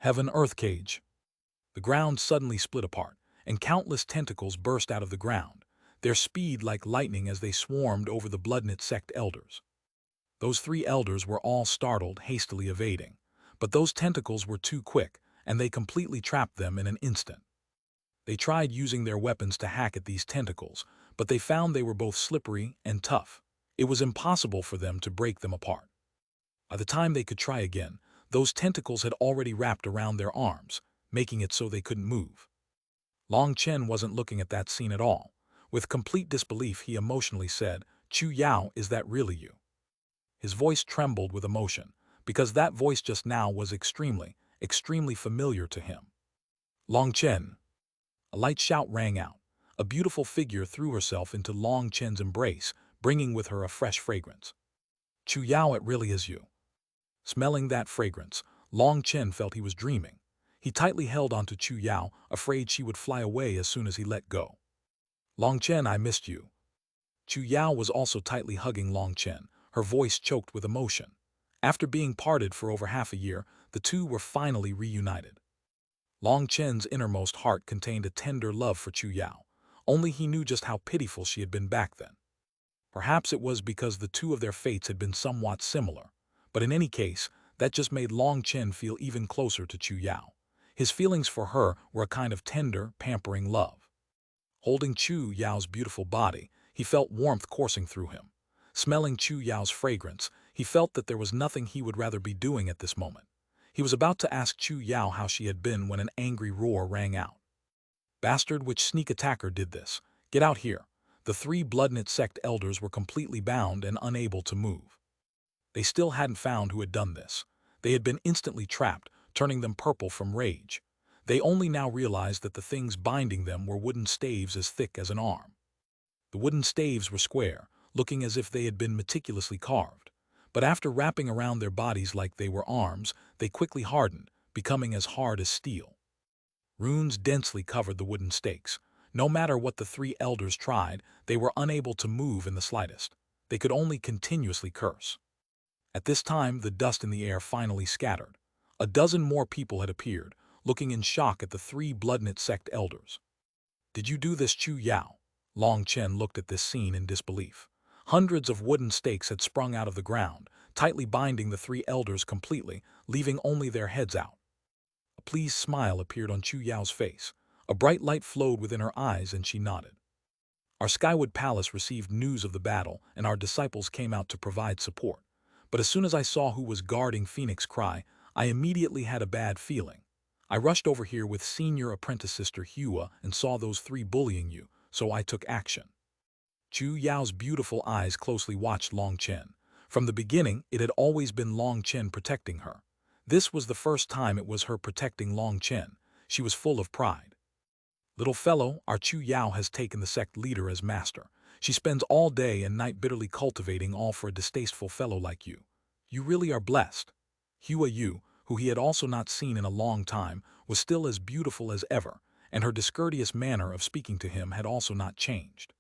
Heaven-Earth Cage. The ground suddenly split apart, and countless tentacles burst out of the ground, their speed like lightning as they swarmed over the Bloodknit sect elders. Those 3 elders were all startled, hastily evading. But those tentacles were too quick, and they completely trapped them in an instant. They tried using their weapons to hack at these tentacles, but they found they were both slippery and tough. It was impossible for them to break them apart. By the time they could try again, those tentacles had already wrapped around their arms, making it so they couldn't move. Long Chen wasn't looking at that scene at all. With complete disbelief, he emotionally said, "Chu Yao, is that really you?" His voice trembled with emotion, because that voice just now was extremely familiar to him. Long Chen. A light shout rang out. A beautiful figure threw herself into Long Chen's embrace, bringing with her a fresh fragrance. "Chu Yao, it really is you." Smelling that fragrance, Long Chen felt he was dreaming. He tightly held onto Chu Yao, afraid she would fly away as soon as he let go. "Long Chen, I missed you." Chu Yao was also tightly hugging Long Chen, her voice choked with emotion. After being parted for over half a year, the two were finally reunited. Long Chen's innermost heart contained a tender love for Chu Yao. Only he knew just how pitiful she had been back then. Perhaps it was because the two of their fates had been somewhat similar. But in any case, that just made Long Chen feel even closer to Chu Yao. His feelings for her were a kind of tender, pampering love. Holding Chu Yao's beautiful body, he felt warmth coursing through him. Smelling Chu Yao's fragrance, he felt that there was nothing he would rather be doing at this moment. He was about to ask Chu Yao how she had been when an angry roar rang out. "Bastard, which sneak attacker did this? Get out here." The 3 Bloodknit sect elders were completely bound and unable to move. They still hadn't found who had done this. They had been instantly trapped, turning them purple from rage. They only now realized that the things binding them were wooden staves as thick as an arm. The wooden staves were square, looking as if they had been meticulously carved. But after wrapping around their bodies like they were arms, they quickly hardened, becoming as hard as steel. Runes densely covered the wooden stakes. No matter what the 3 elders tried, they were unable to move in the slightest. They could only continuously curse. At this time, the dust in the air finally scattered. A dozen more people had appeared, looking in shock at the 3 Bloodknit sect elders. "Did you do this, Chu Yao?" Long Chen looked at this scene in disbelief. Hundreds of wooden stakes had sprung out of the ground, tightly binding the 3 elders completely, leaving only their heads out. A pleased smile appeared on Chu Yao's face. A bright light flowed within her eyes and she nodded. "Our Skywood Palace received news of the battle and our disciples came out to provide support. But as soon as I saw who was guarding Phoenix Cry, I immediately had a bad feeling. I rushed over here with senior apprentice sister Hua and saw those 3 bullying you, so I took action." Chu Yao's beautiful eyes closely watched Long Chen. From the beginning, it had always been Long Chen protecting her. This was the first time it was her protecting Long Chen. She was full of pride. "Little fellow, our Chu Yao has taken the sect leader as master. She spends all day and night bitterly cultivating all for a distasteful fellow like you. You really are blessed." Hua Yu, who he had also not seen in a long time, was still as beautiful as ever, and her discourteous manner of speaking to him had also not changed.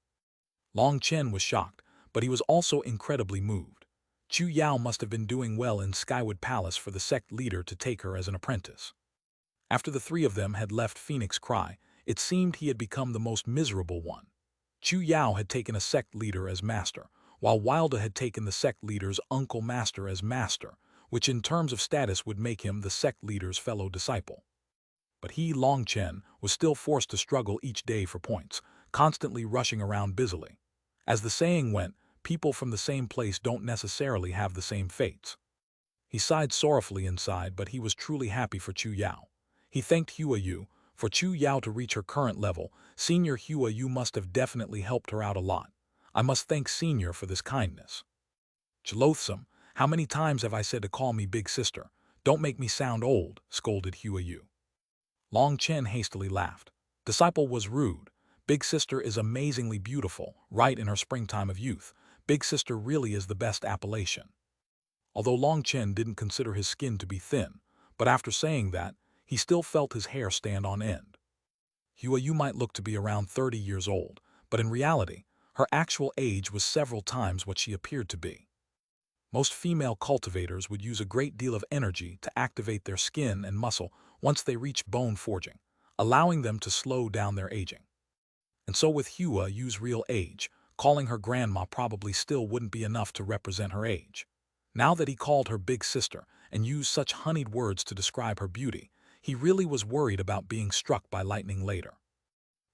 Long Chen was shocked, but he was also incredibly moved. Chu Yao must have been doing well in Skywood Palace for the sect leader to take her as an apprentice. After the 3 of them had left Phoenix Cry, it seemed he had become the most miserable one. Chu Yao had taken a sect leader as master, while Wilda had taken the sect leader's uncle master as master, which in terms of status would make him the sect leader's fellow disciple. But he, Long Chen, was still forced to struggle each day for points, constantly rushing around busily. As the saying went, people from the same place don't necessarily have the same fates. He sighed sorrowfully inside, but he was truly happy for Chu Yao. He thanked Hua Yu. For Chu Yao to reach her current level, Senior Hua Yu must have definitely helped her out a lot. I must thank Senior for this kindness. "Loathsome, how many times have I said to call me big sister? Don't make me sound old," scolded Hua Yu. Long Chen hastily laughed. Disciple was rude. Big sister is amazingly beautiful, right in her springtime of youth. Big sister really is the best appellation. Although Long Chen didn't consider his skin to be thin, but after saying that, he still felt his hair stand on end. Hua Yu might look to be around 30 years old, but in reality, her actual age was several times what she appeared to be. Most female cultivators would use a great deal of energy to activate their skin and muscle, once they reached bone forging, allowing them to slow down their aging. And so with Hua Yu's real age, calling her grandma probably still wouldn't be enough to represent her age. Now that he called her big sister and used such honeyed words to describe her beauty, he really was worried about being struck by lightning later.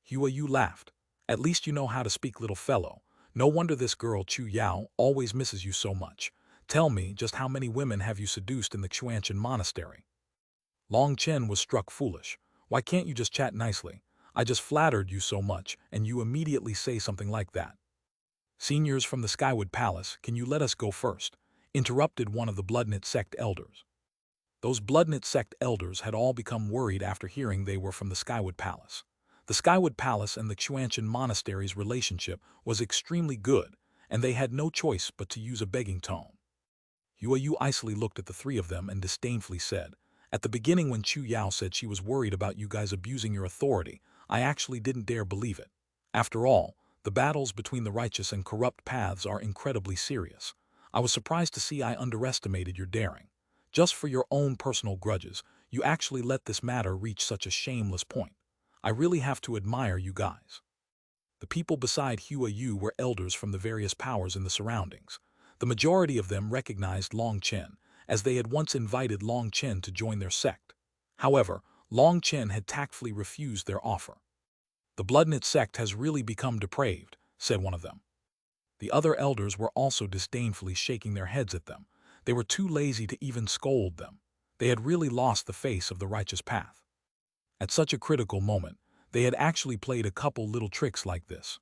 Hua Yu laughed. At least you know how to speak, little fellow. No wonder this girl Chu Yao always misses you so much. Tell me, just how many women have you seduced in the Xuanhuan monastery? Long Chen was struck foolish. Why can't you just chat nicely? I just flattered you so much, and you immediately say something like that. Seniors from the Skywood Palace, can you let us go first? Interrupted one of the Bloodknit sect elders. Those Bloodknit sect elders had all become worried after hearing they were from the Skywood Palace. The Skywood Palace and the Xuanhuan Monastery's relationship was extremely good, and they had no choice but to use a begging tone. Hua Yu icily looked at the three of them and disdainfully said, "At the beginning when Chu Yao said she was worried about you guys abusing your authority, I actually didn't dare believe it. After all, the battles between the righteous and corrupt paths are incredibly serious. I was surprised to see I underestimated your daring. Just for your own personal grudges, you actually let this matter reach such a shameless point. I really have to admire you guys." The people beside Hua Yu were elders from the various powers in the surroundings. The majority of them recognized Long Chen, as they had once invited Long Chen to join their sect. However, Long Chen had tactfully refused their offer. "The Bloodknit sect has really become depraved," said one of them. The other elders were also disdainfully shaking their heads at them. They were too lazy to even scold them. They had really lost the face of the righteous path. At such a critical moment, they had actually played a couple little tricks like this.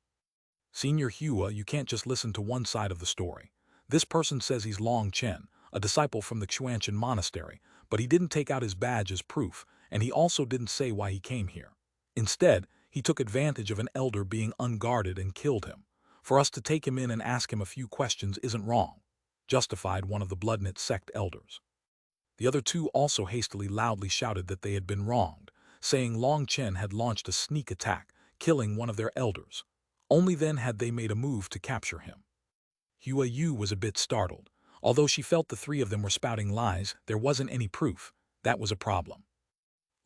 "Senior Hua, you can't just listen to one side of the story. This person says he's Long Chen, a disciple from the Xuanhuan monastery, but he didn't take out his badge as proof, and he also didn't say why he came here. Instead, he took advantage of an elder being unguarded and killed him. For us to take him in and ask him a few questions isn't wrong," justified one of the Bloodknit sect elders. The other two also hastily loudly shouted that they had been wronged, saying Long Chen had launched a sneak attack, killing one of their elders. Only then had they made a move to capture him. Hua Yu was a bit startled. Although she felt the three of them were spouting lies, there wasn't any proof. That was a problem.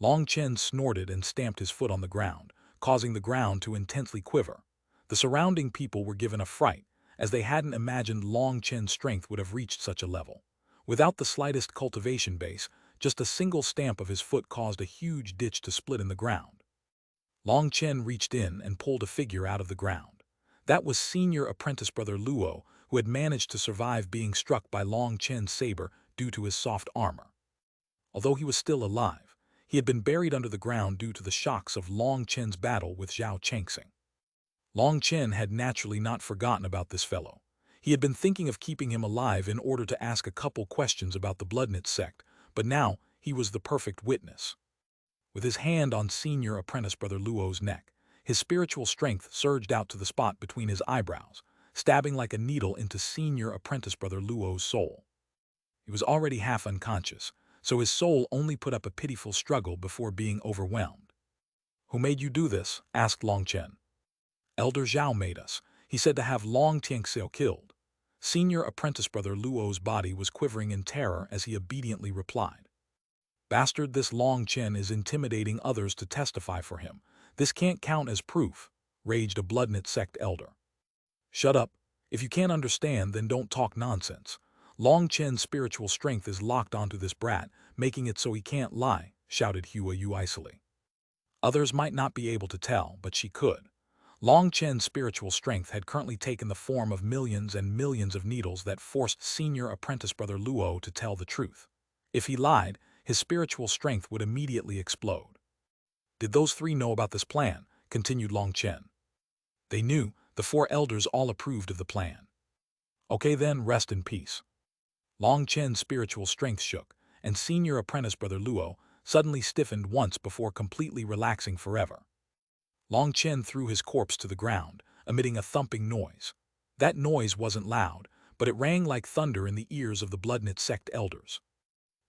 Long Chen snorted and stamped his foot on the ground, causing the ground to intensely quiver. The surrounding people were given a fright, as they hadn't imagined Long Chen's strength would have reached such a level. Without the slightest cultivation base, just a single stamp of his foot caused a huge ditch to split in the ground. Long Chen reached in and pulled a figure out of the ground. That was senior apprentice brother Luo, who had managed to survive being struck by Long Chen's saber due to his soft armor. Although he was still alive, he had been buried under the ground due to the shocks of Long Chen's battle with Zhao Chengxing. Long Chen had naturally not forgotten about this fellow. He had been thinking of keeping him alive in order to ask a couple questions about the Bloodknit sect, but now he was the perfect witness. With his hand on senior apprentice brother Luo's neck, his spiritual strength surged out to the spot between his eyebrows, stabbing like a needle into senior apprentice brother Luo's soul. He was already half unconscious, so his soul only put up a pitiful struggle before being overwhelmed. "Who made you do this?" asked Long Chen. "Elder Zhao made us. He said to have Long Tianxiao killed." Senior apprentice brother Luo's body was quivering in terror as he obediently replied. "Bastard, this Long Chen is intimidating others to testify for him. This can't count as proof," raged a Bloodknit sect elder. "Shut up. If you can't understand, then don't talk nonsense. Long Chen's spiritual strength is locked onto this brat, making it so he can't lie," shouted Hua Yu icily. Others might not be able to tell, but she could. Long Chen's spiritual strength had currently taken the form of millions and millions of needles that forced senior apprentice brother Luo to tell the truth. If he lied, his spiritual strength would immediately explode. "Did those three know about this plan?" continued Long Chen. "They knew. The four elders all approved of the plan." "Okay then, rest in peace." Long Chen's spiritual strength shook, and senior apprentice brother Luo suddenly stiffened once before completely relaxing forever. Long Chen threw his corpse to the ground, emitting a thumping noise. That noise wasn't loud, but it rang like thunder in the ears of the Bloodknit sect elders.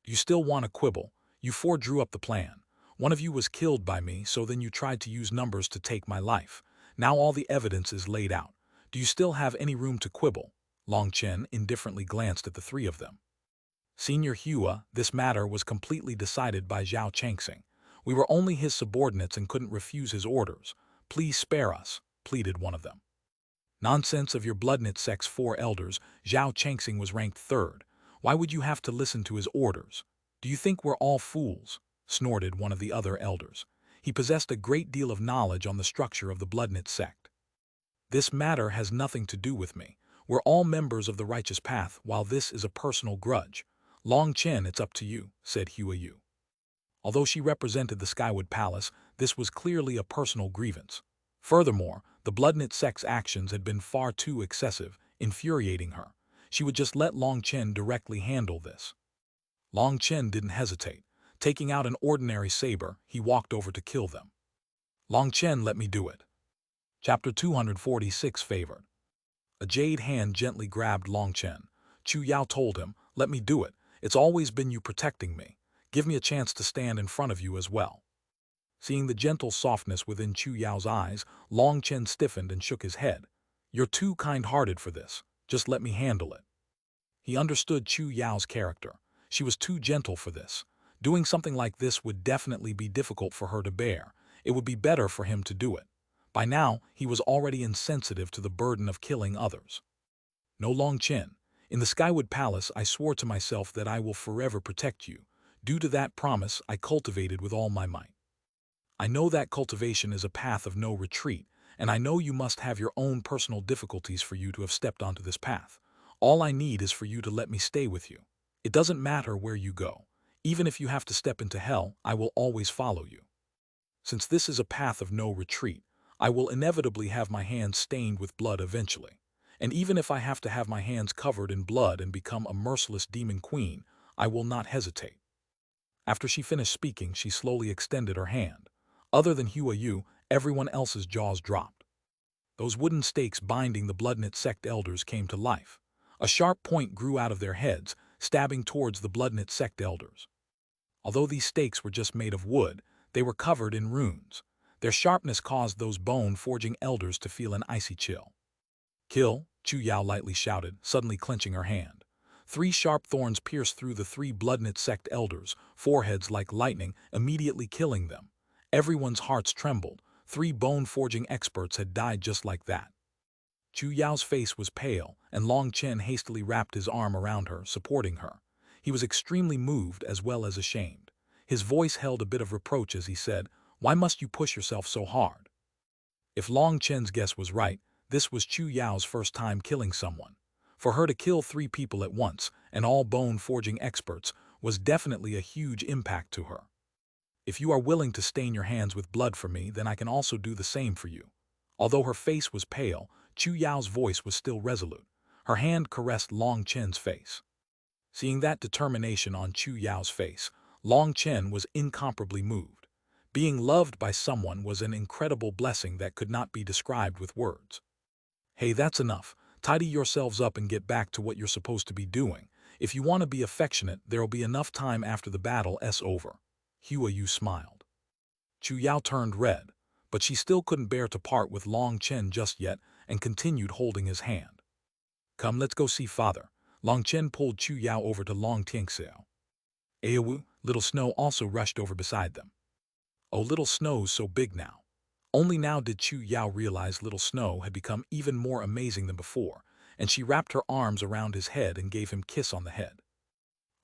"You still want to quibble? You four drew up the plan. One of you was killed by me, so then you tried to use numbers to take my life. Now all the evidence is laid out. Do you still have any room to quibble?" Long Chen indifferently glanced at the three of them. "Senior Hua, this matter was completely decided by Zhao Chengxing. We were only his subordinates and couldn't refuse his orders. Please spare us, pleaded one of them. Nonsense of your bloodknit sect's 4 elders. Zhao Changxing was ranked 3rd. Why would you have to listen to his orders? Do you think we're all fools? Snorted one of the other elders. He possessed a great deal of knowledge on the structure of the bloodknit sect. This matter has nothing to do with me. We're all members of the righteous path, while this is a personal grudge. Long Chen, it's up to you, said Huayu. Although she represented the Skywood Palace, this was clearly a personal grievance. Furthermore, the bloodknit sect's actions had been far too excessive, infuriating her. She would just let Long Chen directly handle this. Long Chen didn't hesitate. Taking out an ordinary saber, he walked over to kill them. Long Chen, let me do it. Chapter 246 Favored. A jade hand gently grabbed Long Chen. Chu Yao told him, let me do it. It's always been you protecting me. Give me a chance to stand in front of you as well. Seeing the gentle softness within Chu Yao's eyes, Long Chen stiffened and shook his head. You're too kind-hearted for this. Just let me handle it. He understood Chu Yao's character. She was too gentle for this. Doing something like this would definitely be difficult for her to bear. It would be better for him to do it. By now, he was already insensitive to the burden of killing others. No, Long Chen. In the Skywood Palace, I swore to myself that I will forever protect you. Due to that promise, I cultivated with all my might. I know that cultivation is a path of no retreat, and I know you must have your own personal difficulties for you to have stepped onto this path. All I need is for you to let me stay with you. It doesn't matter where you go. Even if you have to step into hell, I will always follow you. Since this is a path of no retreat, I will inevitably have my hands stained with blood eventually. And even if I have to have my hands covered in blood and become a merciless demon queen, I will not hesitate. After she finished speaking, she slowly extended her hand. Other than Huayu, everyone else's jaws dropped. Those wooden stakes binding the bloodknit sect elders came to life. A sharp point grew out of their heads, stabbing towards the bloodknit sect elders. Although these stakes were just made of wood, they were covered in runes. Their sharpness caused those bone-forging elders to feel an icy chill. Kill, Chu Yao lightly shouted, suddenly clenching her hand. 3 sharp thorns pierced through the 3 bloodknit sect elders, foreheads like lightning, immediately killing them. Everyone's hearts trembled. 3 bone-forging experts had died just like that. Chu Yao's face was pale, and Long Chen hastily wrapped his arm around her, supporting her. He was extremely moved as well as ashamed. His voice held a bit of reproach as he said, "Why must you push yourself so hard?" If Long Chen's guess was right, this was Chu Yao's first time killing someone. For her to kill 3 people at once, and all bone-forging experts, was definitely a huge impact to her. If you are willing to stain your hands with blood for me, then I can also do the same for you. Although her face was pale, Chu Yao's voice was still resolute. Her hand caressed Long Chen's face. Seeing that determination on Chu Yao's face, Long Chen was incomparably moved. Being loved by someone was an incredible blessing that could not be described with words. Hey, that's enough. Tidy yourselves up and get back to what you're supposed to be doing. If you want to be affectionate, there'll be enough time after the battle's over. Huayu smiled. Chu Yao turned red, but she still couldn't bear to part with Long Chen just yet and continued holding his hand. Come, let's go see father. Long Chen pulled Chu Yao over to Long Tianxiao. Aowu, Little Snow also rushed over beside them. Oh, Little Snow's so big now. Only now did Chu Yao realize Little Snow had become even more amazing than before, and she wrapped her arms around his head and gave him a kiss on the head.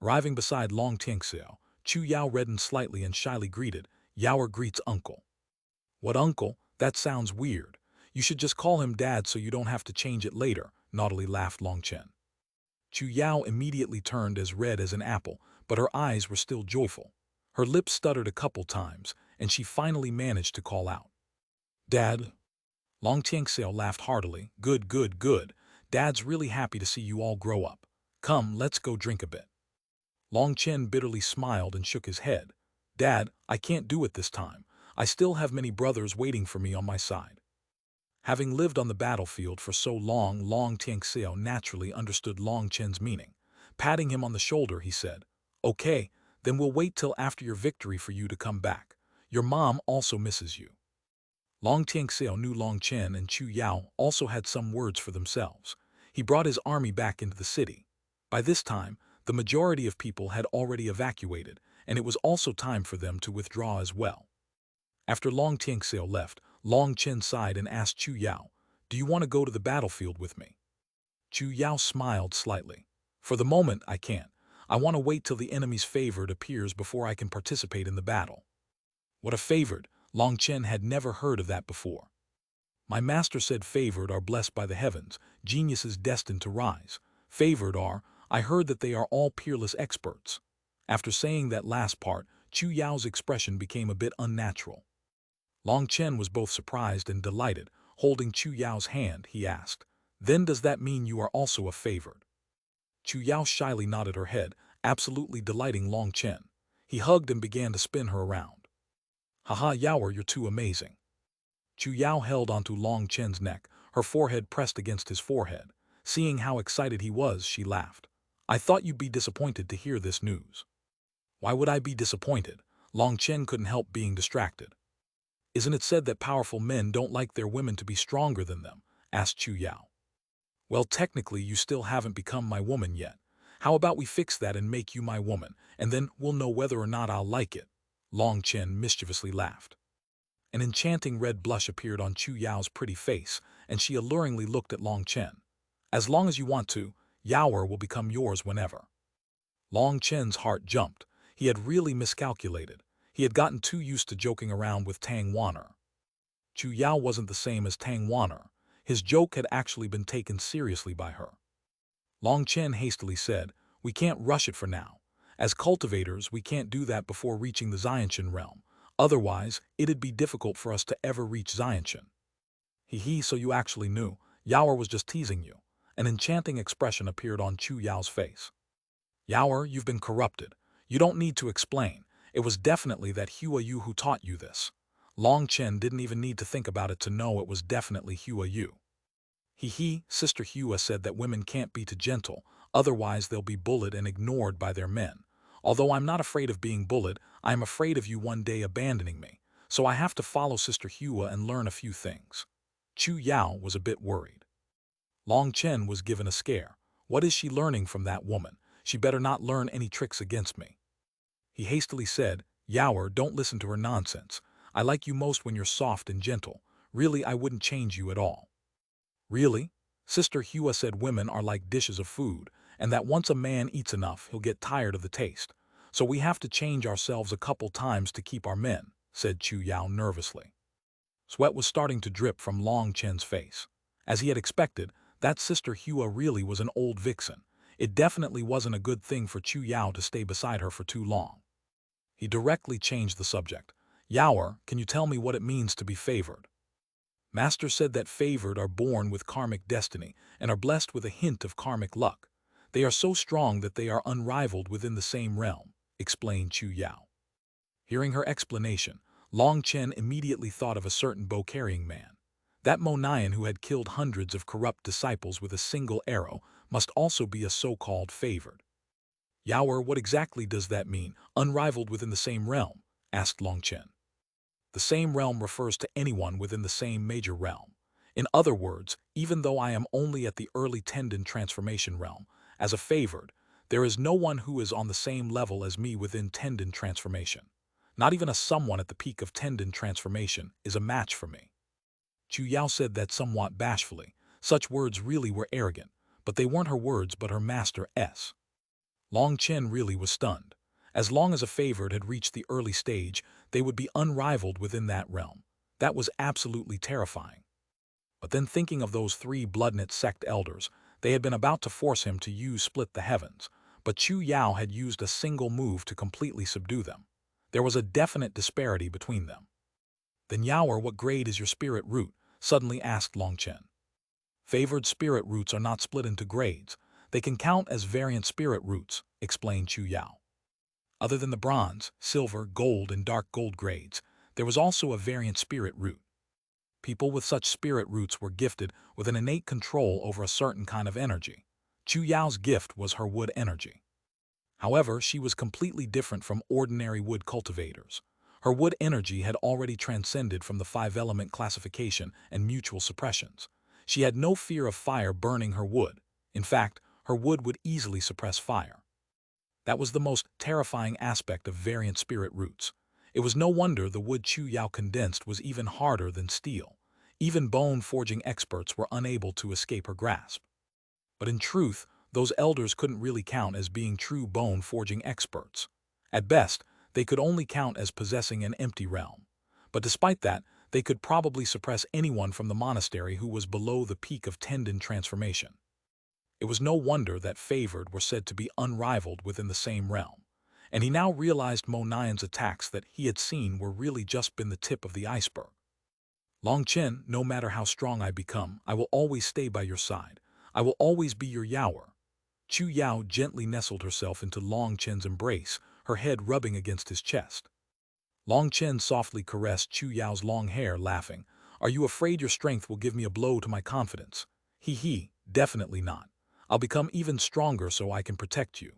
Arriving beside Long Tianxiao, Chu Yao reddened slightly and shyly greeted, "Yaoer greets uncle." "What uncle? That sounds weird. You should just call him dad so you don't have to change it later," naughtily laughed Long Chen. Chu Yao immediately turned as red as an apple, but her eyes were still joyful. Her lips stuttered a couple times, and she finally managed to call out, "Dad." Long Tianxiao laughed heartily. Good, good, good. Dad's really happy to see you all grow up. Come, let's go drink a bit." Long Chen bitterly smiled and shook his head. "Dad, I can't do it this time. I still have many brothers waiting for me on my side." Having lived on the battlefield for so long, Long Tianxiao naturally understood Long Chen's meaning. Patting him on the shoulder, he said, "Okay, then we'll wait till after your victory for you to come back. Your mom also misses you." Long Tianxiao knew Long Chen and Chu Yao also had some words for themselves. He brought his army back into the city. By this time, the majority of people had already evacuated, and it was also time for them to withdraw as well. After Long Tianxiao left, Long Chen sighed and asked Chu Yao, "Do you want to go to the battlefield with me?" Chu Yao smiled slightly. "For the moment, I can't. I want to wait till the enemy's favored appears before I can participate in the battle." What a favored? Long Chen had never heard of that before. My master said favored are blessed by the heavens, geniuses destined to rise. Favored are, I heard that they are all peerless experts. After saying that last part, Chu Yao's expression became a bit unnatural. Long Chen was both surprised and delighted. Holding Chu Yao's hand, he asked, "Then does that mean you are also a favored?" Chu Yao shyly nodded her head, absolutely delighting Long Chen. He hugged and began to spin her around. "Haha, Yaoer, you're too amazing." Chu Yao held onto Long Chen's neck, her forehead pressed against his forehead. Seeing how excited he was, she laughed. "I thought you'd be disappointed to hear this news." "Why would I be disappointed?" Long Chen couldn't help being distracted. "Isn't it said that powerful men don't like their women to be stronger than them?" asked Chu Yao. "Well, technically you still haven't become my woman yet. How about we fix that and make you my woman, and then we'll know whether or not I'll like it?" Long Chen mischievously laughed. An enchanting red blush appeared on Chu Yao's pretty face, and she alluringly looked at Long Chen. "As long as you want to, Yaoer will become yours whenever." Long Chen's heart jumped. He had really miscalculated. He had gotten too used to joking around with Tang Wanner. Chu Yao wasn't the same as Tang Wanner. His joke had actually been taken seriously by her. Long Chen hastily said, "We can't rush it for now. As cultivators, we can't do that before reaching the Xiantian realm. Otherwise, it'd be difficult for us to ever reach Xiantian." "Hee, so you actually knew. Yaoer was just teasing you." An enchanting expression appeared on Chu Yao's face. "Yaoer, you've been corrupted. You don't need to explain. It was definitely that Hua Yu who taught you this." Long Chen didn't even need to think about it to know it was definitely Hua Yu. Sister Hua said that women can't be too gentle, otherwise they'll be bullied and ignored by their men. Although I'm not afraid of being bullied, I am afraid of you one day abandoning me, so I have to follow Sister Hua and learn a few things. Chu Yao was a bit worried. Long Chen was given a scare. What is she learning from that woman? She better not learn any tricks against me. He hastily said, "Yaoer, don't listen to her nonsense. I like you most when you're soft and gentle. Really, I wouldn't change you at all." "Really?" Sister Hua said women are like dishes of food, and that once a man eats enough, he'll get tired of the taste. So we have to change ourselves a couple times to keep our men, said Chu Yao nervously. Sweat was starting to drip from Long Chen's face. As he had expected, that Sister Hua really was an old vixen. It definitely wasn't a good thing for Chu Yao to stay beside her for too long. He directly changed the subject. "Yaoer, can you tell me what it means to be favored?" Master said that favored are born with karmic destiny and are blessed with a hint of karmic luck. They are so strong that they are unrivaled within the same realm, explained Chu Yao. Hearing her explanation, Long Chen immediately thought of a certain bow-carrying man. That Monayan who had killed hundreds of corrupt disciples with a single arrow must also be a so-called favored. "Yaoer, what exactly does that mean, unrivaled within the same realm?" asked Long Chen. The same realm refers to anyone within the same major realm. In other words, even though I am only at the early tendon transformation realm, as a favored, there is no one who is on the same level as me within tendon transformation. Not even a someone at the peak of tendon transformation is a match for me. Chu Yao said that somewhat bashfully. Such words really were arrogant, but they weren't her words but her master's. Long Chen really was stunned. As long as a favored had reached the early stage, they would be unrivaled within that realm. That was absolutely terrifying. But then thinking of those 3 Bloodnet sect elders, they had been about to force him to use Split the Heavens, but Chu Yao had used a single move to completely subdue them. There was a definite disparity between them. "Then Yaoer, what grade is your spirit root?" suddenly asked Long Chen. "Favored spirit roots are not split into grades. They can count as variant spirit roots," explained Chu Yao. Other than the bronze, silver, gold, and dark gold grades, there was also a variant spirit root. People with such spirit roots were gifted with an innate control over a certain kind of energy. Chu Yao's gift was her wood energy. However, she was completely different from ordinary wood cultivators. Her wood energy had already transcended from the 5-element classification and mutual suppressions. She had no fear of fire burning her wood. In fact, her wood would easily suppress fire. That was the most terrifying aspect of variant spirit roots. It was no wonder the wood Chu Yao condensed was even harder than steel. Even bone-forging experts were unable to escape her grasp. But in truth, those elders couldn't really count as being true bone-forging experts. At best, they could only count as possessing an empty realm. But despite that, they could probably suppress anyone from the monastery who was below the peak of tendon transformation. It was no wonder that favored were said to be unrivaled within the same realm. And he now realized Mo Nian's attacks that he had seen were really just been the tip of the iceberg. Long Chen, no matter how strong I become, I will always stay by your side. I will always be your Yaoer. Chu Yao gently nestled herself into Long Chen's embrace, her head rubbing against his chest. Long Chen softly caressed Chu Yao's long hair, laughing. Are you afraid your strength will give me a blow to my confidence? He, definitely not. I'll become even stronger so I can protect you.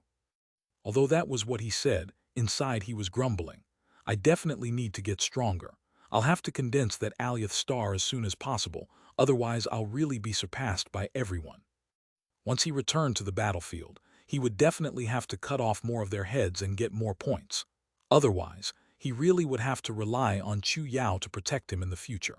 Although that was what he said, inside he was grumbling. I definitely need to get stronger. I'll have to condense that Alioth star as soon as possible, otherwise I'll really be surpassed by everyone. Once he returned to the battlefield, he would definitely have to cut off more of their heads and get more points. Otherwise, he really would have to rely on Chu Yao to protect him in the future.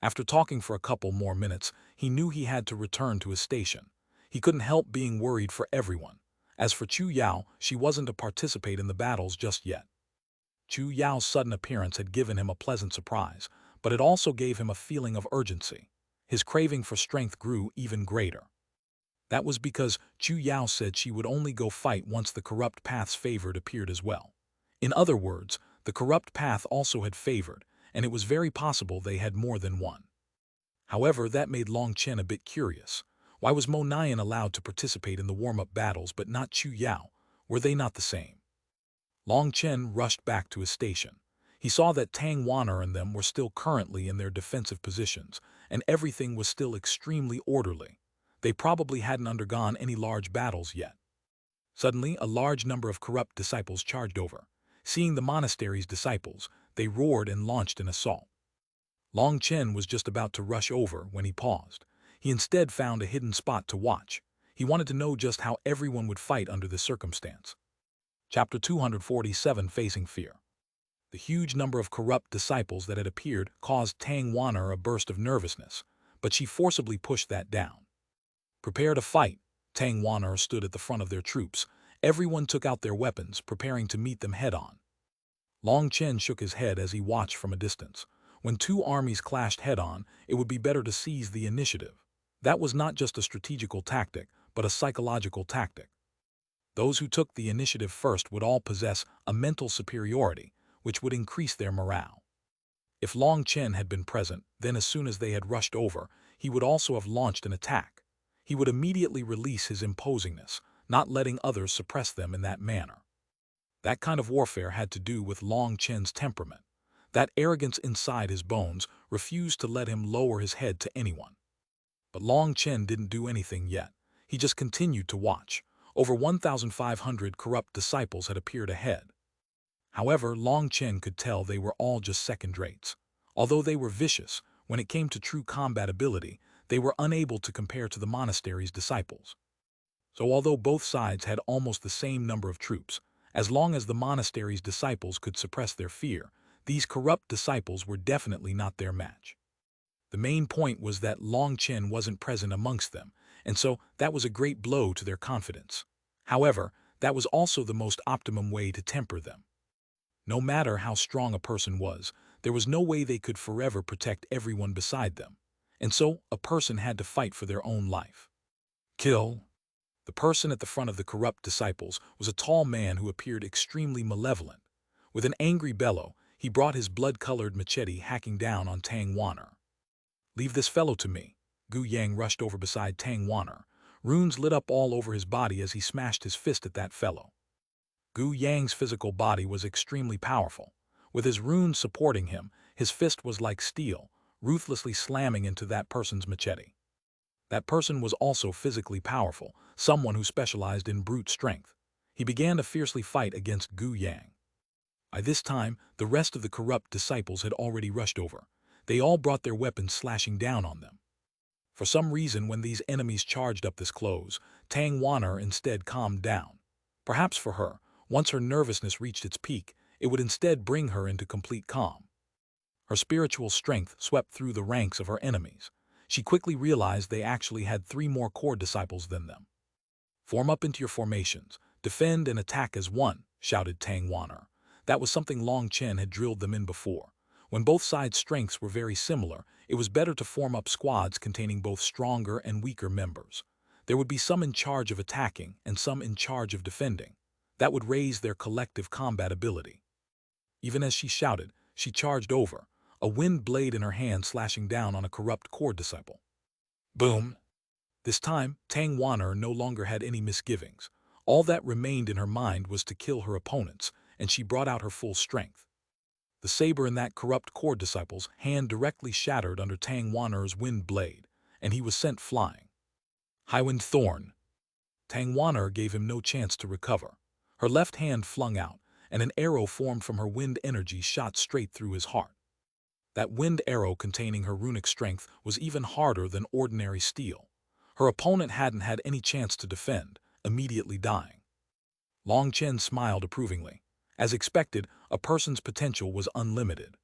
After talking for a couple more minutes, he knew he had to return to his station. He couldn't help being worried for everyone. As for Chu Yao, she wasn't to participate in the battles just yet. Chu Yao's sudden appearance had given him a pleasant surprise, but it also gave him a feeling of urgency. His craving for strength grew even greater. That was because Chu Yao said she would only go fight once the corrupt path's favored appeared as well. In other words, the corrupt path also had favored, and it was very possible they had more than one. However, that made Long Chen a bit curious. Why was Mo Nian allowed to participate in the warm-up battles but not Chu Yao? Were they not the same? Long Chen rushed back to his station. He saw that Tang Wan'er and them were still currently in their defensive positions, and everything was still extremely orderly. They probably hadn't undergone any large battles yet. Suddenly, a large number of corrupt disciples charged over. Seeing the monastery's disciples, they roared and launched an assault. Long Chen was just about to rush over when he paused. He instead found a hidden spot to watch. He wanted to know just how everyone would fight under this circumstance. Chapter 247, Facing Fear. The huge number of corrupt disciples that had appeared caused Tang Wan'er a burst of nervousness, but she forcibly pushed that down. Prepare to fight. Tang Wan'er stood at the front of their troops. Everyone took out their weapons, preparing to meet them head-on. Long Chen shook his head as he watched from a distance. When two armies clashed head-on, it would be better to seize the initiative. That was not just a strategical tactic, but a psychological tactic. Those who took the initiative first would all possess a mental superiority, which would increase their morale. If Long Chen had been present, then as soon as they had rushed over, he would also have launched an attack. He would immediately release his imposingness, not letting others suppress them in that manner. That kind of warfare had to do with Long Chen's temperament. That arrogance inside his bones refused to let him lower his head to anyone. But Long Chen didn't do anything yet. He just continued to watch. Over 1,500 corrupt disciples had appeared ahead. However, Long Chen could tell they were all just second-rates. Although they were vicious, when it came to true combat ability, they were unable to compare to the monastery's disciples. So although both sides had almost the same number of troops, as long as the monastery's disciples could suppress their fear, these corrupt disciples were definitely not their match. The main point was that Long Chen wasn't present amongst them, and so that was a great blow to their confidence. However, that was also the most optimum way to temper them. No matter how strong a person was, there was no way they could forever protect everyone beside them, and so a person had to fight for their own life. Kill. The person at the front of the corrupt disciples was a tall man who appeared extremely malevolent. With an angry bellow, he brought his blood-colored machete hacking down on Tang Wan'er. Leave this fellow to me. Gu Yang rushed over beside Tang Wan'er. Runes lit up all over his body as he smashed his fist at that fellow. Gu Yang's physical body was extremely powerful. With his runes supporting him, his fist was like steel, ruthlessly slamming into that person's machete. That person was also physically powerful, someone who specialized in brute strength. He began to fiercely fight against Gu Yang. By this time, the rest of the corrupt disciples had already rushed over. They all brought their weapons slashing down on them. For some reason, when these enemies charged up this close, Tang Wan'er instead calmed down. Perhaps for her, once her nervousness reached its peak, it would instead bring her into complete calm. Her spiritual strength swept through the ranks of her enemies. She quickly realized they actually had 3 more core disciples than them. "Form up into your formations. Defend and attack as one," shouted Xuanhuan. That was something Long Chen had drilled them in before. When both sides' strengths were very similar, it was better to form up squads containing both stronger and weaker members. There would be some in charge of attacking and some in charge of defending. That would raise their collective combat ability. Even as she shouted, she charged over, a wind blade in her hand slashing down on a corrupt core disciple. Boom! This time, Xuanhuan no longer had any misgivings. All that remained in her mind was to kill her opponents, and she brought out her full strength. The saber in that corrupt core disciple's hand directly shattered under Xuanhuan's wind blade, and he was sent flying. Highwind Thorn. Xuanhuan gave him no chance to recover. Her left hand flung out, and an arrow formed from her wind energy shot straight through his heart. That wind arrow containing her runic strength was even harder than ordinary steel. Her opponent hadn't had any chance to defend, immediately dying. Long Chen smiled approvingly. As expected, a person's potential was unlimited.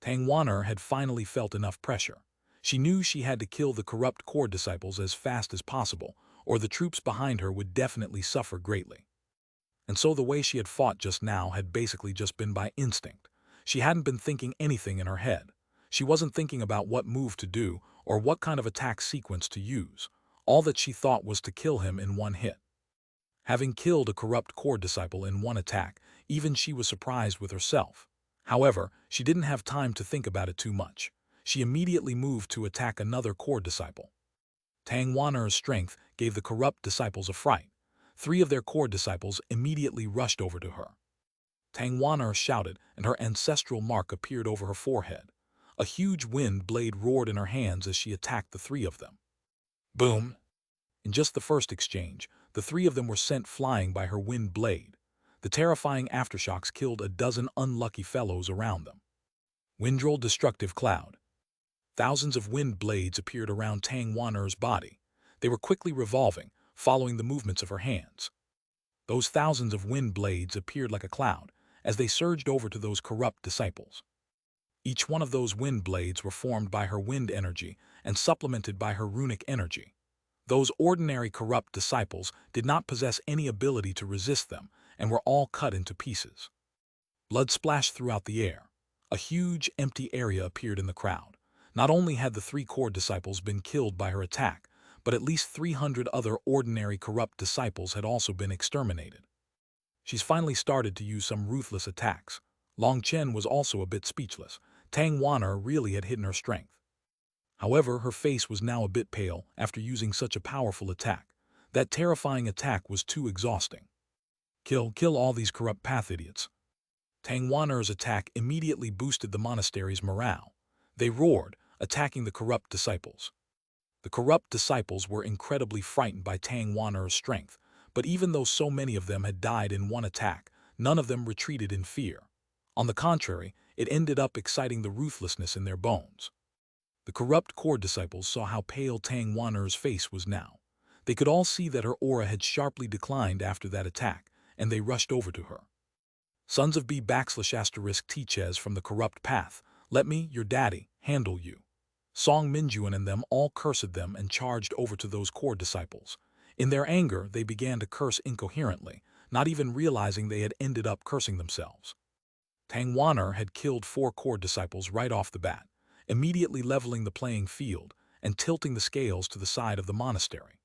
Xuanhuan had finally felt enough pressure. She knew she had to kill the corrupt core disciples as fast as possible, or the troops behind her would definitely suffer greatly. And so the way she had fought just now had basically just been by instinct. She hadn't been thinking anything in her head. She wasn't thinking about what move to do or what kind of attack sequence to use. All that she thought was to kill him in one hit. Having killed a corrupt core disciple in one attack, even she was surprised with herself. However, she didn't have time to think about it too much. She immediately moved to attack another core disciple. Xuanhuan's strength gave the corrupt disciples a fright. 3 of their core disciples immediately rushed over to her. Xuanhuan shouted, and her ancestral mark appeared over her forehead. A huge wind blade roared in her hands as she attacked the 3 of them. Boom! In just the first exchange, the 3 of them were sent flying by her wind blade. The terrifying aftershocks killed a dozen unlucky fellows around them. Windroll Destructive Cloud. Thousands of wind blades appeared around Xuanhuan's body. They were quickly revolving, following the movements of her hands. Those thousands of wind blades appeared like a cloud as they surged over to those corrupt disciples. Each one of those wind blades were formed by her wind energy and supplemented by her runic energy. Those ordinary corrupt disciples did not possess any ability to resist them and were all cut into pieces. Blood splashed throughout the air. A huge, empty area appeared in the crowd. Not only had the 3 core disciples been killed by her attack, but at least 300 other ordinary corrupt disciples had also been exterminated. She's finally started to use some ruthless attacks. Long Chen was also a bit speechless. Xuanhuan really had hidden her strength. However, her face was now a bit pale after using such a powerful attack. That terrifying attack was too exhausting. Kill all these corrupt path idiots. Xuanhuan's attack immediately boosted the monastery's morale. They roared, attacking the corrupt disciples. The corrupt disciples were incredibly frightened by Xuanhuan's strength, but even though so many of them had died in one attack, none of them retreated in fear. On the contrary, it ended up exciting the ruthlessness in their bones. The corrupt core disciples saw how pale Xuanhuan's face was now. They could all see that her aura had sharply declined after that attack, and they rushed over to her. Sons of B / teaches from the corrupt path, let me, your daddy, handle you. Song Minjuan and them all cursed them and charged over to those core disciples. In their anger, they began to curse incoherently, not even realizing they had ended up cursing themselves. Xuanhuan had killed 4 core disciples right off the bat, immediately leveling the playing field and tilting the scales to the side of the monastery.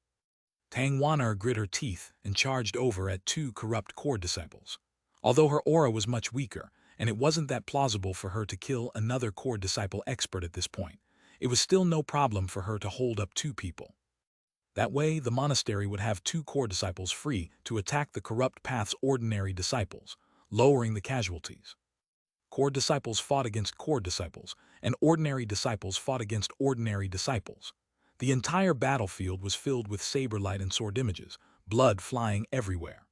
Xuanhuan grit her teeth and charged over at 2 corrupt core disciples. Although her aura was much weaker, and it wasn't that plausible for her to kill another core disciple expert at this point, it was still no problem for her to hold up 2 people. That way, the monastery would have 2 core disciples free to attack the corrupt path's ordinary disciples, lowering the casualties. Core disciples fought against core disciples, and ordinary disciples fought against ordinary disciples. The entire battlefield was filled with saber light and sword images, blood flying everywhere.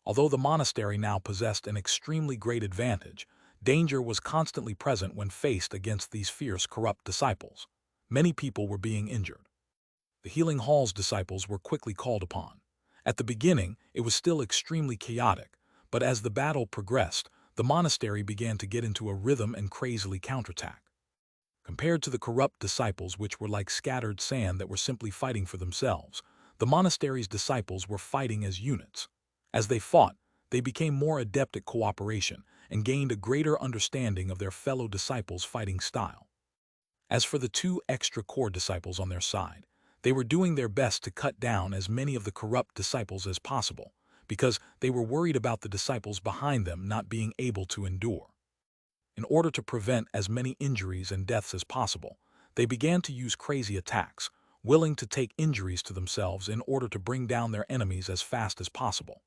Although the monastery now possessed an extremely great advantage, danger was constantly present when faced against these fierce corrupt disciples. Many people were being injured. The Healing Hall's disciples were quickly called upon. At the beginning, it was still extremely chaotic, but as the battle progressed, the monastery began to get into a rhythm and crazily counterattack. Compared to the corrupt disciples, which were like scattered sand that were simply fighting for themselves, the monastery's disciples were fighting as units. As they fought, they became more adept at cooperation and gained a greater understanding of their fellow disciples' fighting style. As for the two extra core disciples on their side, they were doing their best to cut down as many of the corrupt disciples as possible, because they were worried about the disciples behind them not being able to endure. In order to prevent as many injuries and deaths as possible, they began to use crazy attacks, willing to take injuries to themselves in order to bring down their enemies as fast as possible.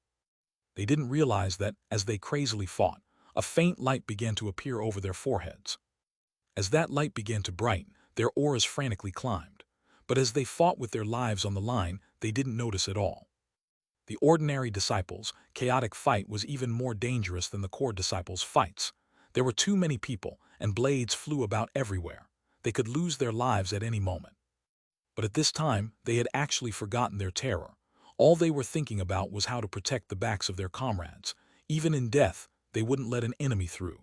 They didn't realize that, as they crazily fought, a faint light began to appear over their foreheads. As that light began to brighten, their auras frantically climbed. But as they fought with their lives on the line, they didn't notice at all. The ordinary disciples' chaotic fight was even more dangerous than the core disciples' fights. There were too many people, and blades flew about everywhere. They could lose their lives at any moment. But at this time, they had actually forgotten their terror. All they were thinking about was how to protect the backs of their comrades. Even in death, they wouldn't let an enemy through.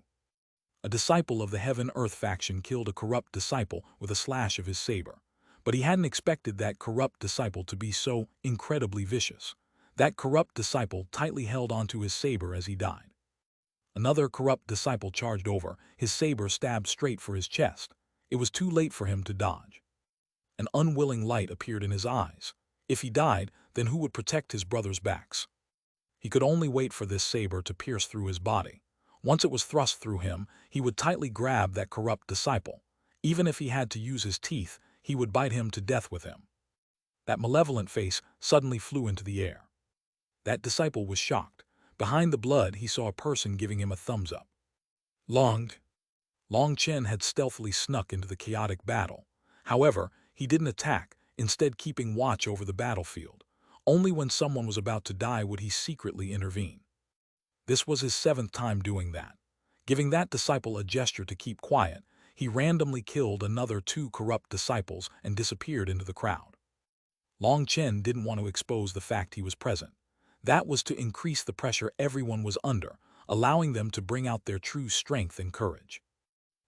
A disciple of the Heaven-Earth faction killed a corrupt disciple with a slash of his saber. But he hadn't expected that corrupt disciple to be so incredibly vicious. That corrupt disciple tightly held onto his saber as he died. Another corrupt disciple charged over, his saber stabbed straight for his chest. It was too late for him to dodge. An unwilling light appeared in his eyes. If he died, then who would protect his brother's backs? He could only wait for this saber to pierce through his body. Once it was thrust through him, he would tightly grab that corrupt disciple. Even if he had to use his teeth, he would bite him to death with him. That malevolent face suddenly flew into the air. That disciple was shocked. Behind the blood, he saw a person giving him a thumbs up. Long Chen had stealthily snuck into the chaotic battle. However, he didn't attack, instead keeping watch over the battlefield. Only when someone was about to die would he secretly intervene. This was his 7th time doing that. Giving that disciple a gesture to keep quiet, he randomly killed another 2 corrupt disciples and disappeared into the crowd. Long Chen didn't want to expose the fact he was present. That was to increase the pressure everyone was under, allowing them to bring out their true strength and courage.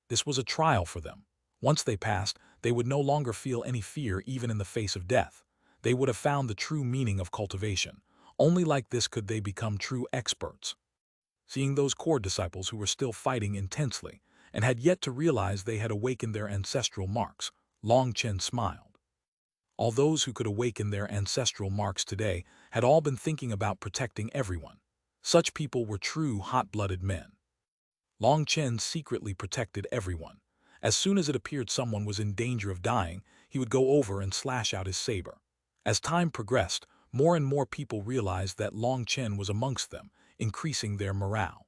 This was a trial for them. Once they passed, they would no longer feel any fear even in the face of death. They would have found the true meaning of cultivation. Only like this could they become true experts. Seeing those core disciples who were still fighting intensely and had yet to realize they had awakened their ancestral marks, Long Chen smiled. All those who could awaken their ancestral marks today had all been thinking about protecting everyone. Such people were true hot-blooded men. Long Chen secretly protected everyone. As soon as it appeared someone was in danger of dying, he would go over and slash out his saber. As time progressed, more and more people realized that Long Chen was amongst them, increasing their morale.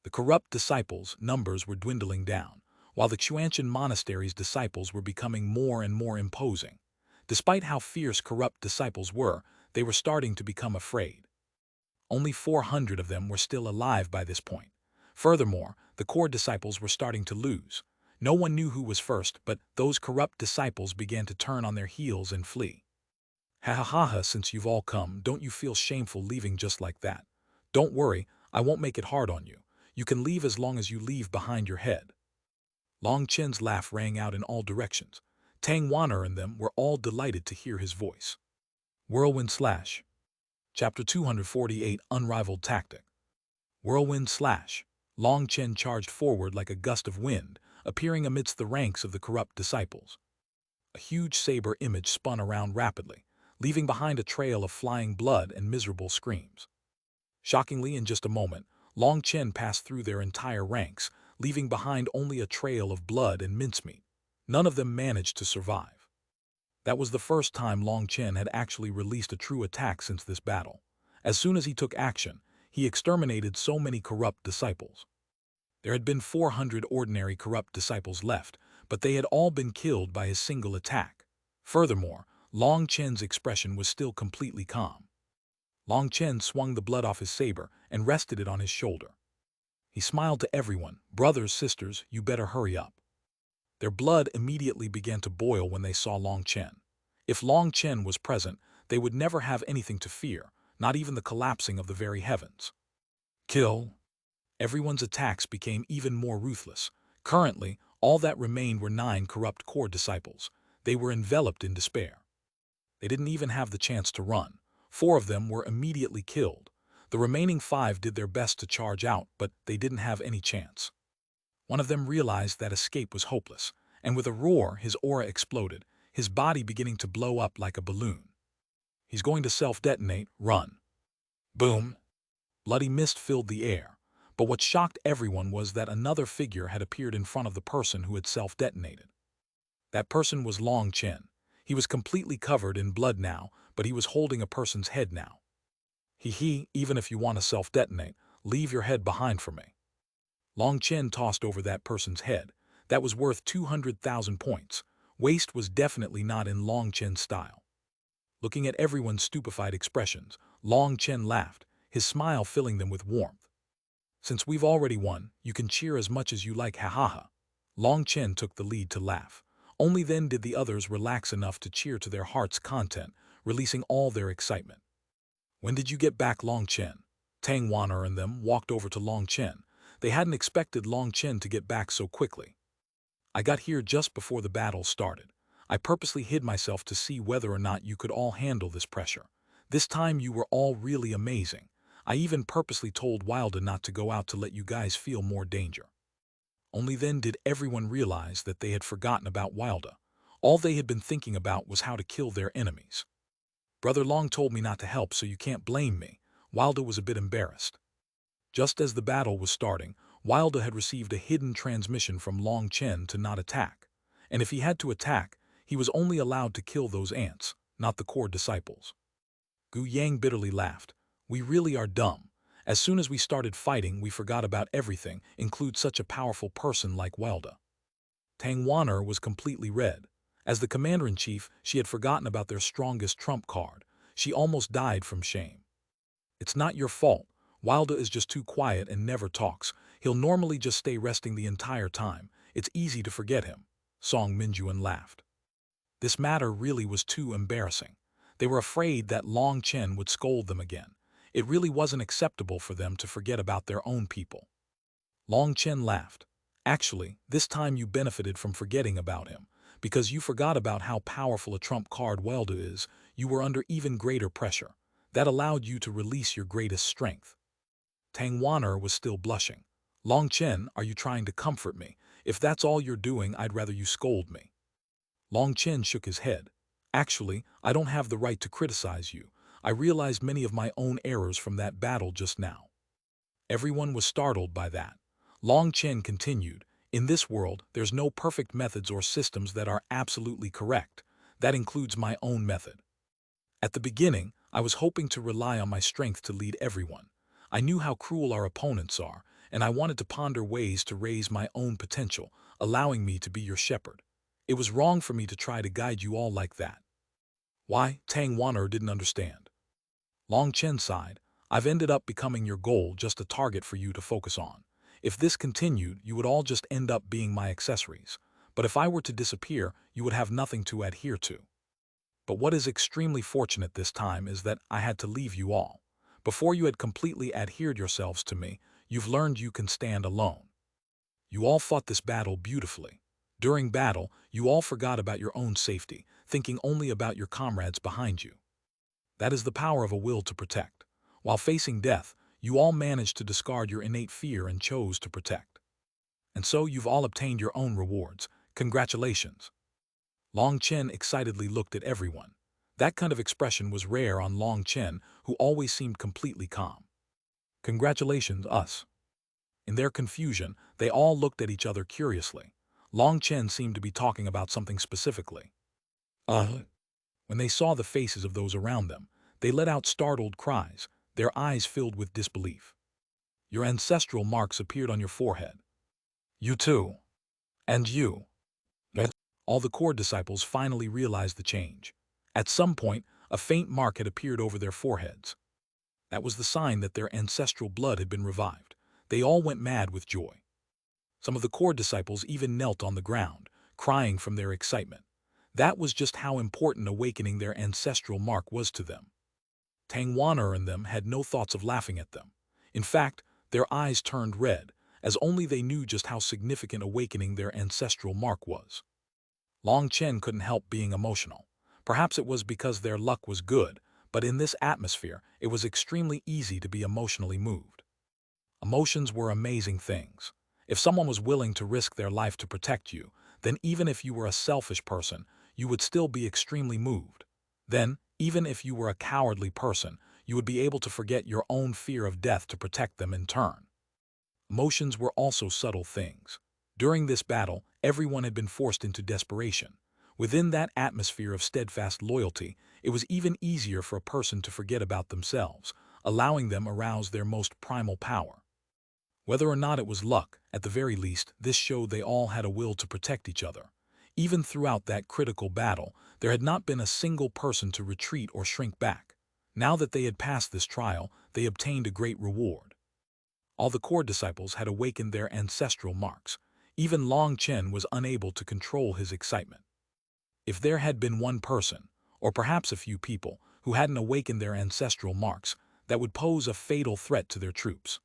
The corrupt disciples' numbers were dwindling down, while the Xuanhuan monastery's disciples were becoming more and more imposing. Despite how fierce corrupt disciples were, they were starting to become afraid. Only 400 of them were still alive by this point. Furthermore, the core disciples were starting to lose. No one knew who was first, but those corrupt disciples began to turn on their heels and flee. Ha ha ha ha, since you've all come, don't you feel shameful leaving just like that? Don't worry, I won't make it hard on you. You can leave as long as you leave behind your head. Long Chen's laugh rang out in all directions. Tang Wan'er and them were all delighted to hear his voice. Whirlwind Slash. Chapter 248, Unrivaled Tactic. Whirlwind Slash. Long Chen charged forward like a gust of wind, appearing amidst the ranks of the corrupt disciples. A huge saber image spun around rapidly, leaving behind a trail of flying blood and miserable screams. Shockingly, in just a moment, Long Chen passed through their entire ranks, leaving behind only a trail of blood and mincemeat. None of them managed to survive. That was the first time Long Chen had actually released a true attack since this battle. As soon as he took action, he exterminated so many corrupt disciples. There had been 400 ordinary corrupt disciples left, but they had all been killed by his single attack. Furthermore, Long Chen's expression was still completely calm. Long Chen swung the blood off his saber and rested it on his shoulder. He smiled to everyone. Brothers, sisters, you better hurry up. Their blood immediately began to boil when they saw Long Chen. If Long Chen was present, they would never have anything to fear, not even the collapsing of the very heavens. Kill. Everyone's attacks became even more ruthless. Currently, all that remained were 9 corrupt core disciples. They were enveloped in despair. They didn't even have the chance to run. 4 of them were immediately killed. The remaining 5 did their best to charge out, but they didn't have any chance. One of them realized that escape was hopeless, and with a roar, his aura exploded, his body beginning to blow up like a balloon. He's going to self-detonate. Run. Boom. Bloody mist filled the air, but what shocked everyone was that another figure had appeared in front of the person who had self-detonated. That person was Chen. He was completely covered in blood now, but he was holding a person's head now. Even if you want to self-detonate, leave your head behind for me. Chen tossed over that person's head. That was worth 200,000 points. Waste was definitely not in Chen's style. Looking at everyone's stupefied expressions, Chen laughed, his smile filling them with warmth. Since we've already won, you can cheer as much as you like, ha ha ha. Chen took the lead to laugh. Only then did the others relax enough to cheer to their heart's content, releasing all their excitement. When did you get back, Chen? Xuanhuan and them walked over to Chen. They hadn't expected Chen to get back so quickly. I got here just before the battle started. I purposely hid myself to see whether or not you could all handle this pressure. This time you were all really amazing. I even purposely told Wilda not to go out to let you guys feel more danger. Only then did everyone realize that they had forgotten about Wilda. All they had been thinking about was how to kill their enemies. Brother Long told me not to help, so you can't blame me. Wilda was a bit embarrassed. Just as the battle was starting, Wilda had received a hidden transmission from Chen to not attack. And if he had to attack, he was only allowed to kill those ants, not the core disciples. Gu Yang bitterly laughed. We really are dumb. As soon as we started fighting, we forgot about everything, include such a powerful person like Wilda. Xuanhuan was completely red. As the commander-in-chief, she had forgotten about their strongest trump card. She almost died from shame. It's not your fault. Wilda is just too quiet and never talks. He'll normally just stay resting the entire time. It's easy to forget him. Song Minjuan laughed. This matter really was too embarrassing. They were afraid that Chen would scold them again. It really wasn't acceptable for them to forget about their own people. Chen laughed. Actually, this time you benefited from forgetting about him. Because you forgot about how powerful a trump card Wilda is, you were under even greater pressure. That allowed you to release your greatest strength. Xuanhuan was still blushing. Chen, are you trying to comfort me? If that's all you're doing, I'd rather you scold me. Chen shook his head. Actually, I don't have the right to criticize you. I realized many of my own errors from that battle just now. Everyone was startled by that. Chen continued, in this world, there's no perfect methods or systems that are absolutely correct. That includes my own method. At the beginning, I was hoping to rely on my strength to lead everyone. I knew how cruel our opponents are, and I wanted to ponder ways to raise my own potential, allowing me to be your shepherd. It was wrong for me to try to guide you all like that. Why? Xuanhuan didn't understand. Chen sighed. I've ended up becoming your goal, just a target for you to focus on. If this continued, you would all just end up being my accessories. But if I were to disappear, you would have nothing to adhere to. But what is extremely fortunate this time is that I had to leave you all. Before you had completely adhered yourselves to me, you've learned you can stand alone. You all fought this battle beautifully. During battle, you all forgot about your own safety, thinking only about your comrades behind you. That is the power of a will to protect. While facing death, you all managed to discard your innate fear and chose to protect. And so you've all obtained your own rewards. Congratulations. Chen excitedly looked at everyone. That kind of expression was rare on Chen, who always seemed completely calm. Congratulations, us. In their confusion, they all looked at each other curiously. Chen seemed to be talking about something specifically. When they saw the faces of those around them, they let out startled cries, their eyes filled with disbelief. Your ancestral marks appeared on your forehead. You too. And you. All the core disciples finally realized the change. At some point, a faint mark had appeared over their foreheads. That was the sign that their ancestral blood had been revived. They all went mad with joy. Some of the core disciples even knelt on the ground, crying from their excitement. That was just how important awakening their ancestral mark was to them. Xuanhuan and them had no thoughts of laughing at them. In fact, their eyes turned red, as only they knew just how significant awakening their ancestral mark was. Chen couldn't help being emotional. Perhaps it was because their luck was good, but in this atmosphere, it was extremely easy to be emotionally moved. Emotions were amazing things. If someone was willing to risk their life to protect you, then even if you were a selfish person, you would still be extremely moved. Then, even if you were a cowardly person, you would be able to forget your own fear of death to protect them in turn. Emotions were also subtle things. During this battle, everyone had been forced into desperation. Within that atmosphere of steadfast loyalty, it was even easier for a person to forget about themselves, allowing them arouse their most primal power. Whether or not it was luck, at the very least, this showed they all had a will to protect each other. Even throughout that critical battle, there had not been a single person to retreat or shrink back. Now that they had passed this trial, they obtained a great reward. All the core disciples had awakened their ancestral marks. Even Chen was unable to control his excitement. If there had been one person, or perhaps a few people, who hadn't awakened their ancestral marks, that would pose a fatal threat to their troops.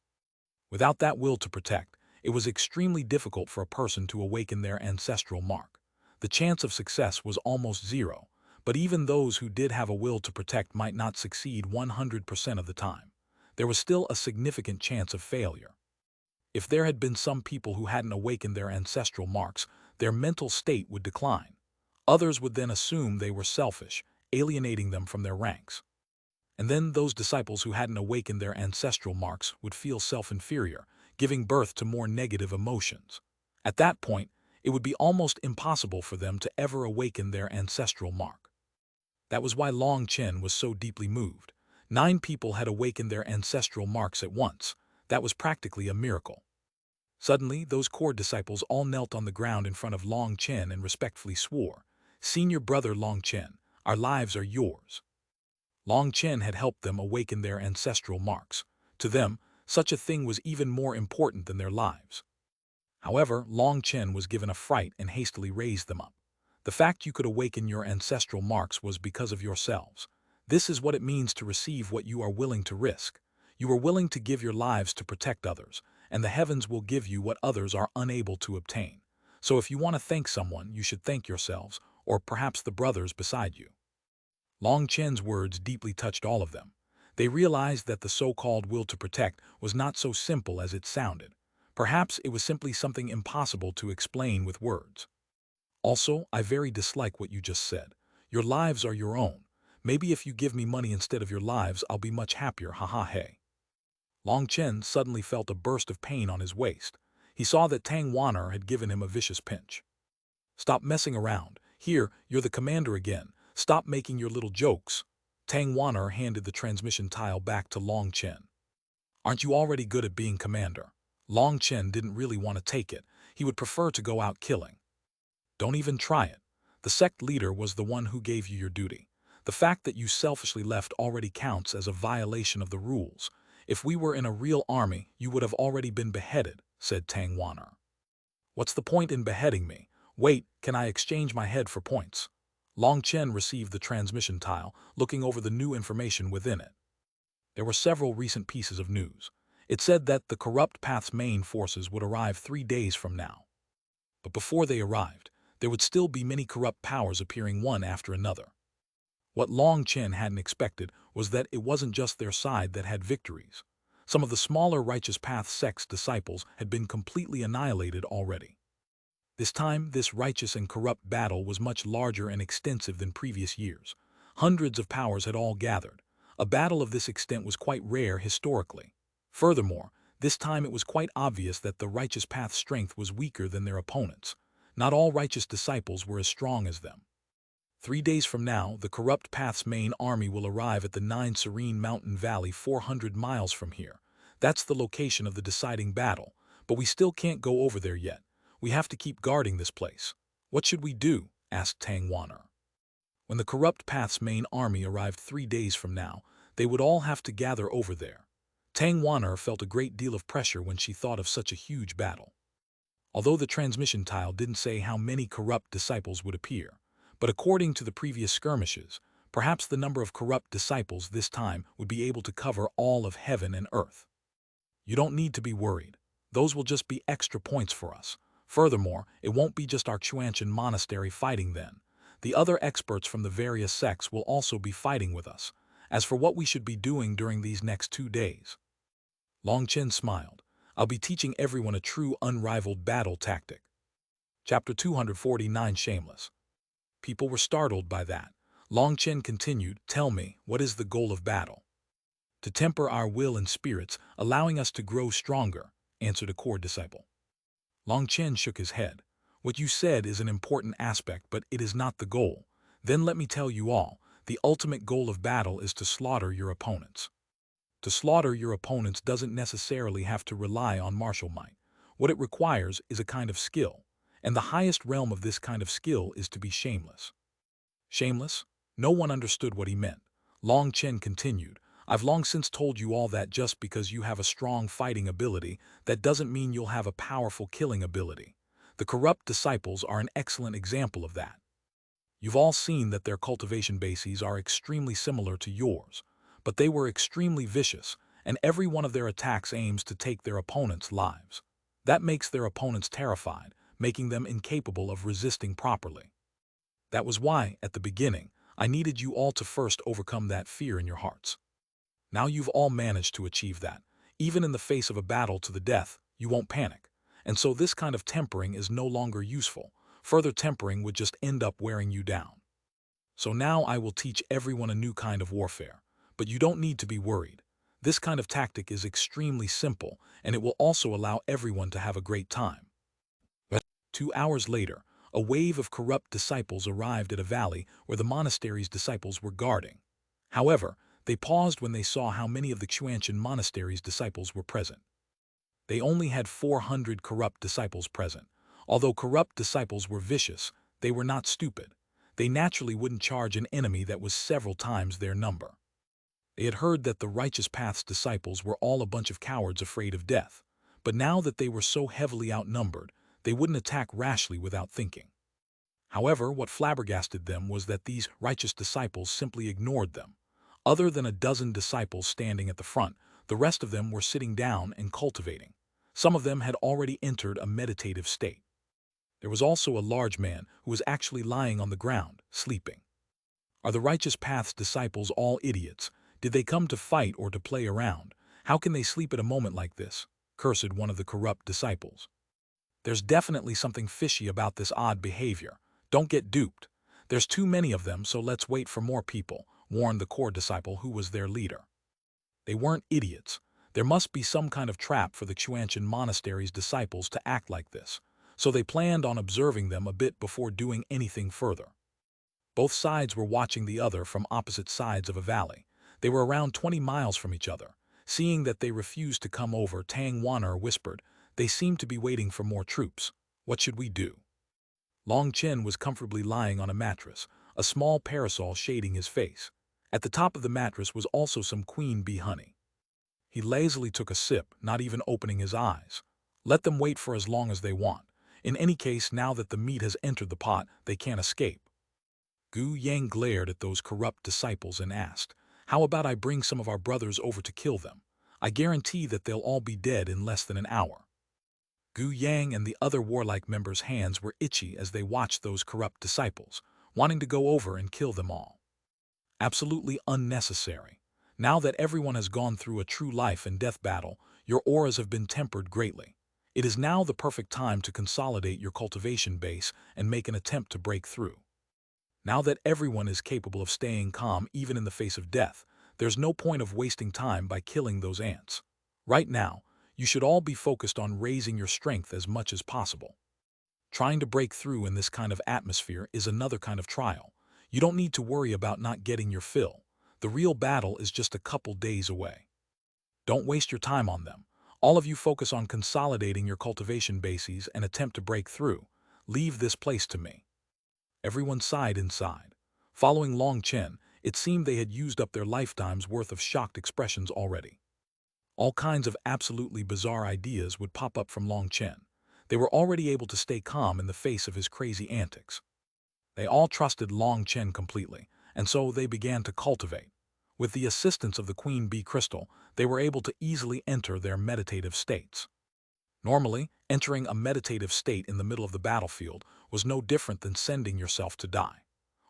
Without that will to protect, it was extremely difficult for a person to awaken their ancestral mark. The chance of success was almost zero, but even those who did have a will to protect might not succeed 100% of the time. There was still a significant chance of failure. If there had been some people who hadn't awakened their ancestral marks, their mental state would decline. Others would then assume they were selfish, alienating them from their ranks. And then those disciples who hadn't awakened their ancestral marks would feel self-inferior, giving birth to more negative emotions. At that point, it would be almost impossible for them to ever awaken their ancestral mark. That was why Chen was so deeply moved. 9 people had awakened their ancestral marks at once. That was practically a miracle. Suddenly, those core disciples all knelt on the ground in front of Chen and respectfully swore, "Senior brother Chen, our lives are yours." Chen had helped them awaken their ancestral marks. To them, such a thing was even more important than their lives. However, Chen was given a fright and hastily raised them up. The fact you could awaken your ancestral marks was because of yourselves. This is what it means to receive what you are willing to risk. You are willing to give your lives to protect others, and the heavens will give you what others are unable to obtain. So if you want to thank someone, you should thank yourselves, or perhaps the brothers beside you. Chen's words deeply touched all of them. They realized that the so-called will to protect was not so simple as it sounded. Perhaps it was simply something impossible to explain with words. Also, I very dislike what you just said. Your lives are your own. Maybe if you give me money instead of your lives, I'll be much happier, haha hey. Chen suddenly felt a burst of pain on his waist. He saw that Xuanhuan had given him a vicious pinch. "Stop messing around. Here, you're the commander again. Stop making your little jokes." Xuanhuan handed the transmission tile back to Chen. "Aren't you already good at being commander?" Chen didn't really want to take it. He would prefer to go out killing. "Don't even try it. The sect leader was the one who gave you your duty. The fact that you selfishly left already counts as a violation of the rules. If we were in a real army, you would have already been beheaded," said Xuanhuan. "What's the point in beheading me? Wait, can I exchange my head for points?" Chen received the transmission tile, looking over the new information within it. There were several recent pieces of news. It said that the corrupt path's main forces would arrive 3 days from now. But before they arrived, there would still be many corrupt powers appearing one after another. What Chen hadn't expected was that it wasn't just their side that had victories. Some of the smaller righteous path sect's disciples had been completely annihilated already. This time, this righteous and corrupt battle was much larger and extensive than previous years. Hundreds of powers had all gathered. A battle of this extent was quite rare historically. Furthermore, this time it was quite obvious that the righteous path's strength was weaker than their opponents. Not all righteous disciples were as strong as them. 3 days from now, the corrupt path's main army will arrive at the 9 Serene Mountain Valley 400 miles from here. That's the location of the deciding battle, but we still can't go over there yet. We have to keep guarding this place. What should we do? Asked Xuanhuan. When the corrupt path's main army arrived 3 days from now, they would all have to gather over there. Xuanhuan felt a great deal of pressure when she thought of such a huge battle. Although the transmission tile didn't say how many corrupt disciples would appear, but according to the previous skirmishes, Perhaps the number of corrupt disciples this time would be able to cover all of heaven and earth. You don't need to be worried. Those will just be extra points for us. Furthermore, it won't be just our Xuanhuan monastery fighting then. The other experts from the various sects will also be fighting with us. As for what we should be doing during these next 2 days, Long Chen smiled. I'll be teaching everyone a true unrivaled battle tactic. Chapter 249 Shameless. People were startled by that. Long Chen continued, tell me, what is the goal of battle? To temper our will and spirits, allowing us to grow stronger, answered a core disciple. Long Chen shook his head. What you said is an important aspect, but it is not the goal. Then let me tell you all, the ultimate goal of battle is to slaughter your opponents. To slaughter your opponents doesn't necessarily have to rely on martial might. What it requires is a kind of skill, and the highest realm of this kind of skill is to be shameless. Shameless? No one understood what he meant. Long Chen continued, I've long since told you all that just because you have a strong fighting ability, that doesn't mean you'll have a powerful killing ability. The corrupt disciples are an excellent example of that. You've all seen that their cultivation bases are extremely similar to yours, but they were extremely vicious, and every one of their attacks aims to take their opponents' lives. That makes their opponents terrified, making them incapable of resisting properly. That was why, at the beginning, I needed you all to first overcome that fear in your hearts. Now you've all managed to achieve that. Even in the face of a battle to the death, you won't panic. And so this kind of tempering is no longer useful. Further tempering would just end up wearing you down. So now I will teach everyone a new kind of warfare. But you don't need to be worried. This kind of tactic is extremely simple, and it will also allow everyone to have a great time. But 2 hours later, a wave of corrupt disciples arrived at a valley where the monastery's disciples were guarding. However, they paused when they saw how many of the Xuanhuan monastery's disciples were present. They only had 400 corrupt disciples present. Although corrupt disciples were vicious, they were not stupid. They naturally wouldn't charge an enemy that was several times their number. They had heard that the Righteous Path's disciples were all a bunch of cowards afraid of death, but now that they were so heavily outnumbered, they wouldn't attack rashly without thinking. However, what flabbergasted them was that these righteous disciples simply ignored them. Other than a dozen disciples standing at the front, the rest of them were sitting down and cultivating. Some of them had already entered a meditative state. There was also a large man who was actually lying on the ground, sleeping. Are the Righteous Path's disciples all idiots? Did they come to fight or to play around? How can they sleep at a moment like this? Cursed one of the corrupt disciples. There's definitely something fishy about this odd behavior. Don't get duped. There's too many of them, so let's wait for more people, warned the core disciple who was their leader. They weren't idiots. There must be some kind of trap for the Xuanhuan monastery's disciples to act like this, so they planned on observing them a bit before doing anything further. Both sides were watching the other from opposite sides of a valley. They were around 20 miles from each other. Seeing that they refused to come over, Tang Wan'er whispered, they seem to be waiting for more troops. What should we do? Long Chen was comfortably lying on a mattress, a small parasol shading his face. At the top of the mattress was also some queen bee honey. He lazily took a sip, not even opening his eyes. Let them wait for as long as they want. In any case, now that the meat has entered the pot, they can't escape. Gu Yang glared at those corrupt disciples and asked, how about I bring some of our brothers over to kill them? I guarantee that they'll all be dead in less than an hour. Gu Yang and the other warlike members' hands were itchy as they watched those corrupt disciples, wanting to go over and kill them all. Absolutely unnecessary. Now that everyone has gone through a true life and death battle, your auras have been tempered greatly. It is now the perfect time to consolidate your cultivation base and make an attempt to break through. Now that everyone is capable of staying calm even in the face of death, there's no point of wasting time by killing those ants. Right now, you should all be focused on raising your strength as much as possible. Trying to break through in this kind of atmosphere is another kind of trial. You don't need to worry about not getting your fill. The real battle is just a couple days away. Don't waste your time on them. All of you focus on consolidating your cultivation bases and attempt to break through. Leave this place to me. Everyone sighed inside. Following Long Chen, it seemed they had used up their lifetime's worth of shocked expressions already. All kinds of absolutely bizarre ideas would pop up from Long Chen. They were already able to stay calm in the face of his crazy antics. They all trusted Long Chen completely, and so they began to cultivate. With the assistance of the queen bee crystal, they were able to easily enter their meditative states. Normally, entering a meditative state in the middle of the battlefield was no different than sending yourself to die.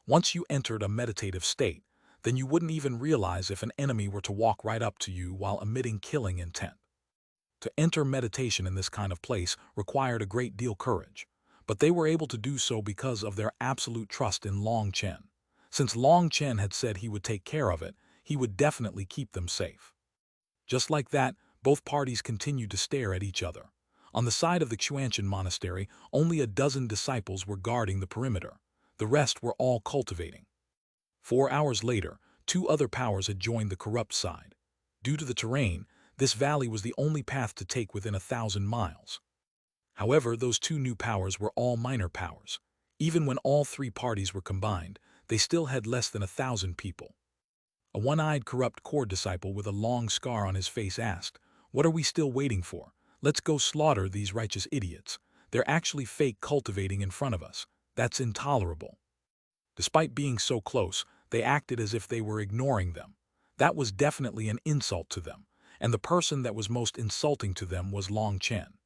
Once you entered a meditative state, then you wouldn't even realize if an enemy were to walk right up to you while emitting killing intent. To enter meditation in this kind of place required a great deal courage, but they were able to do so because of their absolute trust in Long Chen. Since Long Chen had said he would take care of it, he would definitely keep them safe. Just like that, both parties continued to stare at each other. On the side of the Xuanhuan monastery, only a dozen disciples were guarding the perimeter. The rest were all cultivating. 4 hours later, 2 other powers had joined the corrupt side. Due to the terrain, this valley was the only path to take within 1,000 miles. However, those 2 new powers were all minor powers. Even when all 3 parties were combined, they still had less than 1,000 people. A one-eyed corrupt core disciple with a long scar on his face asked, "What are we still waiting for? Let's go slaughter these righteous idiots. They're actually fake cultivating in front of us. That's intolerable." Despite being so close, they acted as if they were ignoring them. That was definitely an insult to them, and the person that was most insulting to them was Long Chen.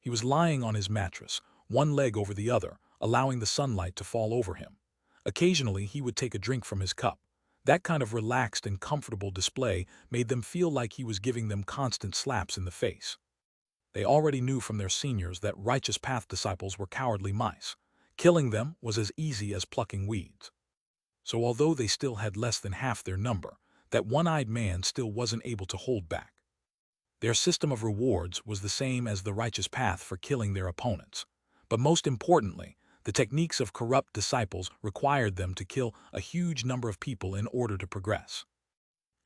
He was lying on his mattress, one leg over the other, allowing the sunlight to fall over him. Occasionally, he would take a drink from his cup. That kind of relaxed and comfortable display made them feel like he was giving them constant slaps in the face. They already knew from their seniors that righteous path disciples were cowardly mice. Killing them was as easy as plucking weeds. So although they still had less than half their number, that one-eyed man still wasn't able to hold back. Their system of rewards was the same as the righteous path for killing their opponents. But most importantly, the techniques of corrupt disciples required them to kill a huge number of people in order to progress.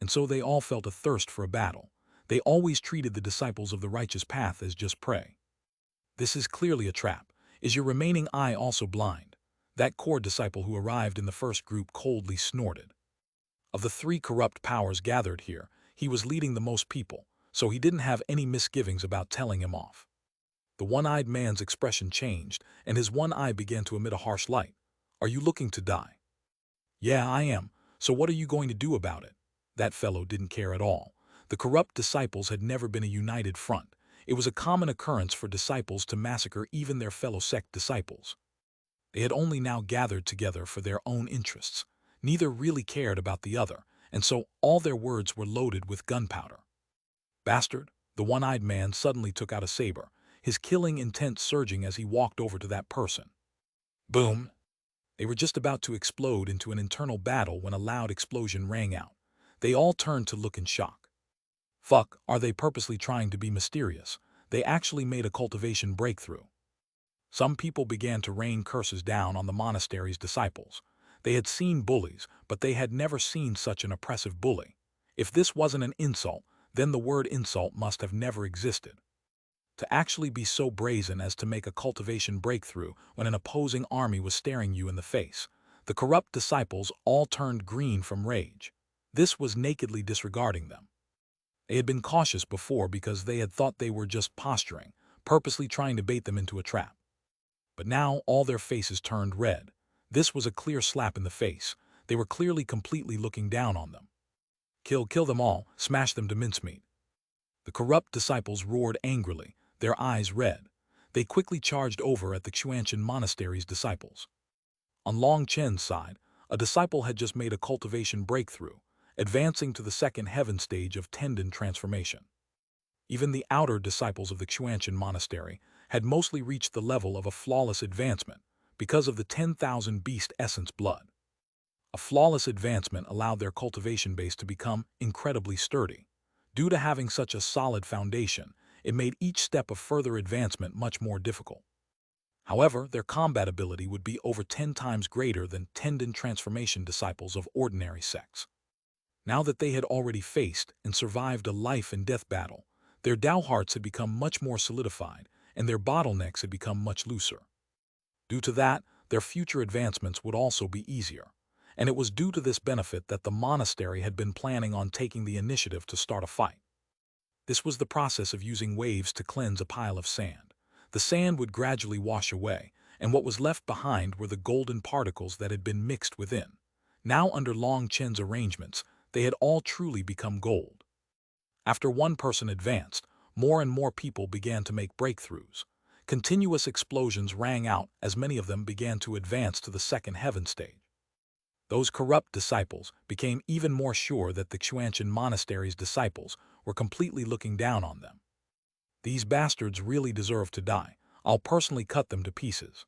And so they all felt a thirst for a battle. They always treated the disciples of the righteous path as just prey. This is clearly a trap. Is your remaining eye also blind? That core disciple who arrived in the first group coldly snorted. Of the 3 corrupt powers gathered here, he was leading the most people, so he didn't have any misgivings about telling him off. The one-eyed man's expression changed, and his one eye began to emit a harsh light. "Are you looking to die?" "Yeah, I am. So what are you going to do about it?" That fellow didn't care at all. The corrupt disciples had never been a united front. It was a common occurrence for disciples to massacre even their fellow sect disciples. They had only now gathered together for their own interests. Neither really cared about the other, and so all their words were loaded with gunpowder. "Bastard!" The one-eyed man suddenly took out a saber, his killing intent surging as he walked over to that person. Boom! They were just about to explode into an internal battle when a loud explosion rang out. They all turned to look in shock. Fuck, are they purposely trying to be mysterious? They actually made a cultivation breakthrough. Some people began to rain curses down on the monastery's disciples. They had seen bullies, but they had never seen such an oppressive bully. If this wasn't an insult, then the word insult must have never existed. To actually be so brazen as to make a cultivation breakthrough when an opposing army was staring you in the face. The corrupt disciples all turned green from rage. This was nakedly disregarding them. They had been cautious before because they had thought they were just posturing, purposely trying to bait them into a trap. But now all their faces turned red. This was a clear slap in the face. They were clearly completely looking down on them. Kill them all, smash them to mincemeat. The corrupt disciples roared angrily, their eyes red. They quickly charged over at the Xuanhuan monastery's disciples. On Long Chen's side, a disciple had just made a cultivation breakthrough, advancing to the second heaven stage of tendon transformation. Even the outer disciples of the Xuanhuan monastery had mostly reached the level of a flawless advancement because of the 10,000 beast essence blood. A flawless advancement allowed their cultivation base to become incredibly sturdy. Due to having such a solid foundation, it made each step of further advancement much more difficult. However, their combat ability would be over 10 times greater than tendon transformation disciples of ordinary sects. Now that they had already faced and survived a life and death battle, their Dao hearts had become much more solidified, and their bottlenecks had become much looser. Due to that, their future advancements would also be easier. And it was due to this benefit that the monastery had been planning on taking the initiative to start a fight. This was the process of using waves to cleanse a pile of sand. The sand would gradually wash away, and what was left behind were the golden particles that had been mixed within. Now under Long Chen's arrangements, they had all truly become gold. After one person advanced, more and more people began to make breakthroughs. Continuous explosions rang out as many of them began to advance to the second heaven stage. Those corrupt disciples became even more sure that the Xuanhuan monastery's disciples were completely looking down on them. These bastards really deserve to die. I'll personally cut them to pieces.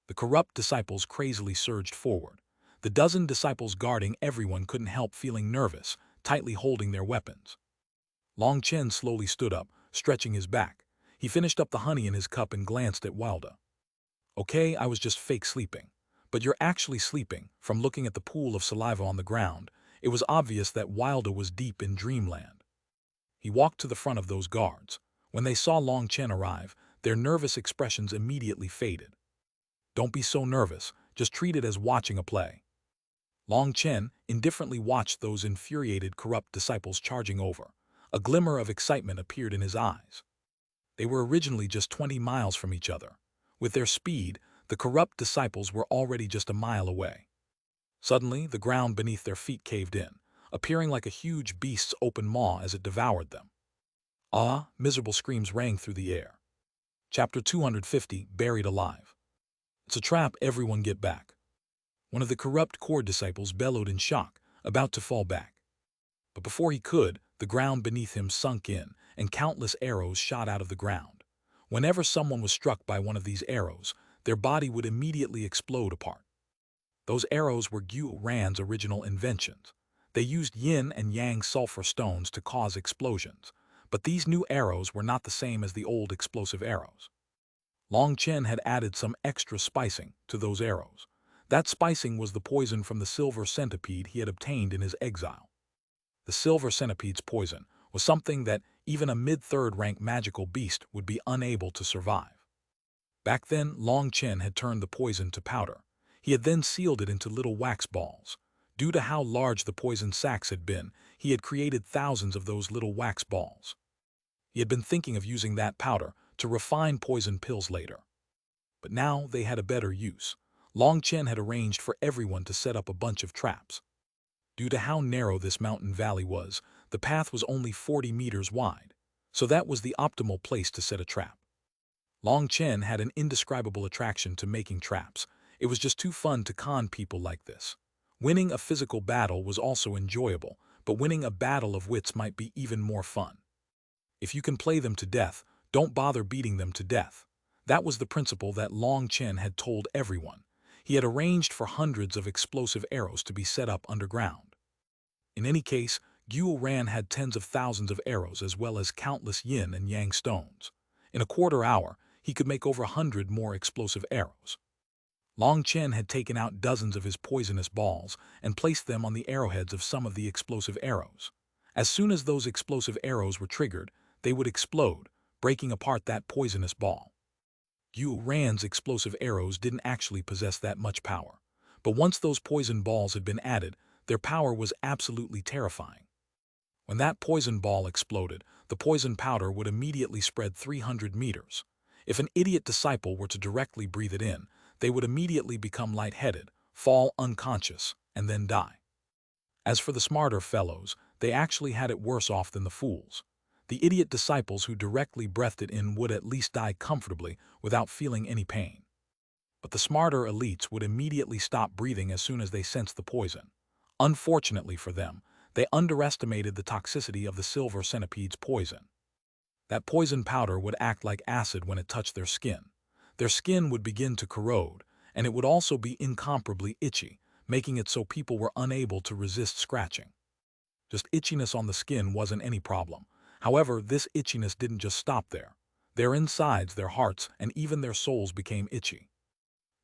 The corrupt disciples crazily surged forward. The dozen disciples guarding everyone couldn't help feeling nervous, tightly holding their weapons. Long Chen slowly stood up, stretching his back. He finished up the honey in his cup and glanced at Wilda. Okay, I was just fake sleeping. But you're actually sleeping. From looking at the pool of saliva on the ground, it was obvious that Wilda was deep in dreamland. He walked to the front of those guards. When they saw Long Chen arrive, their nervous expressions immediately faded. Don't be so nervous, just treat it as watching a play. Long Chen indifferently watched those infuriated corrupt disciples charging over. A glimmer of excitement appeared in his eyes. They were originally just 20 miles from each other. With their speed, the corrupt disciples were already just a mile away. Suddenly, the ground beneath their feet caved in, appearing like a huge beast's open maw as it devoured them. Ah! Miserable screams rang through the air. Chapter 250, Buried Alive. It's a trap, everyone get back. One of the corrupt core disciples bellowed in shock, about to fall back. But before he could, the ground beneath him sunk in, and countless arrows shot out of the ground. Whenever someone was struck by one of these arrows, their body would immediately explode apart. Those arrows were Xuanhuan's original inventions. They used yin and yang sulfur stones to cause explosions, but these new arrows were not the same as the old explosive arrows. Long Chen had added some extra spicing to those arrows. That spicing was the poison from the silver centipede he had obtained in his exile. The silver centipede's poison was something that even a mid-third rank magical beast would be unable to survive. Back then, Long Chen had turned the poison to powder. He had then sealed it into little wax balls. Due to how large the poison sacs had been, he had created thousands of those little wax balls. He had been thinking of using that powder to refine poison pills later. But now they had a better use. Long Chen had arranged for everyone to set up a bunch of traps. Due to how narrow this mountain valley was, the path was only 40 meters wide, so that was the optimal place to set a trap. Long Chen had an indescribable attraction to making traps. It was just too fun to con people like this. Winning a physical battle was also enjoyable, but winning a battle of wits might be even more fun. If you can play them to death, don't bother beating them to death. That was the principle that Long Chen had told everyone. He had arranged for hundreds of explosive arrows to be set up underground. In any case, Xuanhuan had tens of thousands of arrows as well as countless yin and yang stones. In a quarter hour, he could make over 100 more explosive arrows. Long Chen had taken out dozens of his poisonous balls and placed them on the arrowheads of some of the explosive arrows. As soon as those explosive arrows were triggered, they would explode, breaking apart that poisonous ball. Xuanhuan's explosive arrows didn't actually possess that much power, but once those poison balls had been added, their power was absolutely terrifying. When that poison ball exploded, the poison powder would immediately spread 300 meters. If an idiot disciple were to directly breathe it in, they would immediately become lightheaded, fall unconscious, and then die. As for the smarter fellows, they actually had it worse off than the fools. The idiot disciples who directly breathed it in would at least die comfortably without feeling any pain. But the smarter elites would immediately stop breathing as soon as they sensed the poison. Unfortunately for them, they underestimated the toxicity of the silver centipede's poison. That poison powder would act like acid when it touched their skin. Their skin would begin to corrode, and it would also be incomparably itchy, making it so people were unable to resist scratching. Just itchiness on the skin wasn't any problem. However, this itchiness didn't just stop there. Their insides, their hearts, and even their souls became itchy.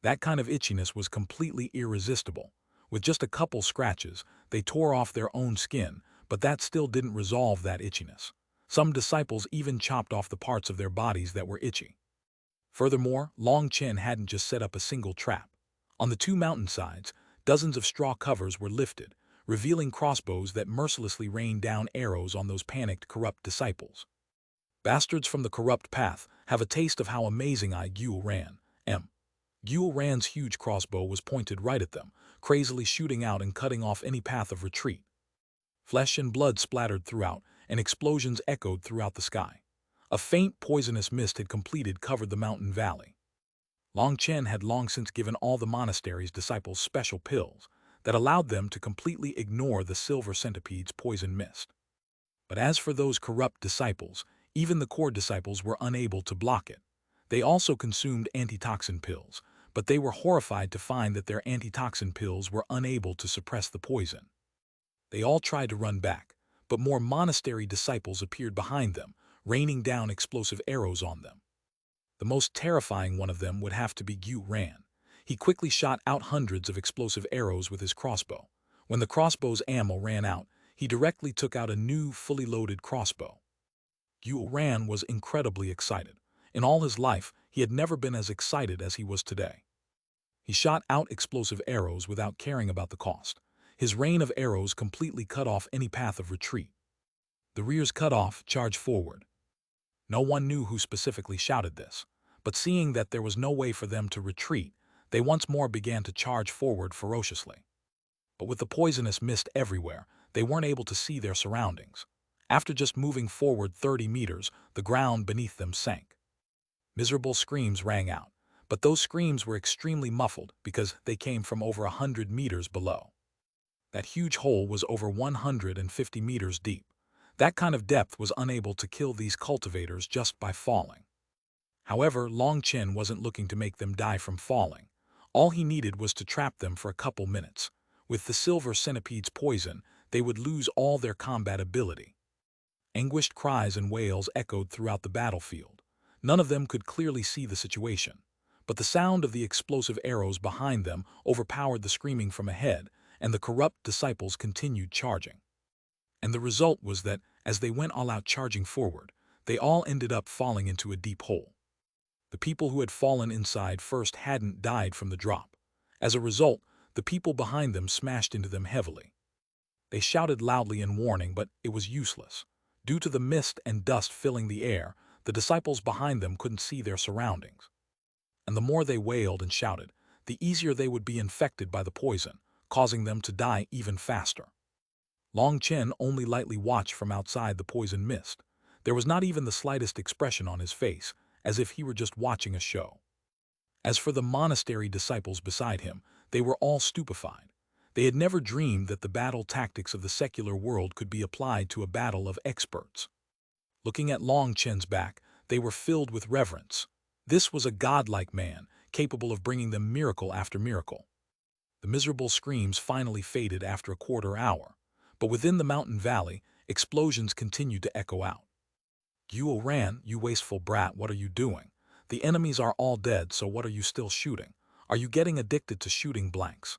That kind of itchiness was completely irresistible. With just a couple scratches, they tore off their own skin, but that still didn't resolve that itchiness. Some disciples even chopped off the parts of their bodies that were itchy. Furthermore, Long Chen hadn't just set up a single trap. On the two mountainsides, dozens of straw covers were lifted, revealing crossbows that mercilessly rained down arrows on those panicked corrupt disciples. Bastards from the corrupt path have a taste of how amazing Xuanhuan am. Xuanhuan's huge crossbow was pointed right at them, crazily shooting out and cutting off any path of retreat. Flesh and blood splattered throughout, and explosions echoed throughout the sky. A faint poisonous mist had covered the mountain valley. Chen had long since given all the monastery's disciples special pills that allowed them to completely ignore the silver centipede's poison mist. But as for those corrupt disciples, even the core disciples were unable to block it. They also consumed antitoxin pills, but they were horrified to find that their antitoxin pills were unable to suppress the poison. They all tried to run back, but more monastery disciples appeared behind them, raining down explosive arrows on them. The most terrifying one of them would have to be Xuanhuan. He quickly shot out hundreds of explosive arrows with his crossbow. When the crossbow's ammo ran out, he directly took out a new, fully loaded crossbow. Xuanhuan was incredibly excited. In all his life, he had never been as excited as he was today. He shot out explosive arrows without caring about the cost. His rain of arrows completely cut off any path of retreat. The rear's cut off, charge forward. No one knew who specifically shouted this, but seeing that there was no way for them to retreat, they once more began to charge forward ferociously. But with the poisonous mist everywhere, they weren't able to see their surroundings. After just moving forward 30 meters, the ground beneath them sank. Miserable screams rang out, but those screams were extremely muffled because they came from over 100 meters below. That huge hole was over 150 meters deep. That kind of depth was unable to kill these cultivators just by falling. However, Chen wasn't looking to make them die from falling. All he needed was to trap them for a couple minutes. With the silver centipede's poison, they would lose all their combat ability. Anguished cries and wails echoed throughout the battlefield. None of them could clearly see the situation, but the sound of the explosive arrows behind them overpowered the screaming from ahead, and the corrupt disciples continued charging. And the result was that, as they went all out charging forward, they all ended up falling into a deep hole. The people who had fallen inside first hadn't died from the drop. As a result, the people behind them smashed into them heavily. They shouted loudly in warning, but it was useless. Due to the mist and dust filling the air, the disciples behind them couldn't see their surroundings. And the more they wailed and shouted, the easier they would be infected by the poison, causing them to die even faster. Chen only lightly watched from outside the poison mist. There was not even the slightest expression on his face, as if he were just watching a show. As for the monastery disciples beside him, they were all stupefied. They had never dreamed that the battle tactics of the secular world could be applied to a battle of experts. Looking at Chen's back, they were filled with reverence. This was a godlike man, capable of bringing them miracle after miracle. The miserable screams finally faded after a quarter hour, but within the mountain valley, explosions continued to echo out. Xuanhuan, you wasteful brat, what are you doing? The enemies are all dead, so what are you still shooting? Are you getting addicted to shooting blanks?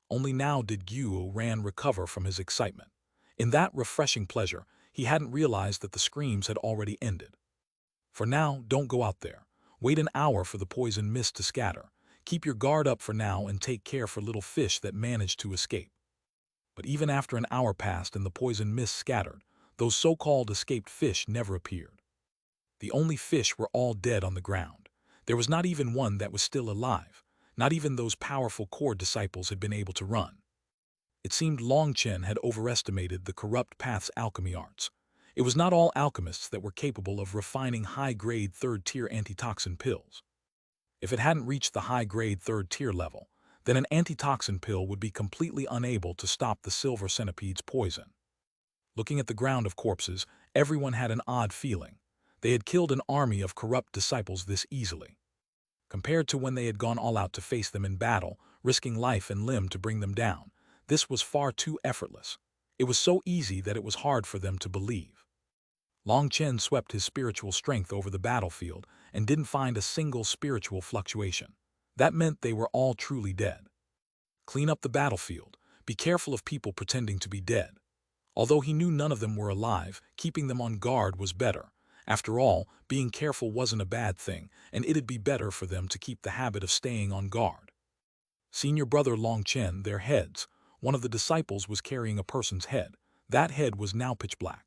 Only now did Xuanhuan recover from his excitement. In that refreshing pleasure, he hadn't realized that the screams had already ended. For now, don't go out there. Wait an hour for the poison mist to scatter. Keep your guard up for now and take care for little fish that manage to escape. But even after an hour passed and the poison mist scattered, those so-called escaped fish never appeared. The only fish were all dead on the ground. There was not even one that was still alive. Not even those powerful core disciples had been able to run. It seemed Chen had overestimated the corrupt path's alchemy arts. It was not all alchemists that were capable of refining high-grade third-tier antitoxin pills. If it hadn't reached the high-grade third-tier level, then an antitoxin pill would be completely unable to stop the silver centipede's poison. Looking at the ground of corpses, everyone had an odd feeling. They had killed an army of corrupt disciples this easily. Compared to when they had gone all out to face them in battle, risking life and limb to bring them down, this was far too effortless. It was so easy that it was hard for them to believe. Chen swept his spiritual strength over the battlefield and didn't find a single spiritual fluctuation. That meant they were all truly dead. Clean up the battlefield. Be careful of people pretending to be dead. Although he knew none of them were alive, keeping them on guard was better. After all, being careful wasn't a bad thing, and it'd be better for them to keep the habit of staying on guard. Senior brother Chen, their heads. One of the disciples was carrying a person's head. That head was now pitch black.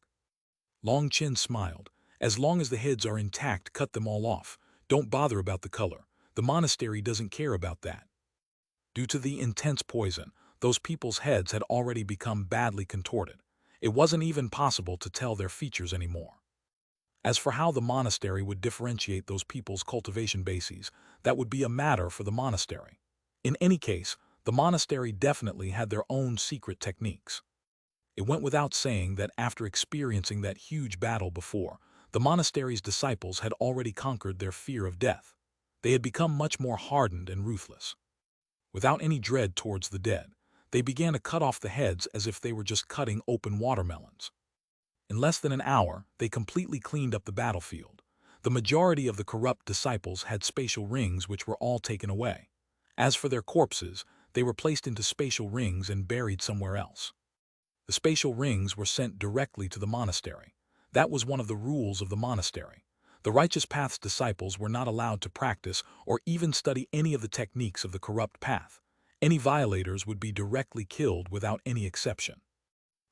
Chen smiled. As long as the heads are intact, cut them all off. Don't bother about the color. The monastery doesn't care about that. Due to the intense poison, those people's heads had already become badly contorted. It wasn't even possible to tell their features anymore. As for how the monastery would differentiate those people's cultivation bases, that would be a matter for the monastery. In any case, the monastery definitely had their own secret techniques. It went without saying that after experiencing that huge battle before, the monastery's disciples had already conquered their fear of death. They had become much more hardened and ruthless. Without any dread towards the dead, they began to cut off the heads as if they were just cutting open watermelons. In less than an hour, they completely cleaned up the battlefield. The majority of the corrupt disciples had spatial rings which were all taken away. As for their corpses, they were placed into spatial rings and buried somewhere else. The spatial rings were sent directly to the monastery. That was one of the rules of the monastery. The righteous path's disciples were not allowed to practice or even study any of the techniques of the corrupt path. Any violators would be directly killed without any exception.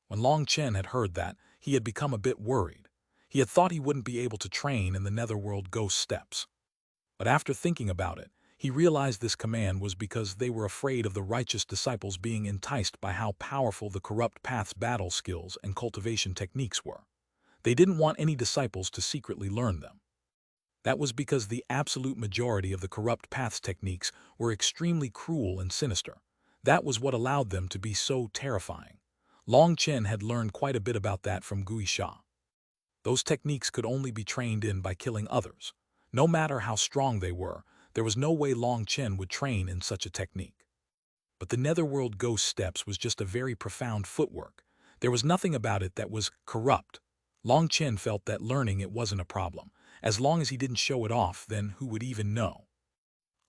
When Long Chen had heard that, he had become a bit worried. He had thought he wouldn't be able to train in the netherworld ghost steppes. But after thinking about it, he realized this command was because they were afraid of the righteous disciples being enticed by how powerful the corrupt path's battle skills and cultivation techniques were. They didn't want any disciples to secretly learn them. That was because the absolute majority of the corrupt path's techniques were extremely cruel and sinister. That was what allowed them to be so terrifying. Long Chen had learned quite a bit about that from Gui Sha. Those techniques could only be trained in by killing others. No matter how strong they were, there was no way Long Chen would train in such a technique. But the netherworld ghost steps was just a very profound footwork. There was nothing about it that was corrupt. Long Chen felt that learning it wasn't a problem. As long as he didn't show it off, then who would even know?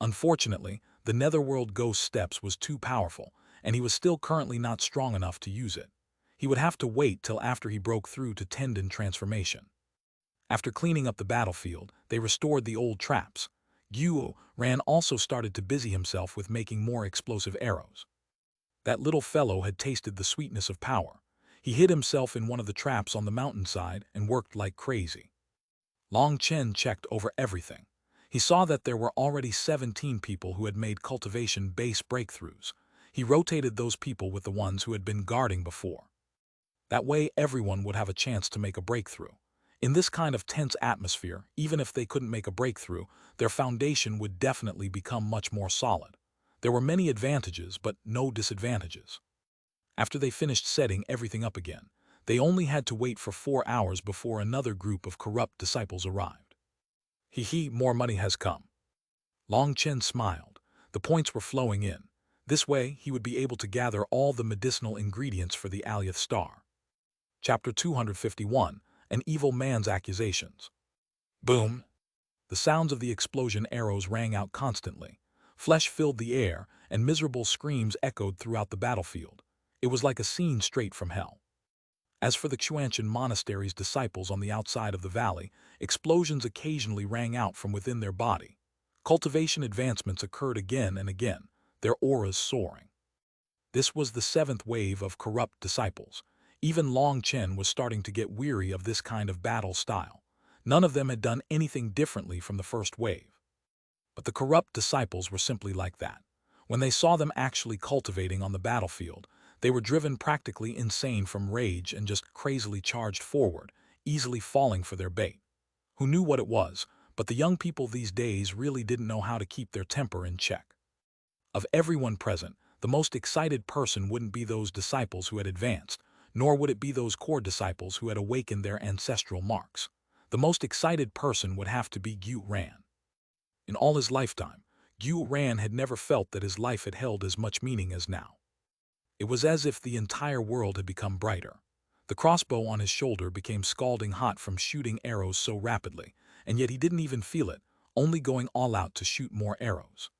Unfortunately, the netherworld ghost steps was too powerful, and he was still currently not strong enough to use it. He would have to wait till after he broke through to tendon transformation. After cleaning up the battlefield, they restored the old traps. Xuanhuan also started to busy himself with making more explosive arrows. That little fellow had tasted the sweetness of power. He hid himself in one of the traps on the mountainside and worked like crazy. Long Chen checked over everything. He saw that there were already 17 people who had made cultivation base breakthroughs. He rotated those people with the ones who had been guarding before. That way everyone would have a chance to make a breakthrough. In this kind of tense atmosphere, even if they couldn't make a breakthrough, their foundation would definitely become much more solid. There were many advantages, but no disadvantages. After they finished setting everything up again, they only had to wait for 4 hours before another group of corrupt disciples arrived. More money has come. Long Chen smiled. The points were flowing in. This way, he would be able to gather all the medicinal ingredients for the Aliyah star. Chapter 251, An Evil Man's Accusations. Boom! The sounds of the explosion arrows rang out constantly. Flesh filled the air, and miserable screams echoed throughout the battlefield. It was like a scene straight from hell. As for the Xuanhuan monastery's disciples on the outside of the valley, explosions occasionally rang out from within their body. Cultivation advancements occurred again and again, their auras soaring. This was the 7th wave of corrupt disciples. Even Long Chen was starting to get weary of this kind of battle style. None of them had done anything differently from the first wave. But the corrupt disciples were simply like that. When they saw them actually cultivating on the battlefield, they were driven practically insane from rage and just crazily charged forward, easily falling for their bait. Who knew what it was, but the young people these days really didn't know how to keep their temper in check. Of everyone present, the most excited person wouldn't be those disciples who had advanced, nor would it be those core disciples who had awakened their ancestral marks. The most excited person would have to be Xuanhuan. In all his lifetime, Xuanhuan had never felt that his life had held as much meaning as now. It was as if the entire world had become brighter. The crossbow on his shoulder became scalding hot from shooting arrows so rapidly, and yet he didn't even feel it, only going all out to shoot more arrows.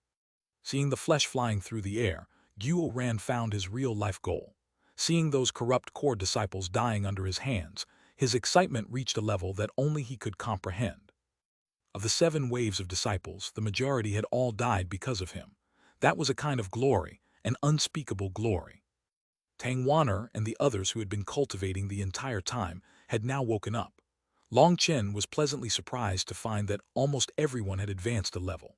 Seeing the flesh flying through the air, Xuanhuan found his real-life goal. Seeing those corrupt core disciples dying under his hands, his excitement reached a level that only he could comprehend. Of the 7 waves of disciples, the majority had all died because of him. That was a kind of glory, an unspeakable glory. Tangwaner and the others who had been cultivating the entire time had now woken up. Long Chen was pleasantly surprised to find that almost everyone had advanced a level.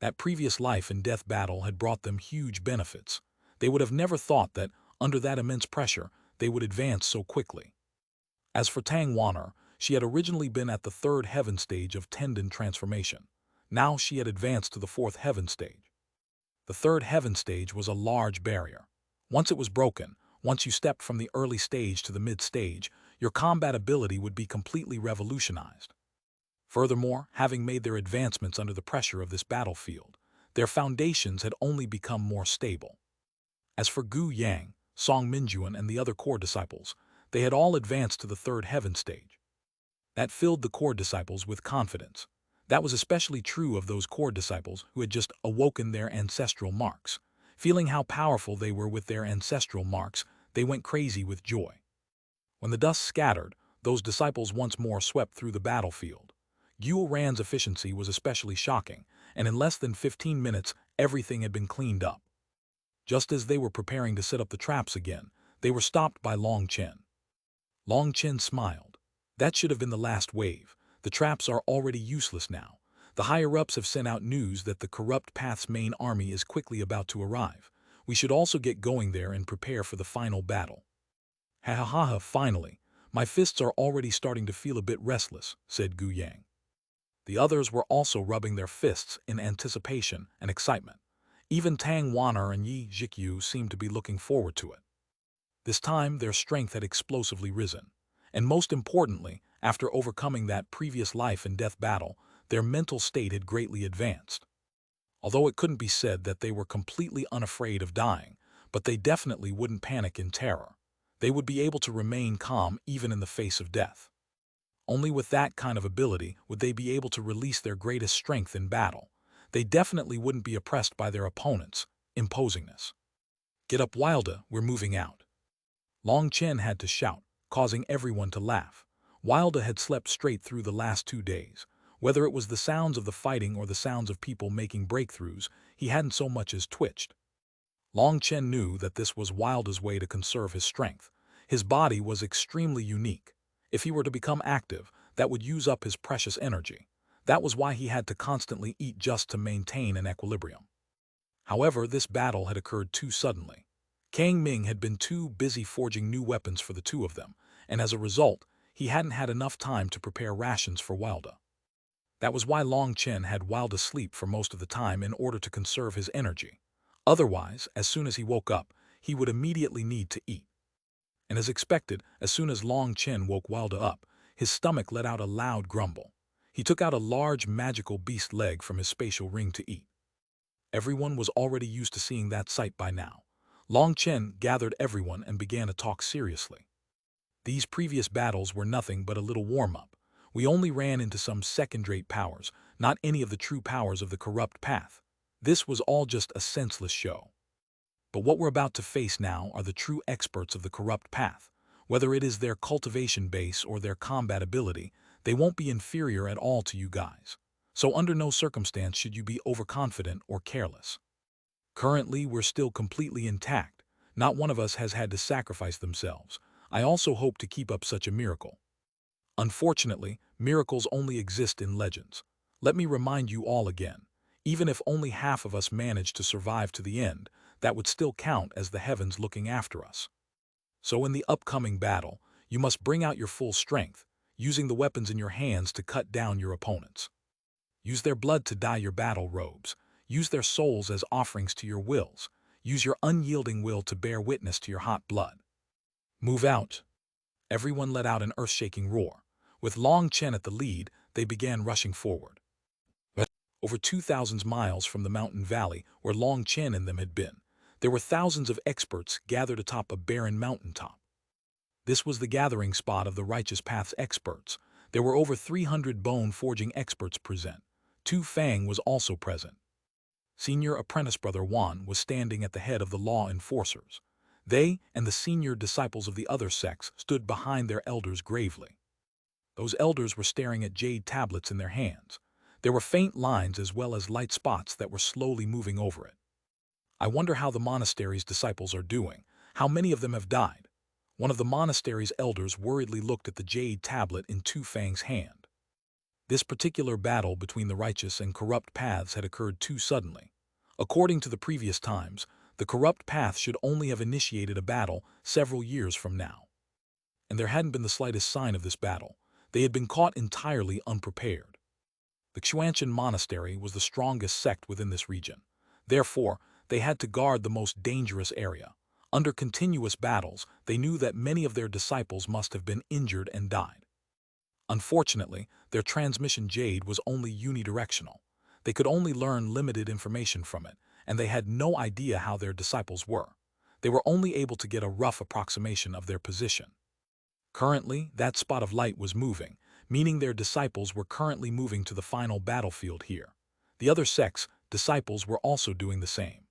That previous life and death battle had brought them huge benefits. They would have never thought that, under that immense pressure, they would advance so quickly. As for Xuanhuan, she had originally been at the third heaven stage of tendon transformation. Now she had advanced to the fourth heaven stage. The third heaven stage was a large barrier. Once it was broken, once you stepped from the early stage to the mid stage, your combat ability would be completely revolutionized. Furthermore, having made their advancements under the pressure of this battlefield, their foundations had only become more stable. As for Gu Yang, Song Minjuan, and the other core disciples, they had all advanced to the third heaven stage. That filled the core disciples with confidence. That was especially true of those core disciples who had just awoken their ancestral marks. Feeling how powerful they were with their ancestral marks, they went crazy with joy. When the dust scattered, those disciples once more swept through the battlefield. Xuanhuan's efficiency was especially shocking, and in less than 15 minutes, everything had been cleaned up. Just as they were preparing to set up the traps again, they were stopped by Chen. Chen smiled. That should have been the last wave. The traps are already useless now. The higher-ups have sent out news that the Corrupt Path's main army is quickly about to arrive. We should also get going there and prepare for the final battle. Ha ha ha ha, finally. My fists are already starting to feel a bit restless, said Gu Yang. The others were also rubbing their fists in anticipation and excitement. Even Xuanhuan and Yi Zhikyu seemed to be looking forward to it. This time, their strength had explosively risen. And most importantly, after overcoming that previous life and death battle, their mental state had greatly advanced. Although it couldn't be said that they were completely unafraid of dying, but they definitely wouldn't panic in terror. They would be able to remain calm even in the face of death. Only with that kind of ability would they be able to release their greatest strength in battle. They definitely wouldn't be oppressed by their opponents' imposingness. Get up, Wilda, we're moving out. Chen had to shout, causing everyone to laugh. Wilda had slept straight through the last 2 days. Whether it was the sounds of the fighting or the sounds of people making breakthroughs, he hadn't so much as twitched. Chen knew that this was Wilda's way to conserve his strength. His body was extremely unique. If he were to become active, that would use up his precious energy. That was why he had to constantly eat just to maintain an equilibrium. However, this battle had occurred too suddenly. Kang Ming had been too busy forging new weapons for the two of them, and as a result, he hadn't had enough time to prepare rations for Wilda. That was why Chen had Wilda sleep for most of the time in order to conserve his energy. Otherwise, as soon as he woke up, he would immediately need to eat. And as expected, as soon as Chen woke Wilda up, his stomach let out a loud grumble. He took out a large magical beast leg from his spatial ring to eat. Everyone was already used to seeing that sight by now. Chen gathered everyone and began to talk seriously. These previous battles were nothing but a little warm-up. We only ran into some second-rate powers, not any of the true powers of the Corrupt Path. This was all just a senseless show. But what we're about to face now are the true experts of the Corrupt Path. Whether it is their cultivation base or their combat ability, they won't be inferior at all to you guys. So under no circumstance should you be overconfident or careless. Currently, we're still completely intact. Not one of us has had to sacrifice themselves. I also hope to keep up such a miracle. Unfortunately, miracles only exist in legends. Let me remind you all again. Even if only half of us manage to survive to the end, that would still count as the heavens looking after us. So in the upcoming battle, you must bring out your full strength, using the weapons in your hands to cut down your opponents. Use their blood to dye your battle robes. Use their souls as offerings to your wills. Use your unyielding will to bear witness to your hot blood. Move out. Everyone let out an earth-shaking roar. With Chen at the lead, they began rushing forward. Over 2,000 miles from the mountain valley where Chen and them had been, there were thousands of experts gathered atop a barren mountaintop. This was the gathering spot of the Righteous Path's experts. There were over 300 bone-forging experts present. Tu Fang was also present. Senior apprentice brother Wan was standing at the head of the law enforcers. They and the senior disciples of the other sects stood behind their elders gravely. Those elders were staring at jade tablets in their hands. There were faint lines as well as light spots that were slowly moving over it. I wonder how the monastery's disciples are doing. How many of them have died? One of the monastery's elders worriedly looked at the jade tablet in Tu Fang's hand. This particular battle between the righteous and corrupt paths had occurred too suddenly. According to the previous times, the corrupt path should only have initiated a battle several years from now. And there hadn't been the slightest sign of this battle. They had been caught entirely unprepared. The Xuanhuan monastery was the strongest sect within this region. Therefore, they had to guard the most dangerous area. Under continuous battles, they knew that many of their disciples must have been injured and died. Unfortunately, their transmission Jade was only unidirectional. They could only learn limited information from it, and they had no idea how their disciples were. They were only able to get a rough approximation of their position. Currently, that spot of light was moving, meaning their disciples were currently moving to the final battlefield here. The other sects' disciples were also doing the same.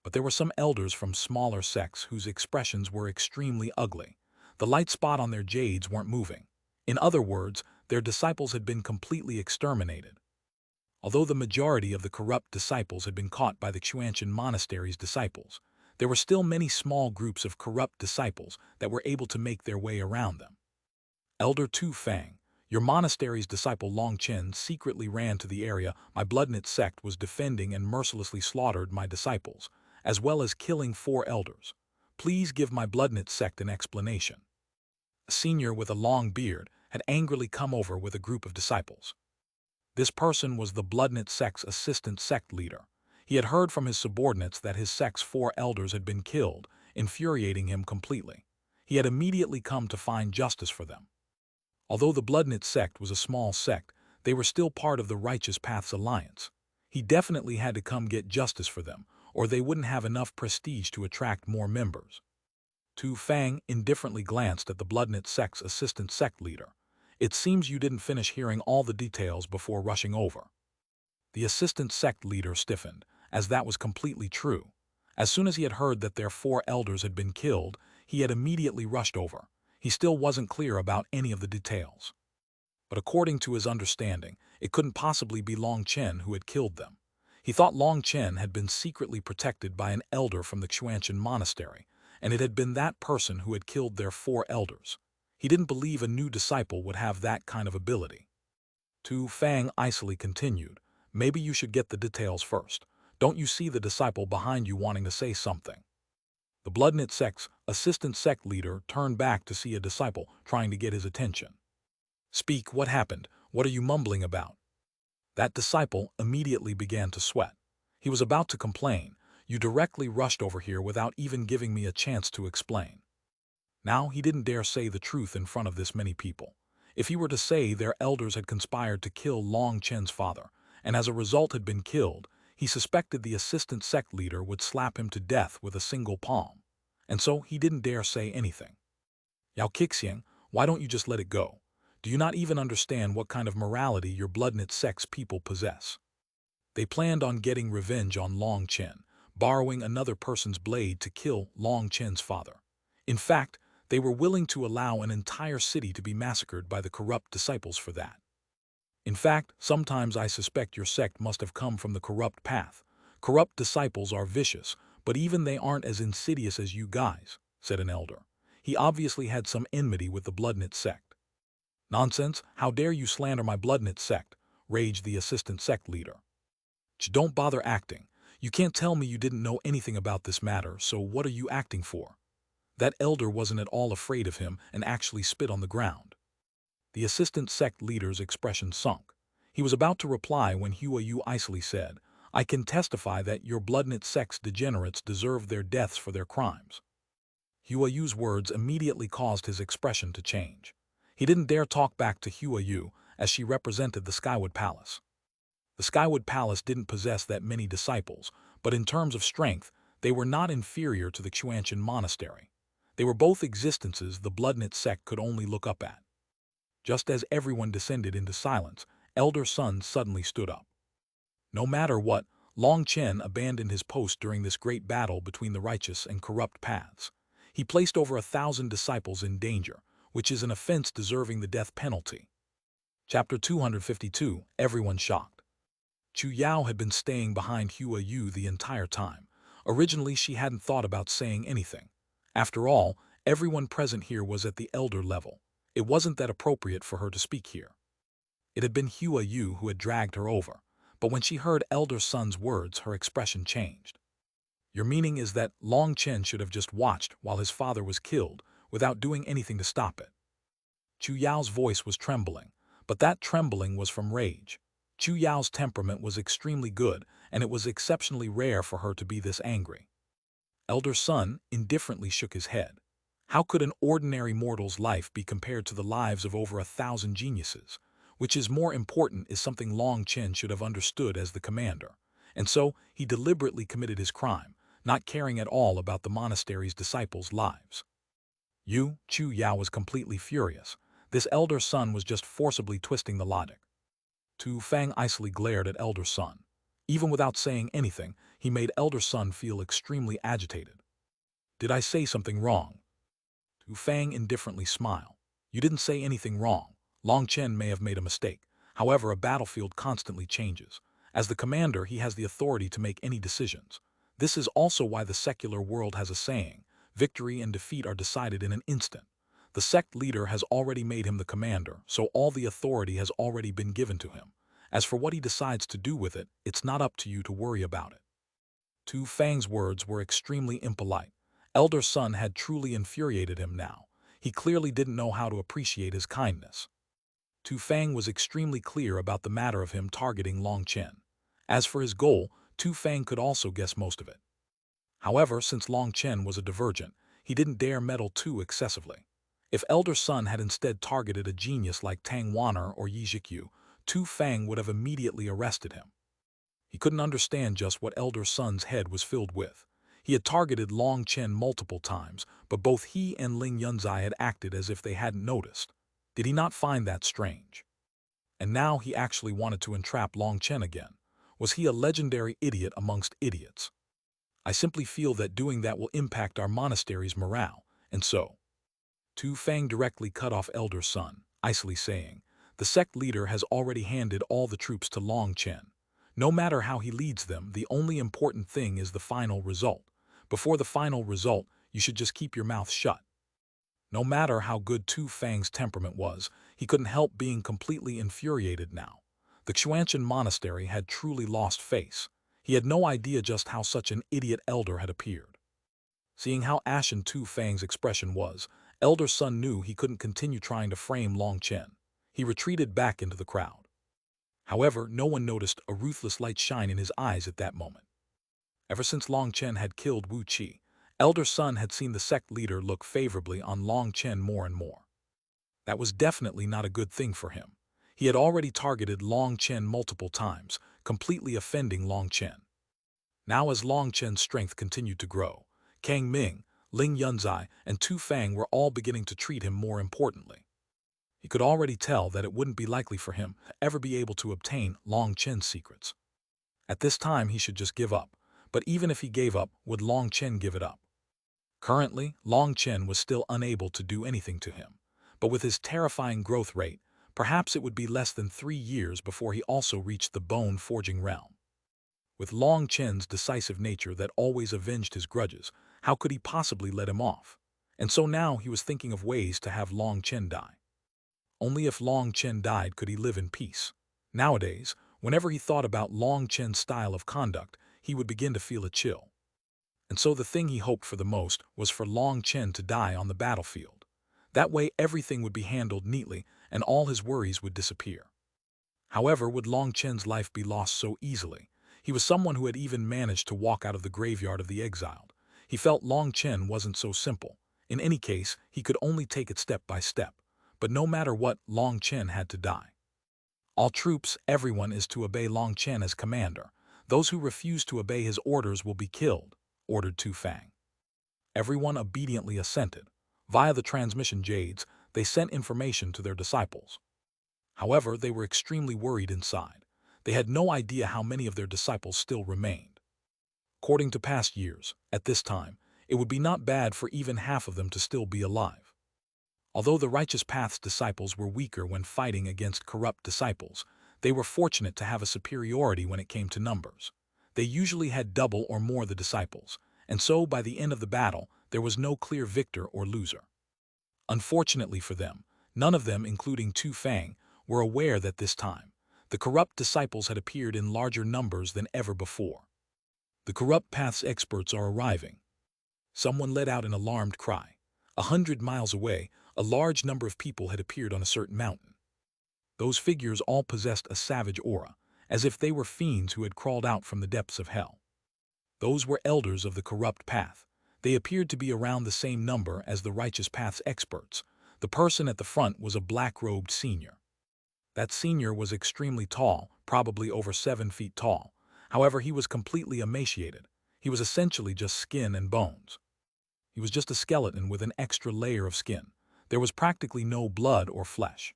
But there were some elders from smaller sects whose expressions were extremely ugly. The light spot on their jades weren't moving. In other words, their disciples had been completely exterminated. Although the majority of the corrupt disciples had been caught by the Xuanhuan monastery's disciples, there were still many small groups of corrupt disciples that were able to make their way around them. Elder Tu Fang, your monastery's disciple Long Chen secretly ran to the area my bloodknit sect was defending and mercilessly slaughtered my disciples, as well as killing 4 elders. Please give my bloodknit sect an explanation. A senior with a long beard had angrily come over with a group of disciples. This person was the bloodknit sect's assistant sect leader. He had heard from his subordinates that his sect's 4 elders had been killed, infuriating him completely. He had immediately come to find justice for them. Although the bloodknit sect was a small sect, they were still part of the Righteous Path's alliance. He definitely had to come get justice for them, or they wouldn't have enough prestige to attract more members. Tu Fang indifferently glanced at the bloodknit sect's assistant sect leader. It seems you didn't finish hearing all the details before rushing over. The assistant sect leader stiffened, as that was completely true. As soon as he had heard that their 4 elders had been killed, he had immediately rushed over. He still wasn't clear about any of the details. But according to his understanding, it couldn't possibly be Long Chen who had killed them. He thought Long Chen had been secretly protected by an elder from the Xuanhuan monastery, and it had been that person who had killed their 4 elders. He didn't believe a new disciple would have that kind of ability. Tu Fang icily continued, maybe you should get the details first. Don't you see the disciple behind you wanting to say something? The bloodknit sect's assistant sect leader turned back to see a disciple trying to get his attention. Speak, what happened? What are you mumbling about? That disciple immediately began to sweat. He was about to complain. You directly rushed over here without even giving me a chance to explain. Now he didn't dare say the truth in front of this many people. If he were to say their elders had conspired to kill Long Chen's father, and as a result had been killed, he suspected the assistant sect leader would slap him to death with a single palm. And so he didn't dare say anything. Yao Qixiang, why don't you just let it go? Do you not even understand what kind of morality your bloodknit sect's people possess? They planned on getting revenge on Long Chen, borrowing another person's blade to kill Long Chen's father. In fact, they were willing to allow an entire city to be massacred by the corrupt disciples for that. In fact, sometimes I suspect your sect must have come from the corrupt path. Corrupt disciples are vicious, but even they aren't as insidious as you guys, said an elder. He obviously had some enmity with the bloodknit sect. Nonsense, how dare you slander my bloodknit sect, raged the assistant sect leader. Don't bother acting. You can't tell me you didn't know anything about this matter, so what are you acting for? That elder wasn't at all afraid of him and actually spit on the ground. The assistant sect leader's expression sunk. He was about to reply when Huayu icily said, I can testify that your bloodknit sect's degenerates deserve their deaths for their crimes. Huayu's words immediately caused his expression to change. He didn't dare talk back to Huayu as she represented the Skywood Palace. The Skywood Palace didn't possess that many disciples, but in terms of strength, they were not inferior to the Xuanhuan monastery. They were both existences the bloodknit sect could only look up at. Just as everyone descended into silence, Elder Sun suddenly stood up. No matter what, Long Chen abandoned his post during this great battle between the righteous and corrupt paths. He placed over 1,000 disciples in danger, which is an offense deserving the death penalty. Chapter 252, Everyone Shocked. Chu Yao had been staying behind Hua Yu the entire time. Originally, she hadn't thought about saying anything. After all, everyone present here was at the elder level. It wasn't that appropriate for her to speak here. It had been Hua Yu who had dragged her over, but when she heard Elder Sun's words, her expression changed. Your meaning is that Long Chen should have just watched while his father was killed without doing anything to stop it. Chu Yao's voice was trembling, but that trembling was from rage. Chu Yao's temperament was extremely good, and it was exceptionally rare for her to be this angry. Elder Sun indifferently shook his head. How could an ordinary mortal's life be compared to the lives of over 1,000 geniuses? Which is more important is something Long Chen should have understood as the commander. And so he deliberately committed his crime, not caring at all about the monastery's disciples' lives. Chu Yao was completely furious. This Elder Sun was just forcibly twisting the logic. Tu Fang icily glared at Elder Sun. Even without saying anything, he made Elder Sun feel extremely agitated. Did I say something wrong? Tu Fang indifferently smiled. You didn't say anything wrong. Long Chen may have made a mistake. However, a battlefield constantly changes. As the commander, he has the authority to make any decisions. This is also why the secular world has a saying, victory and defeat are decided in an instant. The sect leader has already made him the commander, so all the authority has already been given to him. As for what he decides to do with it, it's not up to you to worry about it. Tu Fang's words were extremely impolite. Elder Sun had truly infuriated him now. He clearly didn't know how to appreciate his kindness. Tu Fang was extremely clear about the matter of him targeting Long Chen. As for his goal, Tu Fang could also guess most of it. However, since Long Chen was a divergent, he didn't dare meddle too excessively. If Elder Sun had instead targeted a genius like Tang Wan'er or Yi Zhikyu, Tu Fang would have immediately arrested him. He couldn't understand just what Elder Sun's head was filled with. He had targeted Long Chen multiple times, but both he and Ling Yunzai had acted as if they hadn't noticed. Did he not find that strange? And now he actually wanted to entrap Long Chen again. Was he a legendary idiot amongst idiots? I simply feel that doing that will impact our monastery's morale, and so. Tu Fang directly cut off Elder Sun, icily saying, the sect leader has already handed all the troops to Long Chen. No matter how he leads them, the only important thing is the final result. Before the final result, you should just keep your mouth shut. No matter how good Tu Fang's temperament was, he couldn't help being completely infuriated now. The Xuanhuan monastery had truly lost face. He had no idea just how such an idiot elder had appeared. Seeing how ashen Tu Fang's expression was, Elder Sun knew he couldn't continue trying to frame Long Chen. He retreated back into the crowd. However, no one noticed a ruthless light shine in his eyes at that moment. Ever since Long Chen had killed Wu Qi, Elder Sun had seen the sect leader look favorably on Long Chen more and more. That was definitely not a good thing for him. He had already targeted Long Chen multiple times, completely offending Long Chen. Now as Long Chen's strength continued to grow, Kang Ming, Ling Yunzai, and Tu Fang were all beginning to treat him more importantly. He could already tell that it wouldn't be likely for him to ever be able to obtain Long Chen's secrets. At this time he should just give up, but even if he gave up, would Long Chen give it up? Currently, Long Chen was still unable to do anything to him, but with his terrifying growth rate, perhaps it would be less than 3 years before he also reached the bone-forging realm. With Long Chen's decisive nature that always avenged his grudges, how could he possibly let him off? And so now he was thinking of ways to have Long Chen die. Only if Long Chen died could he live in peace. Nowadays, whenever he thought about Long Chen's style of conduct, he would begin to feel a chill. And so the thing he hoped for the most was for Long Chen to die on the battlefield. That way everything would be handled neatly and all his worries would disappear. However, would Long Chen's life be lost so easily? He was someone who had even managed to walk out of the graveyard of the exiled. He felt Long Chen wasn't so simple. In any case, he could only take it step by step. But no matter what, Long Chen had to die. All troops, everyone is to obey Long Chen as commander. Those who refuse to obey his orders will be killed, ordered Tu Fang. Everyone obediently assented. Via the transmission Jades, they sent information to their disciples. However, they were extremely worried inside. They had no idea how many of their disciples still remained. According to past years, at this time, it would be not bad for even half of them to still be alive. Although the Righteous Path's disciples were weaker when fighting against corrupt disciples, they were fortunate to have a superiority when it came to numbers. They usually had double or more the disciples, and so by the end of the battle, there was no clear victor or loser. Unfortunately for them, none of them, including Tu Fang, were aware that this time, the corrupt disciples had appeared in larger numbers than ever before. The corrupt path's experts are arriving. Someone let out an alarmed cry. 100 miles away, a large number of people had appeared on a certain mountain. Those figures all possessed a savage aura, as if they were fiends who had crawled out from the depths of hell. Those were elders of the corrupt path. They appeared to be around the same number as the righteous path's experts. The person at the front was a black-robed senior. That senior was extremely tall, probably over 7 feet tall. However, he was completely emaciated. He was essentially just skin and bones. He was just a skeleton with an extra layer of skin. There was practically no blood or flesh.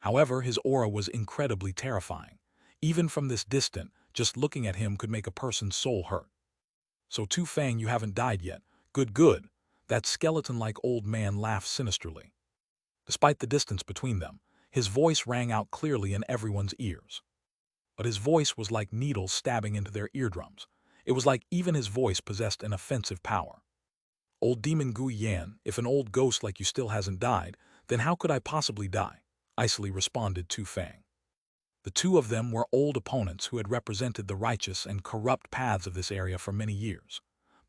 However, his aura was incredibly terrifying. Even from this distance, just looking at him could make a person's soul hurt. "So Tu Fang, you haven't died yet. Good, good." That skeleton-like old man laughed sinisterly. Despite the distance between them, his voice rang out clearly in everyone's ears. But his voice was like needles stabbing into their eardrums. It was like even his voice possessed an offensive power. "Old demon Gui Yan, if an old ghost like you still hasn't died, then how could I possibly die?" icily responded Tu Fang. The two of them were old opponents who had represented the righteous and corrupt paths of this area for many years.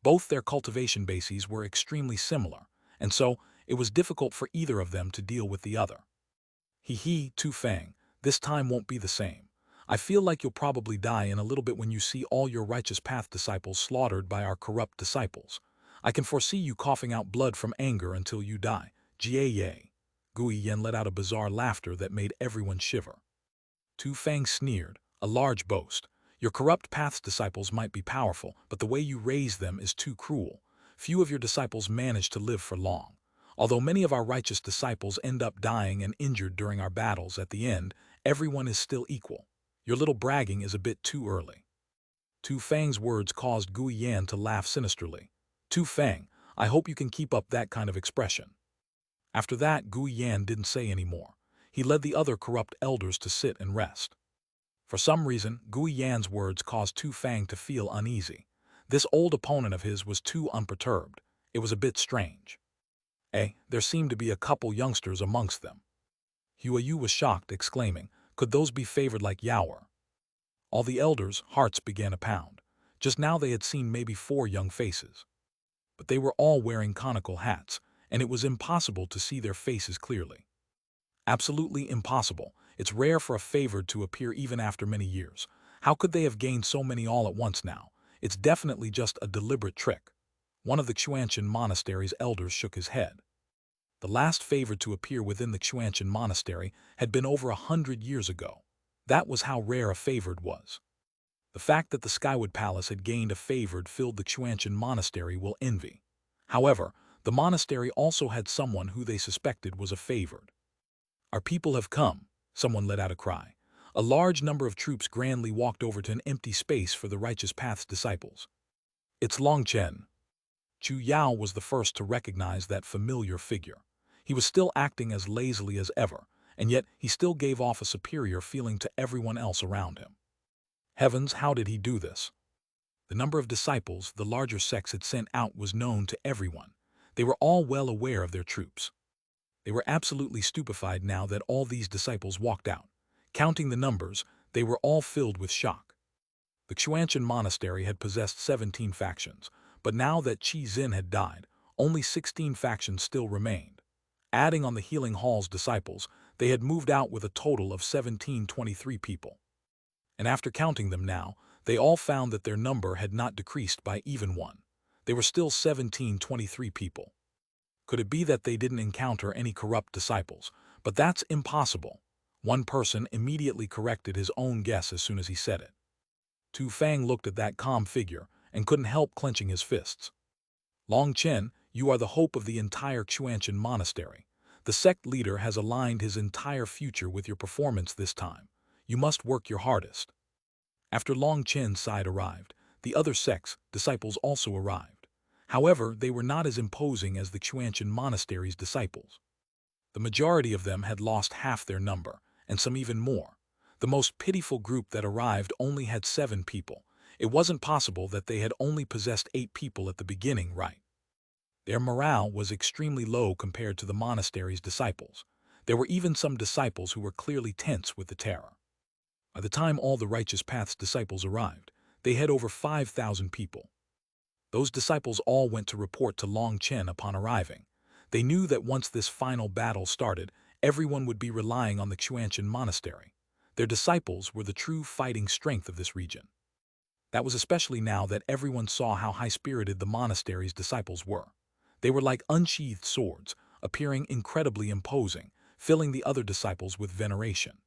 Both their cultivation bases were extremely similar, and so it was difficult for either of them to deal with the other. "He, Tu Fang, this time won't be the same. I feel like you'll probably die in a little bit when you see all your righteous path disciples slaughtered by our corrupt disciples. I can foresee you coughing out blood from anger until you die." Jie. Gui Yan let out a bizarre laughter that made everyone shiver. Tu Fang sneered, a large boast. "Your corrupt path's disciples might be powerful, but the way you raise them is too cruel. Few of your disciples manage to live for long. Although many of our righteous disciples end up dying and injured during our battles, at the end, everyone is still equal. Your little bragging is a bit too early." Tu Fang's words caused Gui Yan to laugh sinisterly. "Tu Fang, I hope you can keep up that kind of expression." After that, Gui Yan didn't say any more. He led the other corrupt elders to sit and rest. For some reason, Gui Yan's words caused Tu Fang to feel uneasy. This old opponent of his was too unperturbed. It was a bit strange. There seemed to be a couple youngsters amongst them. Huayu was shocked, exclaiming, "Could those be favored like Yaoer?" All the elders' hearts began to pound. Just now they had seen maybe 4 young faces. But they were all wearing conical hats, and it was impossible to see their faces clearly. Absolutely impossible. It's rare for a favored to appear even after many years. How could they have gained so many all at once now? It's definitely just a deliberate trick. One of the Xuanhuan monastery's elders shook his head. The last favored to appear within the Xuanhuan monastery had been over 100 years ago. That was how rare a favored was. The fact that the Skywood Palace had gained a favored filled the Xuanhuan monastery with envy. However, the monastery also had someone who they suspected was a favored. "Our people have come," someone let out a cry. A large number of troops grandly walked over to an empty space for the righteous path's disciples. "It's Long Chen." Chu Yao was the first to recognize that familiar figure. He was still acting as lazily as ever, and yet he still gave off a superior feeling to everyone else around him. Heavens, how did he do this? The number of disciples the larger sects had sent out was known to everyone. They were all well aware of their troops. They were absolutely stupefied now that all these disciples walked out. Counting the numbers, they were all filled with shock. The Xuanhuan monastery had possessed 17 factions, but now that Qi Xin had died, only 16 factions still remained. Adding on the Healing Hall's disciples, they had moved out with a total of 1723 people. And after counting them now, they all found that their number had not decreased by even one. They were still 1723 people. Could it be that they didn't encounter any corrupt disciples? But that's impossible. One person immediately corrected his own guess as soon as he said it. Tu Fang looked at that calm figure and couldn't help clenching his fists. "Long Chen, you are the hope of the entire Xuanhuan monastery. The sect leader has aligned his entire future with your performance this time. You must work your hardest." After Long Chen's side arrived, the other sects' disciples also arrived. However, they were not as imposing as the Xuanhuan monastery's disciples. The majority of them had lost half their number, and some even more. The most pitiful group that arrived only had 7 people. It wasn't possible that they had only possessed 8 people at the beginning, right? Their morale was extremely low compared to the monastery's disciples. There were even some disciples who were clearly tense with the terror. By the time all the Righteous Path's disciples arrived, they had over 5,000 people. Those disciples all went to report to Long Chen upon arriving. They knew that once this final battle started, everyone would be relying on the Xuanhuan monastery. Their disciples were the true fighting strength of this region. That was especially now that everyone saw how high-spirited the monastery's disciples were. They were like unsheathed swords, appearing incredibly imposing, filling the other disciples with veneration.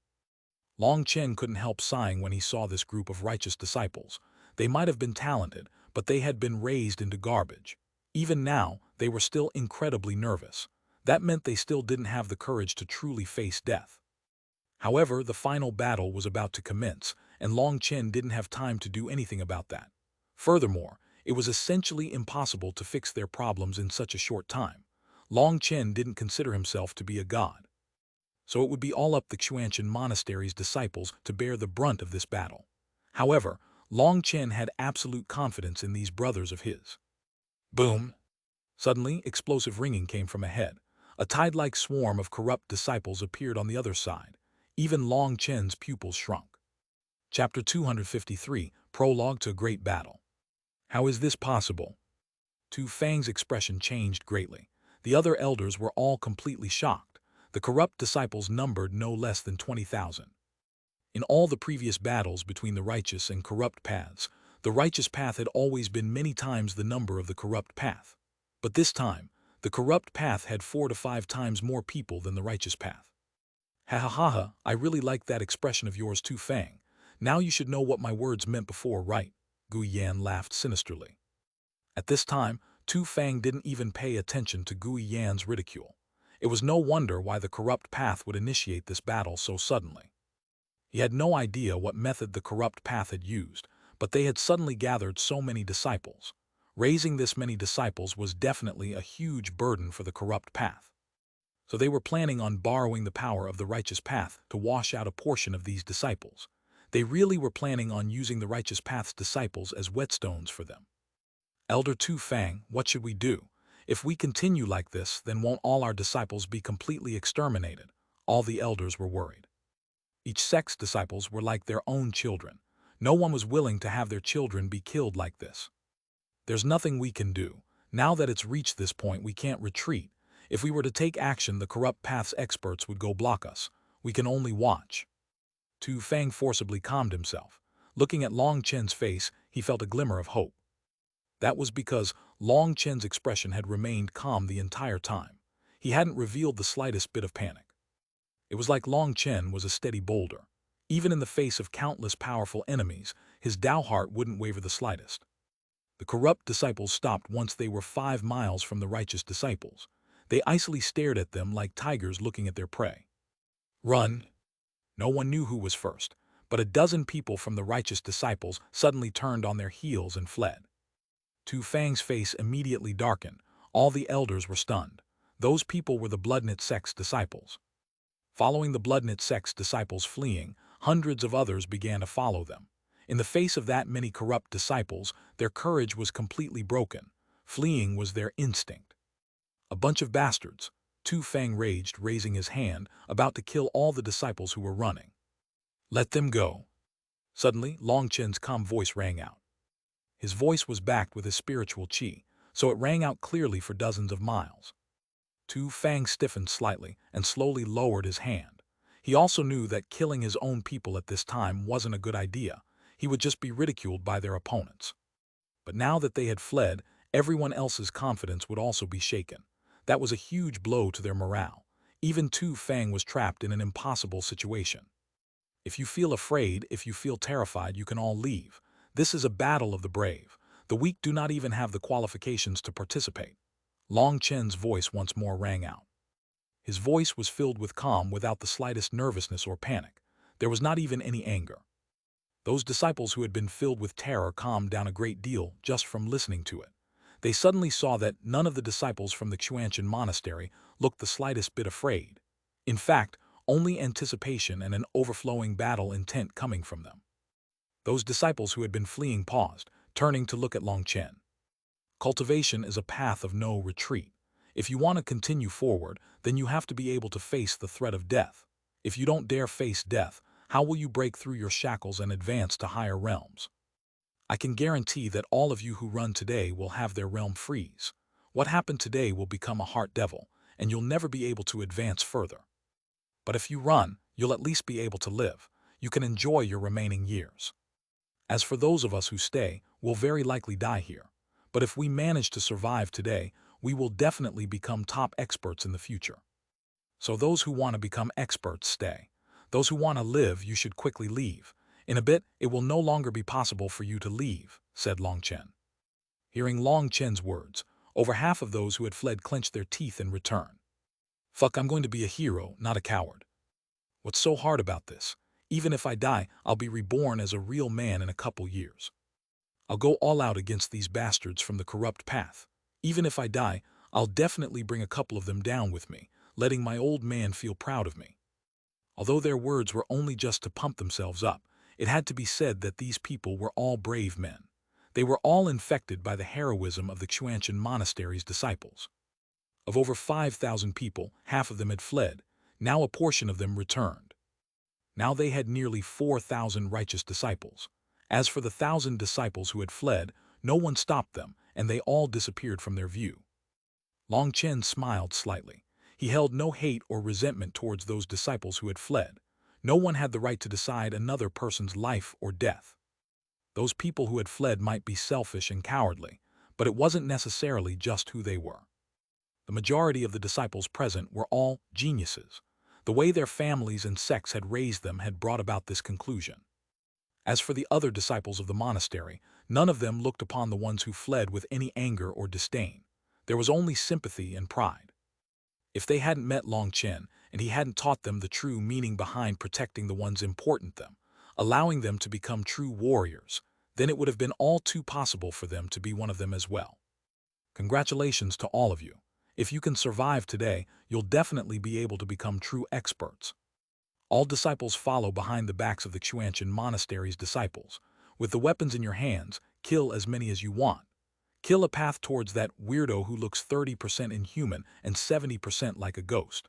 Long Chen couldn't help sighing when he saw this group of righteous disciples. They might have been talented, but they had been raised into garbage. Even now, they were still incredibly nervous. That meant they still didn't have the courage to truly face death. However, the final battle was about to commence, and Long Chen didn't have time to do anything about that. Furthermore, it was essentially impossible to fix their problems in such a short time. Long Chen didn't consider himself to be a god. So it would be all up the Xuanhuan monastery's disciples to bear the brunt of this battle. However, Long Chen had absolute confidence in these brothers of his. Boom! Suddenly, explosive ringing came from ahead. A tide-like swarm of corrupt disciples appeared on the other side. Even Long Chen's pupils shrunk. Chapter 253, Prologue to a Great Battle. How is this possible? Tu Fang's expression changed greatly. The other elders were all completely shocked. The corrupt disciples numbered no less than 20,000. In all the previous battles between the righteous and corrupt paths, the righteous path had always been many times the number of the corrupt path. But this time, the corrupt path had 4 to 5 times more people than the righteous path. Ha ha ha ha, I really like that expression of yours, Tu Fang. Now you should know what my words meant before, right? Gu Yan laughed sinisterly. At this time, Tu Fang didn't even pay attention to Gu Yan's ridicule. It was no wonder why the corrupt path would initiate this battle so suddenly. He had no idea what method the corrupt path had used, but they had suddenly gathered so many disciples. Raising this many disciples was definitely a huge burden for the corrupt path. So they were planning on borrowing the power of the righteous path to wash out a portion of these disciples. They really were planning on using the righteous path's disciples as whetstones for them. Elder Tu Fang, what should we do? If we continue like this, then won't all our disciples be completely exterminated? All the elders were worried. Each sect's disciples were like their own children. No one was willing to have their children be killed like this. There's nothing we can do. Now that it's reached this point, we can't retreat. If we were to take action, the corrupt path's experts would go block us. We can only watch. Tu Fang forcibly calmed himself. Looking at Long Chen's face, he felt a glimmer of hope. That was because Long Chen's expression had remained calm the entire time. He hadn't revealed the slightest bit of panic. It was like Long Chen was a steady boulder. Even in the face of countless powerful enemies, his Dao heart wouldn't waver the slightest. The corrupt disciples stopped once they were 5 miles from the righteous disciples. They icily stared at them like tigers looking at their prey. Run! No one knew who was first, but a dozen people from the righteous disciples suddenly turned on their heels and fled. Tu Fang's face immediately darkened. All the elders were stunned. Those people were the Bloodknit sect's disciples. Following the Bloodknit sect's disciples fleeing, hundreds of others began to follow them. In the face of that many corrupt disciples, their courage was completely broken. Fleeing was their instinct. A bunch of bastards, Tu Fang raged, raising his hand, about to kill all the disciples who were running. Let them go. Suddenly, Long Chen's calm voice rang out. His voice was backed with his spiritual qi, so it rang out clearly for dozens of miles. Tu Fang stiffened slightly and slowly lowered his hand. He also knew that killing his own people at this time wasn't a good idea. He would just be ridiculed by their opponents. But now that they had fled, everyone else's confidence would also be shaken. That was a huge blow to their morale. Even Tu Fang was trapped in an impossible situation. If you feel afraid, if you feel terrified, you can all leave. This is a battle of the brave. The weak do not even have the qualifications to participate. Long Chen's voice once more rang out. His voice was filled with calm without the slightest nervousness or panic. There was not even any anger. Those disciples who had been filled with terror calmed down a great deal just from listening to it. They suddenly saw that none of the disciples from the Xuanhuan monastery looked the slightest bit afraid. In fact, only anticipation and an overflowing battle intent coming from them. Those disciples who had been fleeing paused, turning to look at Long Chen. Cultivation is a path of no retreat. If you want to continue forward, then you have to be able to face the threat of death. If you don't dare face death, how will you break through your shackles and advance to higher realms? I can guarantee that all of you who run today will have their realm freeze. What happened today will become a heart devil, and you'll never be able to advance further. But if you run, you'll at least be able to live. You can enjoy your remaining years. As for those of us who stay, we'll very likely die here. But if we manage to survive today, we will definitely become top experts in the future. So those who want to become experts stay. Those who want to live, you should quickly leave. In a bit, it will no longer be possible for you to leave, said Long Chen. Hearing Long Chen's words, over half of those who had fled clenched their teeth in return. Fuck, I'm going to be a hero, not a coward. What's so hard about this? Even if I die, I'll be reborn as a real man in a couple years. I'll go all out against these bastards from the corrupt path. Even if I die, I'll definitely bring a couple of them down with me, letting my old man feel proud of me. Although their words were only just to pump themselves up, it had to be said that these people were all brave men. They were all infected by the heroism of the Xuanhuan monastery's disciples. Of over 5,000 people, half of them had fled. Now a portion of them returned. Now they had nearly 4,000 righteous disciples. As for the 1,000 disciples who had fled, no one stopped them, and they all disappeared from their view. Long Chen smiled slightly. He held no hate or resentment towards those disciples who had fled. No one had the right to decide another person's life or death. Those people who had fled might be selfish and cowardly, but it wasn't necessarily just who they were. The majority of the disciples present were all geniuses. The way their families and sects had raised them had brought about this conclusion. As for the other disciples of the monastery, none of them looked upon the ones who fled with any anger or disdain. There was only sympathy and pride. If they hadn't met Long Chen, and he hadn't taught them the true meaning behind protecting the ones important them, allowing them to become true warriors, then it would have been all too possible for them to be one of them as well. Congratulations to all of you. If you can survive today, you'll definitely be able to become true experts. All disciples follow behind the backs of the Xuanhuan monastery's disciples. With the weapons in your hands, kill as many as you want. Kill a path towards that weirdo who looks 30% inhuman and 70% like a ghost.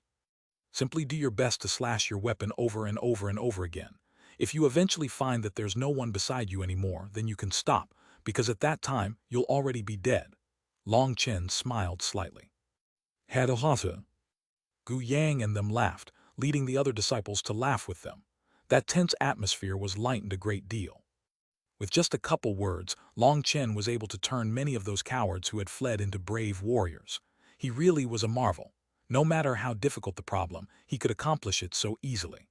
Simply do your best to slash your weapon over and over and over again. If you eventually find that there's no one beside you anymore, then you can stop, because at that time, you'll already be dead. Long Chen smiled slightly. Hadahata. Gu Yang and them laughed, leading the other disciples to laugh with them. That tense atmosphere was lightened a great deal. With just a couple words, Long Chen was able to turn many of those cowards who had fled into brave warriors. He really was a marvel. No matter how difficult the problem, he could accomplish it so easily.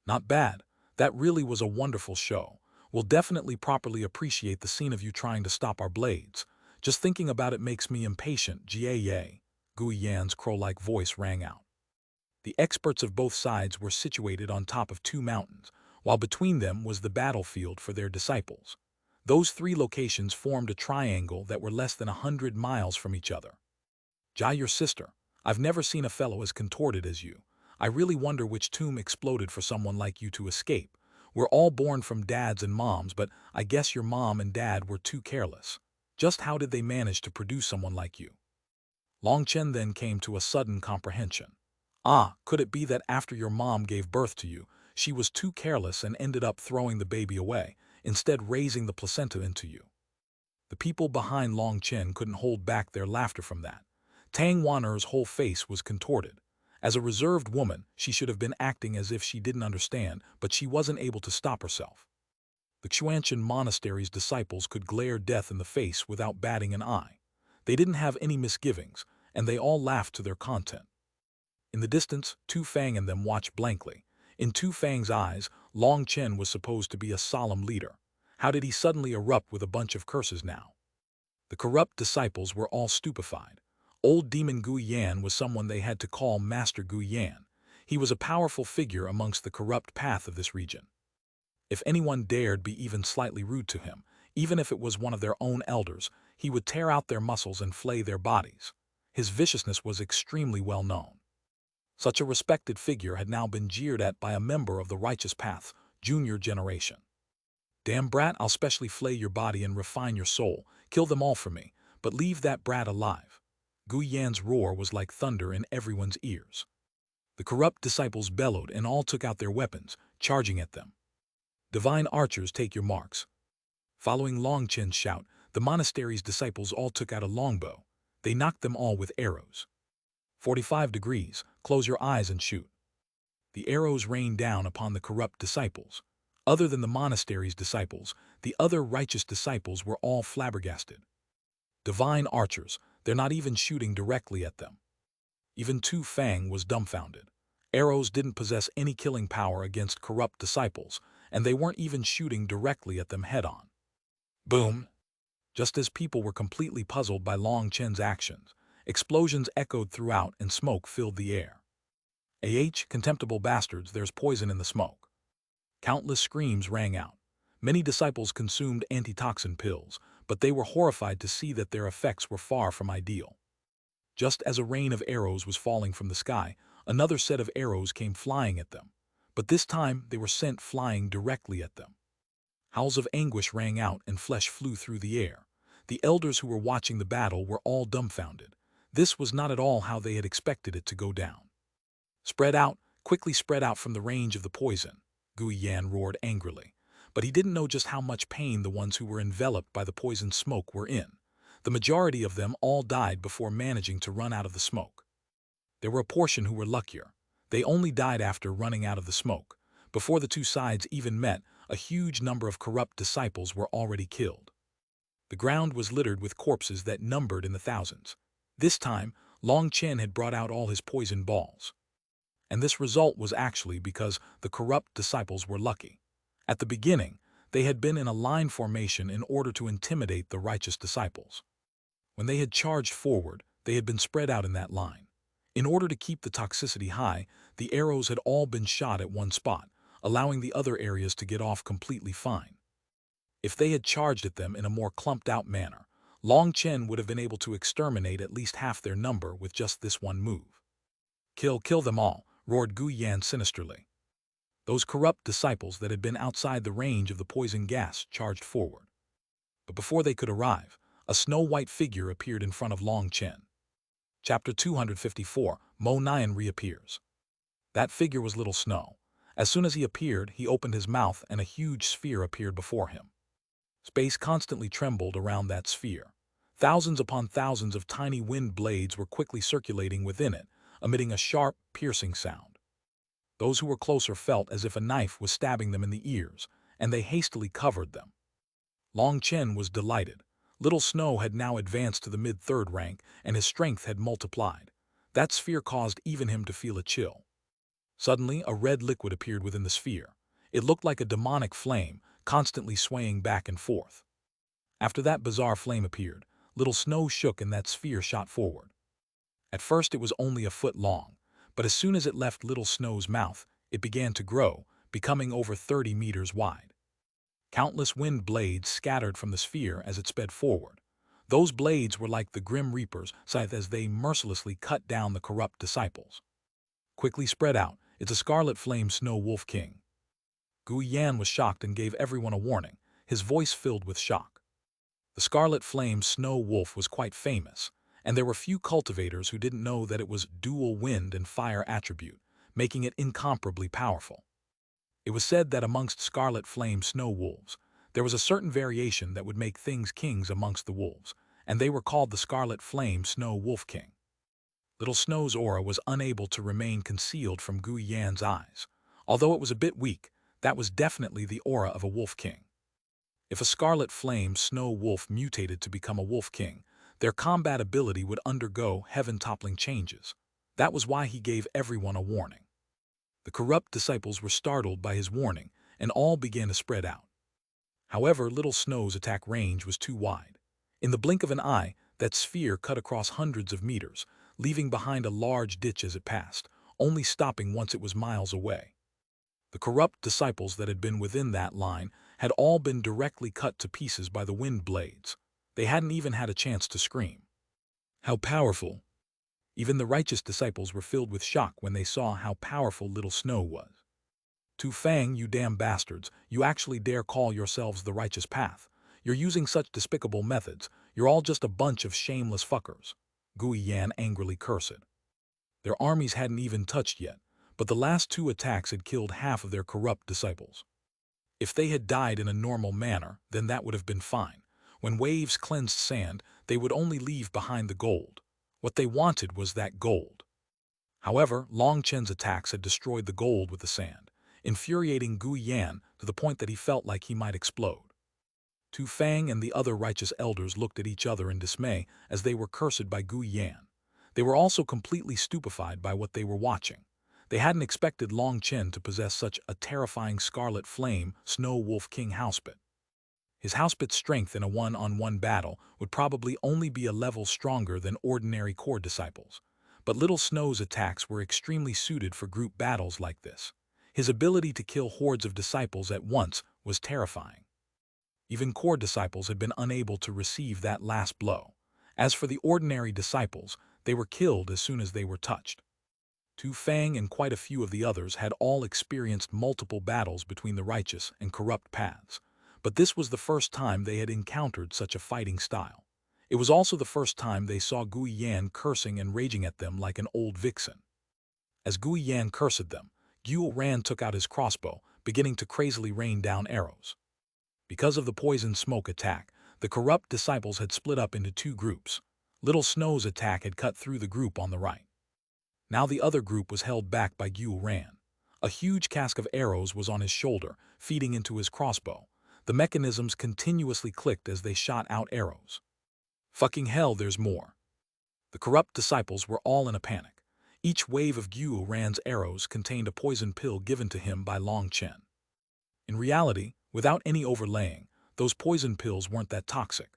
Not bad. That really was a wonderful show. We'll definitely properly appreciate the scene of you trying to stop our blades. Just thinking about it makes me impatient, Jie. Gu Yan's crow-like voice rang out. The experts of both sides were situated on top of two mountains, while between them was the battlefield for their disciples. Those three locations formed a triangle that were less than 100 miles from each other. Jai, your sister, I've never seen a fellow as contorted as you. I really wonder which tomb exploded for someone like you to escape. We're all born from dads and moms, but I guess your mom and dad were too careless. Just how did they manage to produce someone like you? Long Chen then came to a sudden comprehension. Ah, could it be that after your mom gave birth to you, she was too careless and ended up throwing the baby away, instead raising the placenta into you? The people behind Long Chen couldn't hold back their laughter from that. Tang Waner's whole face was contorted. As a reserved woman, she should have been acting as if she didn't understand, but she wasn't able to stop herself. The Xuanhuan monastery's disciples could glare death in the face without batting an eye. They didn't have any misgivings, and they all laughed to their content. In the distance, Tu Fang and them watched blankly. In Tu Fang's eyes, Long Chen was supposed to be a solemn leader. How did he suddenly erupt with a bunch of curses now? The corrupt disciples were all stupefied. Old Demon Gu Yan was someone they had to call Master Gu Yan. He was a powerful figure amongst the corrupt path of this region. If anyone dared be even slightly rude to him, even if it was one of their own elders, he would tear out their muscles and flay their bodies. His viciousness was extremely well known. Such a respected figure had now been jeered at by a member of the Righteous Path's junior generation. Damn brat, I'll specially flay your body and refine your soul, kill them all for me, but leave that brat alive. Gu Yan's roar was like thunder in everyone's ears. The corrupt disciples bellowed and all took out their weapons, charging at them. Divine archers, take your marks. Following Long Chen's shout, the monastery's disciples all took out a longbow. They knocked them all with arrows. 45 degrees, close your eyes and shoot. The arrows rained down upon the corrupt disciples. Other than the monastery's disciples, the other righteous disciples were all flabbergasted. Divine archers, they're not even shooting directly at them. Even Tu Fang was dumbfounded. Arrows didn't possess any killing power against corrupt disciples, and they weren't even shooting directly at them head-on. Boom! Just as people were completely puzzled by Long Chen's actions, explosions echoed throughout and smoke filled the air. Contemptible bastards, there's poison in the smoke. Countless screams rang out. Many disciples consumed antitoxin pills, but they were horrified to see that their effects were far from ideal. Just as a rain of arrows was falling from the sky, another set of arrows came flying at them, but this time they were sent flying directly at them. Howls of anguish rang out and flesh flew through the air. The elders who were watching the battle were all dumbfounded. This was not at all how they had expected it to go down. Spread out, quickly spread out from the range of the poison, Gu Yan roared angrily. But he didn't know just how much pain the ones who were enveloped by the poison smoke were in. The majority of them all died before managing to run out of the smoke. There were a portion who were luckier. They only died after running out of the smoke. Before the two sides even met, a huge number of corrupt disciples were already killed. The ground was littered with corpses that numbered in the thousands. This time, Long Chen had brought out all his poison balls. And this result was actually because the corrupt disciples were lucky. At the beginning, they had been in a line formation in order to intimidate the righteous disciples. When they had charged forward, they had been spread out in that line. In order to keep the toxicity high, the arrows had all been shot at one spot, allowing the other areas to get off completely fine. If they had charged at them in a more clumped-out manner, Long Chen would have been able to exterminate at least half their number with just this one move. Kill them all, roared Gu Yan sinisterly. Those corrupt disciples that had been outside the range of the poison gas charged forward. But before they could arrive, a snow-white figure appeared in front of Long Chen. Chapter 254, Mo Nian reappears. That figure was Little Snow. As soon as he appeared, he opened his mouth and a huge sphere appeared before him. Space constantly trembled around that sphere. Thousands upon thousands of tiny wind blades were quickly circulating within it, emitting a sharp, piercing sound. Those who were closer felt as if a knife was stabbing them in the ears, and they hastily covered them. Long Chen was delighted. Little Snow had now advanced to the mid-third rank, and his strength had multiplied. That sphere caused even him to feel a chill. Suddenly, a red liquid appeared within the sphere. It looked like a demonic flame, constantly swaying back and forth. After that bizarre flame appeared, Little Snow shook and that sphere shot forward. At first it was only a foot long, but as soon as it left Little Snow's mouth, it began to grow, becoming over 30 meters wide. Countless wind blades scattered from the sphere as it sped forward. Those blades were like the Grim Reaper's scythe as they mercilessly cut down the corrupt disciples. Quickly spread out, it's a scarlet flame Snow Wolf King. Gu Yan was shocked and gave everyone a warning, his voice filled with shock. The scarlet flame Snow Wolf was quite famous, and there were few cultivators who didn't know that it was dual wind and fire attribute, making it incomparably powerful. It was said that amongst scarlet flame snow wolves, there was a certain variation that would make things kings amongst the wolves, and they were called the scarlet flame Snow Wolf King. Little Snow's aura was unable to remain concealed from Gu Yan's eyes. Although it was a bit weak, that was definitely the aura of a wolf king. If a scarlet flame snow wolf mutated to become a wolf king, their combat ability would undergo heaven-toppling changes. That was why he gave everyone a warning. The corrupt disciples were startled by his warning, and all began to spread out. However, Little Snow's attack range was too wide. In the blink of an eye, that sphere cut across hundreds of meters, leaving behind a large ditch as it passed, only stopping once it was miles away. The corrupt disciples that had been within that line had all been directly cut to pieces by the wind blades. They hadn't even had a chance to scream. How powerful! Even the righteous disciples were filled with shock when they saw how powerful Little Snow was. Tu Fang, you damn bastards, you actually dare call yourselves the righteous path. You're using such despicable methods. You're all just a bunch of shameless fuckers. Guiyan angrily cursed. Their armies hadn't even touched yet, but the last 2 attacks had killed half of their corrupt disciples. If they had died in a normal manner, then that would have been fine. When waves cleansed sand, they would only leave behind the gold. What they wanted was that gold. However, Long Chen's attacks had destroyed the gold with the sand, infuriating Guiyan to the point that he felt like he might explode. Tu Fang and the other righteous elders looked at each other in dismay as they were cursed by Guiyan. They were also completely stupefied by what they were watching. They hadn't expected Long Chen to possess such a terrifying scarlet flame Snow Wolf King housebit. His housebit's strength in a one-on-one battle would probably only be a level stronger than ordinary core disciples. But Little Snow's attacks were extremely suited for group battles like this. His ability to kill hordes of disciples at once was terrifying. Even core disciples had been unable to receive that last blow. As for the ordinary disciples, they were killed as soon as they were touched. Tu Fang and quite a few of the others had all experienced multiple battles between the righteous and corrupt paths, but this was the first time they had encountered such a fighting style. It was also the first time they saw Guiyan cursing and raging at them like an old vixen. As Guiyan cursed them, Xuanhuan took out his crossbow, beginning to crazily rain down arrows. Because of the poison smoke attack, the corrupt disciples had split up into 2 groups. Little Snow's attack had cut through the group on the right. Now the other group was held back by Xuanhuan. A huge cask of arrows was on his shoulder, feeding into his crossbow. The mechanisms continuously clicked as they shot out arrows. Fucking hell, there's more. The corrupt disciples were all in a panic. Each wave of Xuanhuan's arrows contained a poison pill given to him by Long Chen. In reality, without any overlaying, those poison pills weren't that toxic.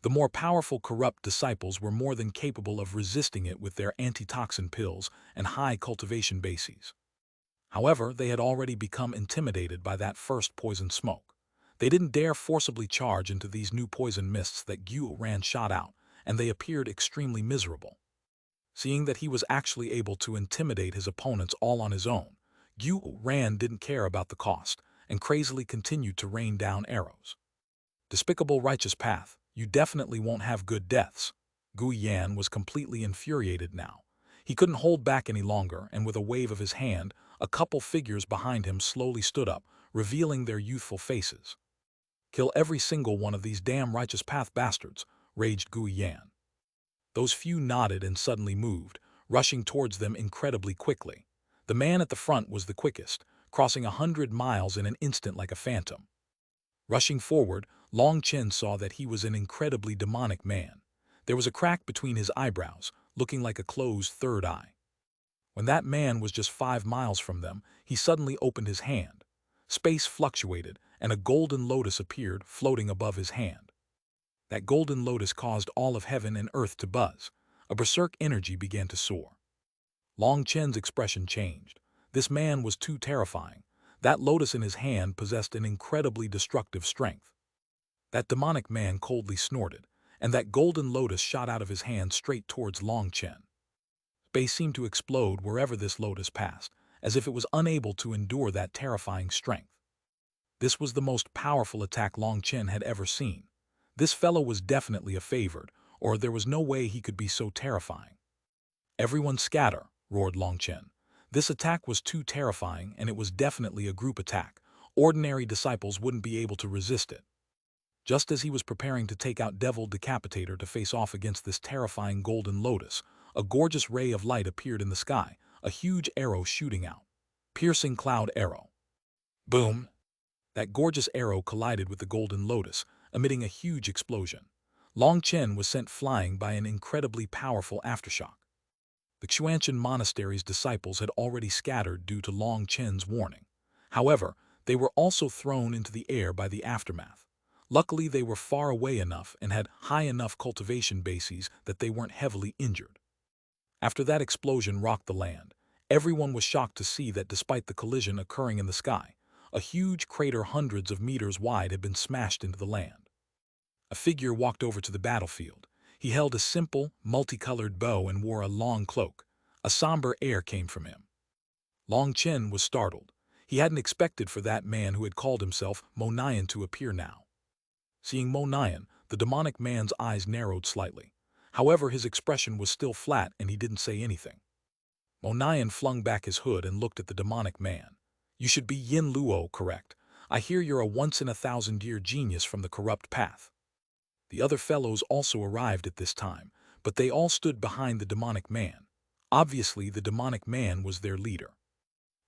The more powerful corrupt disciples were more than capable of resisting it with their antitoxin pills and high cultivation bases. However, they had already become intimidated by that first poison smoke. They didn't dare forcibly charge into these new poison mists that Xuanhuan shot out, and they appeared extremely miserable. Seeing that he was actually able to intimidate his opponents all on his own, Xuanhuan didn't care about the cost, and crazily continued to rain down arrows. Despicable righteous path, you definitely won't have good deaths. Guiyan was completely infuriated now. He couldn't hold back any longer, and with a wave of his hand, a couple figures behind him slowly stood up, revealing their youthful faces. Kill every single one of these damn righteous path bastards, raged Guiyan. Those few nodded and suddenly moved, rushing towards them incredibly quickly. The man at the front was the quickest, crossing 100 miles in an instant like a phantom. Rushing forward, Long Chen saw that he was an incredibly demonic man. There was a crack between his eyebrows, looking like a closed third eye. When that man was just 5 miles from them, he suddenly opened his hand. Space fluctuated, and a golden lotus appeared, floating above his hand. That golden lotus caused all of heaven and earth to buzz. A berserk energy began to soar. Long Chen's expression changed. This man was too terrifying. That lotus in his hand possessed an incredibly destructive strength. That demonic man coldly snorted, and that golden lotus shot out of his hand straight towards Long Chen. Space seemed to explode wherever this lotus passed, as if it was unable to endure that terrifying strength. This was the most powerful attack Long Chen had ever seen. This fellow was definitely a favored, or there was no way he could be so terrifying. Everyone scatter, roared Long Chen. This attack was too terrifying, and it was definitely a group attack. Ordinary disciples wouldn't be able to resist it. Just as he was preparing to take out Devil Decapitator to face off against this terrifying golden lotus, a gorgeous ray of light appeared in the sky, a huge arrow shooting out. Piercing cloud arrow. Boom! That gorgeous arrow collided with the golden lotus, emitting a huge explosion. Long Chen was sent flying by an incredibly powerful aftershock. The Xuanhuan monastery's disciples had already scattered due to Long Chen's warning. However, they were also thrown into the air by the aftermath. Luckily, they were far away enough and had high enough cultivation bases that they weren't heavily injured. After that explosion rocked the land, everyone was shocked to see that despite the collision occurring in the sky, a huge crater hundreds of meters wide had been smashed into the land. A figure walked over to the battlefield. He held a simple, multicolored bow and wore a long cloak. A somber air came from him. Long Chen was startled. He hadn't expected for that man who had called himself Mo Nian to appear now. Seeing Mo Nian, the demonic man's eyes narrowed slightly. However, his expression was still flat and he didn't say anything. Monayan flung back his hood and looked at the demonic man. You should be Yin Luo, correct? I hear you're a once-in-a-thousand-year genius from the corrupt path. The other fellows also arrived at this time, but they all stood behind the demonic man. Obviously, the demonic man was their leader.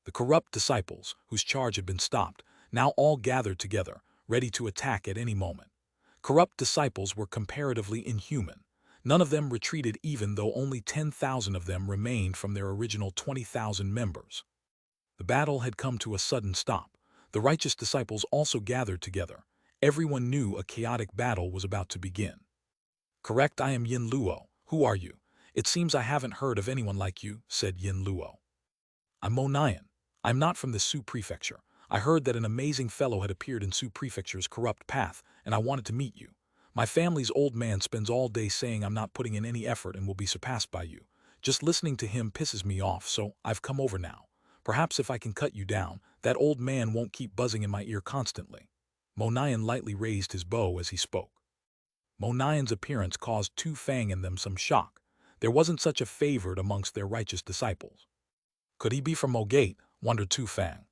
The corrupt disciples, whose charge had been stopped, now all gathered together, ready to attack at any moment. Corrupt disciples were comparatively inhuman. None of them retreated even though only 10,000 of them remained from their original 20,000 members. The battle had come to a sudden stop. The righteous disciples also gathered together. Everyone knew a chaotic battle was about to begin. Correct, I am Yin Luo. Who are you? It seems I haven't heard of anyone like you, said Yin Luo. I'm Monayan. I'm not from the Su Prefecture. I heard that an amazing fellow had appeared in Su Prefecture's corrupt path, and I wanted to meet you. My family's old man spends all day saying I'm not putting in any effort and will be surpassed by you. Just listening to him pisses me off, so I've come over now. Perhaps if I can cut you down, that old man won't keep buzzing in my ear constantly. Monayan lightly raised his bow as he spoke. Monayan's appearance caused Tu Fang and them some shock. There wasn't such a favored amongst their righteous disciples. Could he be from Mogate? Wondered Tu Fang.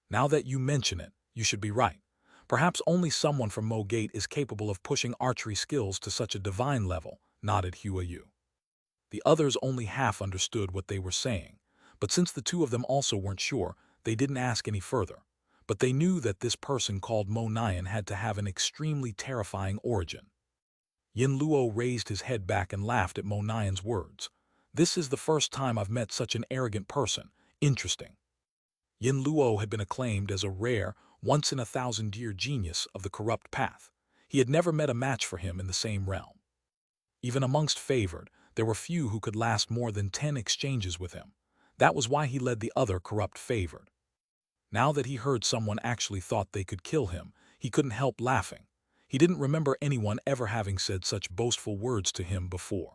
Now that you mention it, you should be right. Perhaps only someone from Mogate is capable of pushing archery skills to such a divine level, nodded Hua Yu. The others only half understood what they were saying, but since the two of them also weren't sure, they didn't ask any further. But they knew that this person called Monayan had to have an extremely terrifying origin. Yin Luo raised his head back and laughed at Monayan's words. This is the first time I've met such an arrogant person. Interesting. Yin Luo had been acclaimed as a rare, once-in-a-thousand-year genius of the corrupt path. He had never met a match for him in the same realm. Even amongst favored, there were few who could last more than 10 exchanges with him. That was why he led the other corrupt favored. Now that he heard someone actually thought they could kill him, he couldn't help laughing. He didn't remember anyone ever having said such boastful words to him before.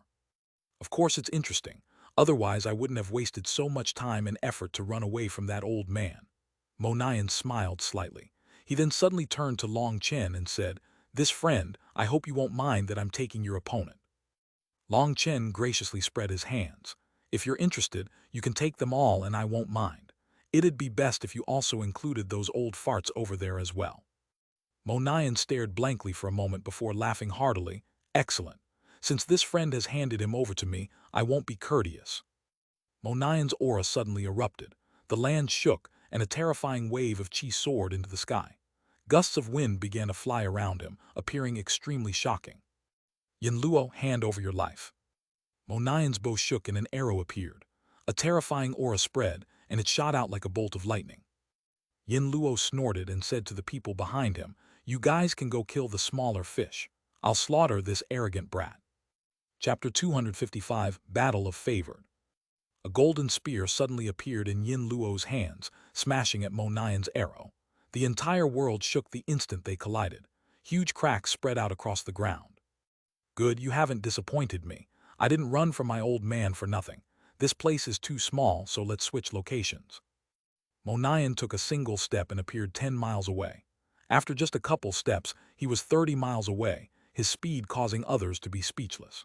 Of course it's interesting. Otherwise, I wouldn't have wasted so much time and effort to run away from that old man. Monayan smiled slightly. He then suddenly turned to Long Chen and said, This friend, I hope you won't mind that I'm taking your opponent. Long Chen graciously spread his hands. If you're interested, you can take them all and I won't mind. It'd be best if you also included those old farts over there as well. Monayan stared blankly for a moment before laughing heartily. Excellent. Since this friend has handed him over to me, I won't be courteous. Monayan's aura suddenly erupted. The land shook, and a terrifying wave of chi soared into the sky. Gusts of wind began to fly around him, appearing extremely shocking. Yin Luo, hand over your life. Monayan's bow shook and an arrow appeared. A terrifying aura spread, and it shot out like a bolt of lightning. Yin Luo snorted and said to the people behind him, You guys can go kill the smaller fish. I'll slaughter this arrogant brat. Chapter 255, Battle of Favored. A golden spear suddenly appeared in Yin Luo's hands, smashing at Monayan's arrow. The entire world shook the instant they collided. Huge cracks spread out across the ground. Good, you haven't disappointed me. I didn't run from my old man for nothing. This place is too small, so let's switch locations. Monayan took a single step and appeared 10 miles away. After just a couple steps, he was 30 miles away, his speed causing others to be speechless.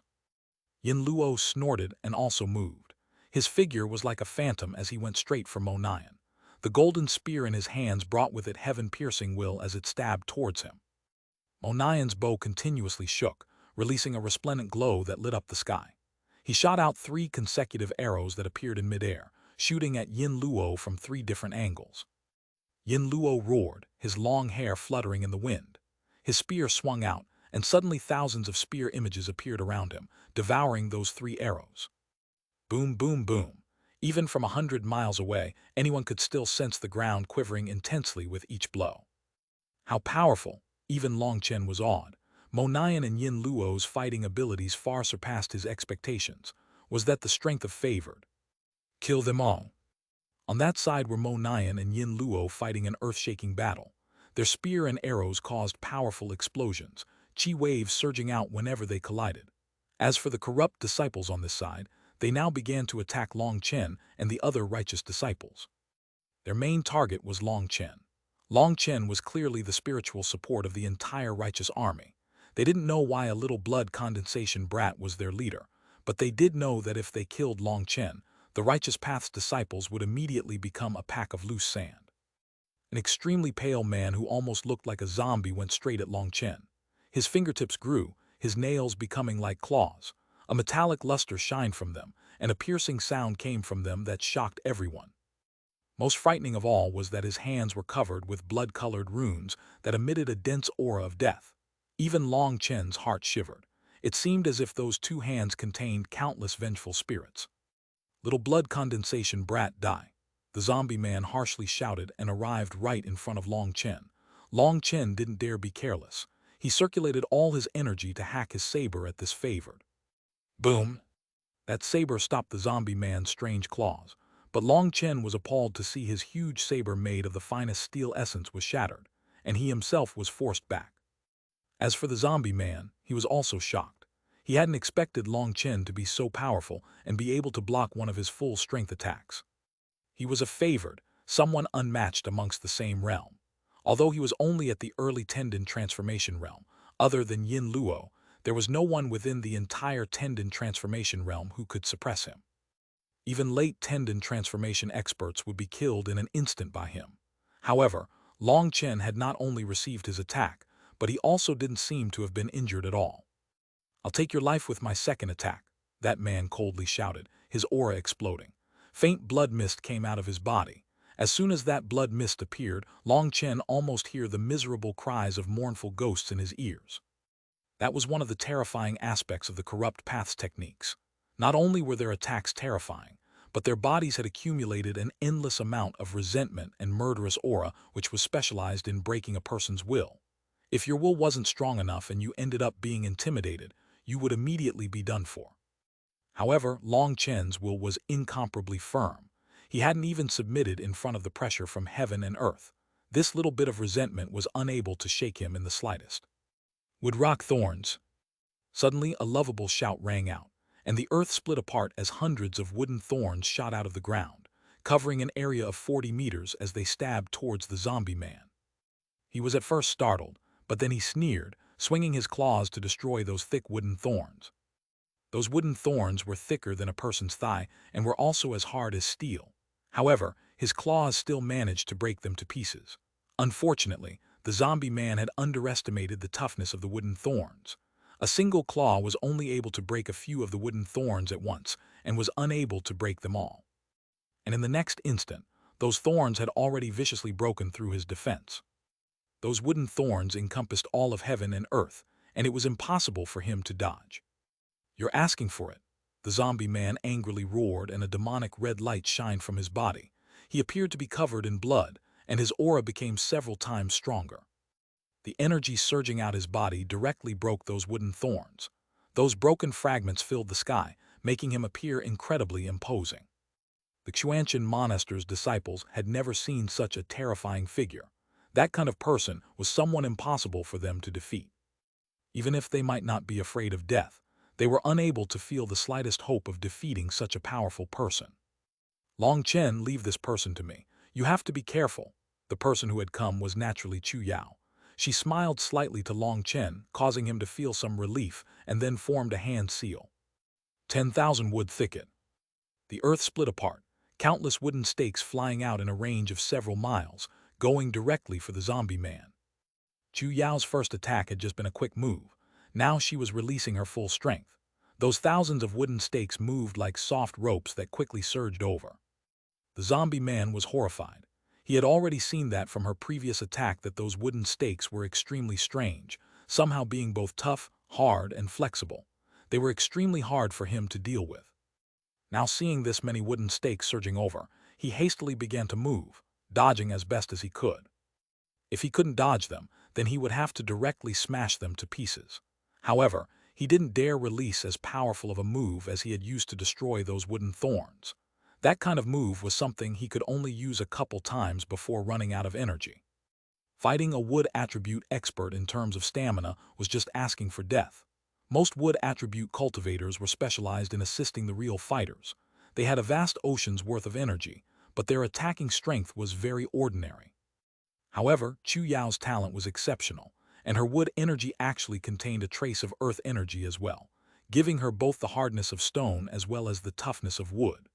Yin Luo snorted and also moved. His figure was like a phantom as he went straight for Monayan. The golden spear in his hands brought with it heaven-piercing will as it stabbed towards him. Monayan's bow continuously shook, releasing a resplendent glow that lit up the sky. He shot out 3 consecutive arrows that appeared in midair, shooting at Yin Luo from 3 different angles. Yin Luo roared, his long hair fluttering in the wind. His spear swung out, and suddenly thousands of spear images appeared around him, devouring those 3 arrows. Boom, boom, boom. Even from 100 miles away, anyone could still sense the ground quivering intensely with each blow. How powerful! Even Long Chen was awed. Monayan and Yin Luo's fighting abilities far surpassed his expectations. Was that the strength of favored? Kill them all. On that side were Monayan and Yin Luo fighting an earth-shaking battle. Their spear and arrows caused powerful explosions, chi waves surging out whenever they collided. As for the corrupt disciples on this side, they now began to attack Long Chen and the other righteous disciples. Their main target was Long Chen. Long Chen was clearly the spiritual support of the entire righteous army. They didn't know why a little blood condensation brat was their leader, but they did know that if they killed Long Chen, the righteous path's disciples would immediately become a pack of loose sand. An extremely pale man who almost looked like a zombie went straight at Long Chen. His fingertips grew, his nails becoming like claws. A metallic luster shined from them, and a piercing sound came from them that shocked everyone. Most frightening of all was that his hands were covered with blood-colored runes that emitted a dense aura of death. Even Long Chen's heart shivered. It seemed as if those two hands contained countless vengeful spirits. "Little blood condensation brat, die!" the zombie man harshly shouted and arrived right in front of Long Chen. Long Chen didn't dare be careless. He circulated all his energy to hack his saber at this favored. Boom! That saber stopped the zombie man's strange claws, but Long Chen was appalled to see his huge saber made of the finest steel essence was shattered, and he himself was forced back. As for the zombie man, he was also shocked. He hadn't expected Long Chen to be so powerful and be able to block one of his full-strength attacks. He was a favored, someone unmatched amongst the same realm. Although he was only at the early tendon transformation realm, other than Yin Luo, there was no one within the entire tendon transformation realm who could suppress him. Even late tendon transformation experts would be killed in an instant by him. However, Long Chen had not only received his attack, but he also didn't seem to have been injured at all. "I'll take your life with my second attack," that man coldly shouted, his aura exploding. Faint blood mist came out of his body. As soon as that blood mist appeared, Long Chen almost heard the miserable cries of mournful ghosts in his ears. That was one of the terrifying aspects of the corrupt path's techniques. Not only were their attacks terrifying, but their bodies had accumulated an endless amount of resentment and murderous aura which was specialized in breaking a person's will. If your will wasn't strong enough and you ended up being intimidated, you would immediately be done for. However, Long Chen's will was incomparably firm. He hadn't even submitted in front of the pressure from heaven and earth. This little bit of resentment was unable to shake him in the slightest. "Wood rock thorns!" Suddenly a lovable shout rang out, and the earth split apart as hundreds of wooden thorns shot out of the ground, covering an area of 40 meters as they stabbed towards the zombie man. He was at first startled, but then he sneered, swinging his claws to destroy those thick wooden thorns. Those wooden thorns were thicker than a person's thigh and were also as hard as steel. However, his claws still managed to break them to pieces. Unfortunately, the zombie man had underestimated the toughness of the wooden thorns. A single claw was only able to break a few of the wooden thorns at once and was unable to break them all. And in the next instant, those thorns had already viciously broken through his defense. Those wooden thorns encompassed all of heaven and earth, and it was impossible for him to dodge. "You're asking for it," the zombie man angrily roared, and a demonic red light shined from his body. He appeared to be covered in blood, and his aura became several times stronger. The energy surging out his body directly broke those wooden thorns. Those broken fragments filled the sky, making him appear incredibly imposing. The Xuanhuan monaster's disciples had never seen such a terrifying figure. That kind of person was someone impossible for them to defeat. Even if they might not be afraid of death, they were unable to feel the slightest hope of defeating such a powerful person. "Long Chen, leave this person to me. You have to be careful." The person who had come was naturally Chu Yao. She smiled slightly to Long Chen, causing him to feel some relief, and then formed a hand seal. 10,000 wood thicket. The earth split apart, countless wooden stakes flying out in a range of several miles, going directly for the zombie man. Chu Yao's first attack had just been a quick move. Now she was releasing her full strength. Those thousands of wooden stakes moved like soft ropes that quickly surged over. The zombie man was horrified. He had already seen that from her previous attack that those wooden stakes were extremely strange, somehow being both tough, hard, and flexible. They were extremely hard for him to deal with. Now seeing this many wooden stakes surging over, he hastily began to move, dodging as best as he could. If he couldn't dodge them, then he would have to directly smash them to pieces. However, he didn't dare release as powerful of a move as he had used to destroy those wooden thorns. That kind of move was something he could only use a couple times before running out of energy. Fighting a wood attribute expert in terms of stamina was just asking for death. Most wood attribute cultivators were specialized in assisting the real fighters. They had a vast ocean's worth of energy, but their attacking strength was very ordinary. However, Chu Yao's talent was exceptional, and her wood energy actually contained a trace of earth energy as well, giving her both the hardness of stone as well as the toughness of wood.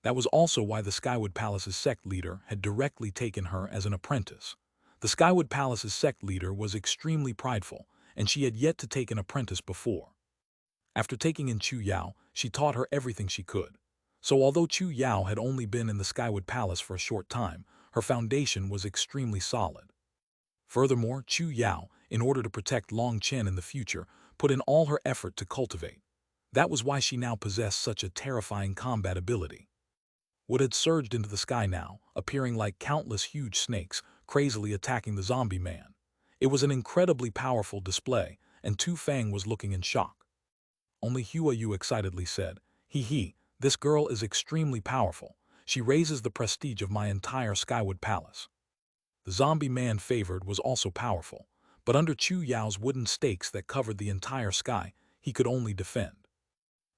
That was also why the Skywood Palace's sect leader had directly taken her as an apprentice. The Skywood Palace's sect leader was extremely prideful, and she had yet to take an apprentice before. After taking in Chu Yao, she taught her everything she could. So although Chu Yao had only been in the Skywood Palace for a short time, her foundation was extremely solid. Furthermore, Chu Yao, in order to protect Long Chen in the future, put in all her effort to cultivate. That was why she now possessed such a terrifying combat ability. Wood had surged into the sky now, appearing like countless huge snakes, crazily attacking the zombie man. It was an incredibly powerful display, and Tu Fang was looking in shock. Only Hua Yu excitedly said, "Hee, this girl is extremely powerful. She raises the prestige of my entire Skywood Palace." The zombie man favored was also powerful, but under Chu Yao's wooden stakes that covered the entire sky, he could only defend.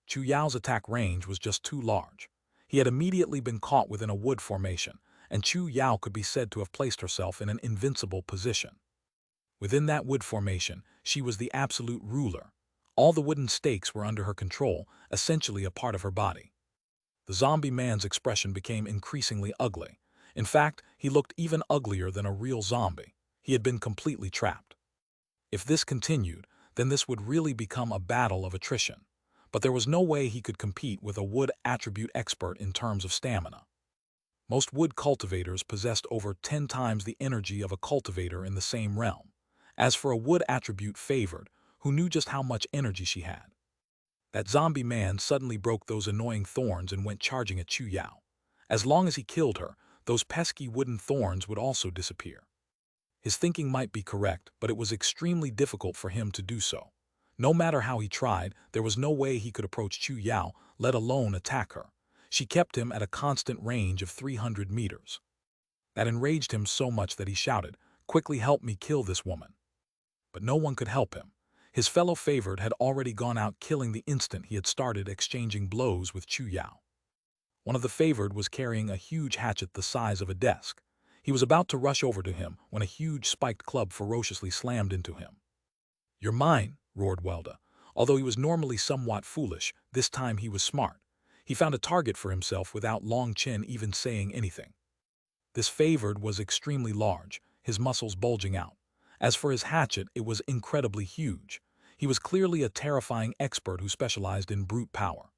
Chu Yao's attack range was just too large. He had immediately been caught within a wood formation, and Chu Yao could be said to have placed herself in an invincible position. Within that wood formation, she was the absolute ruler. All the wooden stakes were under her control, essentially a part of her body. The zombie man's expression became increasingly ugly. In fact, he looked even uglier than a real zombie. He had been completely trapped. If this continued, then this would really become a battle of attrition. But there was no way he could compete with a wood attribute expert in terms of stamina. Most wood cultivators possessed over 10 times the energy of a cultivator in the same realm. As for a wood attribute favored, who knew just how much energy she had? That zombie man suddenly broke those annoying thorns and went charging at Chu Yao. As long as he killed her, those pesky wooden thorns would also disappear. His thinking might be correct, but it was extremely difficult for him to do so. No matter how he tried, there was no way he could approach Chu Yao, let alone attack her. She kept him at a constant range of 300 meters. That enraged him so much that he shouted, "Quickly help me kill this woman." But no one could help him. His fellow favored had already gone out killing the instant he had started exchanging blows with Chu Yao. One of the favored was carrying a huge hatchet the size of a desk. He was about to rush over to him when a huge spiked club ferociously slammed into him. "You're mine," roared Welda. Although he was normally somewhat foolish, this time he was smart. He found a target for himself without Long Chen even saying anything. This favored was extremely large, his muscles bulging out. As for his hatchet, it was incredibly huge. He was clearly a terrifying expert who specialized in brute power.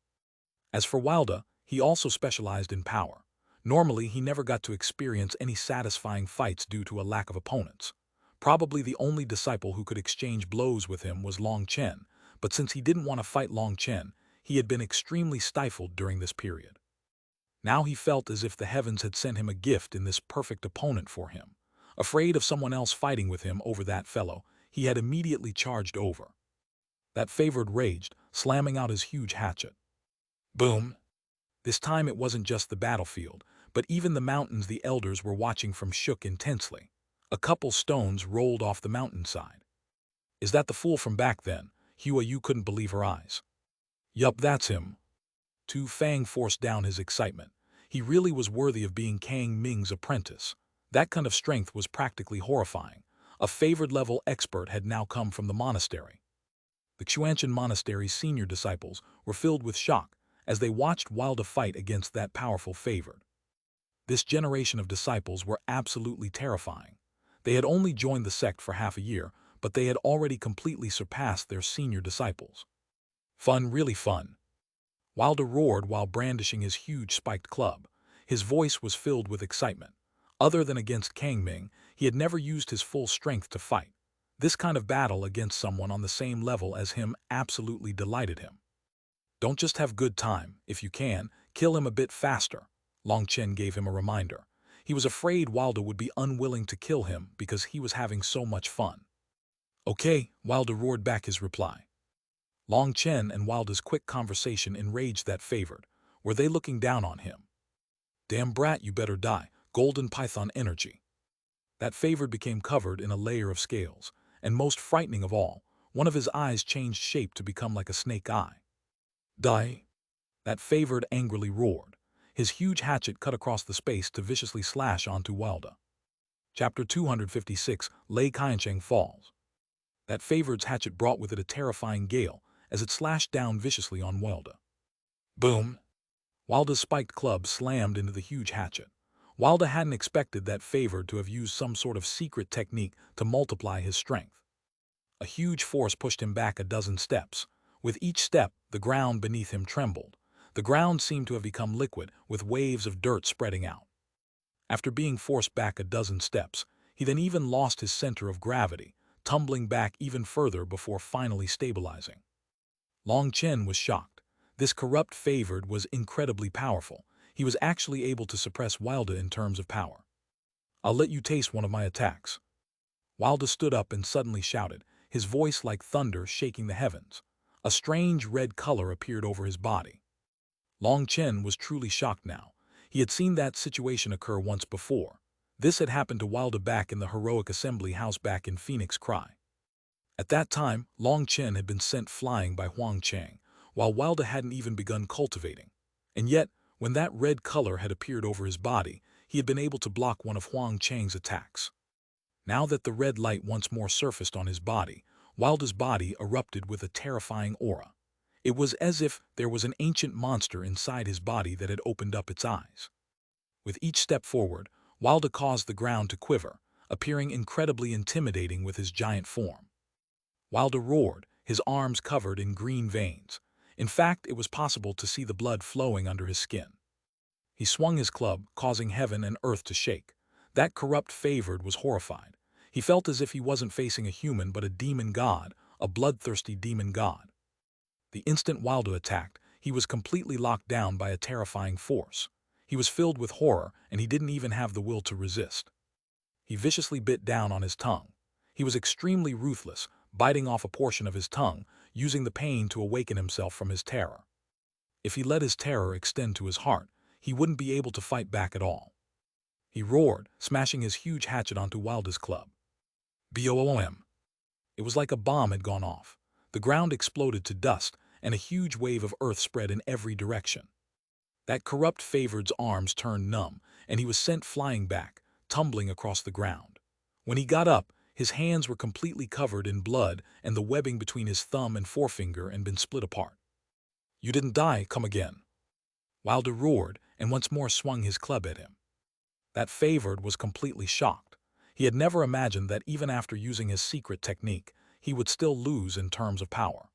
As for Wilda, he also specialized in power. Normally, he never got to experience any satisfying fights due to a lack of opponents. Probably the only disciple who could exchange blows with him was Long Chen, but since he didn't want to fight Long Chen, he had been extremely stifled during this period. Now he felt as if the heavens had sent him a gift in this perfect opponent for him. Afraid of someone else fighting with him over that fellow, he had immediately charged over. That favored raged, slamming out his huge hatchet. Boom! This time it wasn't just the battlefield, but even the mountains the elders were watching from shook intensely. A couple stones rolled off the mountainside. "Is that the fool from back then?" Hua Yu couldn't believe her eyes. "Yup, that's him." Tu Fang forced down his excitement. He really was worthy of being Kang Ming's apprentice. That kind of strength was practically horrifying. A favored-level expert had now come from the monastery. The Xuanhuan monastery's senior disciples were filled with shock as they watched Wilda fight against that powerful favored. This generation of disciples were absolutely terrifying. They had only joined the sect for half a year, but they had already completely surpassed their senior disciples. Fun, really fun. Wilda roared while brandishing his huge spiked club. His voice was filled with excitement. Other than against Kang Ming, he had never used his full strength to fight. This kind of battle against someone on the same level as him absolutely delighted him. "Don't just have good time. If you can, kill him a bit faster," Long Chen gave him a reminder. He was afraid Wilda would be unwilling to kill him because he was having so much fun. "Okay," Wilda roared back his reply. Long Chen and Wilda's quick conversation enraged that favored. Were they looking down on him? "Damn brat, you better die. Golden python energy." That favored became covered in a layer of scales, and most frightening of all, one of his eyes changed shape to become like a snake eye. "Die!" That favored angrily roared. His huge hatchet cut across the space to viciously slash onto Wilda. Chapter 256, Lei Qiansheng Falls. That favored's hatchet brought with it a terrifying gale as it slashed down viciously on Wilda. Boom! Wilda's spiked club slammed into the huge hatchet. Wilda hadn't expected that favored to have used some sort of secret technique to multiply his strength. A huge force pushed him back a dozen steps. With each step, the ground beneath him trembled. The ground seemed to have become liquid, with waves of dirt spreading out. After being forced back a dozen steps, he then even lost his center of gravity, tumbling back even further before finally stabilizing. Chen was shocked. This corrupt favored was incredibly powerful. He was actually able to suppress Wilda in terms of power. "I'll let you taste one of my attacks." Wilda stood up and suddenly shouted, his voice like thunder shaking the heavens. A strange red color appeared over his body. Chen was truly shocked now. He had seen that situation occur once before. This had happened to Wilda back in the heroic assembly house back in Phoenix Cry. At that time, Chen had been sent flying by Huang Chang, while Wilda hadn't even begun cultivating. And yet, when that red color had appeared over his body, he had been able to block one of Huang Chang's attacks. Now that the red light once more surfaced on his body, Wilda's body erupted with a terrifying aura. It was as if there was an ancient monster inside his body that had opened up its eyes. With each step forward, Wilda caused the ground to quiver, appearing incredibly intimidating with his giant form. Wilda roared, his arms covered in green veins. In fact, it was possible to see the blood flowing under his skin. He swung his club, causing heaven and earth to shake. That corrupt favored was horrified. He felt as if he wasn't facing a human but a demon god, a bloodthirsty demon god. The instant Wilda attacked, he was completely locked down by a terrifying force. He was filled with horror, and he didn't even have the will to resist. He viciously bit down on his tongue. He was extremely ruthless, biting off a portion of his tongue, using the pain to awaken himself from his terror. If he let his terror extend to his heart, he wouldn't be able to fight back at all. He roared, smashing his huge hatchet onto Wilda's club. Boom! It was like a bomb had gone off. The ground exploded to dust, and a huge wave of earth spread in every direction. That corrupt favored's arms turned numb, and he was sent flying back, tumbling across the ground. When he got up, his hands were completely covered in blood, and the webbing between his thumb and forefinger had been split apart. "You didn't die, come again." Wilda roared, and once more swung his club at him. That favored was completely shocked. He had never imagined that even after using his secret technique, he would still lose in terms of power.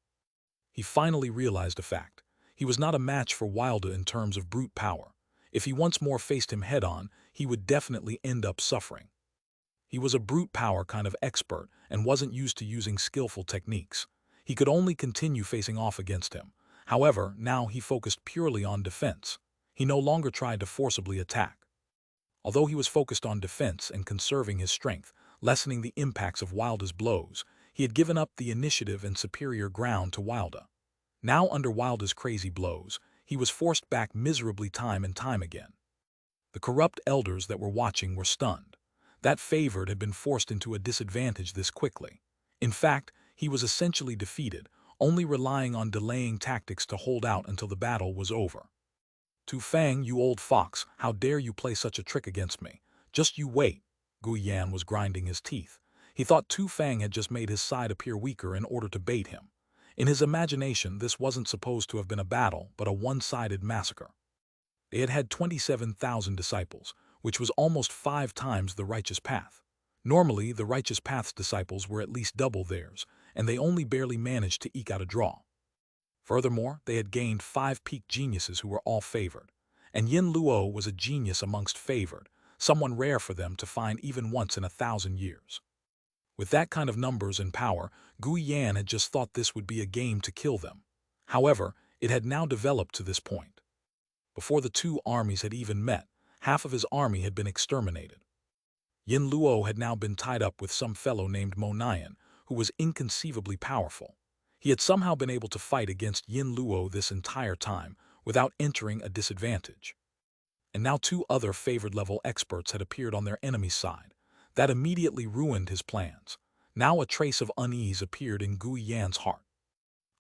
He finally realized a fact. He was not a match for Wilda in terms of brute power. If he once more faced him head-on, he would definitely end up suffering. He was a brute power kind of expert and wasn't used to using skillful techniques. He could only continue facing off against him. However, now he focused purely on defense. He no longer tried to forcibly attack. Although he was focused on defense and conserving his strength, lessening the impacts of Wilda's blows, he had given up the initiative and superior ground to Wilda. Now, under Wilda's crazy blows, he was forced back miserably time and time again. The corrupt elders that were watching were stunned. That favored had been forced into a disadvantage this quickly. In fact, he was essentially defeated, only relying on delaying tactics to hold out until the battle was over. "Tu Fang, you old fox, how dare you play such a trick against me? Just you wait." Guyan was grinding his teeth. He thought Tu Fang had just made his side appear weaker in order to bait him. In his imagination, this wasn't supposed to have been a battle, but a one-sided massacre. They had had 27,000 disciples, which was almost 5 times the righteous path. Normally, the righteous path's disciples were at least double theirs, and they only barely managed to eke out a draw. Furthermore, they had gained 5 peak geniuses who were all favored. And Yin Luo was a genius amongst favored, someone rare for them to find even once in 1,000 years. With that kind of numbers and power, Guyan had just thought this would be a game to kill them. However, it had now developed to this point. Before the two armies had even met, half of his army had been exterminated. Yin Luo had now been tied up with some fellow named Mo Nian, who was inconceivably powerful. He had somehow been able to fight against Yin Luo this entire time without entering a disadvantage. And now 2 other favored-level experts had appeared on their enemy's side. That immediately ruined his plans. Now a trace of unease appeared in Guyan's heart.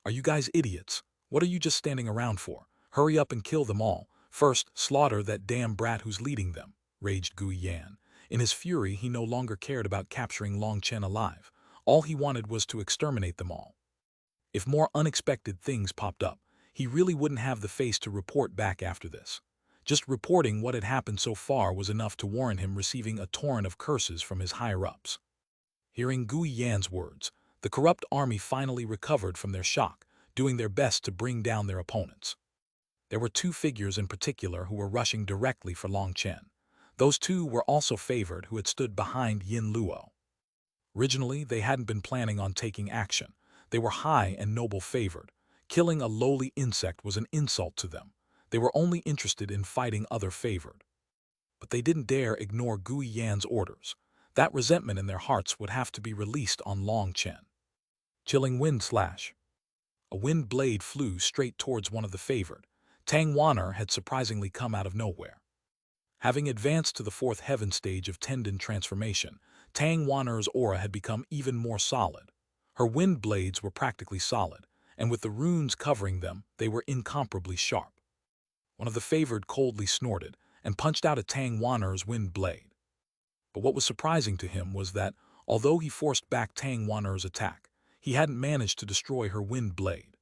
"Are you guys idiots? What are you just standing around for? Hurry up and kill them all. First, slaughter that damn brat who's leading them," raged Guyan. In his fury, he no longer cared about capturing Chen alive. All he wanted was to exterminate them all. If more unexpected things popped up, he really wouldn't have the face to report back after this. Just reporting what had happened so far was enough to warrant him receiving a torrent of curses from his higher-ups. Hearing Gui Yan's words, the corrupt army finally recovered from their shock, doing their best to bring down their opponents. There were two figures in particular who were rushing directly for Long Chen. Those two were also favored who had stood behind Yin Luo. Originally, they hadn't been planning on taking action. They were high and noble favored. Killing a lowly insect was an insult to them. They were only interested in fighting other favored. But they didn't dare ignore Gui Yan's orders. That resentment in their hearts would have to be released on Long Chen. Chilling wind slash. A wind blade flew straight towards one of the favored. Tang Wan'er had surprisingly come out of nowhere. Having advanced to the fourth heaven stage of tendon transformation, Tang Wan'er's aura had become even more solid. Her wind blades were practically solid, and with the runes covering them, they were incomparably sharp. One of the favored coldly snorted and punched out at Tang Wan'er's wind blade. But what was surprising to him was that, although he forced back Tang Wan'er's attack, he hadn't managed to destroy her wind blade.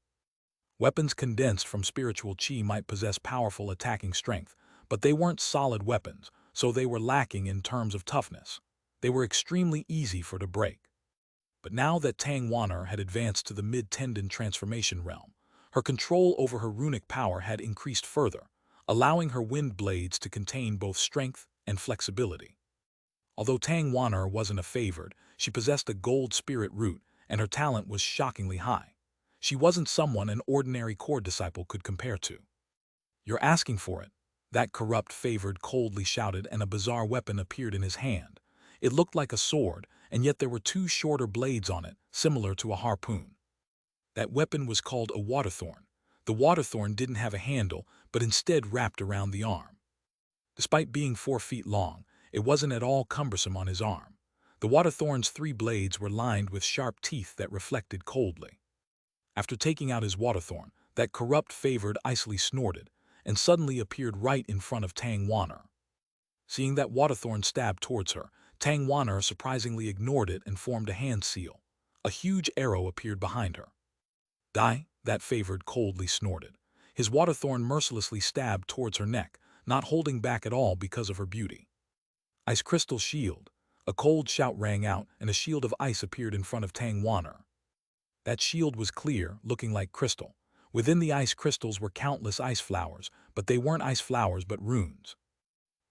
Weapons condensed from spiritual qi might possess powerful attacking strength, but they weren't solid weapons, so they were lacking in terms of toughness. They were extremely easy for to break. But now that Tang Wan'er had advanced to the mid-tendon transformation realm, her control over her runic power had increased further, allowing her wind blades to contain both strength and flexibility. Although Tang Wan'er wasn't a favored, she possessed a gold spirit root, and her talent was shockingly high. She wasn't someone an ordinary core disciple could compare to. "You're asking for it," that corrupt favored coldly shouted, and a bizarre weapon appeared in his hand. It looked like a sword, and yet there were two shorter blades on it, similar to a harpoon. That weapon was called a waterthorn. The waterthorn didn't have a handle, but instead wrapped around the arm. Despite being 4 feet long, it wasn't at all cumbersome on his arm. The waterthorn's 3 blades were lined with sharp teeth that reflected coldly. After taking out his waterthorn, that corrupt favored icily snorted, and suddenly appeared right in front of Tang Wan'er. Seeing that waterthorn stab towards her, Tang Wan'er surprisingly ignored it and formed a hand seal. A huge arrow appeared behind her. "Die," that favored coldly snorted. His waterthorn mercilessly stabbed towards her neck, not holding back at all because of her beauty. "Ice crystal shield." A cold shout rang out, and a shield of ice appeared in front of Tang Wan'er. That shield was clear, looking like crystal. Within the ice crystals were countless ice flowers, but they weren't ice flowers but runes.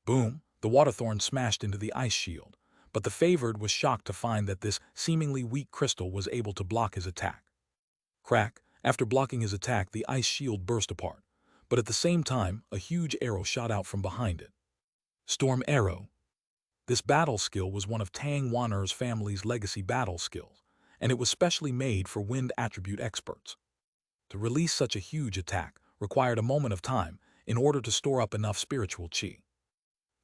Boom! The waterthorn smashed into the ice shield, but the favored was shocked to find that this seemingly weak crystal was able to block his attack. Crack! After blocking his attack, the ice shield burst apart, but at the same time, a huge arrow shot out from behind it. Storm arrow. This battle skill was one of Tang Wan'er's family's legacy battle skills, and it was specially made for wind attribute experts. To release such a huge attack required a moment of time in order to store up enough spiritual qi.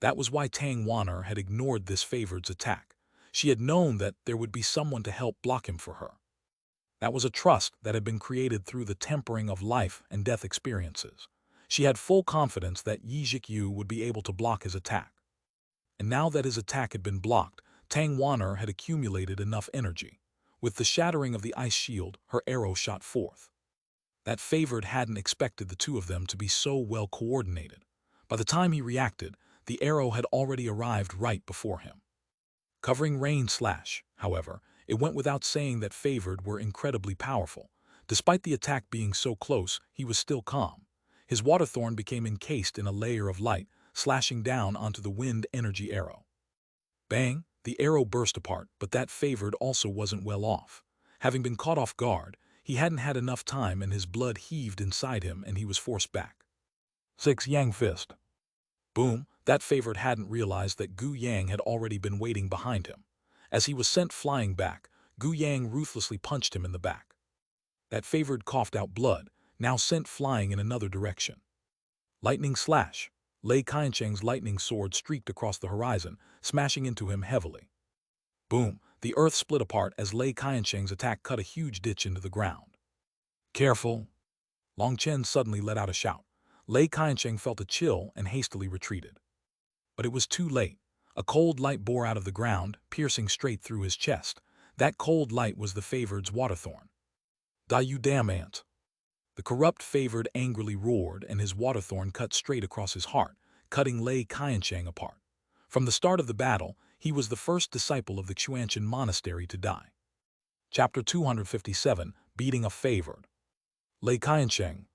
That was why Tang Wan'er had ignored this favored's attack. She had known that there would be someone to help block him for her. That was a trust that had been created through the tempering of life and death experiences. She had full confidence that Yi Zhikyu would be able to block his attack. And now that his attack had been blocked, Tang Wan'er had accumulated enough energy. With the shattering of the ice shield, her arrow shot forth. That favored hadn't expected the two of them to be so well coordinated. By the time he reacted, the arrow had already arrived right before him. Covering rain slash, however, it went without saying that favored were incredibly powerful. Despite the attack being so close, he was still calm. His waterthorn became encased in a layer of light, slashing down onto the wind energy arrow. Bang! The arrow burst apart, but that favored also wasn't well off. Having been caught off guard, he hadn't had enough time and his blood heaved inside him and he was forced back. 6 Yang Fist. Boom! That favored hadn't realized that Gu Yang had already been waiting behind him. As he was sent flying back, Gu Yang ruthlessly punched him in the back. That favored coughed out blood, now sent flying in another direction. Lightning slash. Lei Qiancheng's lightning sword streaked across the horizon, smashing into him heavily. Boom! The earth split apart as Lei Qiancheng's attack cut a huge ditch into the ground. "Careful!" Long Chen suddenly let out a shout. Lei Qiancheng felt a chill and hastily retreated. But it was too late. A cold light bore out of the ground, piercing straight through his chest. That cold light was the favored's waterthorn. "Die, you damn ant!" The corrupt favored angrily roared, and his waterthorn cut straight across his heart, cutting Lei Qiansheng apart. From the start of the battle, he was the first disciple of the Xuanhuan monastery to die. Chapter 257, Beating a Favored. Lei Qiansheng.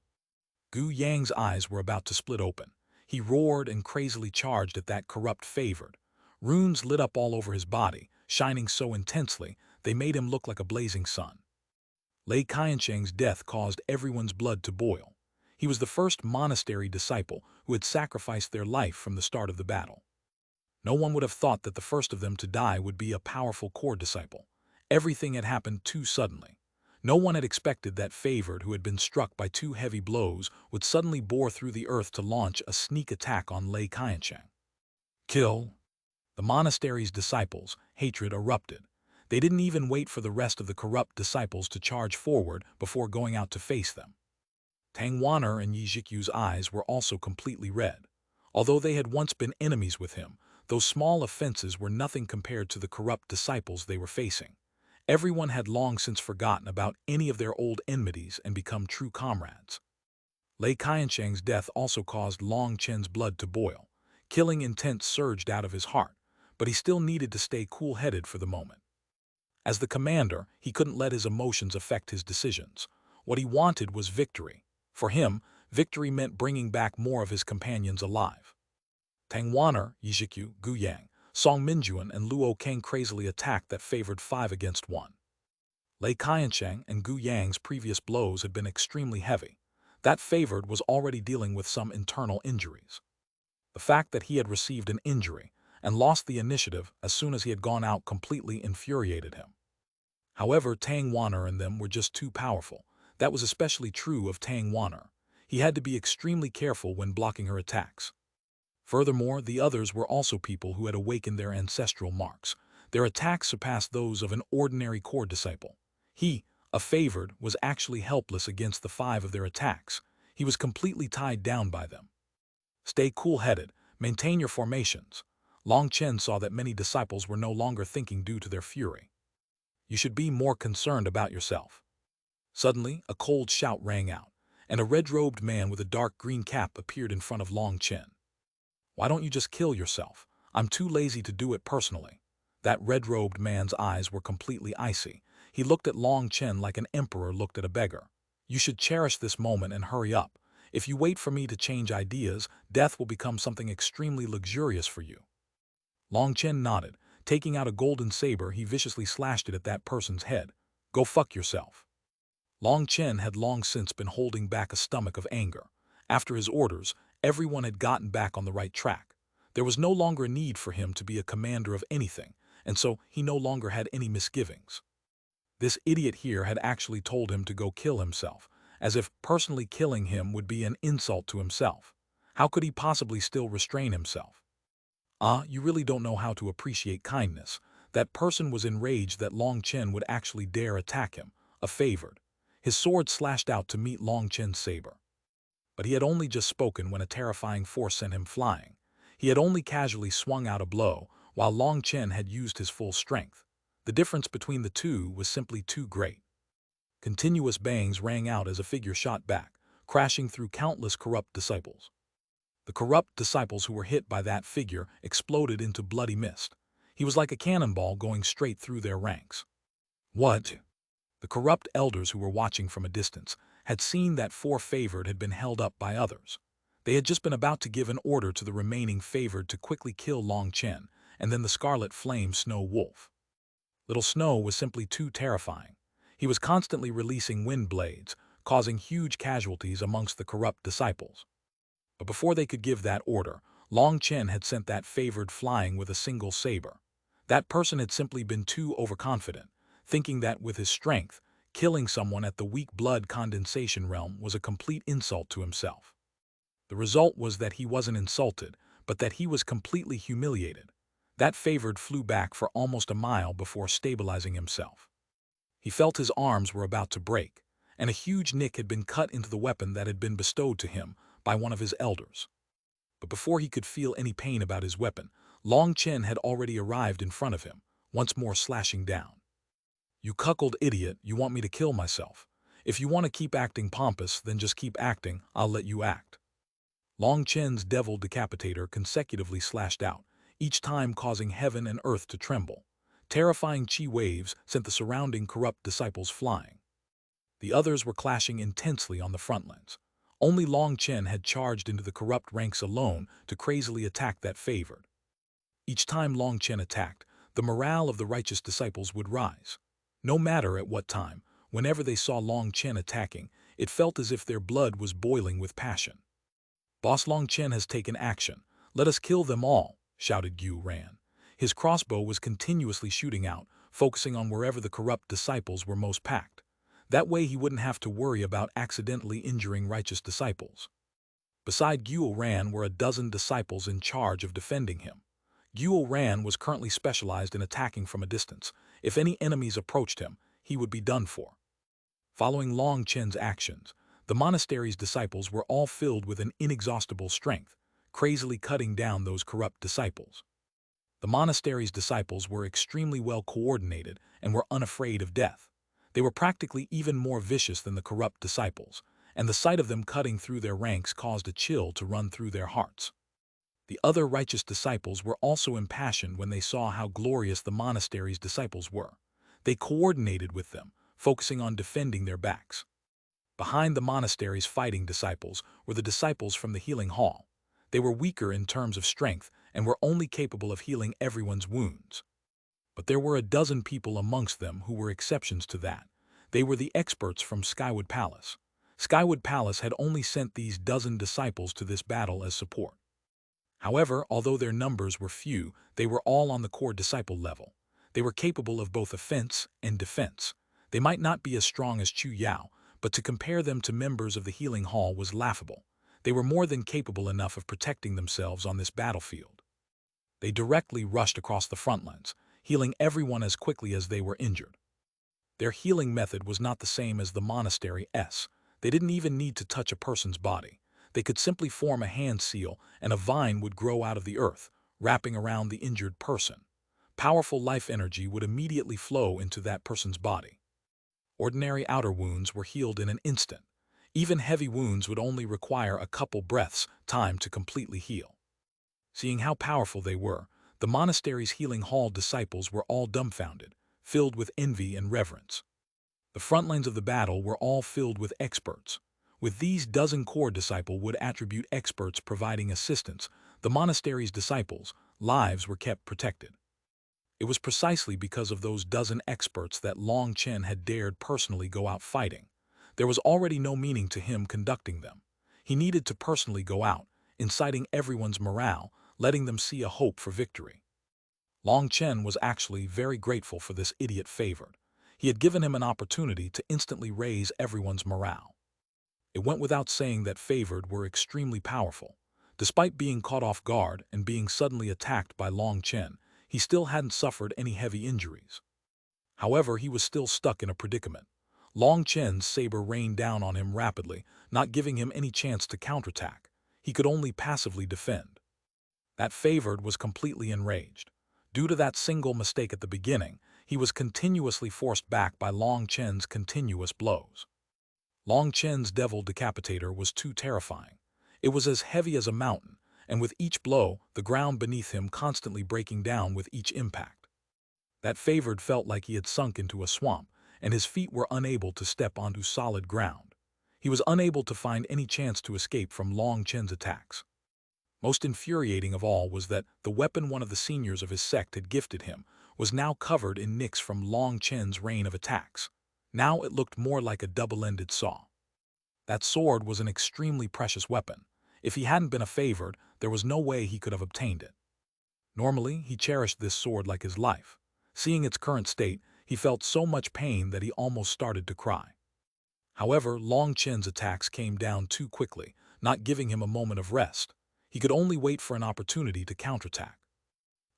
Gu Yang's eyes were about to split open. He roared and crazily charged at that corrupt favored. Runes lit up all over his body, shining so intensely they made him look like a blazing sun. Lei Qiansheng's death caused everyone's blood to boil. He was the first monastery disciple who had sacrificed their life from the start of the battle. No one would have thought that the first of them to die would be a powerful core disciple. Everything had happened too suddenly. No one had expected that favored who had been struck by 2 heavy blows would suddenly bore through the earth to launch a sneak attack on Lei Qiansheng. Kill! The monastery's disciples' hatred erupted. They didn't even wait for the rest of the corrupt disciples to charge forward before going out to face them. Tangwaner and Yi Zhikyu's eyes were also completely red. Although they had once been enemies with him, those small offenses were nothing compared to the corrupt disciples they were facing. Everyone had long since forgotten about any of their old enmities and become true comrades. Lei Qiansheng's death also caused Long Chen's blood to boil. Killing intent surged out of his heart, but he still needed to stay cool-headed for the moment. As the commander, he couldn't let his emotions affect his decisions. What he wanted was victory. For him, victory meant bringing back more of his companions alive. Tangwaner, Yi Zhikyu, Gu Yang, Song Minjuan, and Luo Kang crazily attacked that favored 5 against 1. Lei Qiansheng and Gu Yang's previous blows had been extremely heavy. That favored was already dealing with some internal injuries. The fact that he had received an injury and lost the initiative as soon as he had gone out completely infuriated him. However, Tangwaner and them were just too powerful. That was especially true of Tangwaner. He had to be extremely careful when blocking her attacks. Furthermore, the others were also people who had awakened their ancestral marks. Their attacks surpassed those of an ordinary core disciple. He, a favored, was actually helpless against the 5 of their attacks. He was completely tied down by them. Stay cool-headed, maintain your formations. Long Chen saw that many disciples were no longer thinking due to their fury. You should be more concerned about yourself. Suddenly, a cold shout rang out, and a red-robed man with a dark green cap appeared in front of Long Chen. "Why don't you just kill yourself? I'm too lazy to do it personally." That red-robed man's eyes were completely icy. He looked at Long Chen like an emperor looked at a beggar. "You should cherish this moment and hurry up. If you wait for me to change ideas, death will become something extremely luxurious for you." Long Chen nodded. Taking out a golden saber, he viciously slashed it at that person's head. "Go fuck yourself." Long Chen had long since been holding back a stomach of anger. After his orders, everyone had gotten back on the right track. There was no longer a need for him to be a commander of anything, and so he no longer had any misgivings. This idiot here had actually told him to go kill himself, as if personally killing him would be an insult to himself. How could he possibly still restrain himself? You really don't know how to appreciate kindness. That person was enraged that Long Chen would actually dare attack him, a favored. His sword slashed out to meet Long Chen's saber. But he had only just spoken when a terrifying force sent him flying. He had only casually swung out a blow, while Long Chen had used his full strength. The difference between the two was simply too great. Continuous bangs rang out as a figure shot back, crashing through countless corrupt disciples. The corrupt disciples who were hit by that figure exploded into bloody mist. He was like a cannonball going straight through their ranks. What? The corrupt elders who were watching from a distance had seen that 4 favored had been held up by others. They had just been about to give an order to the remaining favored to quickly kill Long Chen, and then the Scarlet Flame Snow Wolf. Little Snow was simply too terrifying. He was constantly releasing wind blades, causing huge casualties amongst the corrupt disciples. But before they could give that order, Long Chen had sent that favored flying with a single saber. That person had simply been too overconfident, thinking that with his strength, killing someone at the weak blood condensation realm was a complete insult to himself. The result was that he wasn't insulted, but that he was completely humiliated. That favored flew back for almost a mile before stabilizing himself. He felt his arms were about to break, and a huge nick had been cut into the weapon that had been bestowed to him by one of his elders. But before he could feel any pain about his weapon, Long Chen had already arrived in front of him, once more slashing down. "You cuckold idiot, you want me to kill myself. If you want to keep acting pompous, then just keep acting, I'll let you act." Long Chen's devil decapitator consecutively slashed out, each time causing heaven and earth to tremble. Terrifying chi waves sent the surrounding corrupt disciples flying. The others were clashing intensely on the front lines. Only Long Chen had charged into the corrupt ranks alone to crazily attack that favored. Each time Long Chen attacked, the morale of the righteous disciples would rise. No matter at what time, whenever they saw Long Chen attacking, it felt as if their blood was boiling with passion. "Boss Long Chen has taken action. Let us kill them all," shouted Xuanhuan. His crossbow was continuously shooting out, focusing on wherever the corrupt disciples were most packed. That way he wouldn't have to worry about accidentally injuring righteous disciples. Beside Xuanhuan were a dozen disciples in charge of defending him. Xuanhuan was currently specialized in attacking from a distance. If any enemies approached him, he would be done for. Following Long Chen's actions, the monastery's disciples were all filled with an inexhaustible strength, crazily cutting down those corrupt disciples. The monastery's disciples were extremely well coordinated and were unafraid of death. They were practically even more vicious than the corrupt disciples, and the sight of them cutting through their ranks caused a chill to run through their hearts. The other righteous disciples were also impassioned when they saw how glorious the monastery's disciples were. They coordinated with them, focusing on defending their backs. Behind the monastery's fighting disciples were the disciples from the healing hall. They were weaker in terms of strength and were only capable of healing everyone's wounds. But there were a dozen people amongst them who were exceptions to that. They were the experts from Skywood Palace. Skywood Palace had only sent these dozen disciples to this battle as support. However, although their numbers were few, they were all on the core disciple level. They were capable of both offense and defense. They might not be as strong as Chu Yao, but to compare them to members of the healing hall was laughable. They were more than capable enough of protecting themselves on this battlefield. They directly rushed across the front lines, healing everyone as quickly as they were injured. Their healing method was not the same as the monastery's. They didn't even need to touch a person's body. They could simply form a hand seal and a vine would grow out of the earth, wrapping around the injured person. Powerful life energy would immediately flow into that person's body. Ordinary outer wounds were healed in an instant. Even heavy wounds would only require a couple breaths' time to completely heal. Seeing how powerful they were, the monastery's healing hall disciples were all dumbfounded, filled with envy and reverence. The front lines of the battle were all filled with experts. With these dozen core disciple would attribute experts providing assistance, the monastery's disciples' lives were kept protected. It was precisely because of those dozen experts that Long Chen had dared personally go out fighting. There was already no meaning to him conducting them. He needed to personally go out, inciting everyone's morale, letting them see a hope for victory. Long Chen was actually very grateful for this idiot favored. He had given him an opportunity to instantly raise everyone's morale. It went without saying that favored were extremely powerful. Despite being caught off guard and being suddenly attacked by Long Chen, he still hadn't suffered any heavy injuries. However, he was still stuck in a predicament. Long Chen's saber rained down on him rapidly, not giving him any chance to counterattack. He could only passively defend. That favored was completely enraged. Due to that single mistake at the beginning, he was continuously forced back by Long Chen's continuous blows. Long Chen's devil decapitator was too terrifying. It was as heavy as a mountain, and with each blow, the ground beneath him constantly breaking down with each impact. That favored felt like he had sunk into a swamp, and his feet were unable to step onto solid ground. He was unable to find any chance to escape from Long Chen's attacks. Most infuriating of all was that the weapon one of the seniors of his sect had gifted him was now covered in nicks from Long Chen's rain of attacks. Now it looked more like a double-ended saw. That sword was an extremely precious weapon. If he hadn't been a favored, there was no way he could have obtained it. Normally, he cherished this sword like his life. Seeing its current state, he felt so much pain that he almost started to cry. However, Long Chen's attacks came down too quickly, not giving him a moment of rest. He could only wait for an opportunity to counterattack.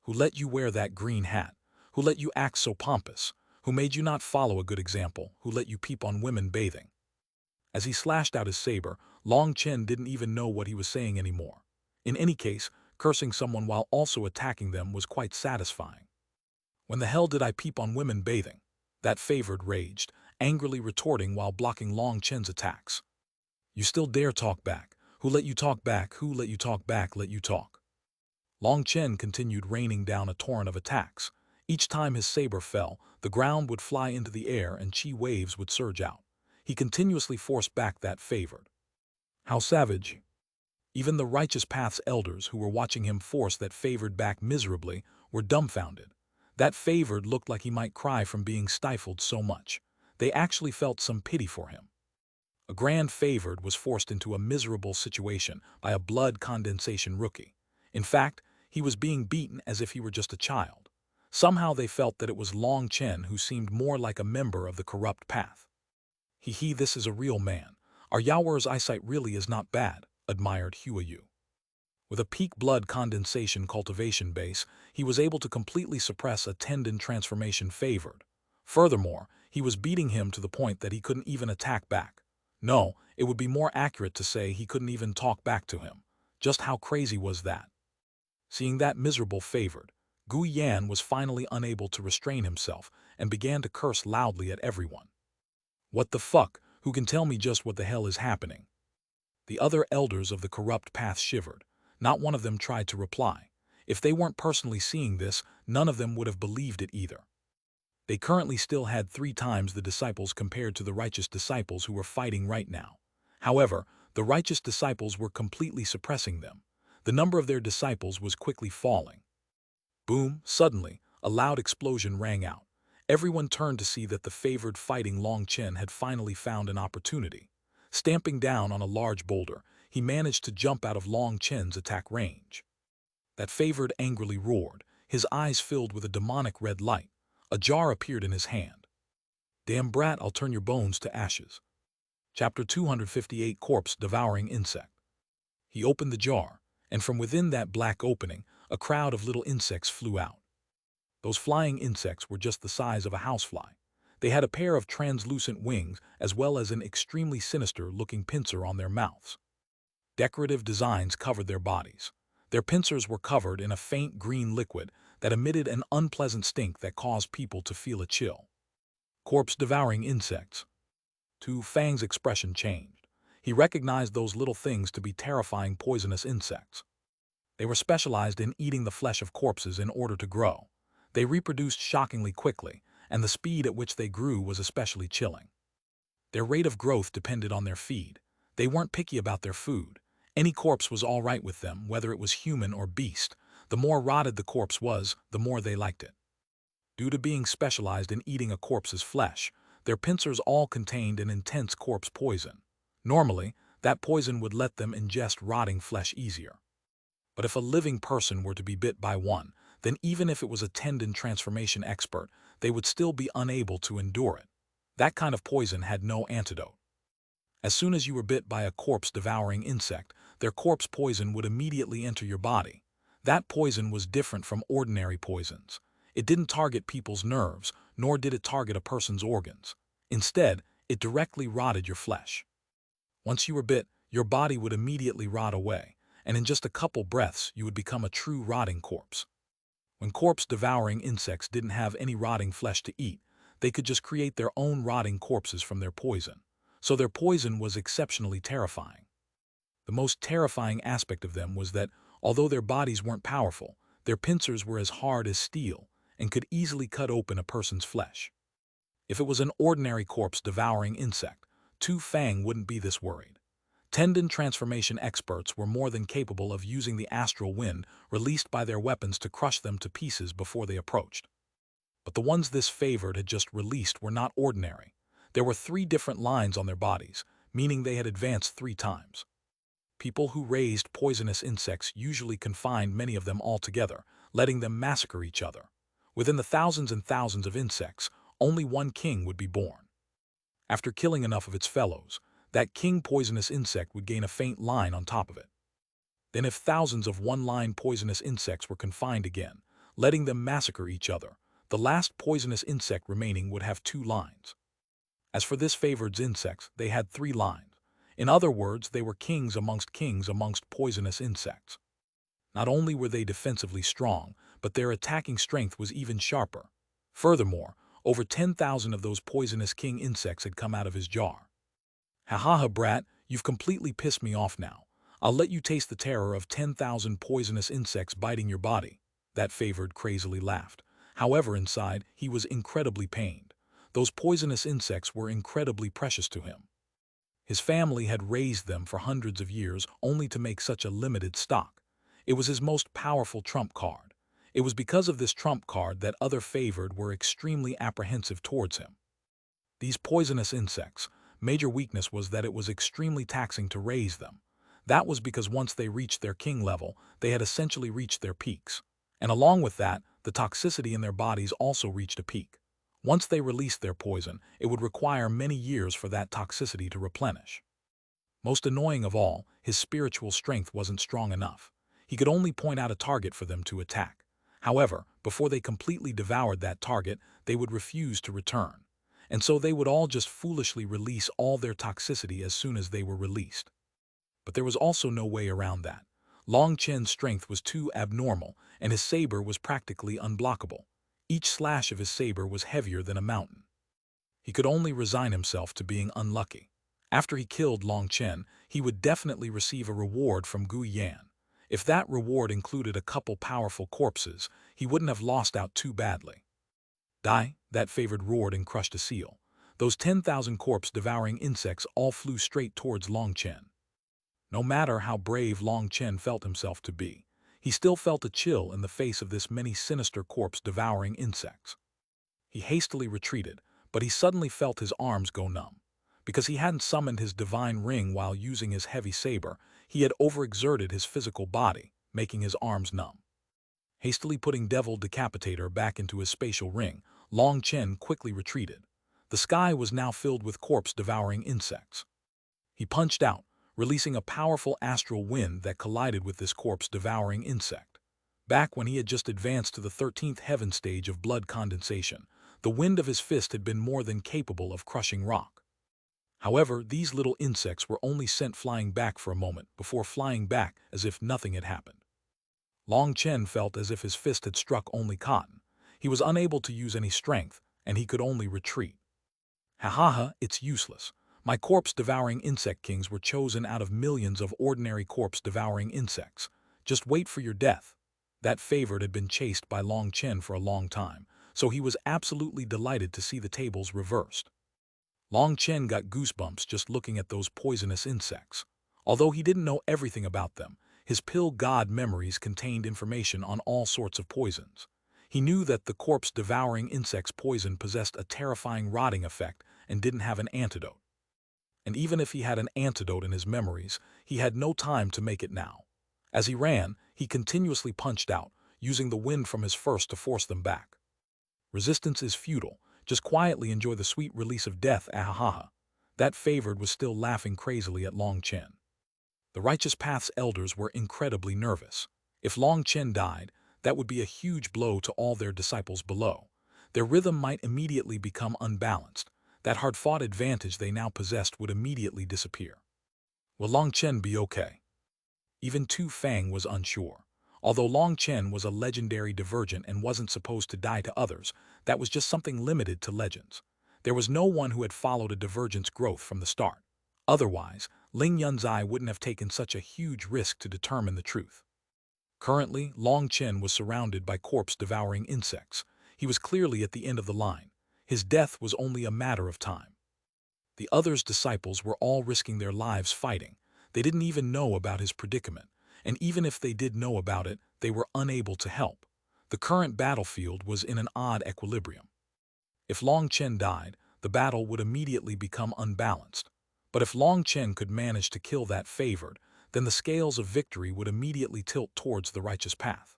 Who let you wear that green hat? Who let you act so pompous? Who made you not follow a good example? Who let you peep on women bathing? As he slashed out his saber, Long Chen didn't even know what he was saying anymore. In any case, cursing someone while also attacking them was quite satisfying. When the hell did I peep on women bathing? That favored raged, angrily retorting while blocking Long Chen's attacks. You still dare talk back? Who let you talk back? Who let you talk back? Let you talk? Long Chen continued raining down a torrent of attacks. Each time his saber fell, the ground would fly into the air and chi waves would surge out. He continuously forced back that favored. How savage! Even the righteous path's elders who were watching him force that favored back miserably were dumbfounded. That favored looked like he might cry from being stifled so much. They actually felt some pity for him. A grand favored was forced into a miserable situation by a blood condensation rookie. In fact, he was being beaten as if he were just a child. Somehow they felt that it was Long Chen who seemed more like a member of the corrupt path. This is a real man. Our Yaoer's eyesight really is not bad, admired Huayu. With a peak blood condensation cultivation base, he was able to completely suppress a tendon transformation favored. Furthermore, he was beating him to the point that he couldn't even attack back. No, it would be more accurate to say he couldn't even talk back to him. Just how crazy was that? Seeing that miserable favored, Gu Yan was finally unable to restrain himself and began to curse loudly at everyone. What the fuck? Who can tell me just what the hell is happening? The other elders of the corrupt path shivered. Not one of them tried to reply. If they weren't personally seeing this, none of them would have believed it either. They currently still had 3 times the disciples compared to the righteous disciples who were fighting right now. However, the righteous disciples were completely suppressing them. The number of their disciples was quickly falling. Boom! Suddenly, a loud explosion rang out. Everyone turned to see that the favored fighting Long Chen had finally found an opportunity. Stamping down on a large boulder, he managed to jump out of Long Chen's attack range. That favored angrily roared, his eyes filled with a demonic red light. A jar appeared in his hand. Damn brat, I'll turn your bones to ashes. Chapter 258 Corpse Devouring Insect. He opened the jar, and from within that black opening, a crowd of little insects flew out. Those flying insects were just the size of a housefly. They had a pair of translucent wings as well as an extremely sinister-looking pincer on their mouths. Decorative designs covered their bodies. Their pincers were covered in a faint green liquid that emitted an unpleasant stink that caused people to feel a chill. Corpse-devouring insects. Tu Fang's expression changed. He recognized those little things to be terrifying poisonous insects. They were specialized in eating the flesh of corpses in order to grow. They reproduced shockingly quickly, and the speed at which they grew was especially chilling. Their rate of growth depended on their feed. They weren't picky about their food. Any corpse was all right with them, whether it was human or beast. The more rotted the corpse was, the more they liked it. Due to being specialized in eating a corpse's flesh, their pincers all contained an intense corpse poison. Normally, that poison would let them ingest rotting flesh easier. But if a living person were to be bit by one, then even if it was a tendon transformation expert, they would still be unable to endure it. That kind of poison had no antidote. As soon as you were bit by a corpse-devouring insect, their corpse poison would immediately enter your body. That poison was different from ordinary poisons. It didn't target people's nerves, nor did it target a person's organs. Instead, it directly rotted your flesh. Once you were bit, your body would immediately rot away, and in just a couple breaths you would become a true rotting corpse. When corpse-devouring insects didn't have any rotting flesh to eat, they could just create their own rotting corpses from their poison. So their poison was exceptionally terrifying. The most terrifying aspect of them was that, although their bodies weren't powerful, their pincers were as hard as steel and could easily cut open a person's flesh. If it was an ordinary corpse-devouring insect, Tu Fang wouldn't be this worried. Tendon transformation experts were more than capable of using the astral wind released by their weapons to crush them to pieces before they approached. But the ones this favored had just released were not ordinary. There were 3 different lines on their bodies, meaning they had advanced 3 times. People who raised poisonous insects usually confined many of them all together, letting them massacre each other. Within the thousands and thousands of insects, only one king would be born. After killing enough of its fellows, that king poisonous insect would gain a faint line on top of it. Then if thousands of one-line poisonous insects were confined again, letting them massacre each other, the last poisonous insect remaining would have 2 lines. As for this favored's insects, they had 3 lines. In other words, they were kings amongst poisonous insects. Not only were they defensively strong, but their attacking strength was even sharper. Furthermore, Over 10,000 of those poisonous king insects had come out of his jar. Ha ha ha, brat, you've completely pissed me off now. I'll let you taste the terror of 10,000 poisonous insects biting your body. That favored crazily laughed. However, inside, he was incredibly pained. Those poisonous insects were incredibly precious to him. His family had raised them for hundreds of years only to make such a limited stock. It was his most powerful trump card. It was because of this trump card that other favored were extremely apprehensive towards him. These poisonous insects' major weakness was that it was extremely taxing to raise them. That was because once they reached their king level, they had essentially reached their peaks. And along with that, the toxicity in their bodies also reached a peak. Once they released their poison, it would require many years for that toxicity to replenish. Most annoying of all, his spiritual strength wasn't strong enough. He could only point out a target for them to attack. However, before they completely devoured that target, they would refuse to return. And so they would all just foolishly release all their toxicity as soon as they were released. But there was also no way around that. Long Chen's strength was too abnormal, and his saber was practically unblockable. Each slash of his saber was heavier than a mountain. He could only resign himself to being unlucky. After he killed Long Chen, he would definitely receive a reward from Gu Yan. If that reward included a couple powerful corpses, he wouldn't have lost out too badly. Die, that favored roared and crushed a seal. Those 10,000 corpse-devouring insects all flew straight towards Long Chen. No matter how brave Long Chen felt himself to be, he still felt a chill in the face of this many sinister corpse-devouring insects. He hastily retreated, but he suddenly felt his arms go numb. Because he hadn't summoned his divine ring while using his heavy saber, he had overexerted his physical body, making his arms numb. Hastily putting Devil Decapitator back into his spatial ring, Long Chen quickly retreated. The sky was now filled with corpse-devouring insects. He punched out, releasing a powerful astral wind that collided with this corpse-devouring insect. Back when he had just advanced to the 13th heaven stage of blood condensation, the wind of his fist had been more than capable of crushing rock. However, these little insects were only sent flying back for a moment before flying back as if nothing had happened. Long Chen felt as if his fist had struck only cotton. He was unable to use any strength, and he could only retreat. Ha ha ha, it's useless. My corpse-devouring insect kings were chosen out of millions of ordinary corpse-devouring insects. Just wait for your death. That favored had been chased by Long Chen for a long time, so he was absolutely delighted to see the tables reversed. Long Chen got goosebumps just looking at those poisonous insects. Although he didn't know everything about them, his pill god memories contained information on all sorts of poisons. He knew that the corpse-devouring insect's poison possessed a terrifying rotting effect and didn't have an antidote. And even if he had an antidote in his memories, he had no time to make it now. As he ran, he continuously punched out, using the wind from his fist to force them back. Resistance is futile. Just quietly enjoy the sweet release of death, ahaha. That favored was still laughing crazily at Long Chen. The Righteous Path's elders were incredibly nervous. If Long Chen died, that would be a huge blow to all their disciples below. Their rhythm might immediately become unbalanced. That hard-fought advantage they now possessed would immediately disappear. Will Long Chen be okay? Even Tu Fang was unsure. Although Long Chen was a legendary divergent and wasn't supposed to die to others, that was just something limited to legends. There was no one who had followed a divergent's growth from the start. Otherwise, Ling Yunzai wouldn't have taken such a huge risk to determine the truth. Currently, Long Chen was surrounded by corpse-devouring insects. He was clearly at the end of the line. His death was only a matter of time. The others' disciples were all risking their lives fighting. They didn't even know about his predicament, and even if they did know about it, they were unable to help. The current battlefield was in an odd equilibrium. If Long Chen died, the battle would immediately become unbalanced. But if Long Chen could manage to kill that favored, then the scales of victory would immediately tilt towards the Righteous Path.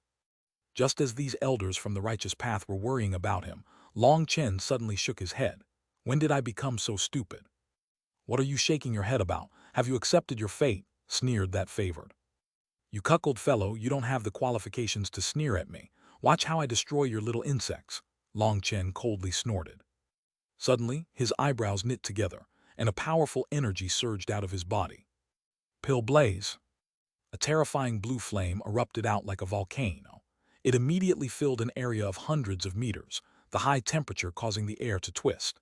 Just as these elders from the Righteous Path were worrying about him, Long Chen suddenly shook his head. When did I become so stupid? What are you shaking your head about? Have you accepted your fate? Sneered that favored. You cuckold fellow, you don't have the qualifications to sneer at me. Watch how I destroy your little insects. Long Chen coldly snorted. Suddenly, his eyebrows knit together, and a powerful energy surged out of his body. Pill blaze. A terrifying blue flame erupted out like a volcano. It immediately filled an area of hundreds of meters. the high temperature causing the air to twist.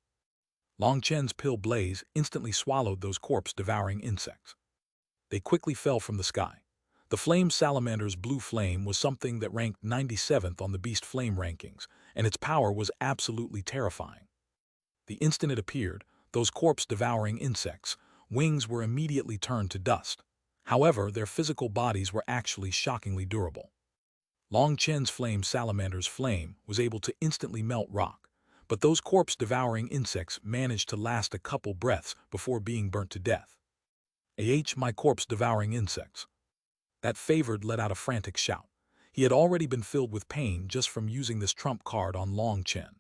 Long Chen's pill blaze instantly swallowed those corpse-devouring insects. They quickly fell from the sky. The flame salamander's blue flame was something that ranked 97th on the beast flame rankings, and its power was absolutely terrifying. The instant it appeared, those corpse-devouring insects' wings were immediately turned to dust. However, their physical bodies were actually shockingly durable. Long Chen's flame salamander's flame was able to instantly melt rock, but those corpse-devouring insects managed to last a couple breaths before being burnt to death. My corpse-devouring insects. That favored let out a frantic shout. He had already been filled with pain just from using this trump card on Long Chen.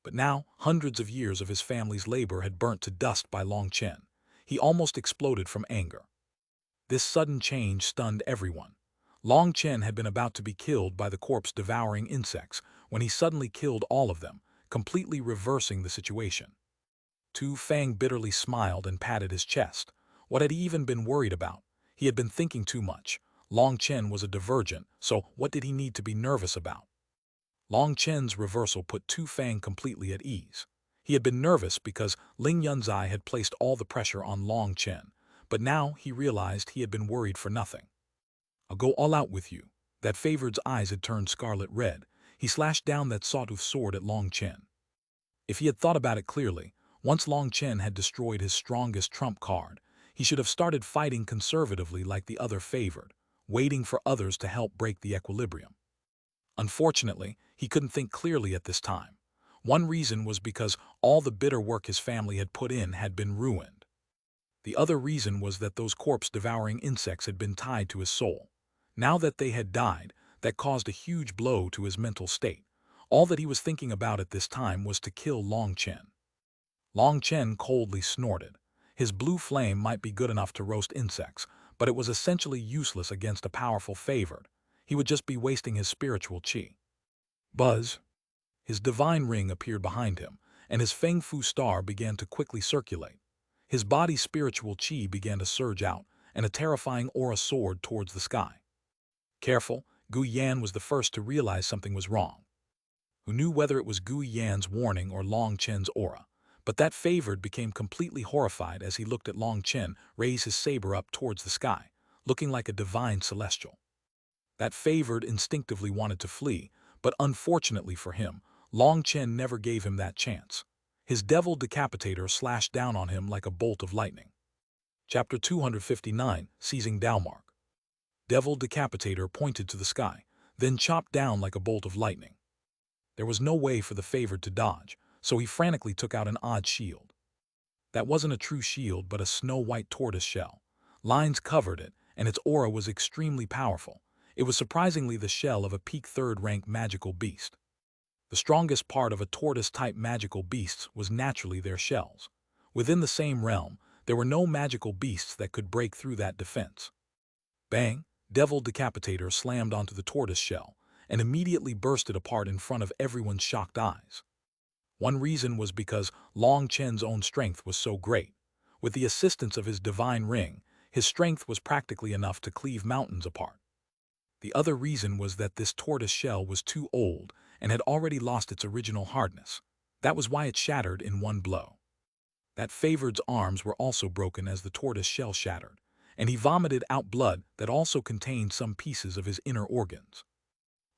But now, hundreds of years of his family's labor had burnt to dust by Long Chen. He almost exploded from anger. This sudden change stunned everyone. Long Chen had been about to be killed by the corpse-devouring insects when he suddenly killed all of them, completely reversing the situation. Tu Fang bitterly smiled and patted his chest. What had he even been worried about? He had been thinking too much. Long Chen was a divergent, so what did he need to be nervous about? Long Chen's reversal put Tu Fang completely at ease. He had been nervous because Ling Yunzai had placed all the pressure on Long Chen, but now he realized he had been worried for nothing. I'll go all out with you. That favored's eyes had turned scarlet red. He slashed down that sawtooth sword at Long Chen. If he had thought about it clearly, once Long Chen had destroyed his strongest trump card, he should have started fighting conservatively like the other favored, waiting for others to help break the equilibrium. Unfortunately, he couldn't think clearly at this time. One reason was because all the bitter work his family had put in had been ruined. The other reason was that those corpse-devouring insects had been tied to his soul. Now that they had died, that caused a huge blow to his mental state. All that he was thinking about at this time was to kill Long Chen. Long Chen coldly snorted. His blue flame might be good enough to roast insects, but it was essentially useless against a powerful favored. He would just be wasting his spiritual qi. Buzz! His divine ring appeared behind him, and his Feng Fu star began to quickly circulate. His body's spiritual qi began to surge out, and a terrifying aura soared towards the sky. Careful, Gu Yan was the first to realize something was wrong. Who knew whether it was Gu Yan's warning or Long Chen's aura? But that favored became completely horrified as he looked at Long Chen raise his saber up towards the sky, looking like a divine celestial. That favored instinctively wanted to flee, but unfortunately for him, Long Chen never gave him that chance. His devil decapitator slashed down on him like a bolt of lightning. Chapter 259, Seizing Dalmark. Devil decapitator pointed to the sky, then chopped down like a bolt of lightning. There was no way for the favored to dodge, so he frantically took out an odd shield. That wasn't a true shield but a snow-white tortoise shell. Lines covered it, and its aura was extremely powerful. It was surprisingly the shell of a peak third-rank magical beast. The strongest part of a tortoise-type magical beasts was naturally their shells. Within the same realm, there were no magical beasts that could break through that defense. Bang! Devil decapitator slammed onto the tortoise shell, and immediately burst it apart in front of everyone's shocked eyes. One reason was because Long Chen's own strength was so great. With the assistance of his divine ring, his strength was practically enough to cleave mountains apart. The other reason was that this tortoise shell was too old and had already lost its original hardness. That was why it shattered in one blow. That favored's arms were also broken as the tortoise shell shattered, and he vomited out blood that also contained some pieces of his inner organs.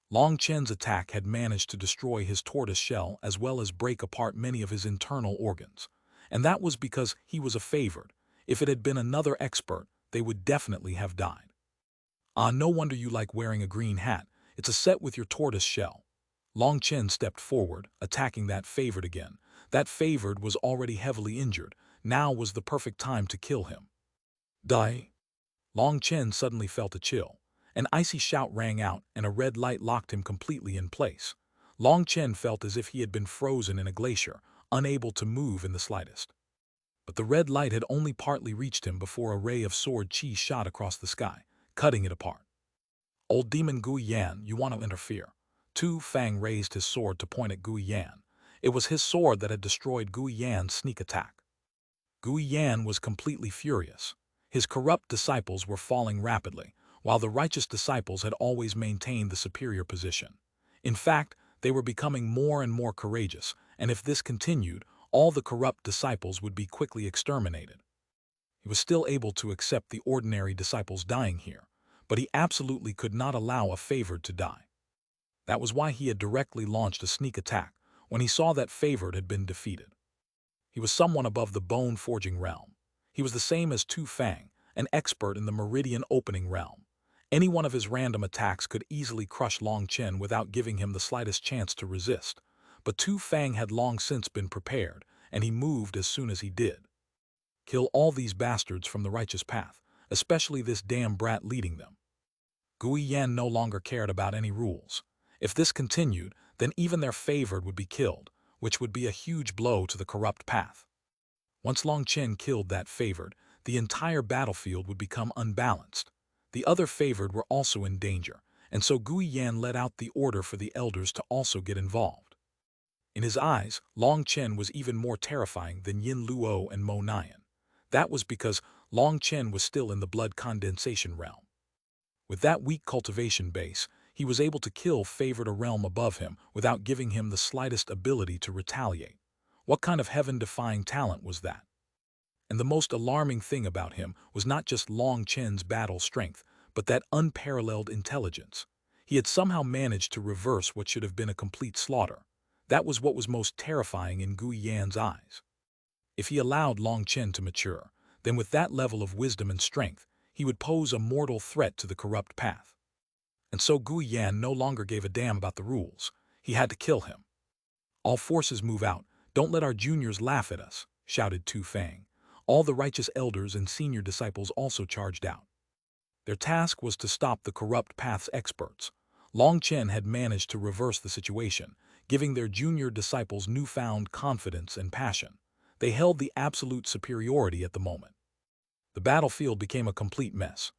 Long Chen's attack had managed to destroy his tortoise shell as well as break apart many of his internal organs, and that was because he was a favored. If it had been another expert, they would definitely have died. No wonder you like wearing a green hat. It's a set with your tortoise shell. Long Chen stepped forward, attacking that favored again. That favored was already heavily injured. Now was the perfect time to kill him. Die! Long Chen suddenly felt a chill. An icy shout rang out, and a red light locked him completely in place. Long Chen felt as if he had been frozen in a glacier, unable to move in the slightest. But the red light had only partly reached him before a ray of sword chi shot across the sky, cutting it apart. Old demon Gu Yan, you want to interfere? Tu Fang raised his sword to point at Gu Yan. It was his sword that had destroyed Gu Yan's sneak attack. Gu Yan was completely furious. His corrupt disciples were falling rapidly, while the righteous disciples had always maintained the superior position. In fact, They were becoming more and more courageous, and if this continued, all the corrupt disciples would be quickly exterminated. He was still able to accept the ordinary disciples dying here, but he absolutely could not allow a favored to die. That was why he had directly launched a sneak attack when he saw that favored had been defeated. He was someone above the bone-forging realm. He was the same as Tu Fang, an expert in the meridian opening realm. Any one of his random attacks could easily crush Long Chen without giving him the slightest chance to resist. But Tu Fang had long since been prepared, and he moved as soon as he did. Kill all these bastards from the righteous path, especially this damn brat leading them. Gui Yan no longer cared about any rules. If this continued, then even their favored would be killed, which would be a huge blow to the corrupt path. Once Long Chen killed that favored, the entire battlefield would become unbalanced. The other favored were also in danger, and so Gui Yan let out the order for the elders to also get involved. In his eyes, Long Chen was even more terrifying than Yin Luo and Mo Nian. That was because Long Chen was still in the blood condensation realm. With that weak cultivation base, he was able to kill favored a realm above him without giving him the slightest ability to retaliate. What kind of heaven-defying talent was that? And the most alarming thing about him was not just Long Chen's battle strength, but that unparalleled intelligence. He had somehow managed to reverse what should have been a complete slaughter. That was what was most terrifying in Gui Yan's eyes. If he allowed Long Chen to mature, then with that level of wisdom and strength, he would pose a mortal threat to the corrupt path. And so Gui Yan no longer gave a damn about the rules. He had to kill him. All forces move out. Don't let our juniors laugh at us, shouted Tu Fang. All the righteous elders and senior disciples also charged out. Their task was to stop the corrupt path's experts. Long Chen had managed to reverse the situation, giving their junior disciples newfound confidence and passion. They held the absolute superiority at the moment. The battlefield became a complete mess.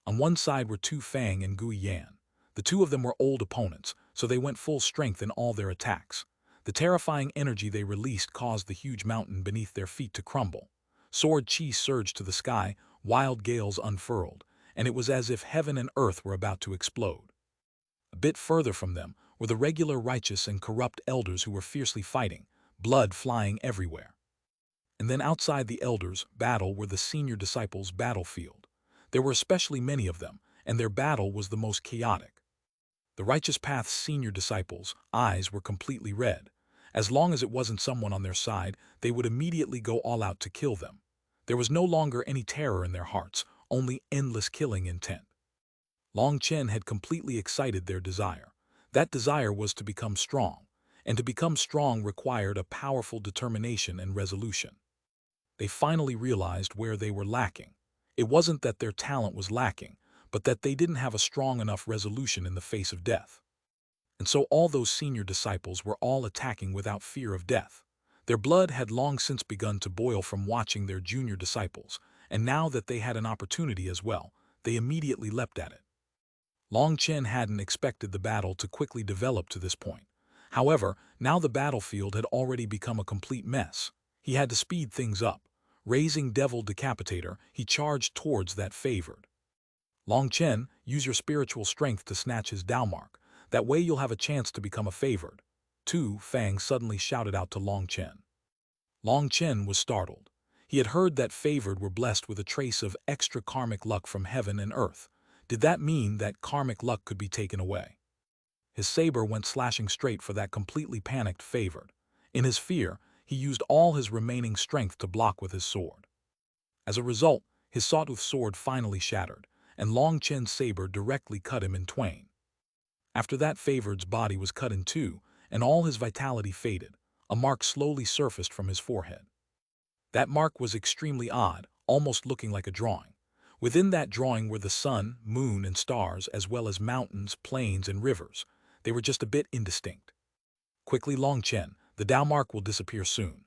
On one side were Tu Fang and Gui Yan. The two of them were old opponents, so they went full strength in all their attacks. The terrifying energy they released caused the huge mountain beneath their feet to crumble. Sword chi surged to the sky, wild gales unfurled, and it was as if heaven and earth were about to explode. A bit further from them were the regular righteous and corrupt elders who were fiercely fighting, blood flying everywhere. And then outside the elders' battle were the senior disciples' battlefield. There were especially many of them, and their battle was the most chaotic. The righteous path's senior disciples' eyes were completely red. As long as it wasn't someone on their side, they would immediately go all out to kill them. There was no longer any terror in their hearts, only endless killing intent. Long Chen had completely excited their desire. That desire was to become strong, and to become strong required a powerful determination and resolution. They finally realized where they were lacking. It wasn't that their talent was lacking, but that they didn't have a strong enough resolution in the face of death. And so all those senior disciples were all attacking without fear of death. Their blood had long since begun to boil from watching their junior disciples, and now that they had an opportunity as well, they immediately leapt at it. Long Chen hadn't expected the battle to quickly develop to this point. However, now the battlefield had already become a complete mess. He had to speed things up. Raising Devil Decapitator, he charged towards that favored. Long Chen, use your spiritual strength to snatch his Dao mark. That way you'll have a chance to become a favored. Tu Fang suddenly shouted out to Long Chen. Long Chen was startled. He had heard that favored were blessed with a trace of extra karmic luck from heaven and earth. Did that mean that karmic luck could be taken away? His saber went slashing straight for that completely panicked favored. In his fear, he used all his remaining strength to block with his sword. As a result, his sawtooth sword finally shattered, and Long Chen's saber directly cut him in twain. After that favored's body was cut in two, and all his vitality faded, a mark slowly surfaced from his forehead. That mark was extremely odd, almost looking like a drawing. Within that drawing were the sun, moon, and stars, as well as mountains, plains, and rivers. They were just a bit indistinct. Quickly, Long Chen, the Dao mark will disappear soon.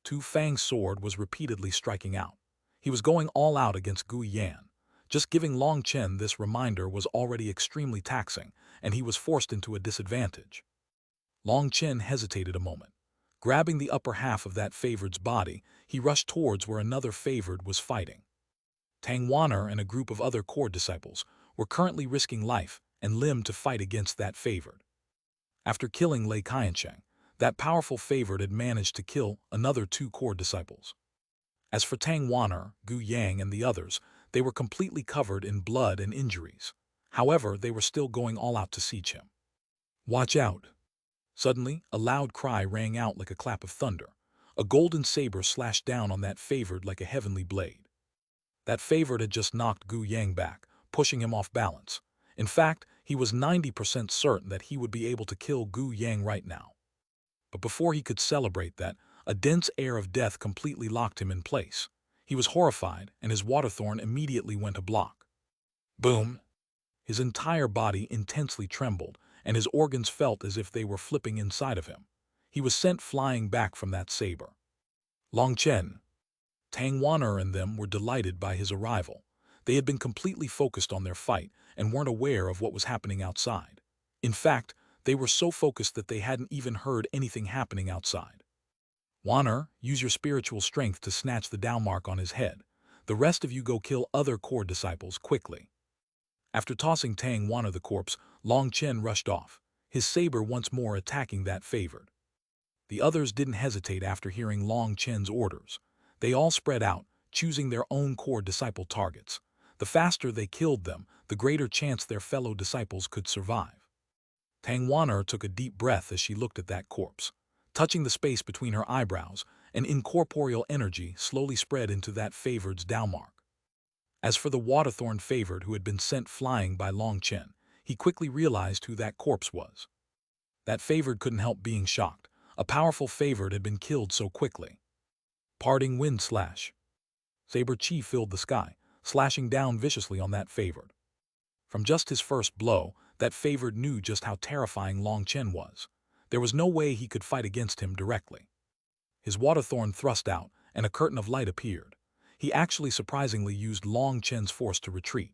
Tu Fang's sword was repeatedly striking out. He was going all out against Gui Yan. Just giving Long Chen this reminder was already extremely taxing, and he was forced into a disadvantage. Long Chen hesitated a moment. Grabbing the upper half of that favored's body, he rushed towards where another favored was fighting. Tang Wanner and a group of other core disciples were currently risking life and limb to fight against that favored. After killing Lei Qiansheng, that powerful favorite had managed to kill another 2 core disciples. As for Tang Wan'er, Gu Yang, and the others, they were completely covered in blood and injuries. However, they were still going all out to siege him. "Watch out!" Suddenly, a loud cry rang out like a clap of thunder. A golden saber slashed down on that favored like a heavenly blade. That favored had just knocked Gu Yang back, pushing him off balance. In fact, he was 90% certain that he would be able to kill Gu Yang right now. But before he could celebrate that, a dense air of death completely locked him in place. He was horrified, and his waterthorn immediately went ablock. Boom! His entire body intensely trembled, and his organs felt as if they were flipping inside of him. He was sent flying back from that saber. Long Chen, Tang Wan'er and them were delighted by his arrival. They had been completely focused on their fight and weren't aware of what was happening outside. In fact, they were so focused that they hadn't even heard anything happening outside. "Wan'er, use your spiritual strength to snatch the down mark on his head. The rest of you go kill other core disciples quickly." After tossing Tang Wan'er the corpse, Long Chen rushed off, his saber once more attacking that favored. The others didn't hesitate after hearing Long Chen's orders. They all spread out, choosing their own core disciple targets. The faster they killed them, the greater chance their fellow disciples could survive. Tang Wan'er took a deep breath as she looked at that corpse. Touching the space between her eyebrows, an incorporeal energy slowly spread into that favored's downmark. As for the waterthorn favored who had been sent flying by Long Chen, he quickly realized who that corpse was. That favored couldn't help being shocked. A powerful favored had been killed so quickly. Parting wind slash. Saber chi filled the sky, slashing down viciously on that favored. From just his first blow, that favored knew just how terrifying Long Chen was. There was no way he could fight against him directly. His waterthorn thrust out, and a curtain of light appeared. He actually surprisingly used Long Chen's force to retreat.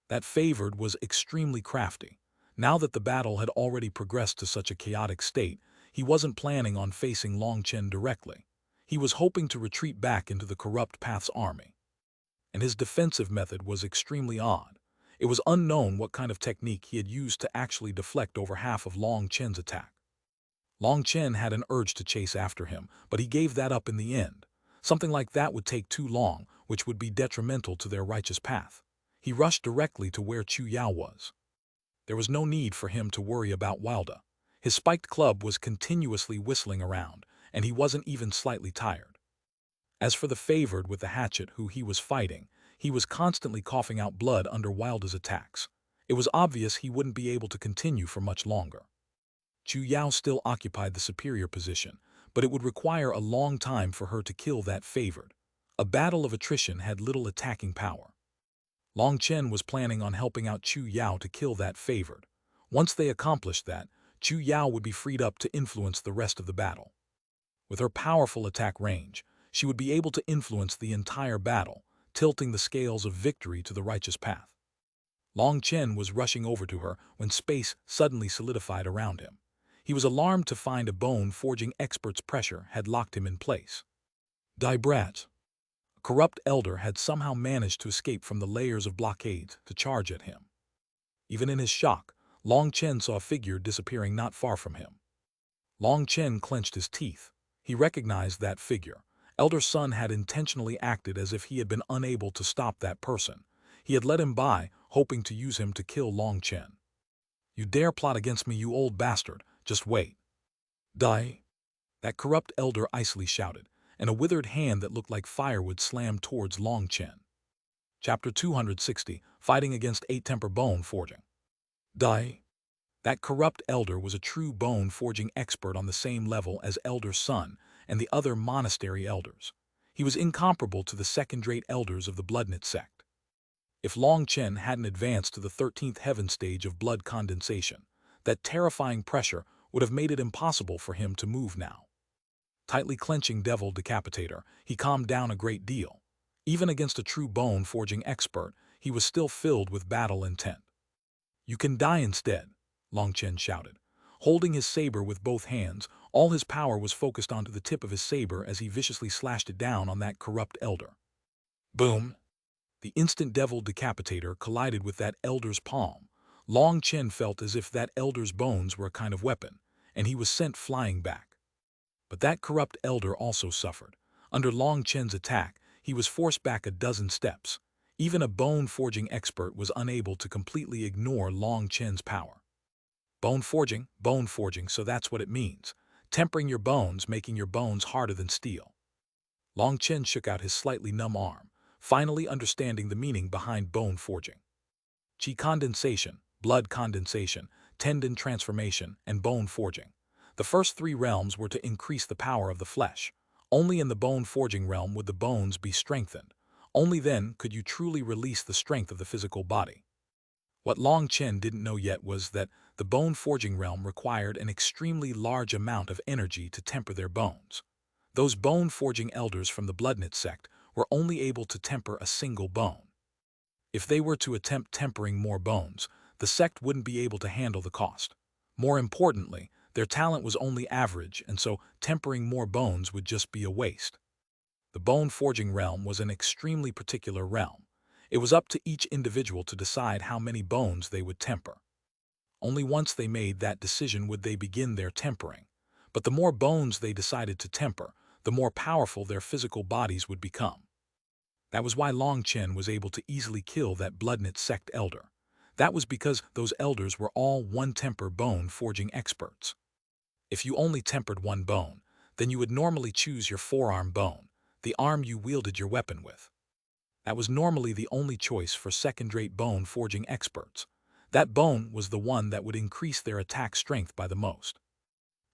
That favored was extremely crafty. Now that the battle had already progressed to such a chaotic state, he wasn't planning on facing Long Chen directly. He was hoping to retreat back into the corrupt Path's army. And his defensive method was extremely odd. It was unknown what kind of technique he had used to actually deflect over half of Long Chen's attack. Long Chen had an urge to chase after him, but he gave that up in the end. Something like that would take too long, which would be detrimental to their righteous path. He rushed directly to where Chu Yao was. There was no need for him to worry about Wilda. His spiked club was continuously whistling around, and he wasn't even slightly tired. As for the favored with the hatchet who he was fighting, he was constantly coughing out blood under Wilda's attacks. It was obvious he wouldn't be able to continue for much longer. Chu Yao still occupied the superior position, but it would require a long time for her to kill that favored. A battle of attrition had little attacking power. Long Chen was planning on helping out Chu Yao to kill that favored. Once they accomplished that, Chu Yao would be freed up to influence the rest of the battle. With her powerful attack range, she would be able to influence the entire battle, tilting the scales of victory to the righteous path. Long Chen was rushing over to her when space suddenly solidified around him. He was alarmed to find a bone-forging expert's pressure had locked him in place. Die Brat. A corrupt elder had somehow managed to escape from the layers of blockades to charge at him. Even in his shock, Long Chen saw a figure disappearing not far from him. Long Chen clenched his teeth. He recognized that figure. Elder Sun had intentionally acted as if he had been unable to stop that person. He had let him by, hoping to use him to kill Long Chen. "You dare plot against me, you old bastard. Just wait." "Die!" That corrupt elder icily shouted, and a withered hand that looked like firewood slammed towards Long Chen. Chapter 260, Fighting Against Eight-Temper Bone Forging. Die! That corrupt elder was a true bone-forging expert on the same level as Elder Sun and the other monastery elders. He was incomparable to the second-rate elders of the Bloodknit sect. If Long Chen hadn't advanced to the 13th heaven stage of blood condensation, that terrifying pressure would have made it impossible for him to move now. Tightly clenching Devil Decapitator, he calmed down a great deal. Even against a true bone-forging expert, he was still filled with battle intent. "You can die instead," Long Chen shouted. Holding his saber with both hands, all his power was focused onto the tip of his saber as he viciously slashed it down on that corrupt elder. Boom! The instant Devil Decapitator collided with that elder's palm. Long Chen felt as if that elder's bones were a kind of weapon, and he was sent flying back. But that corrupt elder also suffered. Under Long Chen's attack, he was forced back a dozen steps. Even a bone-forging expert was unable to completely ignore Long Chen's power. Bone forging, so that's what it means. Tempering your bones, making your bones harder than steel. Long Chen shook out his slightly numb arm, finally understanding the meaning behind bone forging. Qi condensation, blood condensation, tendon transformation, and bone forging. The first three realms were to increase the power of the flesh. Only in the bone forging realm would the bones be strengthened. Only then could you truly release the strength of the physical body. What Long Chen didn't know yet was that the bone forging realm required an extremely large amount of energy to temper their bones. Those bone forging elders from the Bloodknit sect were only able to temper a single bone. If they were to attempt tempering more bones, the sect wouldn't be able to handle the cost. More importantly, their talent was only average, and so tempering more bones would just be a waste. The bone forging realm was an extremely particular realm. It was up to each individual to decide how many bones they would temper. Only once they made that decision would they begin their tempering. But the more bones they decided to temper, the more powerful their physical bodies would become. That was why Long Chen was able to easily kill that Bloodknit sect elder. That was because those elders were all one-temper bone forging experts. If you only tempered one bone, then you would normally choose your forearm bone, the arm you wielded your weapon with. That was normally the only choice for second-rate bone forging experts. That bone was the one that would increase their attack strength by the most.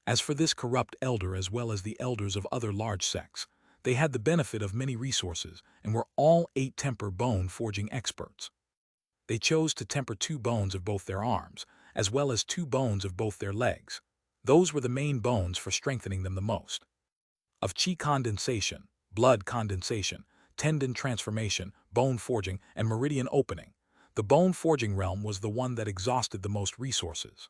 As for this corrupt elder as well as the elders of other large sects, they had the benefit of many resources and were all 8-temper bone forging experts. They chose to temper 2 bones of both their arms, as well as 2 bones of both their legs. Those were the main bones for strengthening them the most. Of qi condensation, blood condensation, tendon transformation, bone forging, and meridian opening, the bone forging realm was the one that exhausted the most resources.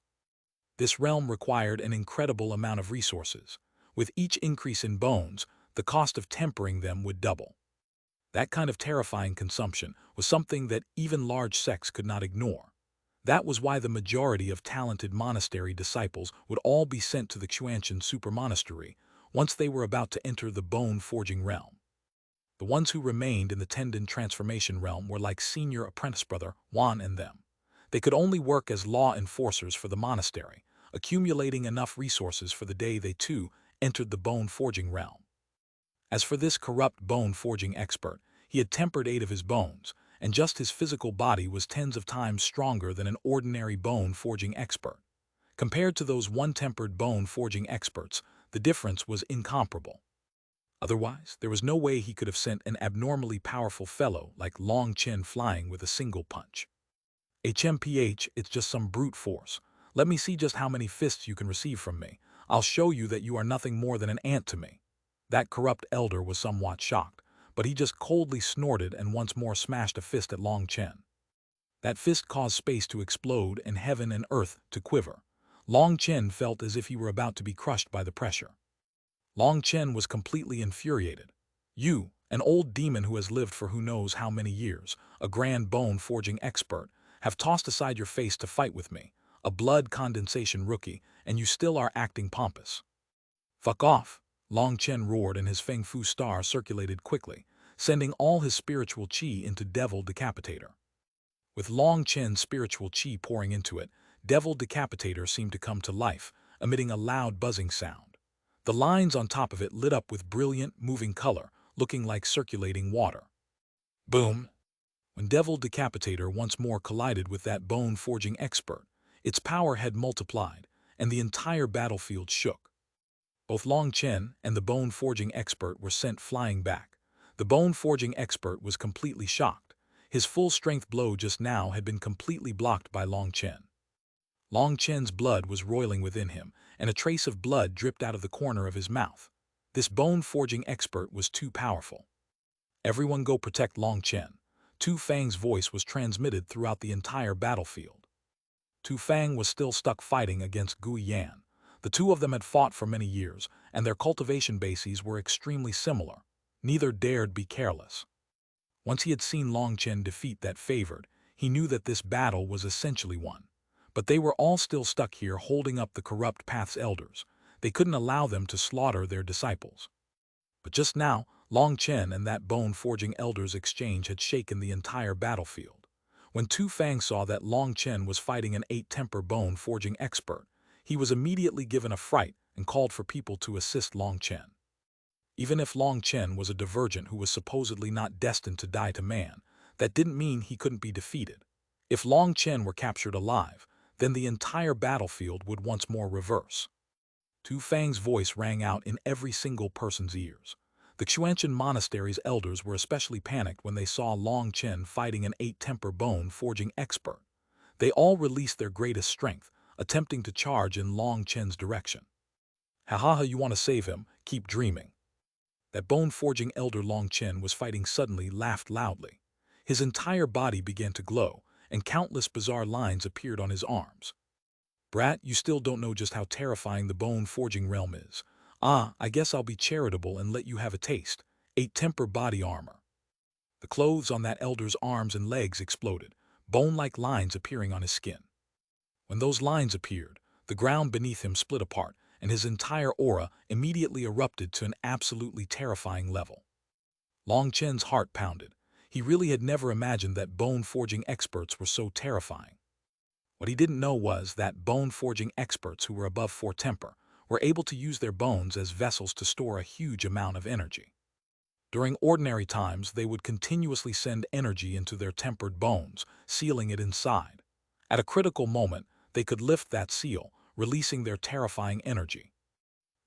This realm required an incredible amount of resources. With each increase in bones, the cost of tempering them would double. That kind of terrifying consumption was something that even large sects could not ignore. That was why the majority of talented monastery disciples would all be sent to the Xuanhuan super monastery once they were about to enter the bone forging realm. The ones who remained in the tendon transformation realm were like senior apprentice brother Xuan and them. They could only work as law enforcers for the monastery, accumulating enough resources for the day they too entered the bone forging realm. As for this corrupt bone forging expert, he had tempered 8 of his bones, and just his physical body was tens of times stronger than an ordinary bone forging expert. Compared to those one-tempered bone forging experts, the difference was incomparable. Otherwise, there was no way he could have sent an abnormally powerful fellow like Long Chen flying with a single punch. HMPH, it's just some brute force. Let me see just how many fists you can receive from me. I'll show you that you are nothing more than an ant to me. That corrupt elder was somewhat shocked, but he just coldly snorted and once more smashed a fist at Long Chen. That fist caused space to explode and heaven and earth to quiver. Long Chen felt as if he were about to be crushed by the pressure. Long Chen was completely infuriated. You, an old demon who has lived for who knows how many years, a grand bone-forging expert, have tossed aside your face to fight with me, a blood condensation rookie, and you still are acting pompous. Fuck off, Long Chen roared and his Feng Fu star circulated quickly, sending all his spiritual qi into Devil Decapitator. With Long Chen's spiritual qi pouring into it, Devil Decapitator seemed to come to life, emitting a loud buzzing sound. The lines on top of it lit up with brilliant, moving color, looking like circulating water. Boom! When Devil Decapitator once more collided with that bone-forging expert, its power had multiplied, and the entire battlefield shook. Both Long Chen and the bone-forging expert were sent flying back. The bone-forging expert was completely shocked. His full-strength blow just now had been completely blocked by Long Chen. Long Chen's blood was roiling within him, and a trace of blood dripped out of the corner of his mouth. This bone-forging expert was too powerful. Everyone go protect Long Chen. Tu Fang's voice was transmitted throughout the entire battlefield. Tu Fang was still stuck fighting against Gui Yan. The two of them had fought for many years, and their cultivation bases were extremely similar. Neither dared be careless. Once he had seen Long Chen defeat that favored, he knew that this battle was essentially won. But they were all still stuck here holding up the corrupt path's elders. They couldn't allow them to slaughter their disciples. But just now, Long Chen and that bone-forging elder's exchange had shaken the entire battlefield. When Tu Fang saw that Long Chen was fighting an eight-temper bone-forging expert, he was immediately given a fright and called for people to assist Long Chen. Even if Long Chen was a divergent who was supposedly not destined to die to man, that didn't mean he couldn't be defeated. If Long Chen were captured alive, then the entire battlefield would once more reverse. Tu Fang's voice rang out in every single person's ears. The Xuanhuan monastery's elders were especially panicked when they saw Long Chen fighting an eight-temper bone-forging expert. They all released their greatest strength, attempting to charge in Long Chen's direction. "Ha, you want to save him? Keep dreaming." That bone-forging elder Long Chen was fighting suddenly laughed loudly. His entire body began to glow, and countless bizarre lines appeared on his arms. "Brat, you still don't know just how terrifying the bone-forging realm is. I guess I'll be charitable and let you have a taste. Eight-temper body armor." The clothes on that elder's arms and legs exploded, bone-like lines appearing on his skin. When those lines appeared, the ground beneath him split apart, and his entire aura immediately erupted to an absolutely terrifying level. Long Chen's heart pounded. He really had never imagined that bone-forging experts were so terrifying. What he didn't know was that bone-forging experts who were above 4 temper were able to use their bones as vessels to store a huge amount of energy. During ordinary times, they would continuously send energy into their tempered bones, sealing it inside. At a critical moment, they could lift that seal, releasing their terrifying energy.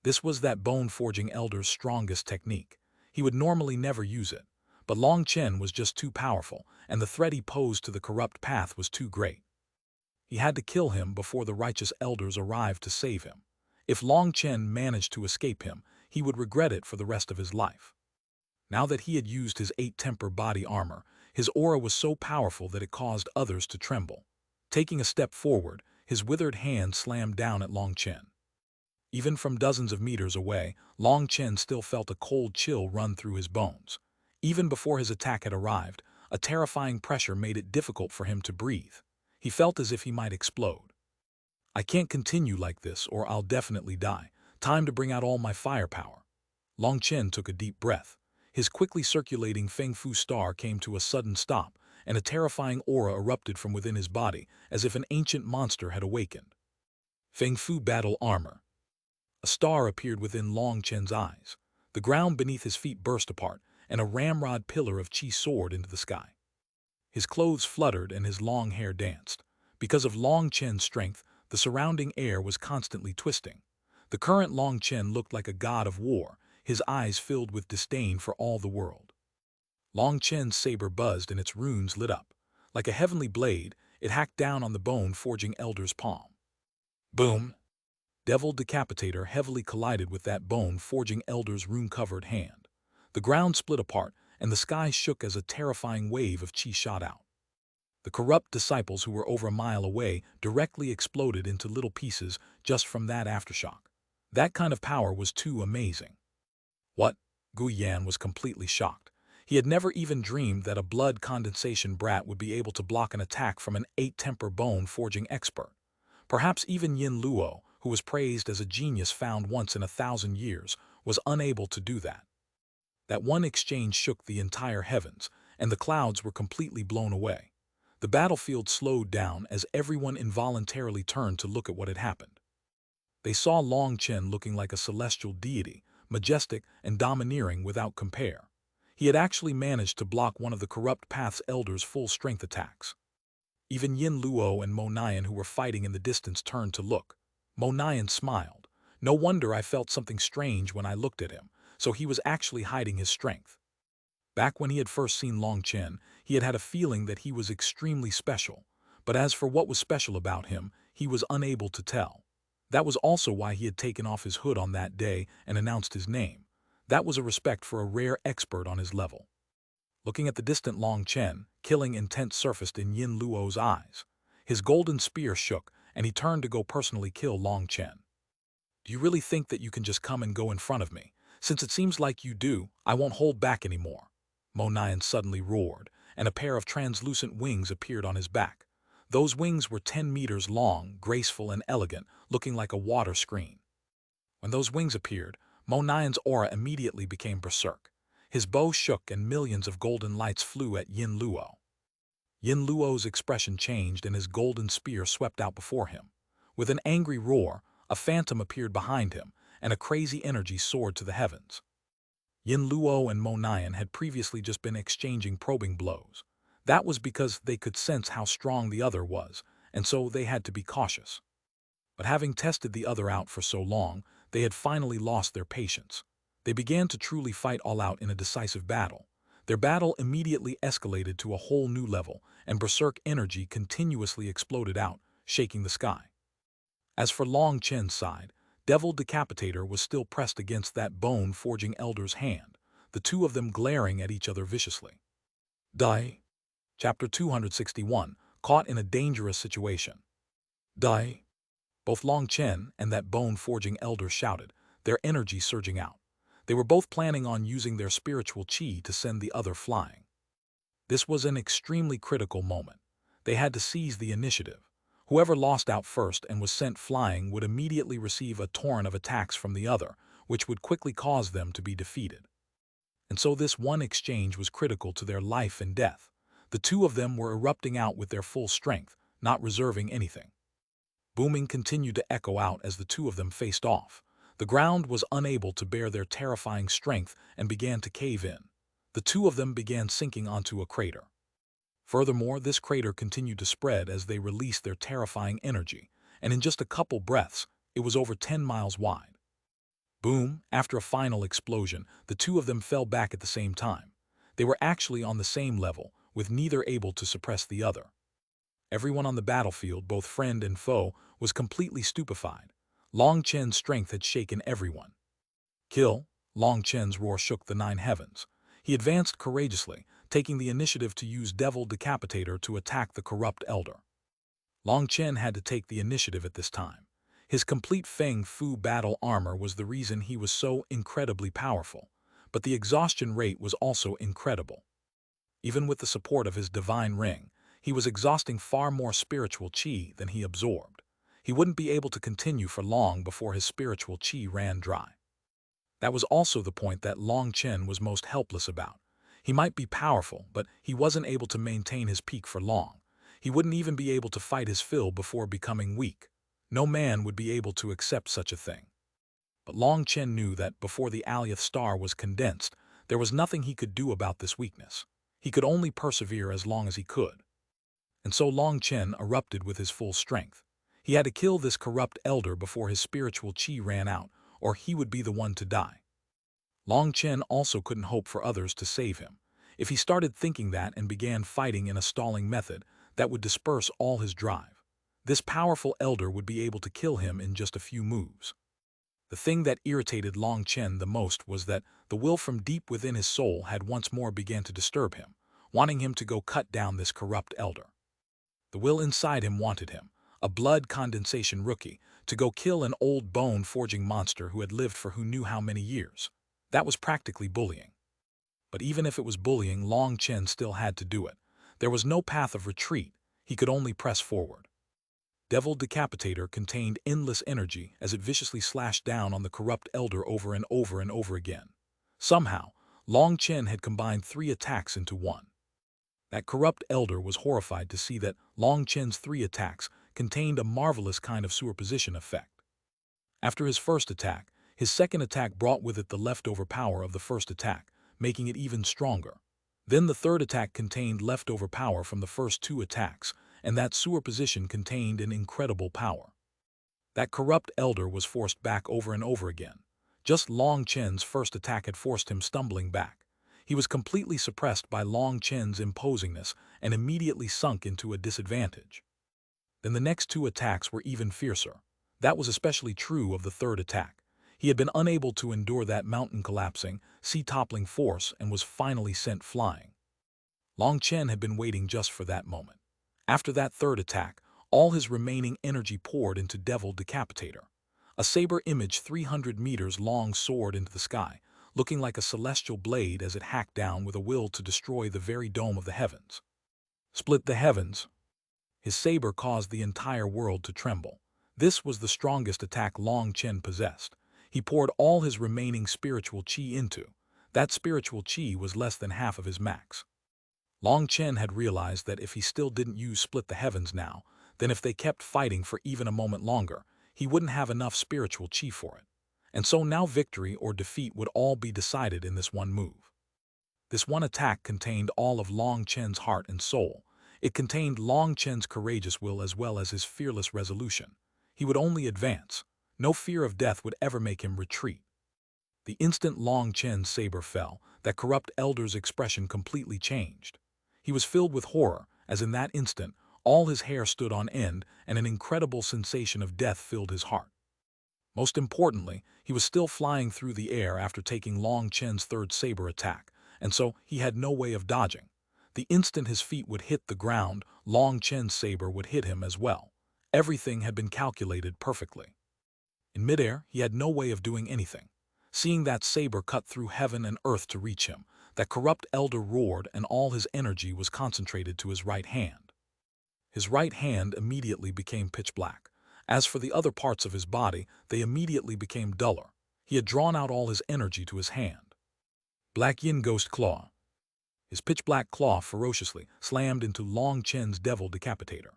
This was that bone-forging elder's strongest technique. He would normally never use it, but Long Chen was just too powerful, and the threat he posed to the corrupt path was too great. He had to kill him before the righteous elders arrived to save him. If Long Chen managed to escape him, he would regret it for the rest of his life. Now that he had used his eight-temper body armor, his aura was so powerful that it caused others to tremble. Taking a step forward, his withered hand slammed down at Long Chen. Even from dozens of meters away, Long Chen still felt a cold chill run through his bones. Even before his attack had arrived, a terrifying pressure made it difficult for him to breathe. He felt as if he might explode. "I can't continue like this, or I'll definitely die. Time to bring out all my firepower." Long Chen took a deep breath. His quickly circulating Feng Fu star came to a sudden stop, and a terrifying aura erupted from within his body, as if an ancient monster had awakened. Feng Fu battle armor. A star appeared within Long Chen's eyes. The ground beneath his feet burst apart, and a ramrod pillar of qi soared into the sky. His clothes fluttered and his long hair danced. Because of Long Chen's strength, the surrounding air was constantly twisting. The current Long Chen looked like a god of war, his eyes filled with disdain for all the world. Long Chen's saber buzzed and its runes lit up. Like a heavenly blade, it hacked down on the bone-forging elder's palm. Boom! Devil Decapitator heavily collided with that bone-forging elder's rune-covered hand. The ground split apart, and the sky shook as a terrifying wave of qi shot out. The corrupt disciples who were over a mile away directly exploded into little pieces just from that aftershock. That kind of power was too amazing. "What?" Gu Yan was completely shocked. He had never even dreamed that a blood condensation brat would be able to block an attack from an eight-temper bone-forging expert. Perhaps even Yin Luo, who was praised as a genius found once in 1,000 years, was unable to do that. That one exchange shook the entire heavens, and the clouds were completely blown away. The battlefield slowed down as everyone involuntarily turned to look at what had happened. They saw Long Chen looking like a celestial deity, majestic and domineering without compare. He had actually managed to block one of the corrupt path's elders' full-strength attacks. Even Yin Luo and Mo Nian, who were fighting in the distance, turned to look. Mo Nian smiled. "No wonder I felt something strange when I looked at him, so he was actually hiding his strength." Back when he had first seen Long Chen, he had had a feeling that he was extremely special, but as for what was special about him, he was unable to tell. That was also why he had taken off his hood on that day and announced his name. That was a respect for a rare expert on his level. Looking at the distant Long Chen, killing intent surfaced in Yin Luo's eyes. His golden spear shook, and he turned to go personally kill Long Chen. "Do you really think that you can just come and go in front of me? Since it seems like you do, I won't hold back anymore." Mo Nian suddenly roared, and a pair of translucent wings appeared on his back. Those wings were 10 meters long, graceful and elegant, looking like a water screen. When those wings appeared, Mo Nian's aura immediately became berserk. His bow shook and millions of golden lights flew at Yin Luo. Yin Luo's expression changed and his golden spear swept out before him. With an angry roar, a phantom appeared behind him, and a crazy energy soared to the heavens. Yin Luo and Mo Nian had previously just been exchanging probing blows. That was because they could sense how strong the other was, and so they had to be cautious. But having tested the other out for so long, they had finally lost their patience. They began to truly fight all out in a decisive battle. Their battle immediately escalated to a whole new level, and berserk energy continuously exploded out, shaking the sky. As for Long Chen's side, Devil Decapitator was still pressed against that bone-forging elder's hand, the two of them glaring at each other viciously. Die. Chapter 261, Caught in a Dangerous Situation. Die. Both Long Chen and that bone-forging elder shouted, their energy surging out. They were both planning on using their spiritual qi to send the other flying. This was an extremely critical moment. They had to seize the initiative. Whoever lost out first and was sent flying would immediately receive a torrent of attacks from the other, which would quickly cause them to be defeated. And so this one exchange was critical to their life and death. The two of them were erupting out with their full strength, not reserving anything. Booming continued to echo out as the two of them faced off. The ground was unable to bear their terrifying strength and began to cave in. The two of them began sinking onto a crater. Furthermore, this crater continued to spread as they released their terrifying energy, and in just a couple breaths, it was over 10 miles wide. Boom! After a final explosion, the two of them fell back at the same time. They were actually on the same level, with neither able to suppress the other. Everyone on the battlefield, both friend and foe, was completely stupefied. Long Chen's strength had shaken everyone. Kill! Long Chen's roar shook the 9 heavens. He advanced courageously, taking the initiative to use Devil Decapitator to attack the corrupt elder. Long Chen had to take the initiative at this time. His complete Feng Fu battle armor was the reason he was so incredibly powerful, but the exhaustion rate was also incredible. Even with the support of his divine ring, he was exhausting far more spiritual qi than he absorbed. He wouldn't be able to continue for long before his spiritual qi ran dry. That was also the point that Long Chen was most helpless about. He might be powerful, but he wasn't able to maintain his peak for long. He wouldn't even be able to fight his fill before becoming weak. No man would be able to accept such a thing. But Long Chen knew that before the Alioth star was condensed, there was nothing he could do about this weakness. He could only persevere as long as he could. And so Long Chen erupted with his full strength. He had to kill this corrupt elder before his spiritual qi ran out, or he would be the one to die. Long Chen also couldn't hope for others to save him. If he started thinking that and began fighting in a stalling method, that would disperse all his drive. This powerful elder would be able to kill him in just a few moves. The thing that irritated Long Chen the most was that the will from deep within his soul had once more began to disturb him, wanting him to go cut down this corrupt elder. The will inside him wanted him, a blood condensation rookie, to go kill an old bone-forging monster who had lived for who knew how many years. That was practically bullying. But even if it was bullying, Long Chen still had to do it. There was no path of retreat. He could only press forward. Devil Decapitator contained endless energy as it viciously slashed down on the corrupt elder over and over and over again. Somehow, Long Chen had combined 3 attacks into one. That corrupt elder was horrified to see that Long Chen's 3 attacks contained a marvelous kind of superposition effect. After his first attack, his second attack brought with it the leftover power of the first attack, making it even stronger. Then the third attack contained leftover power from the first 2 attacks, and that superposition contained an incredible power. That corrupt elder was forced back over and over again. Just Long Chen's first attack had forced him stumbling back. He was completely suppressed by Long Chen's imposingness and immediately sunk into a disadvantage. Then the next 2 attacks were even fiercer. That was especially true of the third attack. He had been unable to endure that mountain-collapsing, sea-toppling force and was finally sent flying. Long Chen had been waiting just for that moment. After that third attack, all his remaining energy poured into Devil Decapitator. A saber image 300 meters long soared into the sky, looking like a celestial blade as it hacked down with a will to destroy the very dome of the heavens. Split the heavens. His saber caused the entire world to tremble. This was the strongest attack Long Chen possessed. He poured all his remaining spiritual qi into. That spiritual qi was less than half of his max. Long Chen had realized that if he still didn't use Split the Heavens now, then if they kept fighting for even a moment longer, he wouldn't have enough spiritual qi for it. And so now victory or defeat would all be decided in this one move. This one attack contained all of Long Chen's heart and soul. It contained Long Chen's courageous will as well as his fearless resolution. He would only advance. No fear of death would ever make him retreat. The instant Long Chen's saber fell, that corrupt elder's expression completely changed. He was filled with horror, as in that instant, all his hair stood on end and an incredible sensation of death filled his heart. Most importantly, he was still flying through the air after taking Long Chen's third saber attack, and so he had no way of dodging. The instant his feet would hit the ground, Long Chen's saber would hit him as well. Everything had been calculated perfectly. In midair, he had no way of doing anything. Seeing that saber cut through heaven and earth to reach him, that corrupt elder roared and all his energy was concentrated to his right hand. His right hand immediately became pitch black. As for the other parts of his body, they immediately became duller. He had drawn out all his energy to his hand. Black Yin Ghost Claw. His pitch-black claw ferociously slammed into Long Chen's devil decapitator.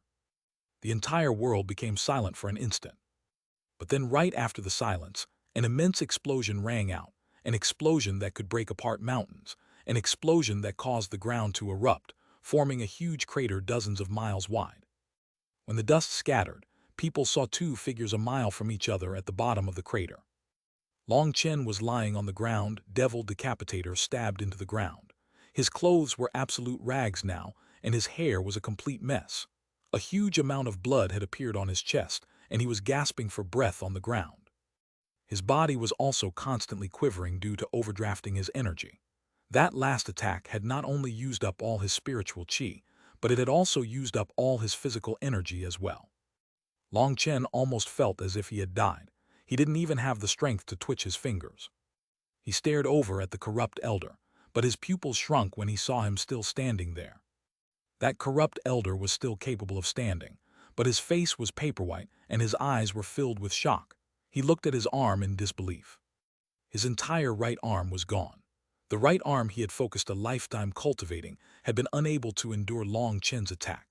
The entire world became silent for an instant. But then right after the silence, an immense explosion rang out, an explosion that could break apart mountains, an explosion that caused the ground to erupt, forming a huge crater dozens of miles wide. When the dust scattered, people saw two figures a mile from each other at the bottom of the crater. Long Chen was lying on the ground, devil decapitator stabbed into the ground. His clothes were absolute rags now, and his hair was a complete mess. A huge amount of blood had appeared on his chest, and he was gasping for breath on the ground. His body was also constantly quivering due to overdrafting his energy. That last attack had not only used up all his spiritual qi, but it had also used up all his physical energy as well. Long Chen almost felt as if he had died. He didn't even have the strength to twitch his fingers. He stared over at the corrupt elder, but his pupils shrunk when he saw him still standing there. That corrupt elder was still capable of standing, but his face was paper-white and his eyes were filled with shock. He looked at his arm in disbelief. His entire right arm was gone. The right arm he had focused a lifetime cultivating had been unable to endure Long Chen's attack.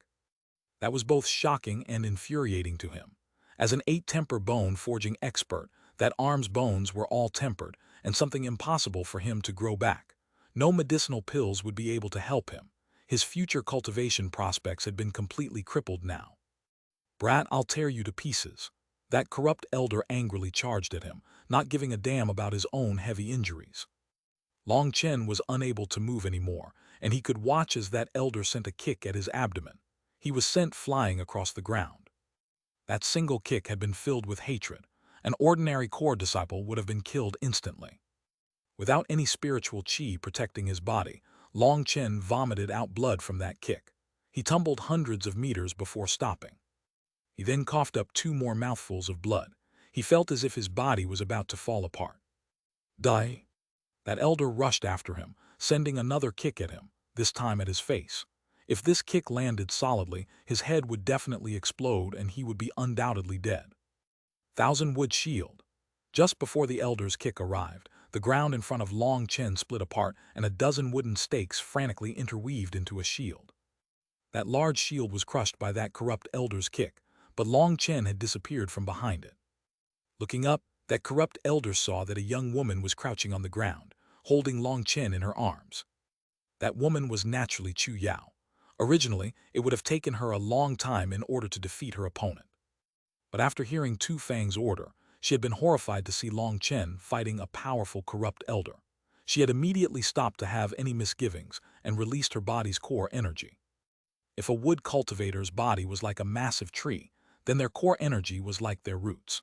That was both shocking and infuriating to him. As an 8-temper bone forging expert, that arm's bones were all tempered and something impossible for him to grow back. No medicinal pills would be able to help him. His future cultivation prospects had been completely crippled now. "Brat, I'll tear you to pieces." That corrupt elder angrily charged at him, not giving a damn about his own heavy injuries. Long Chen was unable to move anymore, and he could watch as that elder sent a kick at his abdomen. He was sent flying across the ground. That single kick had been filled with hatred. An ordinary core disciple would have been killed instantly. Without any spiritual qi protecting his body, Long Chen vomited out blood from that kick. He tumbled hundreds of meters before stopping. He then coughed up 2 more mouthfuls of blood. He felt as if his body was about to fall apart. "Die!" That elder rushed after him, sending another kick at him, this time at his face. If this kick landed solidly, his head would definitely explode and he would be undoubtedly dead. Thousand-wood shield. Just before the elder's kick arrived, the ground in front of Long Chen split apart and a dozen wooden stakes frantically interweaved into a shield. That large shield was crushed by that corrupt elder's kick, but Long Chen had disappeared from behind it. Looking up, that corrupt elder saw that a young woman was crouching on the ground, holding Long Chen in her arms. That woman was naturally Chu Yao. Originally, it would have taken her a long time in order to defeat her opponent. But after hearing Tu Fang's order, she had been horrified to see Long Chen fighting a powerful corrupt elder. She had immediately stopped to have any misgivings and released her body's core energy. If a wood cultivator's body was like a massive tree, then their core energy was like their roots.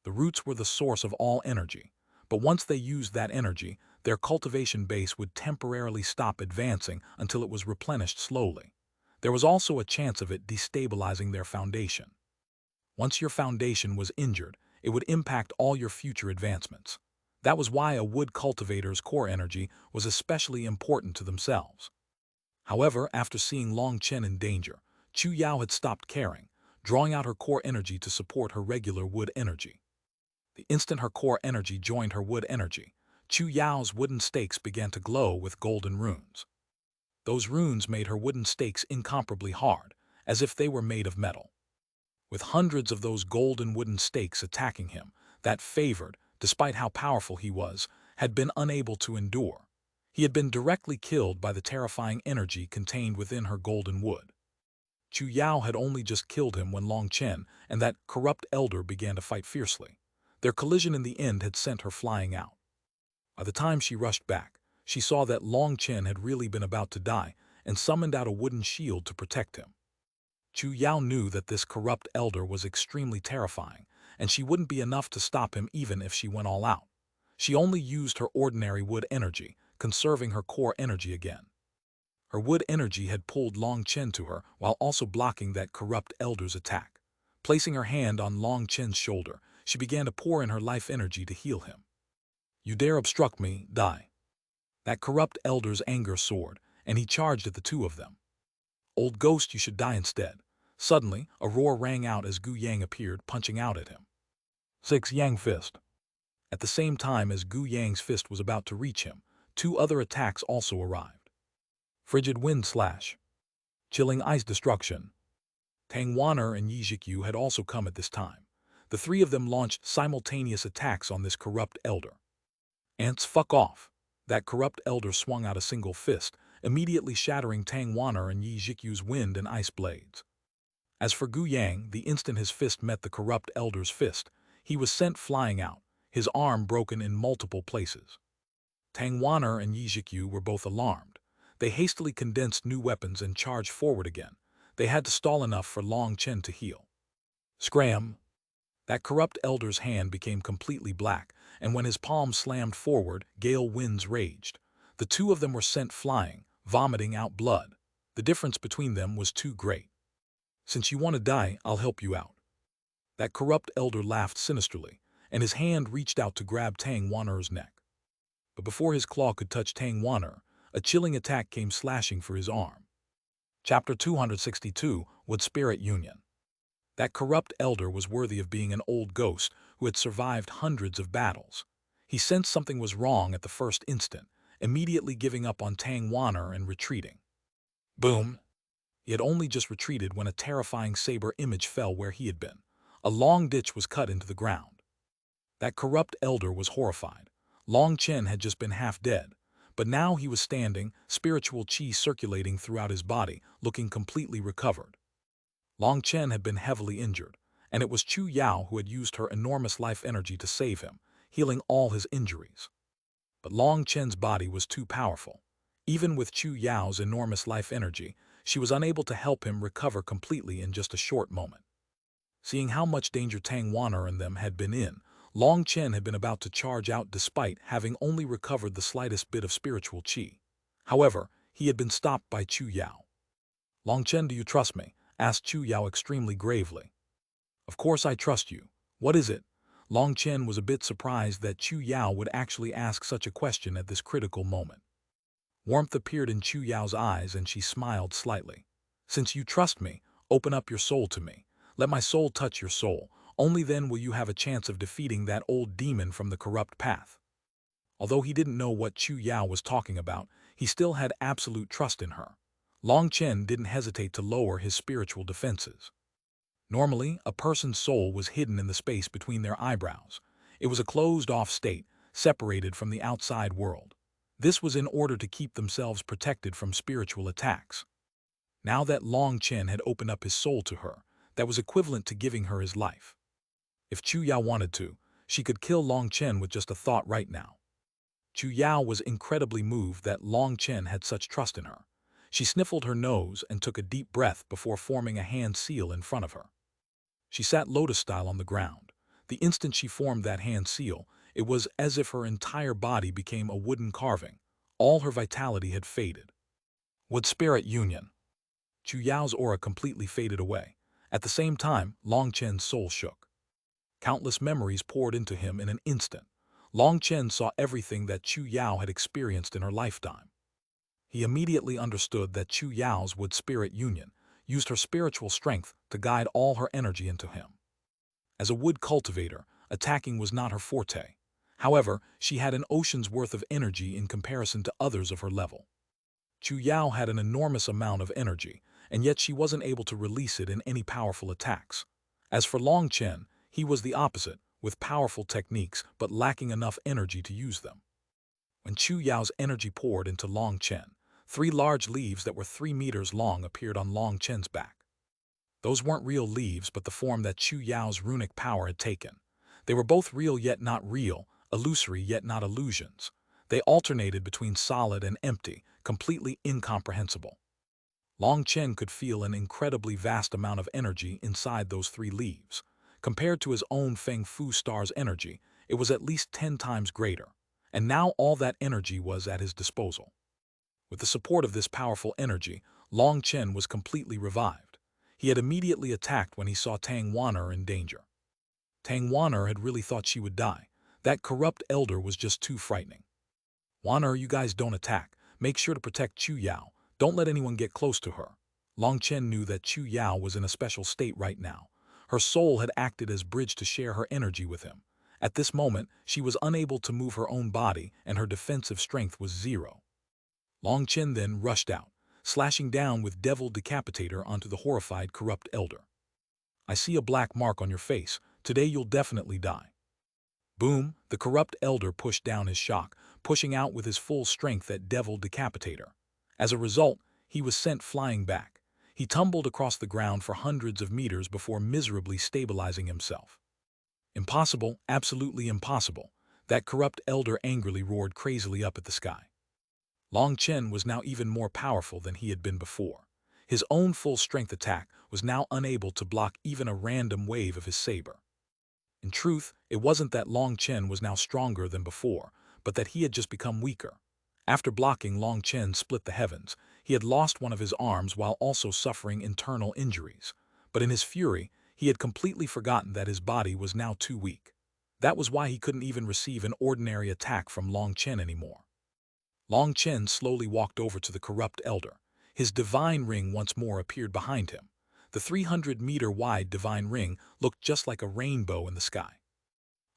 The roots were the source of all energy, but once they used that energy, their cultivation base would temporarily stop advancing until it was replenished slowly. There was also a chance of it destabilizing their foundation. Once your foundation was injured, it would impact all your future advancements. That was why a wood cultivator's core energy was especially important to themselves. However, after seeing Long Chen in danger, Chu Yao had stopped caring, drawing out her core energy to support her regular wood energy. The instant her core energy joined her wood energy, Chu Yao's wooden stakes began to glow with golden runes. Those runes made her wooden stakes incomparably hard, as if they were made of metal. With hundreds of those golden wooden stakes attacking him, that favored, despite how powerful he was, had been unable to endure. He had been directly killed by the terrifying energy contained within her golden wood. Chu Yao had only just killed him when Long Chen and that corrupt elder began to fight fiercely. Their collision in the end had sent her flying out. By the time she rushed back, she saw that Long Chen had really been about to die and summoned out a wooden shield to protect him. Chu Yao knew that this corrupt elder was extremely terrifying, and she wouldn't be enough to stop him even if she went all out. She only used her ordinary wood energy, conserving her core energy again. Her wood energy had pulled Long Chen to her while also blocking that corrupt elder's attack. Placing her hand on Long Chen's shoulder, she began to pour in her life energy to heal him. "You dare obstruct me, die." That corrupt elder's anger soared, and he charged at the two of them. "Old ghost, you should die instead." Suddenly, a roar rang out as Gu Yang appeared, punching out at him. Six Yang Fist. At the same time as Gu Yang's fist was about to reach him, two other attacks also arrived. Frigid Wind Slash. Chilling Ice Destruction. Tang Wan'er and Yi Zhikyu had also come at this time. The three of them launched simultaneous attacks on this corrupt elder. "Ants, fuck off." That corrupt elder swung out a single fist, immediately shattering Tang Wan'er and Yi Zhikyu's wind and ice blades. As for Gu Yang, the instant his fist met the corrupt elder's fist, he was sent flying out, his arm broken in multiple places. Tang Wan'er and Yi Zhikyu were both alarmed. They hastily condensed new weapons and charged forward again. They had to stall enough for Long Chen to heal. Scram! That corrupt elder's hand became completely black, and when his palm slammed forward, gale winds raged. The two of them were sent flying, vomiting out blood. The difference between them was too great. "Since you want to die, I'll help you out." That corrupt elder laughed sinisterly, and his hand reached out to grab Tang Wan'er's neck. But before his claw could touch Tang Wan'er, a chilling attack came slashing for his arm. Chapter 262, Wood Spirit Union. That corrupt elder was worthy of being an old ghost who had survived hundreds of battles. He sensed something was wrong at the first instant, immediately giving up on Tang Wan'er and retreating. Boom! He had only just retreated when a terrifying saber image fell where he had been. A long ditch was cut into the ground. That corrupt elder was horrified. Long Chen had just been half dead, but now he was standing, spiritual qi circulating throughout his body, looking completely recovered. Long Chen had been heavily injured, and it was Chu Yao who had used her enormous life energy to save him, healing all his injuries. But Long Chen's body was too powerful. Even with Chu Yao's enormous life energy, she was unable to help him recover completely in just a short moment. Seeing how much danger Tang Wan'er and them had been in, Long Chen had been about to charge out despite having only recovered the slightest bit of spiritual qi. However, he had been stopped by Chu Yao. "Long Chen, do you trust me?" asked Chu Yao extremely gravely. "Of course I trust you. What is it?" Long Chen was a bit surprised that Chu Yao would actually ask such a question at this critical moment. Warmth appeared in Chu Yao's eyes and she smiled slightly. "Since you trust me, open up your soul to me. Let my soul touch your soul. Only then will you have a chance of defeating that old demon from the corrupt path." Although he didn't know what Chu Yao was talking about, he still had absolute trust in her. Long Chen didn't hesitate to lower his spiritual defenses. Normally, a person's soul was hidden in the space between their eyebrows. It was a closed-off state, separated from the outside world. This was in order to keep themselves protected from spiritual attacks. Now that Long Chen had opened up his soul to her, that was equivalent to giving her his life. If Chu Yao wanted to, she could kill Long Chen with just a thought right now. Chu Yao was incredibly moved that Long Chen had such trust in her. She sniffled her nose and took a deep breath before forming a hand seal in front of her. She sat lotus-style on the ground. The instant she formed that hand seal, it was as if her entire body became a wooden carving. All her vitality had faded. Wood Spirit Union. Chu Yao's aura completely faded away. At the same time, Long Chen's soul shook. Countless memories poured into him in an instant. Long Chen saw everything that Chu Yao had experienced in her lifetime. He immediately understood that Chu Yao's Wood Spirit Union, used her spiritual strength to guide all her energy into him. As a wood cultivator, attacking was not her forte. However, she had an ocean's worth of energy in comparison to others of her level. Chu Yao had an enormous amount of energy, and yet she wasn't able to release it in any powerful attacks. As for Long Chen, he was the opposite, with powerful techniques but lacking enough energy to use them. When Chu Yao's energy poured into Long Chen, 3 large leaves that were 3 meters long appeared on Long Chen's back. Those weren't real leaves but the form that Chu Yao's runic power had taken. They were both real yet not real, illusory yet not illusions. They alternated between solid and empty, completely incomprehensible. Long Chen could feel an incredibly vast amount of energy inside those 3 leaves. Compared to his own Feng Fu star's energy, it was at least 10 times greater. And now all that energy was at his disposal. With the support of this powerful energy, Long Chen was completely revived. He had immediately attacked when he saw Tang Wan'er in danger. Tang Wan'er had really thought she would die. That corrupt elder was just too frightening. Wan'er, you guys don't attack. Make sure to protect Chu Yao. Don't let anyone get close to her. Long Chen knew that Chu Yao was in a special state right now. Her soul had acted as bridge to share her energy with him. At this moment, she was unable to move her own body and her defensive strength was 0. Long Chen then rushed out, slashing down with Devil Decapitator onto the horrified corrupt elder. I see a black mark on your face. Today you'll definitely die. Boom, the corrupt elder pushed down his shock, pushing out with his full strength that Devil Decapitator. As a result, he was sent flying back. He tumbled across the ground for hundreds of meters before miserably stabilizing himself. Impossible, absolutely impossible. That corrupt elder angrily roared crazily up at the sky. Long Chen was now even more powerful than he had been before. His own full-strength attack was now unable to block even a random wave of his saber. In truth, it wasn't that Long Chen was now stronger than before, but that he had just become weaker. After blocking Long Chen split the heavens, he had lost one of his arms while also suffering internal injuries. But in his fury, he had completely forgotten that his body was now too weak. That was why he couldn't even receive an ordinary attack from Long Chen anymore. Long Chen slowly walked over to the corrupt elder. His divine ring once more appeared behind him. The 300-meter-wide divine ring looked just like a rainbow in the sky.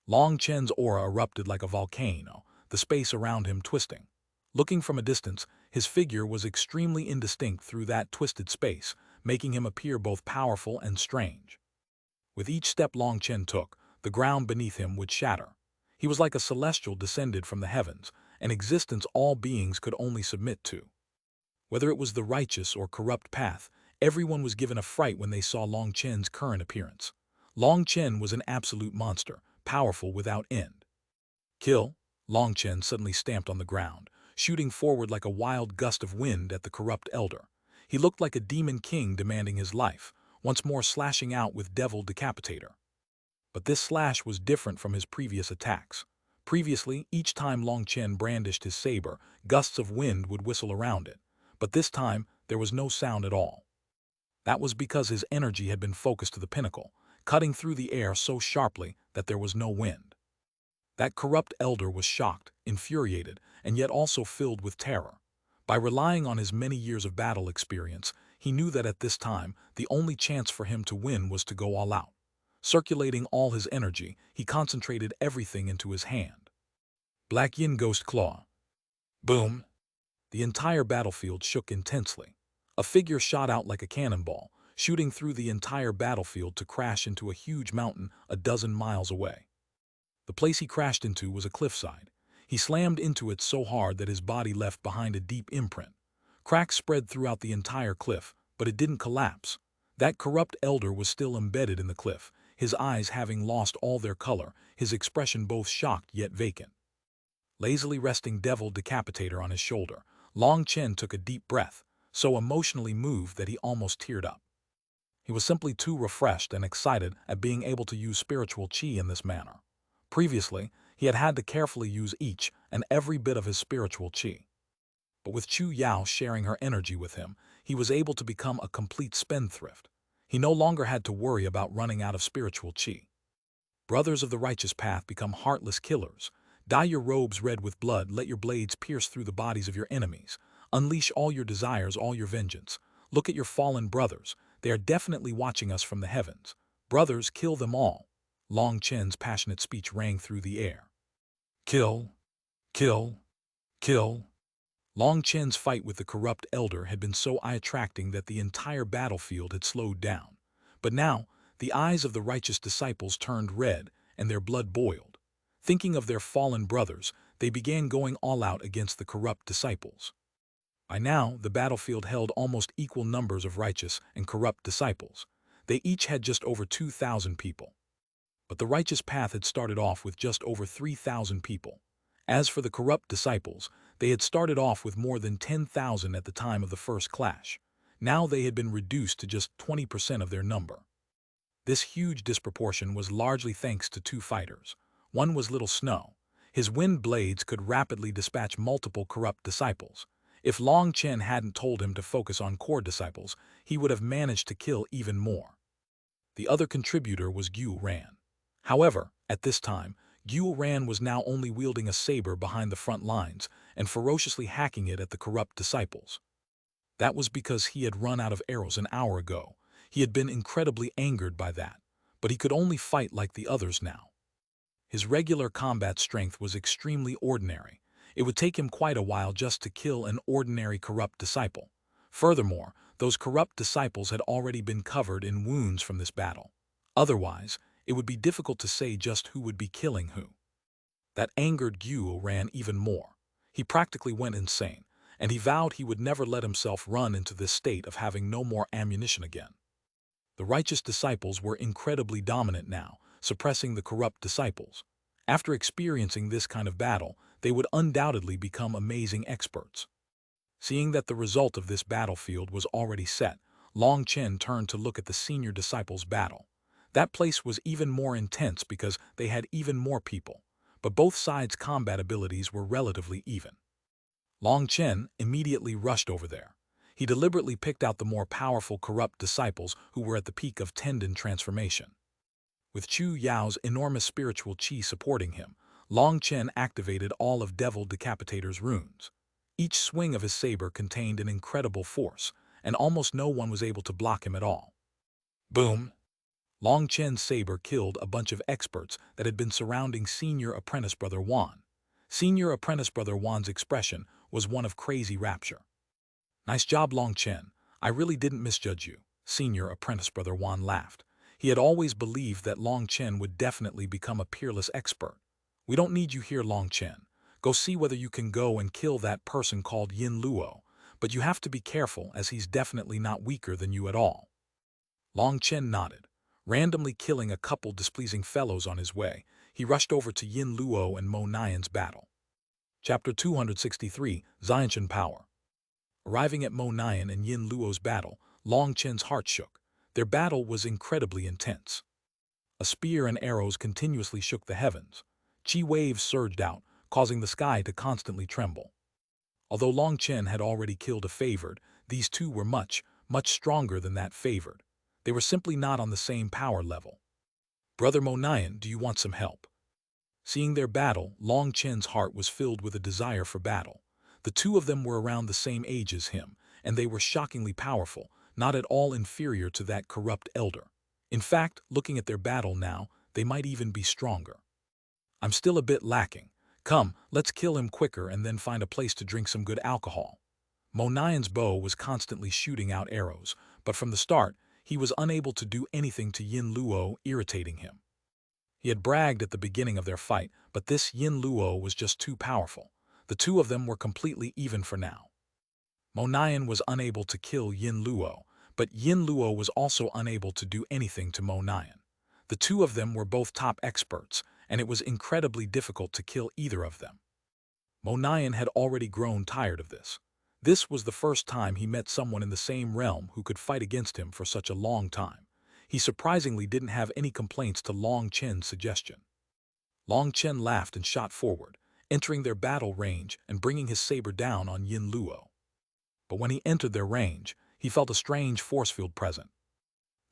Long Chen's aura erupted like a volcano, the space around him twisting. Looking from a distance, his figure was extremely indistinct through that twisted space, making him appear both powerful and strange. With each step Long Chen took, the ground beneath him would shatter. He was like a celestial descended from the heavens, an existence all beings could only submit to. Whether it was the righteous or corrupt path, everyone was given a fright when they saw Long Chen's current appearance. Long Chen was an absolute monster, powerful without end. Kill! Long Chen suddenly stamped on the ground, shooting forward like a wild gust of wind at the corrupt elder. He looked like a demon king demanding his life, once more slashing out with Devil Decapitator. But this slash was different from his previous attacks. Previously, each time Long Chen brandished his saber, gusts of wind would whistle around it. But this time, there was no sound at all. That was because his energy had been focused to the pinnacle, cutting through the air so sharply that there was no wind. That corrupt elder was shocked, infuriated, and yet also filled with terror. By relying on his many years of battle experience, he knew that at this time, the only chance for him to win was to go all out. Circulating all his energy, he concentrated everything into his hand. Black Yin Ghost Claw. Boom! The entire battlefield shook intensely. A figure shot out like a cannonball, shooting through the entire battlefield to crash into a huge mountain a dozen miles away. The place he crashed into was a cliffside. He slammed into it so hard that his body left behind a deep imprint. Cracks spread throughout the entire cliff, but it didn't collapse. That corrupt elder was still embedded in the cliff, his eyes having lost all their color, his expression both shocked yet vacant. Lazily resting Devil Decapitator on his shoulder, Long Chen took a deep breath, so emotionally moved that he almost teared up. He was simply too refreshed and excited at being able to use spiritual qi in this manner. Previously, he had had to carefully use each and every bit of his spiritual qi. But with Chu Yao sharing her energy with him, he was able to become a complete spendthrift. He no longer had to worry about running out of spiritual qi. Brothers of the righteous path become heartless killers. Dye your robes red with blood, let your blades pierce through the bodies of your enemies. Unleash all your desires, all your vengeance. Look at your fallen brothers. They are definitely watching us from the heavens. Brothers, kill them all. Long Chen's passionate speech rang through the air. Kill, kill, kill. Long Chen's fight with the corrupt elder had been so eye-attracting that the entire battlefield had slowed down. But now, the eyes of the righteous disciples turned red, and their blood boiled. Thinking of their fallen brothers, they began going all out against the corrupt disciples. By now, the battlefield held almost equal numbers of righteous and corrupt disciples. They each had just over 2,000 people. But the righteous path had started off with just over 3,000 people. As for the corrupt disciples, they had started off with more than 10,000 at the time of the first clash. Now they had been reduced to just 20% of their number. This huge disproportion was largely thanks to two fighters. One was Little Snow. His wind blades could rapidly dispatch multiple corrupt disciples. If Long Chen hadn't told him to focus on core disciples, he would have managed to kill even more. The other contributor was Xuanhuan. However, at this time, Xuanhuan was now only wielding a saber behind the front lines and ferociously hacking it at the corrupt disciples. That was because he had run out of arrows an hour ago. He had been incredibly angered by that, but he could only fight like the others now. His regular combat strength was extremely ordinary. It would take him quite a while just to kill an ordinary corrupt disciple. Furthermore, those corrupt disciples had already been covered in wounds from this battle. Otherwise, it would be difficult to say just who would be killing who. That angered Xuanhuan even more. He practically went insane, and he vowed he would never let himself run into this state of having no more ammunition again. The righteous disciples were incredibly dominant now, suppressing the corrupt disciples. After experiencing this kind of battle, they would undoubtedly become amazing experts. Seeing that the result of this battlefield was already set, Long Chen turned to look at the senior disciples' battle. That place was even more intense because they had even more people, but both sides' combat abilities were relatively even. Long Chen immediately rushed over there. He deliberately picked out the more powerful corrupt disciples who were at the peak of tendon transformation. With Chu Yao's enormous spiritual chi supporting him, Long Chen activated all of Devil Decapitator's runes. Each swing of his saber contained an incredible force, and almost no one was able to block him at all. Boom! Long Chen's saber killed a bunch of experts that had been surrounding Senior Apprentice Brother Wan. Senior Apprentice Brother Wan's expression was one of crazy rapture. Nice job, Long Chen. I really didn't misjudge you, Senior Apprentice Brother Wan laughed. He had always believed that Long Chen would definitely become a peerless expert. We don't need you here, Long Chen. Go see whether you can go and kill that person called Yin Luo, but you have to be careful as he's definitely not weaker than you at all. Long Chen nodded. Randomly killing a couple displeasing fellows on his way, he rushed over to Yin Luo and Mo Nian's battle. Chapter 263, Xuanhuan Power. Arriving at Mo Nian and Yin Luo's battle, Long Chen's heart shook. Their battle was incredibly intense. A spear and arrows continuously shook the heavens. Chi waves surged out, causing the sky to constantly tremble. Although Long Chen had already killed a favored, these two were much stronger than that favored. They were simply not on the same power level. Brother Mo Nian, do you want some help? Seeing their battle, Long Chen's heart was filled with a desire for battle. The two of them were around the same age as him, and they were shockingly powerful, not at all inferior to that corrupt elder. In fact, looking at their battle now, they might even be stronger. I'm still a bit lacking. Come, let's kill him quicker and then find a place to drink some good alcohol. Mo Nian's bow was constantly shooting out arrows, but from the start, he was unable to do anything to Yin Luo, irritating him. He had bragged at the beginning of their fight, but this Yin Luo was just too powerful. The two of them were completely even for now. Mo Nian was unable to kill Yin Luo, but Yin Luo was also unable to do anything to Mo Nian. The two of them were both top experts, and it was incredibly difficult to kill either of them. Mo Nian had already grown tired of this. This was the first time he met someone in the same realm who could fight against him for such a long time. He surprisingly didn't have any complaints to Long Chen's suggestion. Long Chen laughed and shot forward, entering their battle range and bringing his saber down on Yin Luo. But when he entered their range, he felt a strange force field present.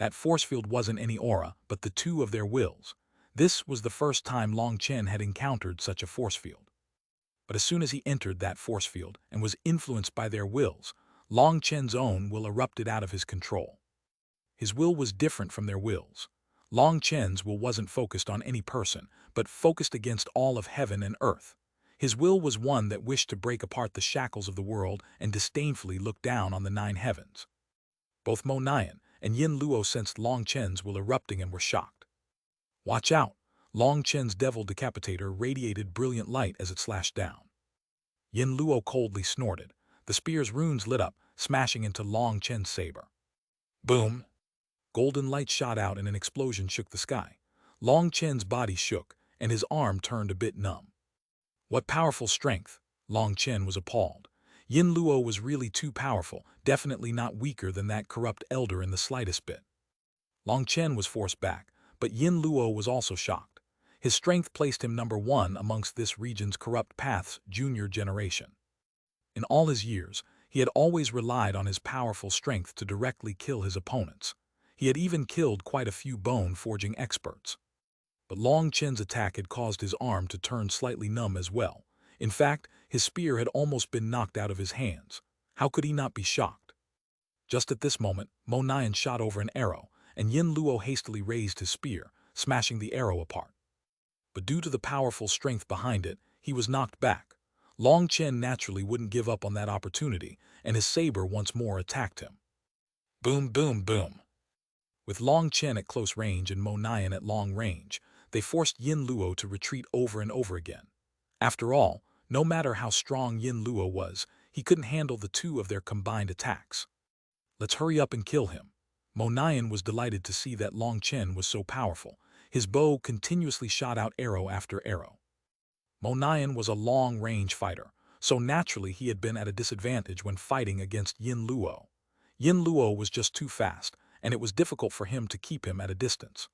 That force field wasn't any aura, but the two of their wills. This was the first time Long Chen had encountered such a force field. But as soon as he entered that force field and was influenced by their wills, Long Chen's own will erupted out of his control. His will was different from their wills. Long Chen's will wasn't focused on any person, but focused against all of heaven and earth. His will was one that wished to break apart the shackles of the world and disdainfully look down on the 9 heavens. Both Mo Nian and Yin Luo sensed Long Chen's will erupting and were shocked. Watch out! Long Chen's devil decapitator radiated brilliant light as it slashed down. Yin Luo coldly snorted. The spear's runes lit up, smashing into Long Chen's saber. Boom! Golden light shot out and an explosion shook the sky. Long Chen's body shook, and his arm turned a bit numb. What powerful strength! Long Chen was appalled. Yin Luo was really too powerful, definitely not weaker than that corrupt elder in the slightest bit. Long Chen was forced back, but Yin Luo was also shocked. His strength placed him number 1 amongst this region's corrupt path's junior generation. In all his years, he had always relied on his powerful strength to directly kill his opponents. He had even killed quite a few bone-forging experts. But Long Chen's attack had caused his arm to turn slightly numb as well. In fact, his spear had almost been knocked out of his hands. How could he not be shocked? Just at this moment, Mo Nian shot over an arrow, and Yin Luo hastily raised his spear, smashing the arrow apart. But due to the powerful strength behind it, he was knocked back. Long Chen naturally wouldn't give up on that opportunity, and his saber once more attacked him. Boom, boom, boom. With Long Chen at close range and Mo Nian at long range, they forced Yin Luo to retreat over and over again. After all, no matter how strong Yin Luo was, he couldn't handle the 2 of their combined attacks. Let's hurry up and kill him. Mo Nian was delighted to see that Long Chen was so powerful. His bow continuously shot out arrow after arrow. Mo Nian was a long-range fighter, so naturally he had been at a disadvantage when fighting against Yin Luo. Yin Luo was just too fast, and it was difficult for him to keep him at a distance.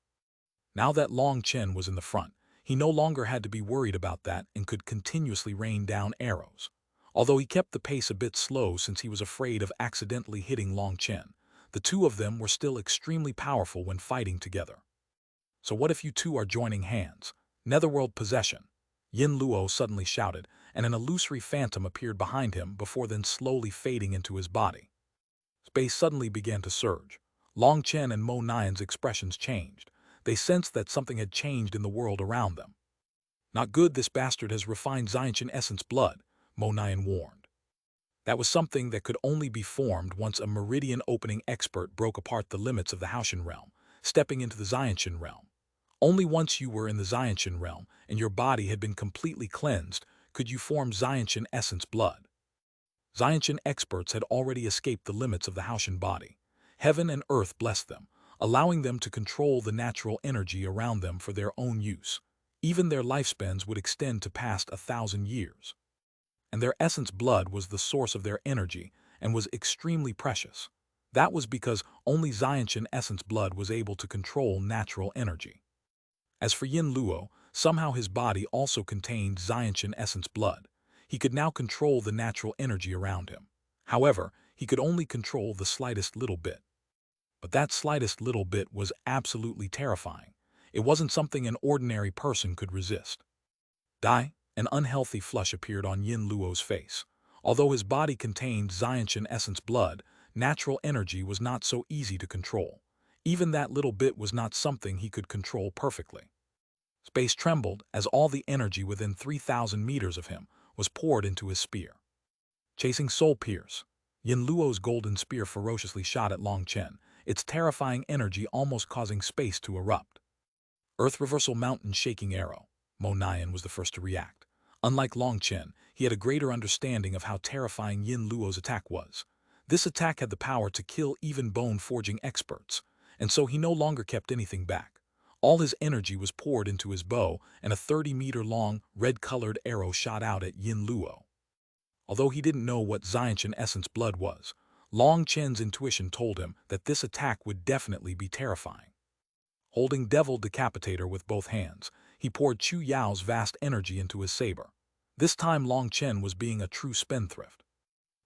Now that Long Chen was in the front, he no longer had to be worried about that and could continuously rain down arrows. Although he kept the pace a bit slow since he was afraid of accidentally hitting Long Chen, the 2 of them were still extremely powerful when fighting together. So what if you 2 are joining hands? Netherworld possession. Yin Luo suddenly shouted, and an illusory phantom appeared behind him before then slowly fading into his body. Space suddenly began to surge. Long Chen and Mo Nian's expressions changed. They sensed that something had changed in the world around them. Not good, this bastard has refined Xiantian essence blood, Mo Nian warned. That was something that could only be formed once a meridian-opening expert broke apart the limits of the Haoshan realm, stepping into the Xiantian realm. Only once you were in the Xiantian realm and your body had been completely cleansed could you form Xiantian essence blood. Xiantian experts had already escaped the limits of the Haoshan body. Heaven and earth blessed them, allowing them to control the natural energy around them for their own use. Even their lifespans would extend to past 1,000 years. And their essence blood was the source of their energy and was extremely precious. That was because only Xiantian essence blood was able to control natural energy. As for Yin Luo, somehow his body also contained Xiantian essence blood. He could now control the natural energy around him. However, he could only control the slightest little bit. But that slightest little bit was absolutely terrifying. It wasn't something an ordinary person could resist. Die? An unhealthy flush appeared on Yin Luo's face. Although his body contained Xiantian essence blood, natural energy was not so easy to control. Even that little bit was not something he could control perfectly. Space trembled as all the energy within 3,000 meters of him was poured into his spear. Chasing Soul Pierce, Yin Luo's golden spear ferociously shot at Long Chen, its terrifying energy almost causing space to erupt. Earth Reversal Mountain Shaking Arrow. Mo Nian was the first to react. Unlike Long Chen, he had a greater understanding of how terrifying Yin Luo's attack was. This attack had the power to kill even bone-forging experts, and so he no longer kept anything back. All his energy was poured into his bow, and a 30-meter-long, red-colored arrow shot out at Yin Luo. Although he didn't know what Xiantian essence blood was, Long Chen's intuition told him that this attack would definitely be terrifying. Holding Devil Decapitator with both hands, he poured Chu Yao's vast energy into his saber. This time Long Chen was being a true spendthrift.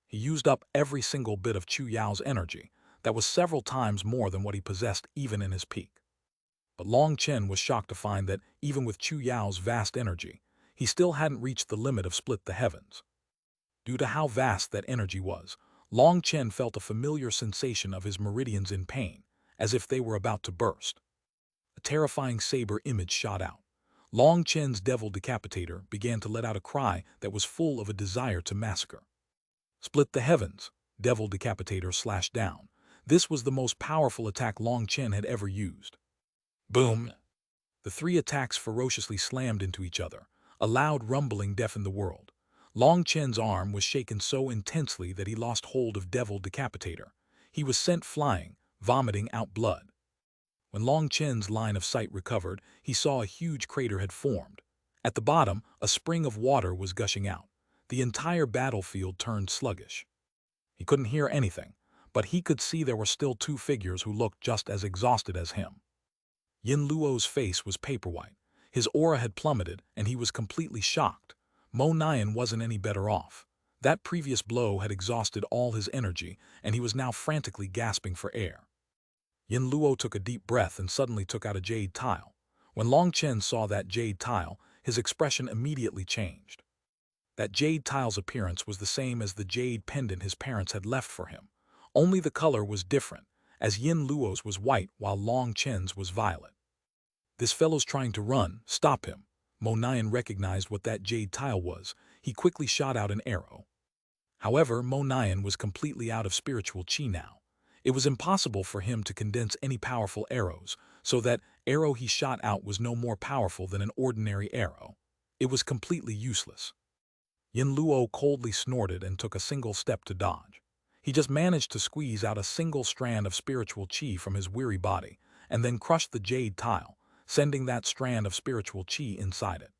He used up every single bit of Chu Yao's energy. That was several times more than what he possessed even in his peak. But Long Chen was shocked to find that, even with Chu Yao's vast energy, he still hadn't reached the limit of Split the Heavens. Due to how vast that energy was, Long Chen felt a familiar sensation of his meridians in pain, as if they were about to burst. A terrifying saber image shot out. Long Chen's devil decapitator began to let out a cry that was full of a desire to massacre. Split the heavens, devil decapitator slashed down. This was the most powerful attack Long Chen had ever used. Boom! The three attacks ferociously slammed into each other. A loud rumbling deafened the world. Long Chen's arm was shaken so intensely that he lost hold of devil decapitator. He was sent flying, vomiting out blood. When Long Chen's line of sight recovered, he saw a huge crater had formed. At the bottom, a spring of water was gushing out. The entire battlefield turned sluggish. He couldn't hear anything, but he could see there were still two figures who looked just as exhausted as him. Yin Luo's face was paper-white. His aura had plummeted, and he was completely shocked. Mo Nian wasn't any better off. That previous blow had exhausted all his energy, and he was now frantically gasping for air. Yin Luo took a deep breath and suddenly took out a jade tile. When Long Chen saw that jade tile, his expression immediately changed. That jade tile's appearance was the same as the jade pendant his parents had left for him. Only the color was different, as Yin Luo's was white while Long Chen's was violet. This fellow's trying to run, stop him. Mo Nian recognized what that jade tile was. He quickly shot out an arrow. However, Mo Nian was completely out of spiritual chi now. It was impossible for him to condense any powerful arrows, so that arrow he shot out was no more powerful than an ordinary arrow. It was completely useless. Yin Luo coldly snorted and took a single step to dodge. He just managed to squeeze out a single strand of spiritual chi from his weary body, and then crushed the jade tile, sending that strand of spiritual chi inside it.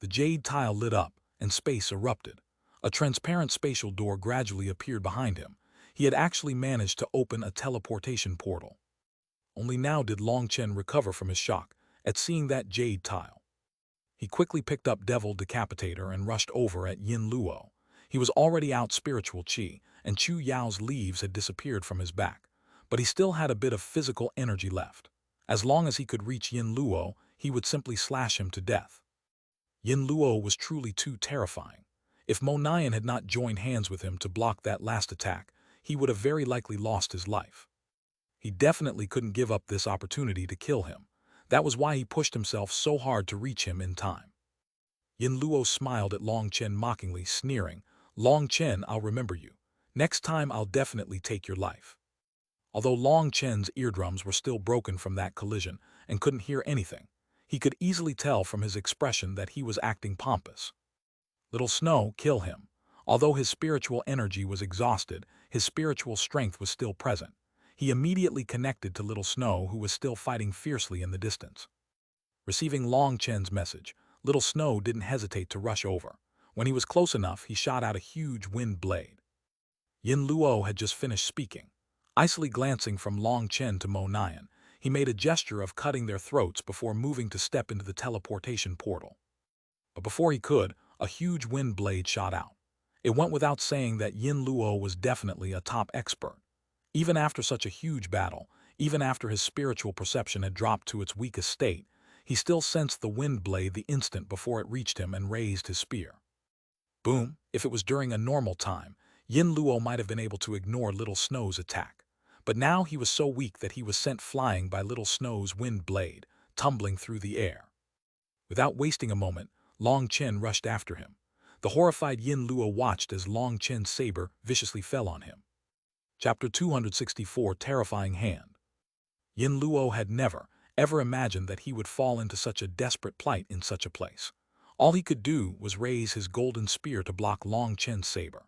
The jade tile lit up, and space erupted. A transparent spatial door gradually appeared behind him. He had actually managed to open a teleportation portal. Only now did Long Chen recover from his shock at seeing that jade tile. He quickly picked up Devil Decapitator and rushed over at Yin Luo. He was already out spiritual chi, and Chu Yao's leaves had disappeared from his back, but he still had a bit of physical energy left. As long as he could reach Yin Luo, he would simply slash him to death. Yin Luo was truly too terrifying. If Mo Nian had not joined hands with him to block that last attack, he would have very likely lost his life. He definitely couldn't give up this opportunity to kill him. That was why he pushed himself so hard to reach him in time. Yin Luo smiled at Long Chen mockingly, sneering, "Long Chen, I'll remember you. Next time I'll definitely take your life." Although Long Chen's eardrums were still broken from that collision and couldn't hear anything, he could easily tell from his expression that he was acting pompous. Little Snow, kill him. Although his spiritual energy was exhausted, his spiritual strength was still present. He immediately connected to Little Snow, who was still fighting fiercely in the distance. Receiving Long Chen's message, Little Snow didn't hesitate to rush over. When he was close enough, he shot out a huge wind blade. Yin Luo had just finished speaking. Icily glancing from Long Chen to Mo Nian, he made a gesture of cutting their throats before moving to step into the teleportation portal. But before he could, a huge wind blade shot out. It went without saying that Yin Luo was definitely a top expert. Even after such a huge battle, even after his spiritual perception had dropped to its weakest state, he still sensed the wind blade the instant before it reached him and raised his spear. Boom! If it was during a normal time, Yin Luo might have been able to ignore Little Snow's attack. But now he was so weak that he was sent flying by Little Snow's wind blade, tumbling through the air. Without wasting a moment, Long Chen rushed after him. The horrified Yin Luo watched as Long Chen's saber viciously fell on him. Chapter 264, Terrifying Hand. Yin Luo had never, ever imagined that he would fall into such a desperate plight in such a place. All he could do was raise his golden spear to block Long Chen's saber.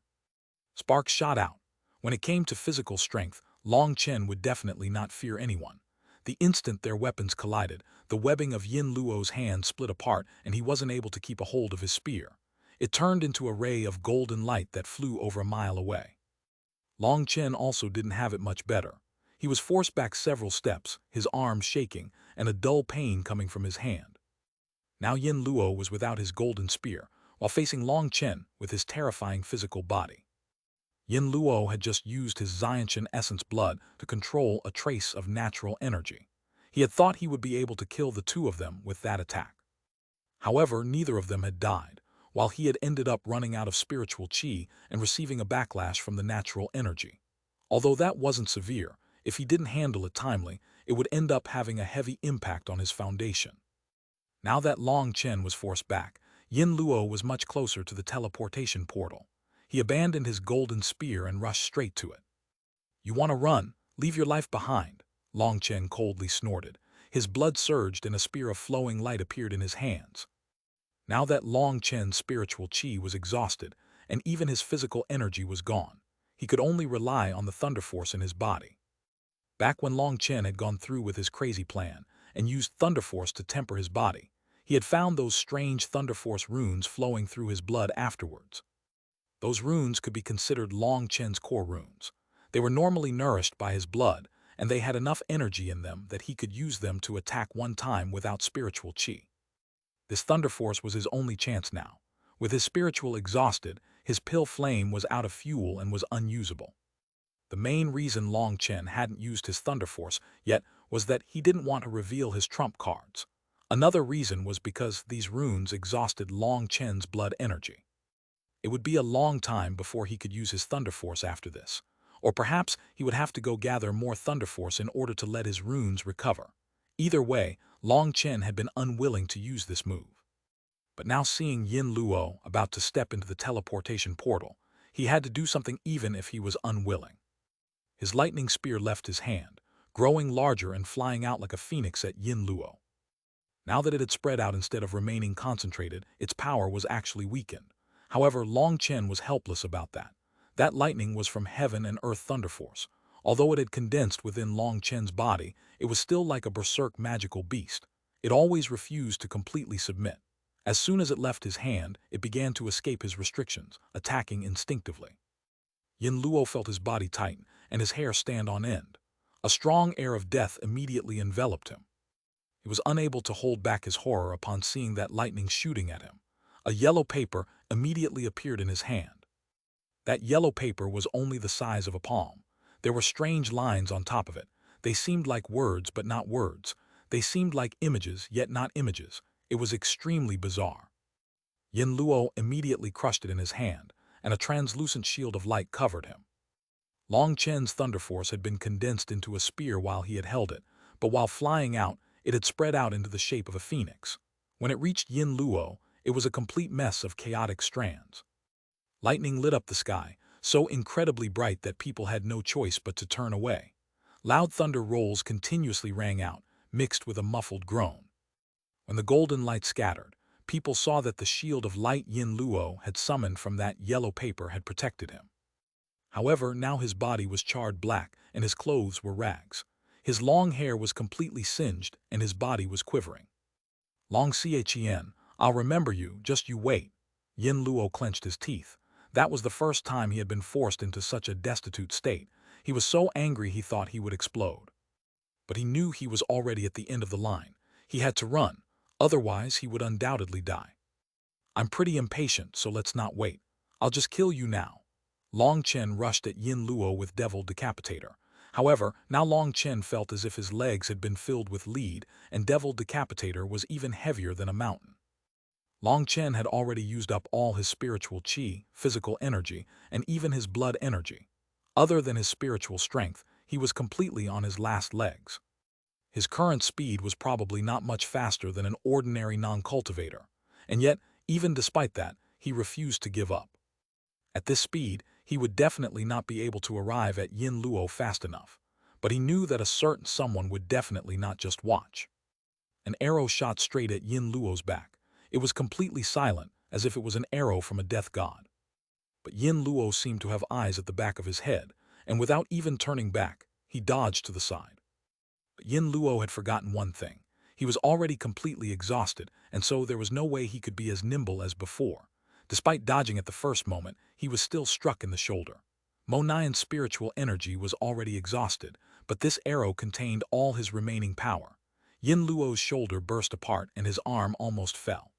Sparks shot out. When it came to physical strength, Long Chen would definitely not fear anyone. The instant their weapons collided, the webbing of Yin Luo's hand split apart and he wasn't able to keep a hold of his spear. It turned into a ray of golden light that flew over a mile away. Long Chen also didn't have it much better. He was forced back several steps, his arms shaking, and a dull pain coming from his hand. Now Yin Luo was without his golden spear, while facing Long Chen with his terrifying physical body. Yin Luo had just used his Xiantian essence blood to control a trace of natural energy. He had thought he would be able to kill the two of them with that attack. However, neither of them had died. while he had ended up running out of spiritual chi and receiving a backlash from the natural energy. Although that wasn't severe, if he didn't handle it timely, it would end up having a heavy impact on his foundation. Now that Long Chen was forced back, Yin Luo was much closer to the teleportation portal. He abandoned his golden spear and rushed straight to it. "You want to run? Leave your life behind," Long Chen coldly snorted. His blood surged and a spear of flowing light appeared in his hands. Now that Long Chen's spiritual chi was exhausted, and even his physical energy was gone, he could only rely on the thunder force in his body. Back when Long Chen had gone through with his crazy plan and used thunder force to temper his body, he had found those strange thunder force runes flowing through his blood afterwards. Those runes could be considered Long Chen's core runes. They were normally nourished by his blood, and they had enough energy in them that he could use them to attack one time without spiritual chi. This thunder force was his only chance now. With his spiritual exhausted, his pill flame was out of fuel and was unusable. The main reason Long Chen hadn't used his thunder force yet was that he didn't want to reveal his trump cards. Another reason was because these runes exhausted Long Chen's blood energy. It would be a long time before he could use his thunder force after this. Or perhaps he would have to go gather more thunder force in order to let his runes recover. Either way, Long Chen had been unwilling to use this move. But now seeing Yin Luo about to step into the teleportation portal, he had to do something even if he was unwilling. His lightning spear left his hand, growing larger and flying out like a phoenix at Yin Luo. Now that it had spread out instead of remaining concentrated, its power was actually weakened. However, Long Chen was helpless about that. That lightning was from heaven and earth thunder force. Although it had condensed within Long Chen's body, it was still like a berserk magical beast. It always refused to completely submit. As soon as it left his hand, it began to escape his restrictions, attacking instinctively. Yin Luo felt his body tighten and his hair stand on end. A strong air of death immediately enveloped him. He was unable to hold back his horror upon seeing that lightning shooting at him. A yellow paper immediately appeared in his hand. That yellow paper was only the size of a palm. There were strange lines on top of it. They seemed like words but not words. They seemed like images yet not images. It was extremely bizarre. Yin Luo immediately crushed it in his hand, and a translucent shield of light covered him. Long Chen's thunder force had been condensed into a spear while he had held it, but while flying out, it had spread out into the shape of a phoenix. When it reached Yin Luo, it was a complete mess of chaotic strands. Lightning lit up the sky, so incredibly bright that people had no choice but to turn away. Loud thunder rolls continuously rang out, mixed with a muffled groan. When the golden light scattered, people saw that the shield of light Yin Luo had summoned from that yellow paper had protected him. However, now his body was charred black and his clothes were rags. His long hair was completely singed and his body was quivering. "Long Chen, I'll remember you, just you wait." Yin Luo clenched his teeth. That was the first time he had been forced into such a destitute state. He was so angry he thought he would explode. But he knew he was already at the end of the line. He had to run, otherwise he would undoubtedly die. "I'm pretty impatient, so let's not wait. I'll just kill you now." Long Chen rushed at Yin Luo with Devil Decapitator. However, now Long Chen felt as if his legs had been filled with lead, and Devil Decapitator was even heavier than a mountain. Long Chen had already used up all his spiritual chi, physical energy, and even his blood energy. Other than his spiritual strength, he was completely on his last legs. His current speed was probably not much faster than an ordinary non-cultivator, and yet, even despite that, he refused to give up. At this speed, he would definitely not be able to arrive at Yin Luo fast enough, but he knew that a certain someone would definitely not just watch. An arrow shot straight at Yin Luo's back. It was completely silent, as if it was an arrow from a death god. But Yin Luo seemed to have eyes at the back of his head, and without even turning back, he dodged to the side. But Yin Luo had forgotten one thing. He was already completely exhausted, and so there was no way he could be as nimble as before. Despite dodging at the first moment, he was still struck in the shoulder. Mo Nian's spiritual energy was already exhausted, but this arrow contained all his remaining power. Yin Luo's shoulder burst apart and his arm almost fell.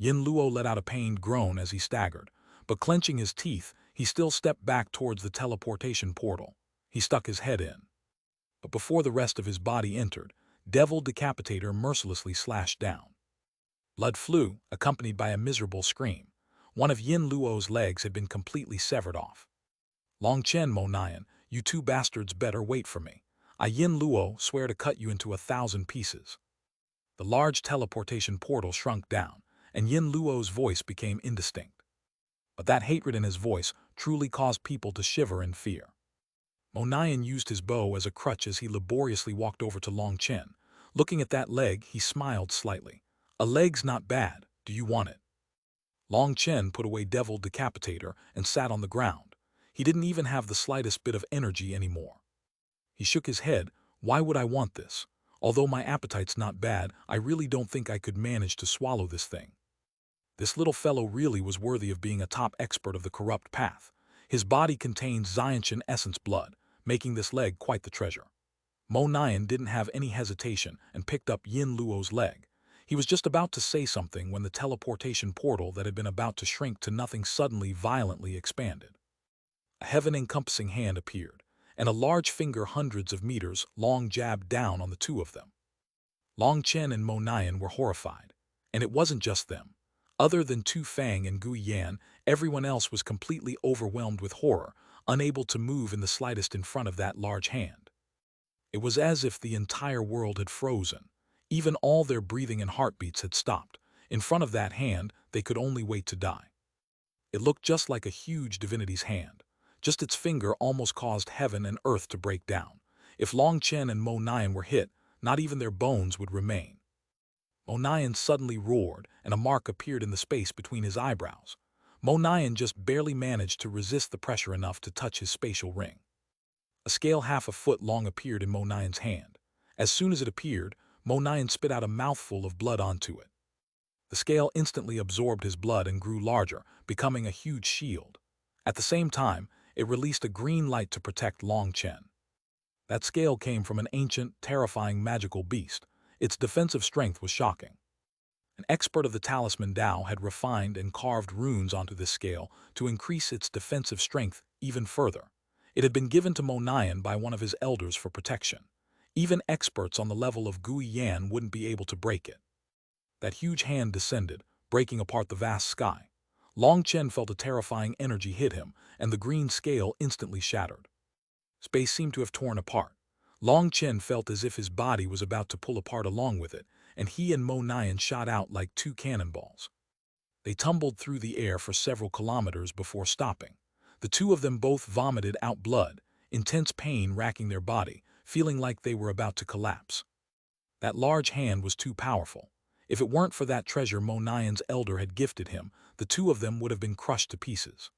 Yin Luo let out a pained groan as he staggered, but clenching his teeth, he still stepped back towards the teleportation portal. He stuck his head in. But before the rest of his body entered, Devil Decapitator mercilessly slashed down. Blood flew, accompanied by a miserable scream. One of Yin Luo's legs had been completely severed off. Long Chen, Mo Nian, you two bastards better wait for me. I Yin Luo swear to cut you into 1,000 pieces. The large teleportation portal shrunk down, and Yin Luo's voice became indistinct. But that hatred in his voice truly caused people to shiver in fear. Mo Nian used his bow as a crutch as he laboriously walked over to Long Chen. Looking at that leg, he smiled slightly. A leg's not bad, do you want it? Long Chen put away Devil Decapitator and sat on the ground. He didn't even have the slightest bit of energy anymore. He shook his head. Why would I want this? Although my appetite's not bad, I really don't think I could manage to swallow this thing. This little fellow really was worthy of being a top expert of the corrupt path. His body contains Xiantian essence blood, making this leg quite the treasure. Mo Nian didn't have any hesitation and picked up Yin Luo's leg. He was just about to say something when the teleportation portal that had been about to shrink to nothing suddenly violently expanded. A heaven-encompassing hand appeared, and a large finger hundreds of meters long jabbed down on the two of them. Long Chen and Mo Nian were horrified, and it wasn't just them. Other than Tu Fang and Gui Yan, everyone else was completely overwhelmed with horror, unable to move in the slightest in front of that large hand. It was as if the entire world had frozen. Even all their breathing and heartbeats had stopped. In front of that hand, they could only wait to die. It looked just like a huge divinity's hand. Just its finger almost caused heaven and earth to break down. If Long Chen and Mo Nian were hit, not even their bones would remain. Mo Nian suddenly roared, and a mark appeared in the space between his eyebrows. Mo Nian just barely managed to resist the pressure enough to touch his spatial ring. A scale half a foot long appeared in Mo Nian's hand. As soon as it appeared, Mo Nian spit out a mouthful of blood onto it. The scale instantly absorbed his blood and grew larger, becoming a huge shield. At the same time, it released a green light to protect Long Chen. That scale came from an ancient, terrifying magical beast. Its defensive strength was shocking. An expert of the Talisman Dao had refined and carved runes onto this scale to increase its defensive strength even further. It had been given to Mo Nian by one of his elders for protection. Even experts on the level of Gui Yan wouldn't be able to break it. That huge hand descended, breaking apart the vast sky. Long Chen felt a terrifying energy hit him, and the green scale instantly shattered. Space seemed to have torn apart. Long Chen felt as if his body was about to pull apart along with it, and he and Mo Nian shot out like two cannonballs. They tumbled through the air for several kilometers before stopping. The two of them both vomited out blood, intense pain racking their body, feeling like they were about to collapse. That large hand was too powerful. If it weren't for that treasure Mo Nian's elder had gifted him, the two of them would have been crushed to pieces.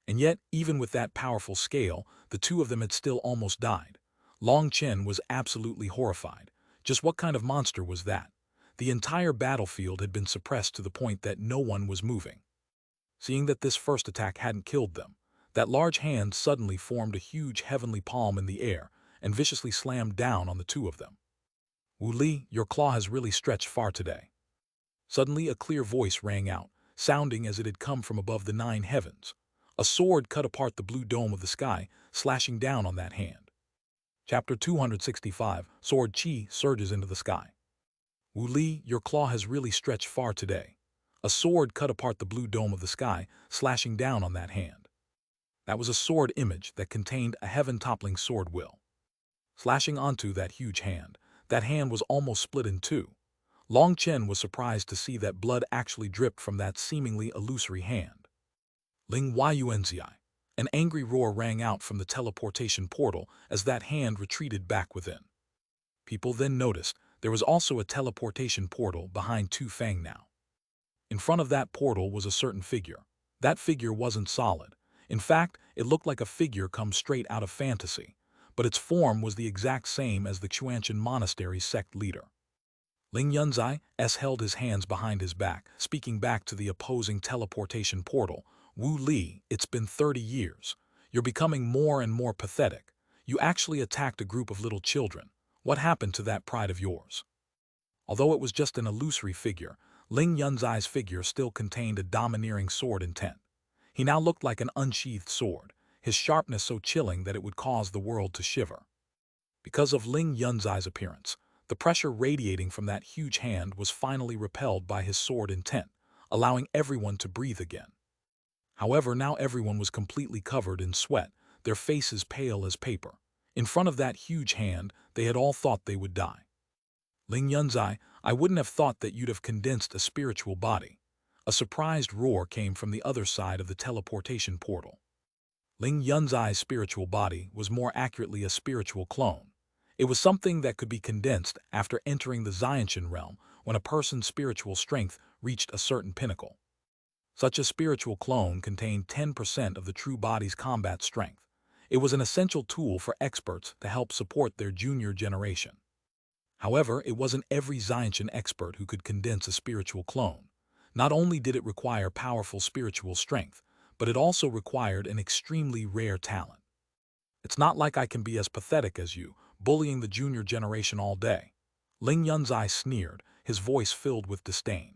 And yet, even with that powerful scale, the two of them had still almost died. Long Chen was absolutely horrified. Just what kind of monster was that? The entire battlefield had been suppressed to the point that no one was moving. Seeing that this first attack hadn't killed them, that large hand suddenly formed a huge heavenly palm in the air and viciously slammed down on the two of them. Wu Li, your claw has really stretched far today. Suddenly a clear voice rang out, sounding as it had come from above the 9 heavens. A sword cut apart the blue dome of the sky, slashing down on that hand. Chapter 265, Sword Qi surges into the sky. Wu Li, your claw has really stretched far today. A sword cut apart the blue dome of the sky, slashing down on that hand. That was a sword image that contained a heaven-toppling sword will. Slashing onto that huge hand, that hand was almost split in two. Long Chen was surprised to see that blood actually dripped from that seemingly illusory hand. Ling Yuanzi. An angry roar rang out from the teleportation portal as that hand retreated back within. People then noticed there was also a teleportation portal behind Tu Fang now. In front of that portal was a certain figure. That figure wasn't solid. In fact, it looked like a figure come straight out of fantasy, but its form was the exact same as the Xuanhuan monastery's sect leader. Ling Yunzai held his hands behind his back, speaking back to the opposing teleportation portal. Wu Li, it's been 30 years. You're becoming more and more pathetic. You actually attacked a group of little children. What happened to that pride of yours? Although it was just an illusory figure, Ling Yunzai's figure still contained a domineering sword intent. He now looked like an unsheathed sword, his sharpness so chilling that it would cause the world to shiver. Because of Ling Yunzai's appearance, the pressure radiating from that huge hand was finally repelled by his sword intent, allowing everyone to breathe again. However, now everyone was completely covered in sweat, their faces pale as paper. In front of that huge hand, they had all thought they would die. Ling Yunzai, I wouldn't have thought that you'd have condensed a spiritual body. A surprised roar came from the other side of the teleportation portal. Ling Yunzai's spiritual body was more accurately a spiritual clone. It was something that could be condensed after entering the Xiantian realm when a person's spiritual strength reached a certain pinnacle. Such a spiritual clone contained 10% of the true body's combat strength. It was an essential tool for experts to help support their junior generation. However, it wasn't every Xiantian expert who could condense a spiritual clone. Not only did it require powerful spiritual strength, but it also required an extremely rare talent. It's not like I can be as pathetic as you, bullying the junior generation all day. Ling Yunzai sneered, his voice filled with disdain.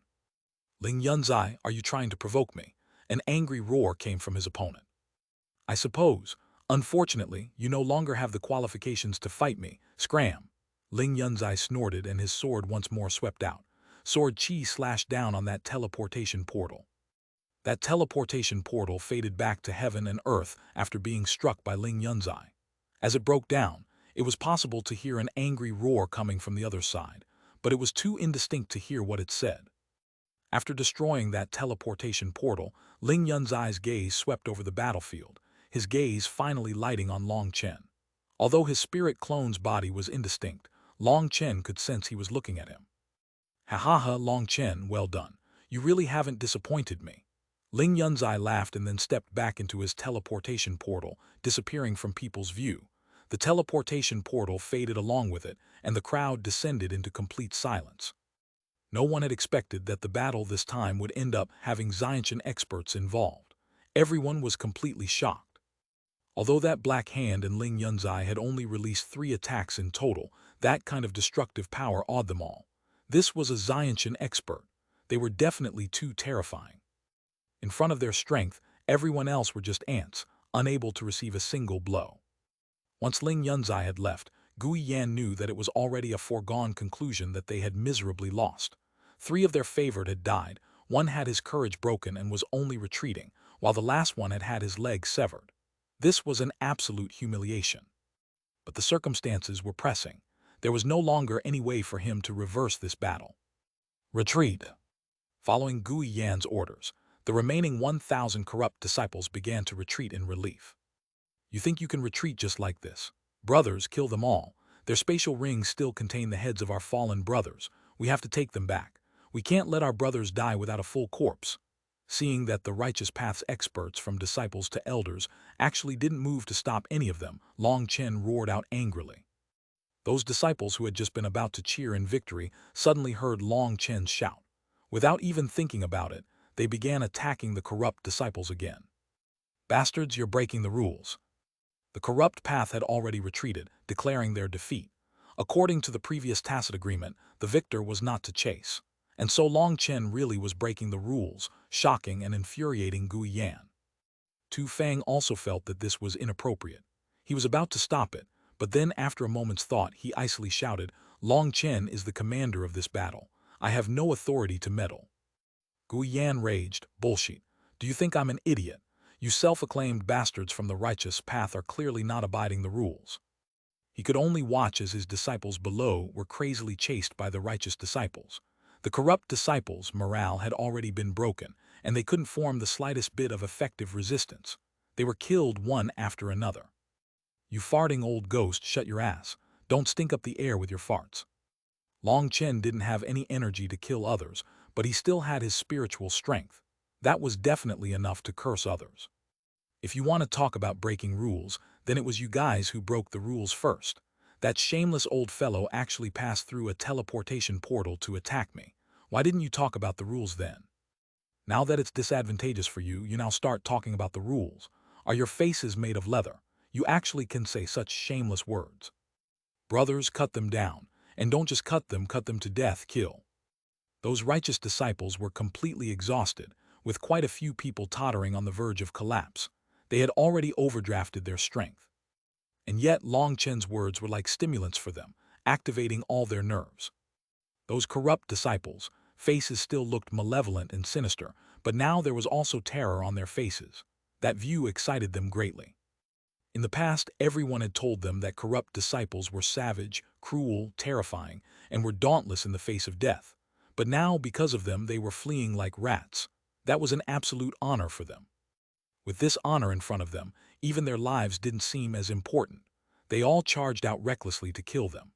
Ling Yunzai, are you trying to provoke me? An angry roar came from his opponent. I suppose. Unfortunately, you no longer have the qualifications to fight me. Scram! Ling Yunzai snorted and his sword once more swept out. Sword chi slashed down on that teleportation portal. That teleportation portal faded back to heaven and earth after being struck by Ling Yunzai. As it broke down, it was possible to hear an angry roar coming from the other side, but it was too indistinct to hear what it said. After destroying that teleportation portal, Ling Yunzai's gaze swept over the battlefield, his gaze finally lighting on Long Chen. Although his spirit clone's body was indistinct, Long Chen could sense he was looking at him. Ha ha ha, Long Chen, well done. You really haven't disappointed me. Ling Yunzai laughed and then stepped back into his teleportation portal, disappearing from people's view. The teleportation portal faded along with it, and the crowd descended into complete silence. No one had expected that the battle this time would end up having Xiantian experts involved. Everyone was completely shocked. Although that Black Hand and Ling Yunzai had only released 3 attacks in total, that kind of destructive power awed them all. This was a Xiantian expert. They were definitely too terrifying. In front of their strength, everyone else were just ants, unable to receive a single blow. Once Ling Yunzai had left, Gui Yan knew that it was already a foregone conclusion that they had miserably lost. 3 of their favored had died, one had his courage broken and was only retreating, while the last one had had his leg severed. This was an absolute humiliation. But the circumstances were pressing. There was no longer any way for him to reverse this battle. Retreat. Following Gui Yan's orders, the remaining 1,000 corrupt disciples began to retreat in relief. You think you can retreat just like this? Brothers, kill them all. Their spatial rings still contain the heads of our fallen brothers. We have to take them back. We can't let our brothers die without a full corpse. Seeing that the righteous path's experts from disciples to elders actually didn't move to stop any of them, Long Chen roared out angrily. Those disciples who had just been about to cheer in victory suddenly heard Long Chen's shout. Without even thinking about it, they began attacking the corrupt disciples again. Bastards, you're breaking the rules. The corrupt path had already retreated, declaring their defeat. According to the previous tacit agreement, the victor was not to chase. And so Long Chen really was breaking the rules, shocking and infuriating Gui Yan. Tu Fang also felt that this was inappropriate. He was about to stop it, but then after a moment's thought he icily shouted, Long Chen is the commander of this battle. I have no authority to meddle. Gui Yan raged, bullshit. Do you think I'm an idiot? You self-acclaimed bastards from the righteous path are clearly not abiding the rules. He could only watch as his disciples below were crazily chased by the righteous disciples. The corrupt disciples' morale had already been broken, and they couldn't form the slightest bit of effective resistance. They were killed one after another. You farting old ghost, shut your ass. Don't stink up the air with your farts. Long Chen didn't have any energy to kill others, but he still had his spiritual strength. That was definitely enough to curse others. If you want to talk about breaking rules, then it was you guys who broke the rules first. That shameless old fellow actually passed through a teleportation portal to attack me. Why didn't you talk about the rules then? Now that it's disadvantageous for you, you now start talking about the rules. Are your faces made of leather? You actually can say such shameless words. Brothers, cut them down. And don't just cut them to death, kill. Those righteous disciples were completely exhausted, with quite a few people tottering on the verge of collapse. They had already overdrafted their strength. And yet Long Chen's words were like stimulants for them, activating all their nerves. Those corrupt disciples, faces still looked malevolent and sinister, but now there was also terror on their faces. That view excited them greatly. In the past, everyone had told them that corrupt disciples were savage, cruel, terrifying, and were dauntless in the face of death. But now, because of them, they were fleeing like rats. That was an absolute honor for them. With this honor in front of them, even their lives didn't seem as important. They all charged out recklessly to kill them.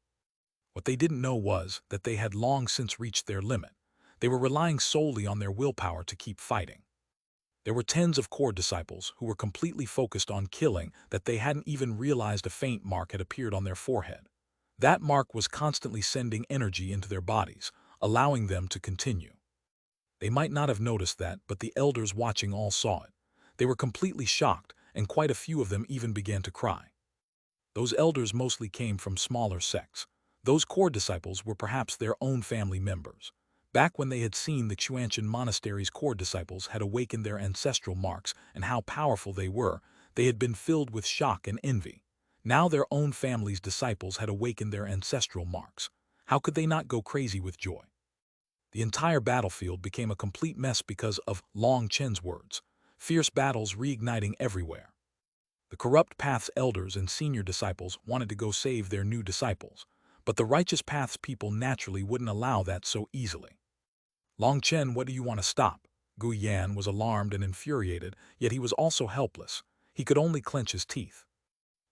What they didn't know was that they had long since reached their limit. They were relying solely on their willpower to keep fighting. There were tens of core disciples who were completely focused on killing that they hadn't even realized a faint mark had appeared on their forehead. That mark was constantly sending energy into their bodies, allowing them to continue. They might not have noticed that, but the elders watching all saw it. They were completely shocked, and quite a few of them even began to cry. Those elders mostly came from smaller sects. Those core disciples were perhaps their own family members. Back when they had seen the Xuanhuan monastery's core disciples had awakened their ancestral marks and how powerful they were, they had been filled with shock and envy. Now their own family's disciples had awakened their ancestral marks. How could they not go crazy with joy? The entire battlefield became a complete mess because of Long Chen's words. Fierce battles reigniting everywhere. The corrupt path's elders and senior disciples wanted to go save their new disciples, but the righteous path's people naturally wouldn't allow that so easily. Long Chen, what do you want to stop? Gu Yan was alarmed and infuriated, yet he was also helpless. He could only clench his teeth.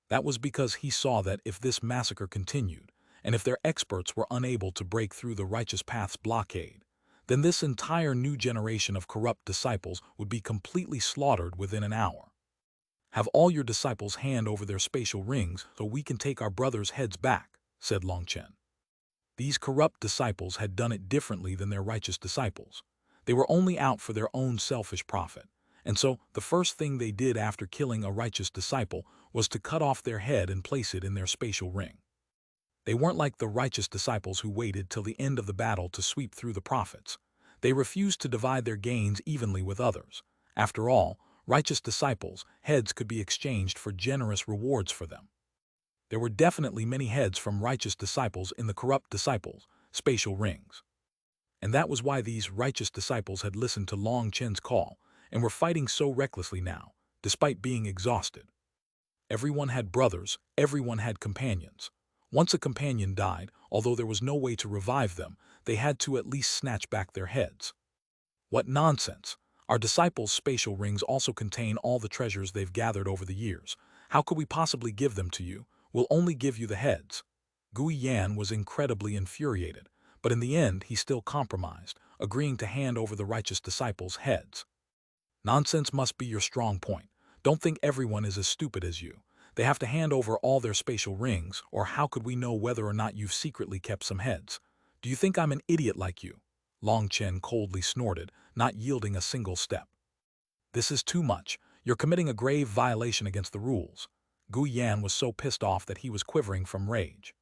That was because he saw that if this massacre continued, and if their experts were unable to break through the righteous path's blockade, then this entire new generation of corrupt disciples would be completely slaughtered within an hour. Have all your disciples hand over their spatial rings so we can take our brothers' heads back, said Long Chen. These corrupt disciples had done it differently than their righteous disciples. They were only out for their own selfish profit, and so the first thing they did after killing a righteous disciple was to cut off their head and place it in their spatial ring. They weren't like the righteous disciples who waited till the end of the battle to sweep through the prophets. They refused to divide their gains evenly with others. After all, righteous disciples' heads could be exchanged for generous rewards for them. There were definitely many heads from righteous disciples in the corrupt disciples' spatial rings. And that was why these righteous disciples had listened to Long Chen's call and were fighting so recklessly now, despite being exhausted. Everyone had brothers, everyone had companions. Once a companion died, although there was no way to revive them, they had to at least snatch back their heads. What nonsense! Our disciples' spatial rings also contain all the treasures they've gathered over the years. How could we possibly give them to you? We'll only give you the heads. Gu Yan was incredibly infuriated, but in the end he still compromised, agreeing to hand over the righteous disciples' heads. Nonsense must be your strong point. Don't think everyone is as stupid as you. They have to hand over all their spatial rings, or how could we know whether or not you've secretly kept some heads? Do you think I'm an idiot like you? Long Chen coldly snorted, not yielding a single step. This is too much. You're committing a grave violation against the rules. Gu Yan was so pissed off that he was quivering from rage.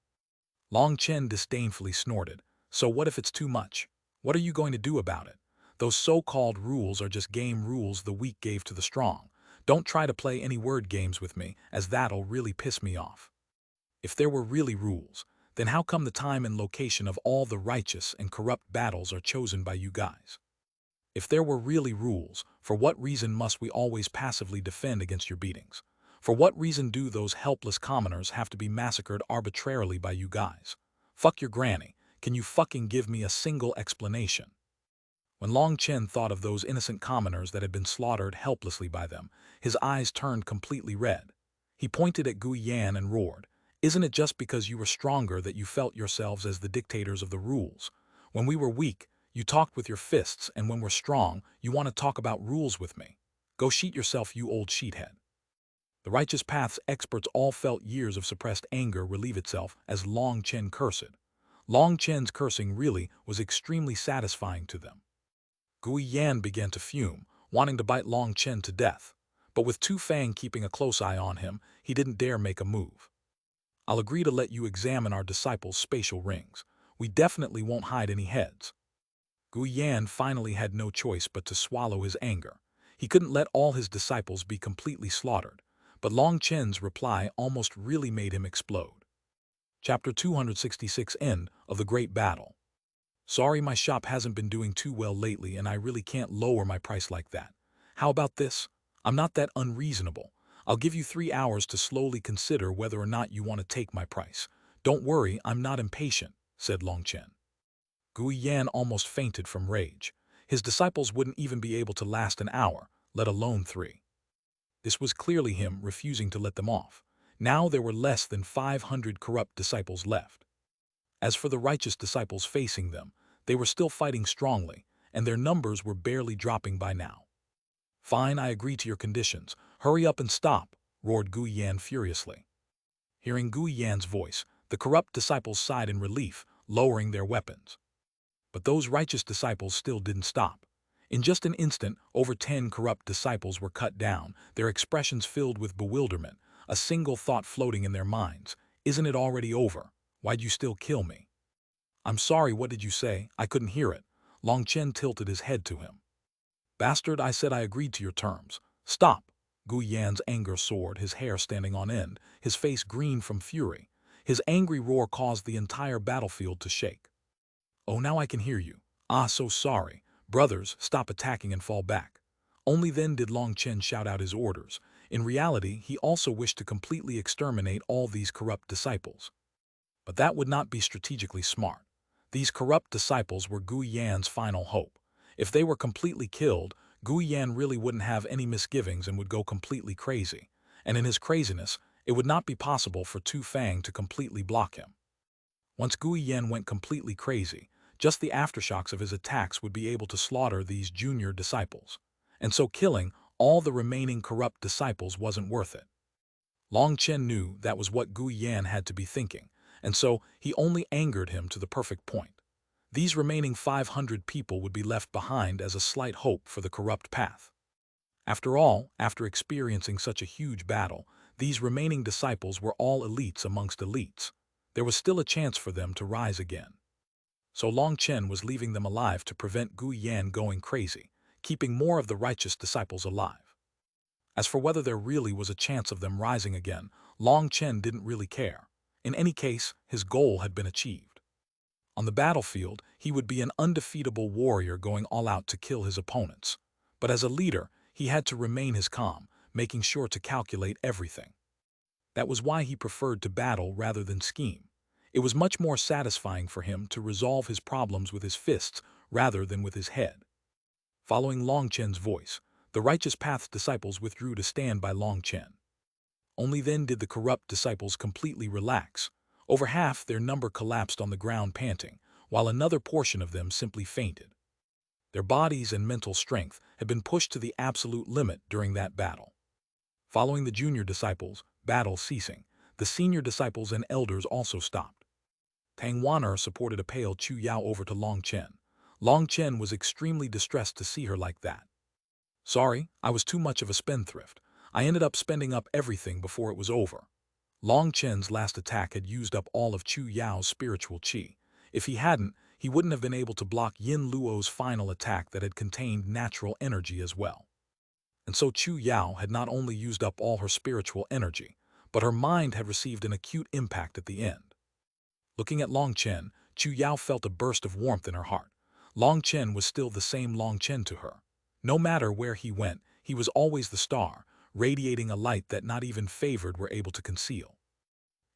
Long Chen disdainfully snorted. So what if it's too much? What are you going to do about it? Those so-called rules are just game rules the weak gave to the strong. Don't try to play any word games with me, as that'll really piss me off. If there were really rules, then how come the time and location of all the righteous and corrupt battles are chosen by you guys? If there were really rules, for what reason must we always passively defend against your beatings? For what reason do those helpless commoners have to be massacred arbitrarily by you guys? Fuck your granny. Can you fucking give me a single explanation? When Long Chen thought of those innocent commoners that had been slaughtered helplessly by them, his eyes turned completely red. He pointed at Gu Yan and roared, "Isn't it just because you were stronger that you felt yourselves as the dictators of the rules? When we were weak, you talked with your fists, and when we're strong, you want to talk about rules with me. Go sheet yourself, you old sheethead." The righteous path's experts all felt years of suppressed anger relieve itself as Long Chen cursed. Long Chen's cursing really was extremely satisfying to them. Gu Yan began to fume, wanting to bite Long Chen to death. But with Tu Fang keeping a close eye on him, he didn't dare make a move. "I'll agree to let you examine our disciples' spatial rings. We definitely won't hide any heads." Gu Yan finally had no choice but to swallow his anger. He couldn't let all his disciples be completely slaughtered. But Long Chen's reply almost really made him explode. Chapter 266, End of the Great Battle. Sorry, my shop hasn't been doing too well lately and I really can't lower my price like that. How about this? I'm not that unreasonable. I'll give you 3 hours to slowly consider whether or not you want to take my price. Don't worry, I'm not impatient, said Long Chen. Gui Yan almost fainted from rage. His disciples wouldn't even be able to last an hour, let alone 3. This was clearly him refusing to let them off. Now there were less than 500 corrupt disciples left. As for the righteous disciples facing them, they were still fighting strongly, and their numbers were barely dropping by now. Fine, I agree to your conditions. Hurry up and stop, roared Gui Yan furiously. Hearing Gui Yan's voice, the corrupt disciples sighed in relief, lowering their weapons. But those righteous disciples still didn't stop. In just an instant, over 10 corrupt disciples were cut down, their expressions filled with bewilderment, a single thought floating in their minds. Isn't it already over? Why'd you still kill me? I'm sorry, what did you say? I couldn't hear it. Long Chen tilted his head to him. Bastard, I said I agreed to your terms. Stop! Gui Yan's anger soared, his hair standing on end, his face green from fury. His angry roar caused the entire battlefield to shake. Oh, now I can hear you. Ah, so sorry. Brothers, stop attacking and fall back. Only then did Long Chen shout out his orders. In reality, he also wished to completely exterminate all these corrupt disciples. But that would not be strategically smart. These corrupt disciples were Gui Yan's final hope. If they were completely killed, Gui Yan really wouldn't have any misgivings and would go completely crazy. And in his craziness, it would not be possible for Tu Fang to completely block him. Once Gui Yan went completely crazy, just the aftershocks of his attacks would be able to slaughter these junior disciples. And so killing all the remaining corrupt disciples wasn't worth it. Long Chen knew that was what Gui Yan had to be thinking, and so he only angered him to the perfect point. These remaining 500 people would be left behind as a slight hope for the corrupt path. After all, after experiencing such a huge battle, these remaining disciples were all elites amongst elites. There was still a chance for them to rise again. So Long Chen was leaving them alive to prevent Gui Yan going crazy, keeping more of the righteous disciples alive. As for whether there really was a chance of them rising again, Long Chen didn't really care. In any case, his goal had been achieved. On the battlefield, he would be an undefeatable warrior going all out to kill his opponents. But as a leader, he had to remain his calm, making sure to calculate everything. That was why he preferred to battle rather than scheme. It was much more satisfying for him to resolve his problems with his fists rather than with his head. Following Long Chen's voice, the righteous path's disciples withdrew to stand by Long Chen. Only then did the corrupt disciples completely relax. Over half their number collapsed on the ground panting, while another portion of them simply fainted. Their bodies and mental strength had been pushed to the absolute limit during that battle. Following the junior disciples, battle ceasing, the senior disciples and elders also stopped. Tang Wan'er supported a pale Chu Yao over to Long Chen. Long Chen was extremely distressed to see her like that. Sorry, I was too much of a spendthrift. I ended up spending up everything before it was over. Long Chen's last attack had used up all of Chu Yao's spiritual qi. If he hadn't, he wouldn't have been able to block Yin Luo's final attack that had contained natural energy as well. And so Chu Yao had not only used up all her spiritual energy, but her mind had received an acute impact at the end. Looking at Long Chen, Chu Yao felt a burst of warmth in her heart. Long Chen was still the same Long Chen to her. No matter where he went, he was always the star, radiating a light that not even favored were able to conceal.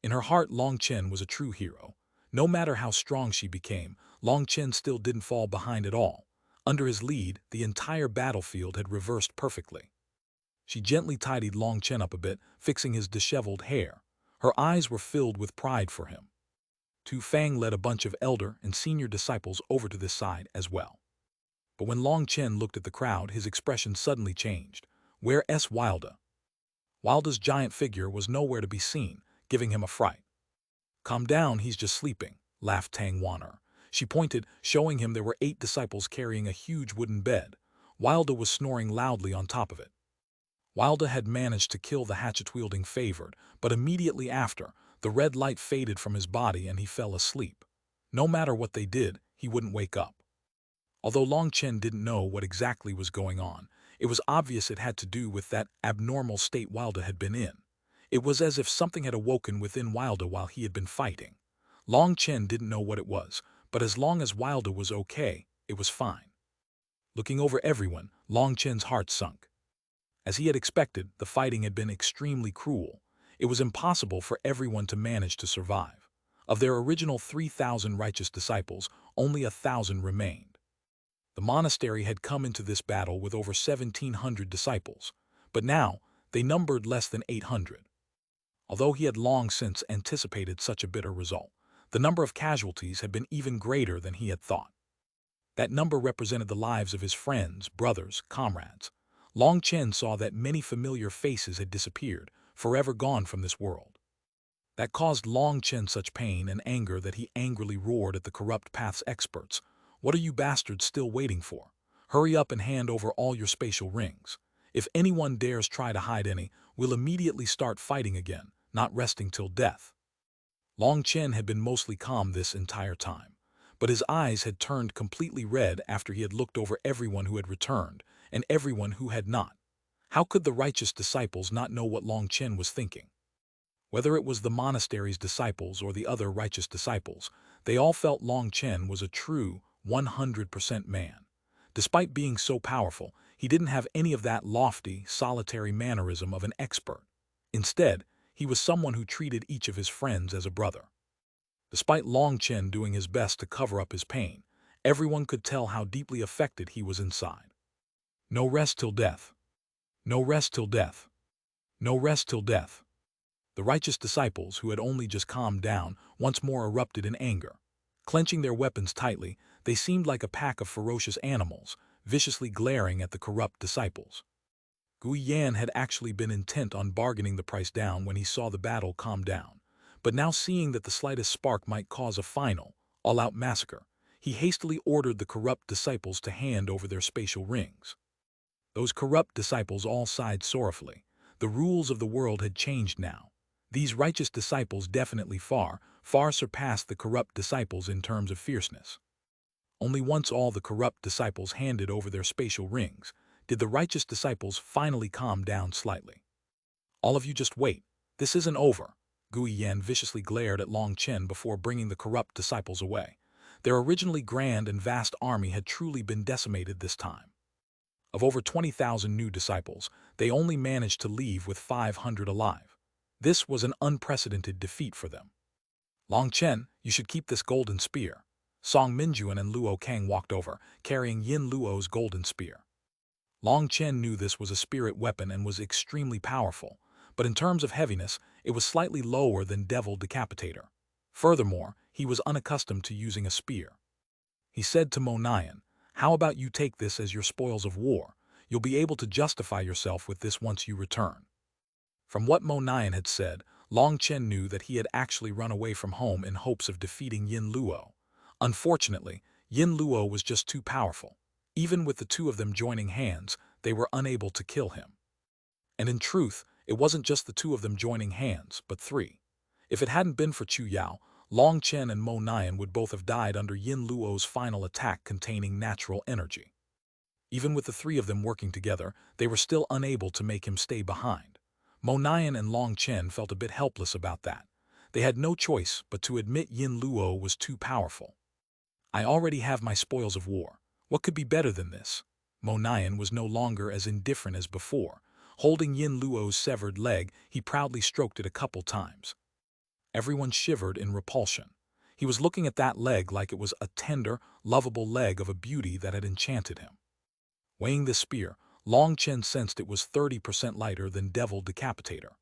In her heart, Long Chen was a true hero. No matter how strong she became, Long Chen still didn't fall behind at all. Under his lead, the entire battlefield had reversed perfectly. She gently tidied Long Chen up a bit, fixing his disheveled hair. Her eyes were filled with pride for him. Tu Fang led a bunch of elder and senior disciples over to this side as well. But when Long Chen looked at the crowd, his expression suddenly changed. Where's Wilda? Wilda's giant figure was nowhere to be seen, giving him a fright. Calm down, he's just sleeping, laughed Tang Wan'er. She pointed, showing him there were 8 disciples carrying a huge wooden bed. Wilda was snoring loudly on top of it. Wilda had managed to kill the hatchet-wielding favored, but immediately after, the red light faded from his body and he fell asleep. No matter what they did, he wouldn't wake up. Although Long Chen didn't know what exactly was going on, it was obvious it had to do with that abnormal state Wilda had been in. It was as if something had awoken within Wilda while he had been fighting. Long Chen didn't know what it was, but as long as Wilder was okay, it was fine. Looking over everyone, Long Chen's heart sunk. As he had expected, the fighting had been extremely cruel. It was impossible for everyone to manage to survive. Of their original 3,000 righteous disciples, only 1,000 remained. The monastery had come into this battle with over 1,700 disciples, but now they numbered less than 800. Although he had long since anticipated such a bitter result, the number of casualties had been even greater than he had thought. That number represented the lives of his friends, brothers, comrades. Long Chen saw that many familiar faces had disappeared, forever gone from this world. That caused Long Chen such pain and anger that he angrily roared at the corrupt path's experts. "What are you bastards still waiting for? Hurry up and hand over all your spatial rings. If anyone dares try to hide any, we'll immediately start fighting again, not resting till death." Long Chen had been mostly calm this entire time, but his eyes had turned completely red after he had looked over everyone who had returned and everyone who had not. How could the righteous disciples not know what Long Chen was thinking? Whether it was the monastery's disciples or the other righteous disciples, they all felt Long Chen was a true 100% man. Despite being so powerful, he didn't have any of that lofty, solitary mannerism of an expert. Instead, he was someone who treated each of his friends as a brother. Despite Long Chen doing his best to cover up his pain, everyone could tell how deeply affected he was inside. No rest till death. No rest till death. No rest till death. The righteous disciples, who had only just calmed down, once more erupted in anger. Clenching their weapons tightly, they seemed like a pack of ferocious animals, viciously glaring at the corrupt disciples. Guyan had actually been intent on bargaining the price down when he saw the battle calm down, but now seeing that the slightest spark might cause a final, all-out massacre, he hastily ordered the corrupt disciples to hand over their spatial rings. Those corrupt disciples all sighed sorrowfully. The rules of the world had changed now. These righteous disciples definitely far, far surpassed the corrupt disciples in terms of fierceness. Only once all the corrupt disciples handed over their spatial rings did the righteous disciples finally calm down slightly. "All of you just wait. This isn't over." Guyan viciously glared at Long Chen before bringing the corrupt disciples away. Their originally grand and vast army had truly been decimated this time. Of over 20,000 new disciples, they only managed to leave with 500 alive. This was an unprecedented defeat for them. "Long Chen, you should keep this golden spear." Song Minjuan and Luo Kang walked over, carrying Yin Luo's golden spear. Long Chen knew this was a spirit weapon and was extremely powerful, but in terms of heaviness, it was slightly lower than Devil Decapitator. Furthermore, he was unaccustomed to using a spear. He said to Mo Nian, "How about you take this as your spoils of war? You'll be able to justify yourself with this once you return." From what Mo Nian had said, Long Chen knew that he had actually run away from home in hopes of defeating Yin Luo. Unfortunately, Yin Luo was just too powerful. Even with the two of them joining hands, they were unable to kill him. And in truth, it wasn't just the two of them joining hands, but three. If it hadn't been for Chu Yao, Long Chen and Mo Nian would both have died under Yin Luo's final attack containing natural energy. Even with the three of them working together, they were still unable to make him stay behind. Mo Nian and Long Chen felt a bit helpless about that. They had no choice but to admit Yin Luo was too powerful. "I already have my spoils of war. What could be better than this?" Mo Nian was no longer as indifferent as before. Holding Yin Luo's severed leg, he proudly stroked it a couple times. Everyone shivered in repulsion. He was looking at that leg like it was a tender, lovable leg of a beauty that had enchanted him. Weighing the spear, Long Chen sensed it was 30% lighter than Devil Decapitator.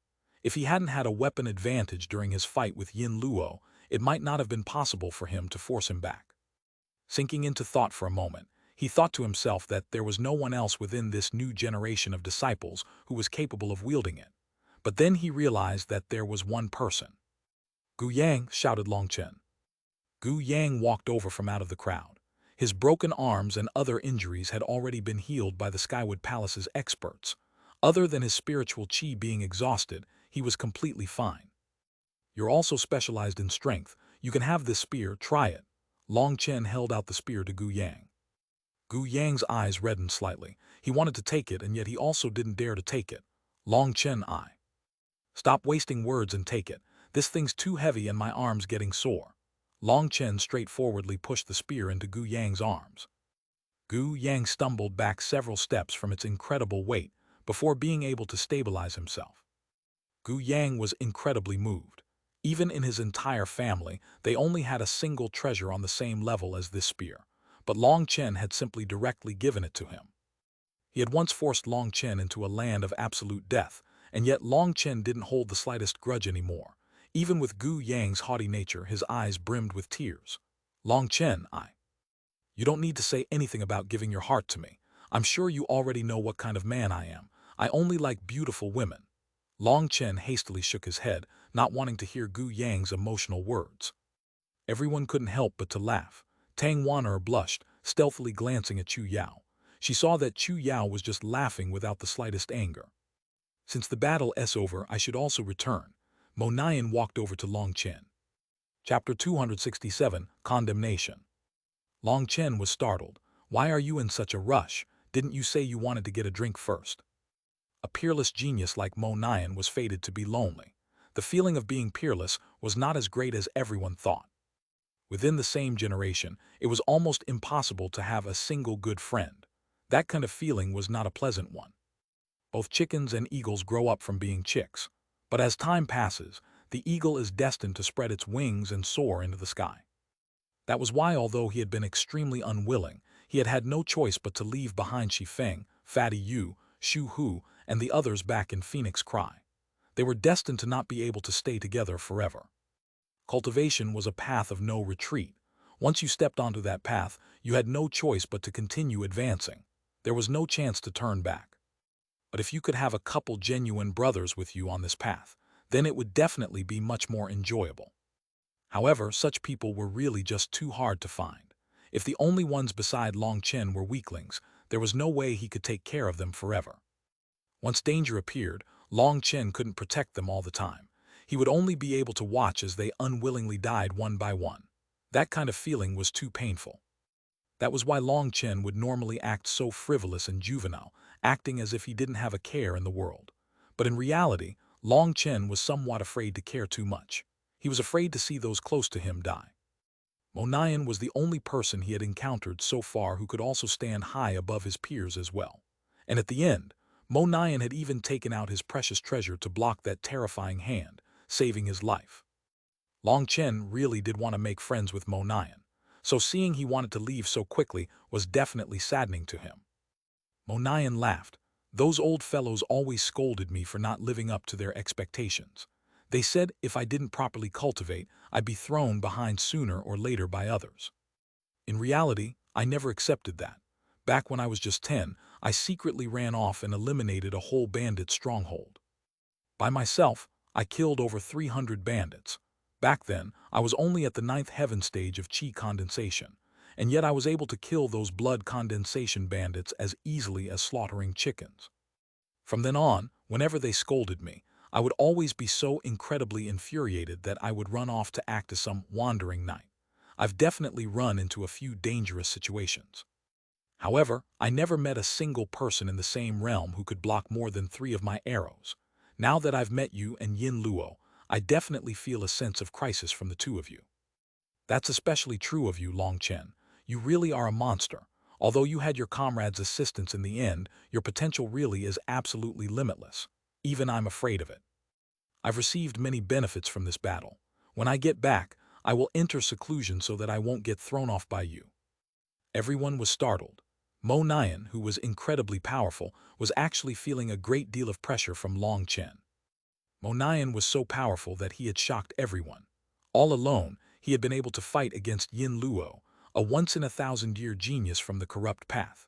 If he hadn't had a weapon advantage during his fight with Yin Luo, it might not have been possible for him to force him back. Sinking into thought for a moment, he thought to himself that there was no one else within this new generation of disciples who was capable of wielding it. But then he realized that there was one person. "Gu Yang!" shouted Long Chen. Gu Yang walked over from out of the crowd. His broken arms and other injuries had already been healed by the Skywood Palace's experts. Other than his spiritual qi being exhausted, he was completely fine. "You're also specialized in strength. You can have this spear, try it." Long Chen held out the spear to Gu Yang. Gu Yang's eyes reddened slightly. He wanted to take it, and yet he also didn't dare to take it. Long Chen, "Stop wasting words and take it. This thing's too heavy and my arm's getting sore." Long Chen straightforwardly pushed the spear into Gu Yang's arms. Gu Yang stumbled back several steps from its incredible weight before being able to stabilize himself. Gu Yang was incredibly moved. Even in his entire family, they only had a single treasure on the same level as this spear, but Long Chen had simply directly given it to him. He had once forced Long Chen into a land of absolute death, and yet Long Chen didn't hold the slightest grudge anymore. Even with Gu Yang's haughty nature, his eyes brimmed with tears. Long Chen, you don't need to say anything about giving your heart to me. I'm sure you already know what kind of man I am. I only like beautiful women. Long Chen hastily shook his head, not wanting to hear Gu Yang's emotional words. Everyone couldn't help but to laugh. Tang Wan'er blushed, stealthily glancing at Chu Yao. She saw that Chu Yao was just laughing without the slightest anger. Since the battle is over, I should also return. Mo Nian walked over to Long Chen. Chapter 267, Condemnation. Long Chen was startled. Why are you in such a rush? Didn't you say you wanted to get a drink first? A peerless genius like Mo Nian was fated to be lonely. The feeling of being peerless was not as great as everyone thought. Within the same generation, it was almost impossible to have a single good friend. That kind of feeling was not a pleasant one. Both chickens and eagles grow up from being chicks. But as time passes, the eagle is destined to spread its wings and soar into the sky. That was why, although he had been extremely unwilling, he had had no choice but to leave behind Shi Feng, Fatty Yu, Shu Hu, and the others back in Phoenix Cry. They were destined to not be able to stay together forever. Cultivation was a path of no retreat. Once you stepped onto that path, you had no choice but to continue advancing. There was no chance to turn back. But if you could have a couple genuine brothers with you on this path, then it would definitely be much more enjoyable. However, such people were really just too hard to find. If the only ones beside Long Chen were weaklings, there was no way he could take care of them forever. Once danger appeared, Long Chen couldn't protect them all the time. He would only be able to watch as they unwillingly died one by one. That kind of feeling was too painful. That was why Long Chen would normally act so frivolous and juvenile, acting as if he didn't have a care in the world. But in reality, Long Chen was somewhat afraid to care too much. He was afraid to see those close to him die. Mo Nian was the only person he had encountered so far who could also stand high above his peers as well. And at the end, Mo Nian had even taken out his precious treasure to block that terrifying hand, saving his life. Long Chen really did want to make friends with Mo Nian, so seeing he wanted to leave so quickly was definitely saddening to him. Mo Nian laughed. Those old fellows always scolded me for not living up to their expectations. They said if I didn't properly cultivate, I'd be thrown behind sooner or later by others. In reality, I never accepted that. Back when I was just 10, I secretly ran off and eliminated a whole bandit stronghold. By myself, I killed over 300 bandits. Back then, I was only at the 9th heaven stage of chi condensation, and yet I was able to kill those blood condensation bandits as easily as slaughtering chickens. From then on, whenever they scolded me, I would always be so incredibly infuriated that I would run off to act as some wandering knight. I've definitely run into a few dangerous situations. However, I never met a single person in the same realm who could block more than 3 of my arrows. Now that I've met you and Yin Luo, I definitely feel a sense of crisis from the 2 of you. That's especially true of you, Long Chen. You really are a monster. Although you had your comrade's assistance in the end, your potential really is absolutely limitless. Even I'm afraid of it. I've received many benefits from this battle. When I get back, I will enter seclusion so that I won't get thrown off by you. Everyone was startled. Mo Nian, who was incredibly powerful, was actually feeling a great deal of pressure from Long Chen. Mo Nian was so powerful that he had shocked everyone. All alone, he had been able to fight against Yin Luo, a once-in-a-thousand-year genius from the corrupt path.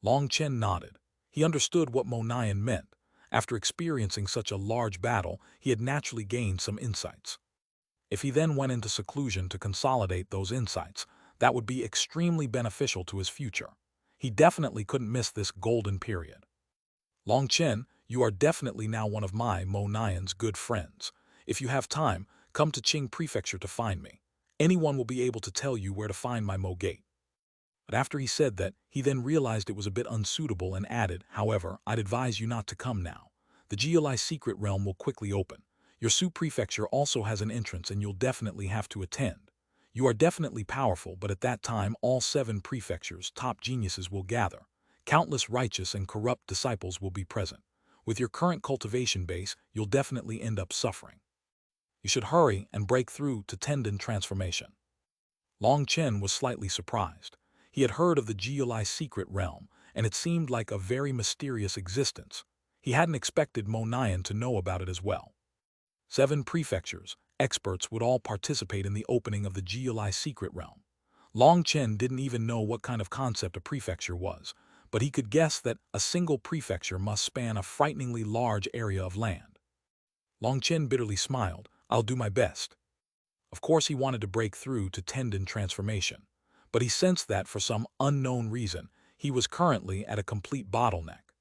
Long Chen nodded. He understood what Mo Nian meant. After experiencing such a large battle, he had naturally gained some insights. If he then went into seclusion to consolidate those insights, that would be extremely beneficial to his future. He definitely couldn't miss this golden period. Long Chen, you are definitely now one of my, Mo Nian's, good friends. If you have time, come to Qing Prefecture to find me. Anyone will be able to tell you where to find my Mo Gate. But after he said that, he then realized it was a bit unsuitable and added, however, I'd advise you not to come now. The Geolai secret realm will quickly open. Your Su Prefecture also has an entrance and you'll definitely have to attend. You are definitely powerful, but at that time all 7 prefectures' top geniuses will gather. Countless righteous and corrupt disciples will be present. With your current cultivation base, you'll definitely end up suffering. You should hurry and break through to tendon transformation. Long Chen was slightly surprised. He had heard of the Geolai secret realm, and it seemed like a very mysterious existence. He hadn't expected Mo Nian to know about it as well. 7 prefectures, experts would all participate in the opening of the Geolai secret realm. Long Chen didn't even know what kind of concept a prefecture was, but he could guess that a single prefecture must span a frighteningly large area of land. Long Chen bitterly smiled. I'll do my best. Of course he wanted to break through to tendon transformation, but he sensed that for some unknown reason, he was currently at a complete bottleneck.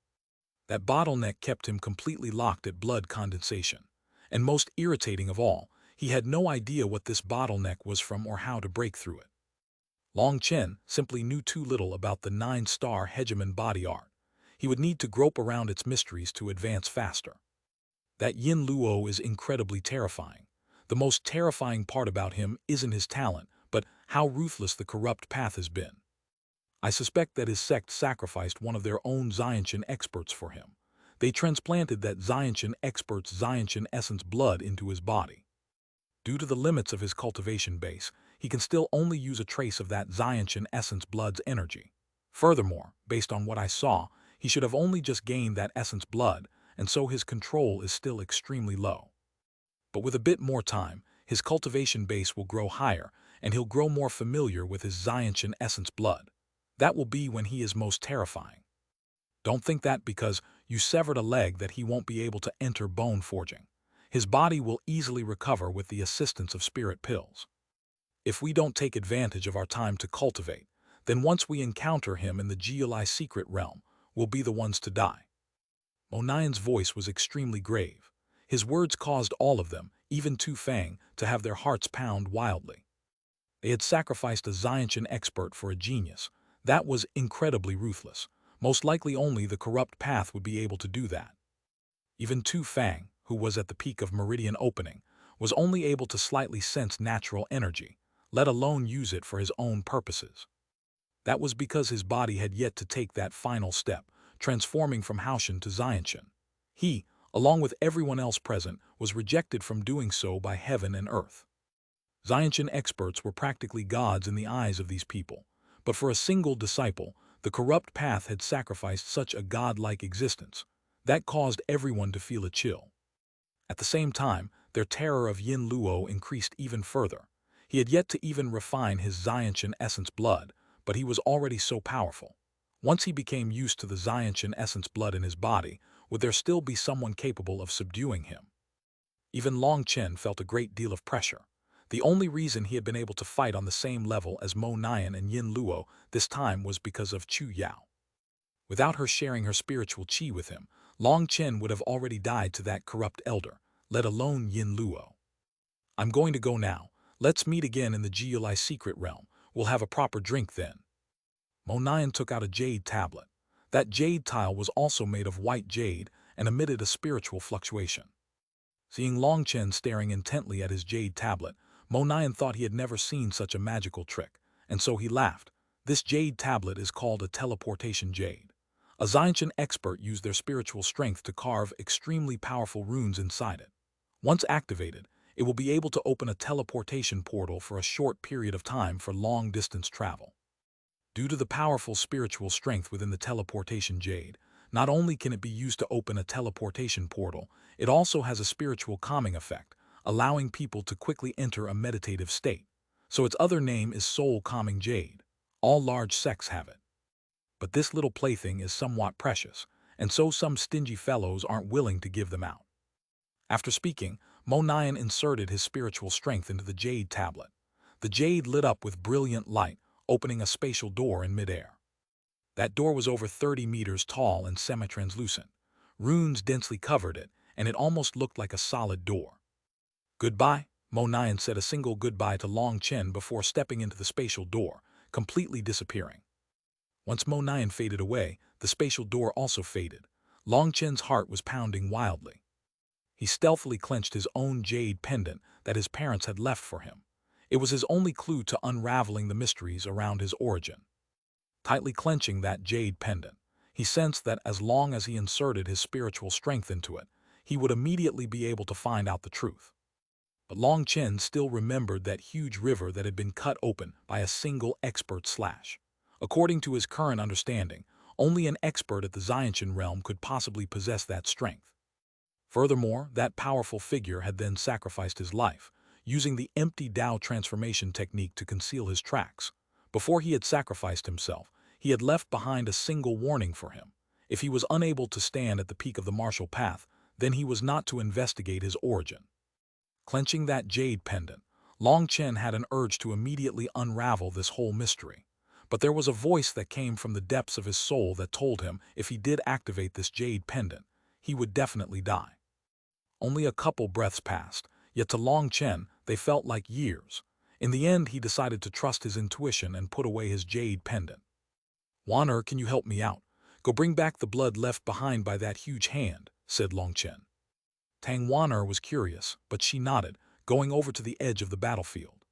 That bottleneck kept him completely locked at blood condensation. And most irritating of all, he had no idea what this bottleneck was from or how to break through it. Long Chen simply knew too little about the 9-star Hegemon body art. He would need to grope around its mysteries to advance faster. That Yin Luo is incredibly terrifying. The most terrifying part about him isn't his talent, but how ruthless the corrupt path has been. I suspect that his sect sacrificed one of their own Xiantian experts for him. They transplanted that Xiantian expert's Xiantian essence blood into his body. Due to the limits of his cultivation base, he can still only use a trace of that Xiantian essence blood's energy. Furthermore, based on what I saw, he should have only just gained that essence blood, and so his control is still extremely low. But with a bit more time, his cultivation base will grow higher, and he'll grow more familiar with his Xiantian essence blood. That will be when he is most terrifying. Don't think that because you severed a leg that he won't be able to enter bone forging. His body will easily recover with the assistance of spirit pills. If we don't take advantage of our time to cultivate, then once we encounter him in the Geolai secret realm, we'll be the ones to die. Mo Nian's voice was extremely grave. His words caused all of them, even Tu Fang, to have their hearts pound wildly. They had sacrificed a Xiantian expert for a genius. That was incredibly ruthless. Most likely only the corrupt path would be able to do that. Even Tu Fang, who was at the peak of meridian opening, was only able to slightly sense natural energy, let alone use it for his own purposes. That was because his body had yet to take that final step, transforming from Haoshan to Xiantian. He, along with everyone else present, was rejected from doing so by heaven and earth. Xiantian experts were practically gods in the eyes of these people, but for a single disciple, the corrupt path had sacrificed such a godlike existence. That caused everyone to feel a chill. At the same time, their terror of Yin Luo increased even further. He had yet to even refine his Xiantian essence blood, but he was already so powerful. Once he became used to the Xiantian essence blood in his body, would there still be someone capable of subduing him? Even Long Chen felt a great deal of pressure. The only reason he had been able to fight on the same level as Mo Nian and Yin Luo this time was because of Chu Yao. Without her sharing her spiritual qi with him, Long Chen would have already died to that corrupt elder, let alone Yin Luo. I'm going to go now. Let's meet again in the Geolai secret realm. We'll have a proper drink then. Mo Nian took out a jade tablet. That jade tile was also made of white jade and emitted a spiritual fluctuation. Seeing Long Chen staring intently at his jade tablet, Mo Nian thought he had never seen such a magical trick, and so he laughed. This jade tablet is called a teleportation jade. A Xiantian expert used their spiritual strength to carve extremely powerful runes inside it. Once activated, it will be able to open a teleportation portal for a short period of time for long-distance travel. Due to the powerful spiritual strength within the teleportation jade, not only can it be used to open a teleportation portal, it also has a spiritual calming effect, allowing people to quickly enter a meditative state. So its other name is Soul Calming Jade. All large sects have it. But this little plaything is somewhat precious, and so some stingy fellows aren't willing to give them out. After speaking, Mo Nian inserted his spiritual strength into the jade tablet. The jade lit up with brilliant light, opening a spatial door in midair. That door was over 30 meters tall and semi-translucent. Runes densely covered it, and it almost looked like a solid door. Goodbye, Mo Nian said a single goodbye to Long Chen before stepping into the spatial door, completely disappearing. Once Mo Nian faded away, the spatial door also faded. Long Chen's heart was pounding wildly. He stealthily clenched his own jade pendant that his parents had left for him. It was his only clue to unraveling the mysteries around his origin. Tightly clenching that jade pendant, he sensed that as long as he inserted his spiritual strength into it, he would immediately be able to find out the truth. But Long Chen still remembered that huge river that had been cut open by a single expert slash. According to his current understanding, only an expert at the Xiantian realm could possibly possess that strength. Furthermore, that powerful figure had then sacrificed his life, using the empty Dao transformation technique to conceal his tracks. Before he had sacrificed himself, he had left behind a single warning for him. If he was unable to stand at the peak of the martial path, then he was not to investigate his origin. Clenching that jade pendant, Long Chen had an urge to immediately unravel this whole mystery. But there was a voice that came from the depths of his soul that told him if he did activate this jade pendant, he would definitely die. Only a couple breaths passed, yet to Long Chen they felt like years. In the end, he decided to trust his intuition and put away his jade pendant. "Xuanhuan, can you help me out? Go bring back the blood left behind by that huge hand," said Long Chen. Xuanhuan was curious, but she nodded, going over to the edge of the battlefield.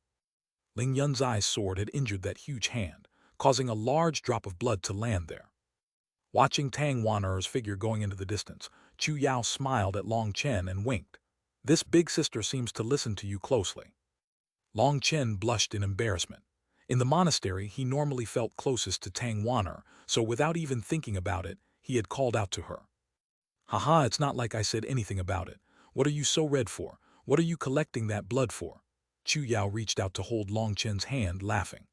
Ling Yunzai's sword had injured that huge hand, causing a large drop of blood to land there. Watching Xuanhuan's figure going into the distance, Chu Yao smiled at Long Chen and winked. "This big sister seems to listen to you closely." Long Chen blushed in embarrassment. In the monastery, he normally felt closest to Xuanhuan, so without even thinking about it, he had called out to her. "Haha, it's not like I said anything about it. What are you so red for? What are you collecting that blood for?" Chu Yao reached out to hold Long Chen's hand, laughing.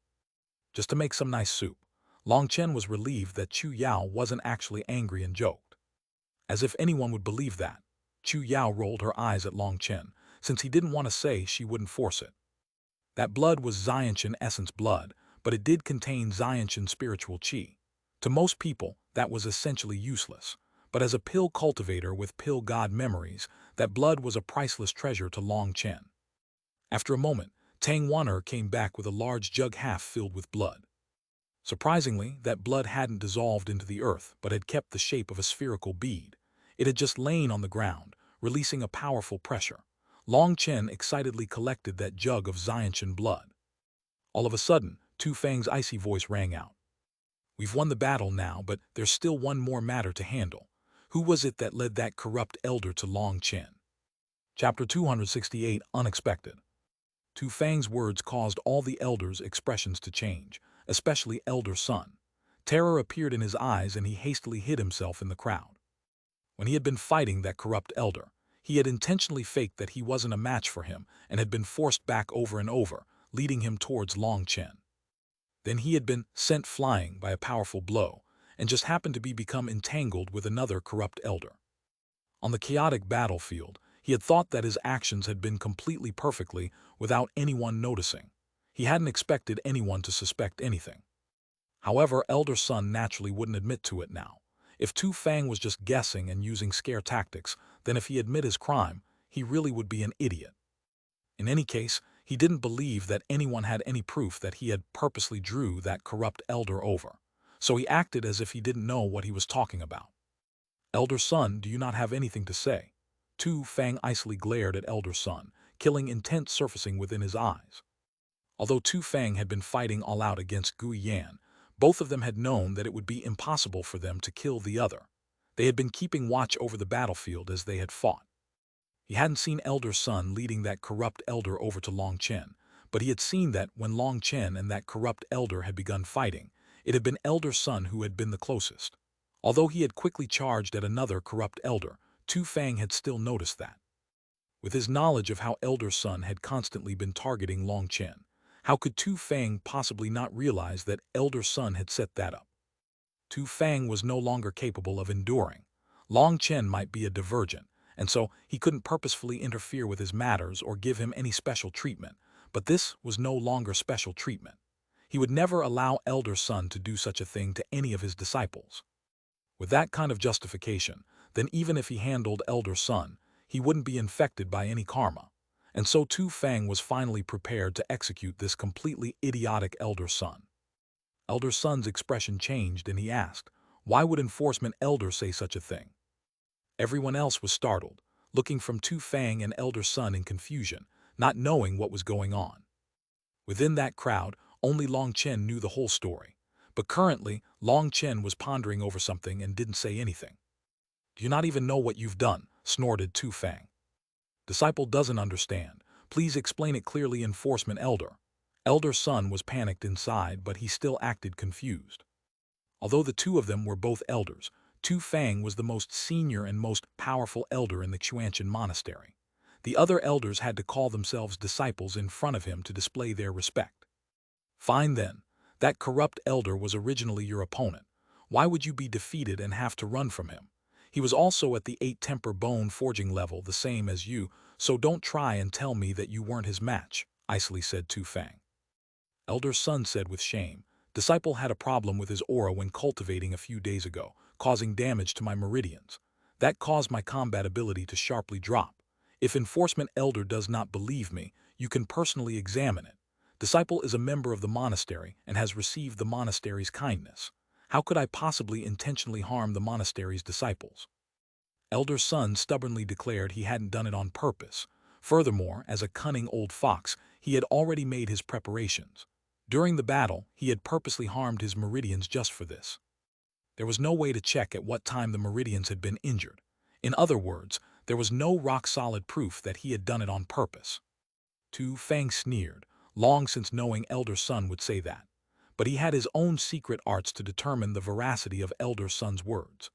"Just to make some nice soup." Long Chen was relieved that Chu Yao wasn't actually angry and joked. As if anyone would believe that. Chu Yao rolled her eyes at Long Chen, since he didn't want to say she wouldn't force it. That blood was Xiantian essence blood, but it did contain Xiantian spiritual qi. To most people, that was essentially useless. But as a pill cultivator with pill god memories, that blood was a priceless treasure to Long Chen. After a moment, Xuanhuan came back with a large jug half filled with blood. Surprisingly, that blood hadn't dissolved into the earth but had kept the shape of a spherical bead. It had just lain on the ground, releasing a powerful pressure. Long Chen excitedly collected that jug of Xiantian blood. All of a sudden, Tu Fang's icy voice rang out. "We've won the battle now, but there's still one more matter to handle. Who was it that led that corrupt elder to Long Chen?" Chapter 268, Unexpected. Tu Fang's words caused all the elders' expressions to change, especially Elder Sun. Terror appeared in his eyes and he hastily hid himself in the crowd. When he had been fighting that corrupt elder, he had intentionally faked that he wasn't a match for him and had been forced back over and over, leading him towards Long Chen. Then he had been sent flying by a powerful blow and just happened to become entangled with another corrupt elder. On the chaotic battlefield, he had thought that his actions had been completely perfectly without anyone noticing. He hadn't expected anyone to suspect anything. However, Elder Sun naturally wouldn't admit to it now. If Tu Fang was just guessing and using scare tactics, then if he admit his crime, he really would be an idiot. In any case, he didn't believe that anyone had any proof that he had purposely drew that corrupt elder over. So he acted as if he didn't know what he was talking about. "Elder Sun, do you not have anything to say?" Tu Fang icily glared at Elder Sun, killing intent surfacing within his eyes. Although Tu Fang had been fighting all out against Gui Yan, both of them had known that it would be impossible for them to kill the other. They had been keeping watch over the battlefield as they had fought. He hadn't seen Elder Sun leading that corrupt elder over to Long Chen, but he had seen that when Long Chen and that corrupt elder had begun fighting, it had been Elder Sun who had been the closest. Although he had quickly charged at another corrupt elder, Tu Fang had still noticed that. With his knowledge of how Elder Sun had constantly been targeting Long Chen, how could Tu Fang possibly not realize that Elder Sun had set that up? Tu Fang was no longer capable of enduring. Long Chen might be a divergent, and so he couldn't purposefully interfere with his matters or give him any special treatment, but this was no longer special treatment. He would never allow Elder Sun to do such a thing to any of his disciples. With that kind of justification, then even if he handled Elder Sun, he wouldn't be infected by any karma. And so Tu Fang was finally prepared to execute this completely idiotic Elder Sun. Elder Sun's expression changed and he asked, "Why would Enforcement Elder say such a thing?" Everyone else was startled, looking from Tu Fang and Elder Sun in confusion, not knowing what was going on. Within that crowd, only Long Chen knew the whole story. But currently, Long Chen was pondering over something and didn't say anything. "Do you not even know what you've done?" snorted Tu Fang. "Disciple doesn't understand. Please explain it clearly, enforcement elder." Elder Sun was panicked inside, but he still acted confused. Although the two of them were both elders, Tu Fang was the most senior and most powerful elder in the Xuanhuan monastery. The other elders had to call themselves disciples in front of him to display their respect. "Fine then. That corrupt elder was originally your opponent. Why would you be defeated and have to run from him? He was also at the 8 temper bone forging level, the same as you, so don't try and tell me that you weren't his match," icily said Tu Fang. Elder Sun said with shame, "Disciple had a problem with his aura when cultivating a few days ago, causing damage to my meridians. That caused my combat ability to sharply drop. If enforcement elder does not believe me, you can personally examine it. Disciple is a member of the monastery and has received the monastery's kindness. How could I possibly intentionally harm the monastery's disciples?" Elder Sun stubbornly declared he hadn't done it on purpose. Furthermore, as a cunning old fox, he had already made his preparations. During the battle, he had purposely harmed his meridians just for this. There was no way to check at what time the meridians had been injured. In other words, there was no rock-solid proof that he had done it on purpose. Tu Fang sneered, long since knowing Elder Sun would say that. But he had his own secret arts to determine the veracity of Elder Sun's words.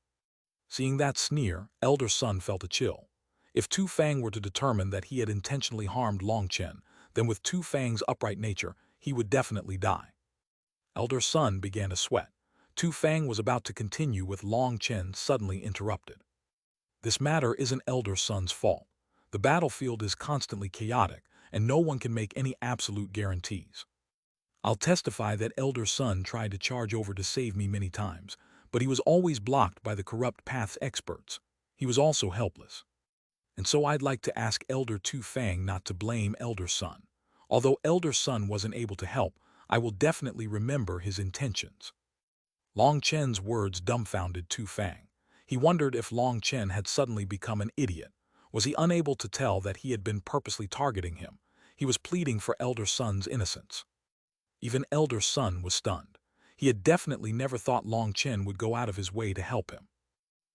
Seeing that sneer, Elder Sun felt a chill. If Tu Fang were to determine that he had intentionally harmed Long Chen, then with Tu Fang's upright nature, he would definitely die. Elder Sun began to sweat. Tu Fang was about to continue with Long Chen suddenly interrupted. "This matter isn't Elder Sun's fault. The battlefield is constantly chaotic, and no one can make any absolute guarantees. I'll testify that Elder Sun tried to charge over to save me many times, but he was always blocked by the corrupt path's experts. He was also helpless. And so I'd like to ask Elder Tu Fang not to blame Elder Sun. Although Elder Sun wasn't able to help, I will definitely remember his intentions." Long Chen's words dumbfounded Tu Fang. He wondered if Long Chen had suddenly become an idiot. Was he unable to tell that he had been purposely targeting him? He was pleading for Elder Sun's innocence. Even Elder Sun was stunned. He had definitely never thought Long Chen would go out of his way to help him.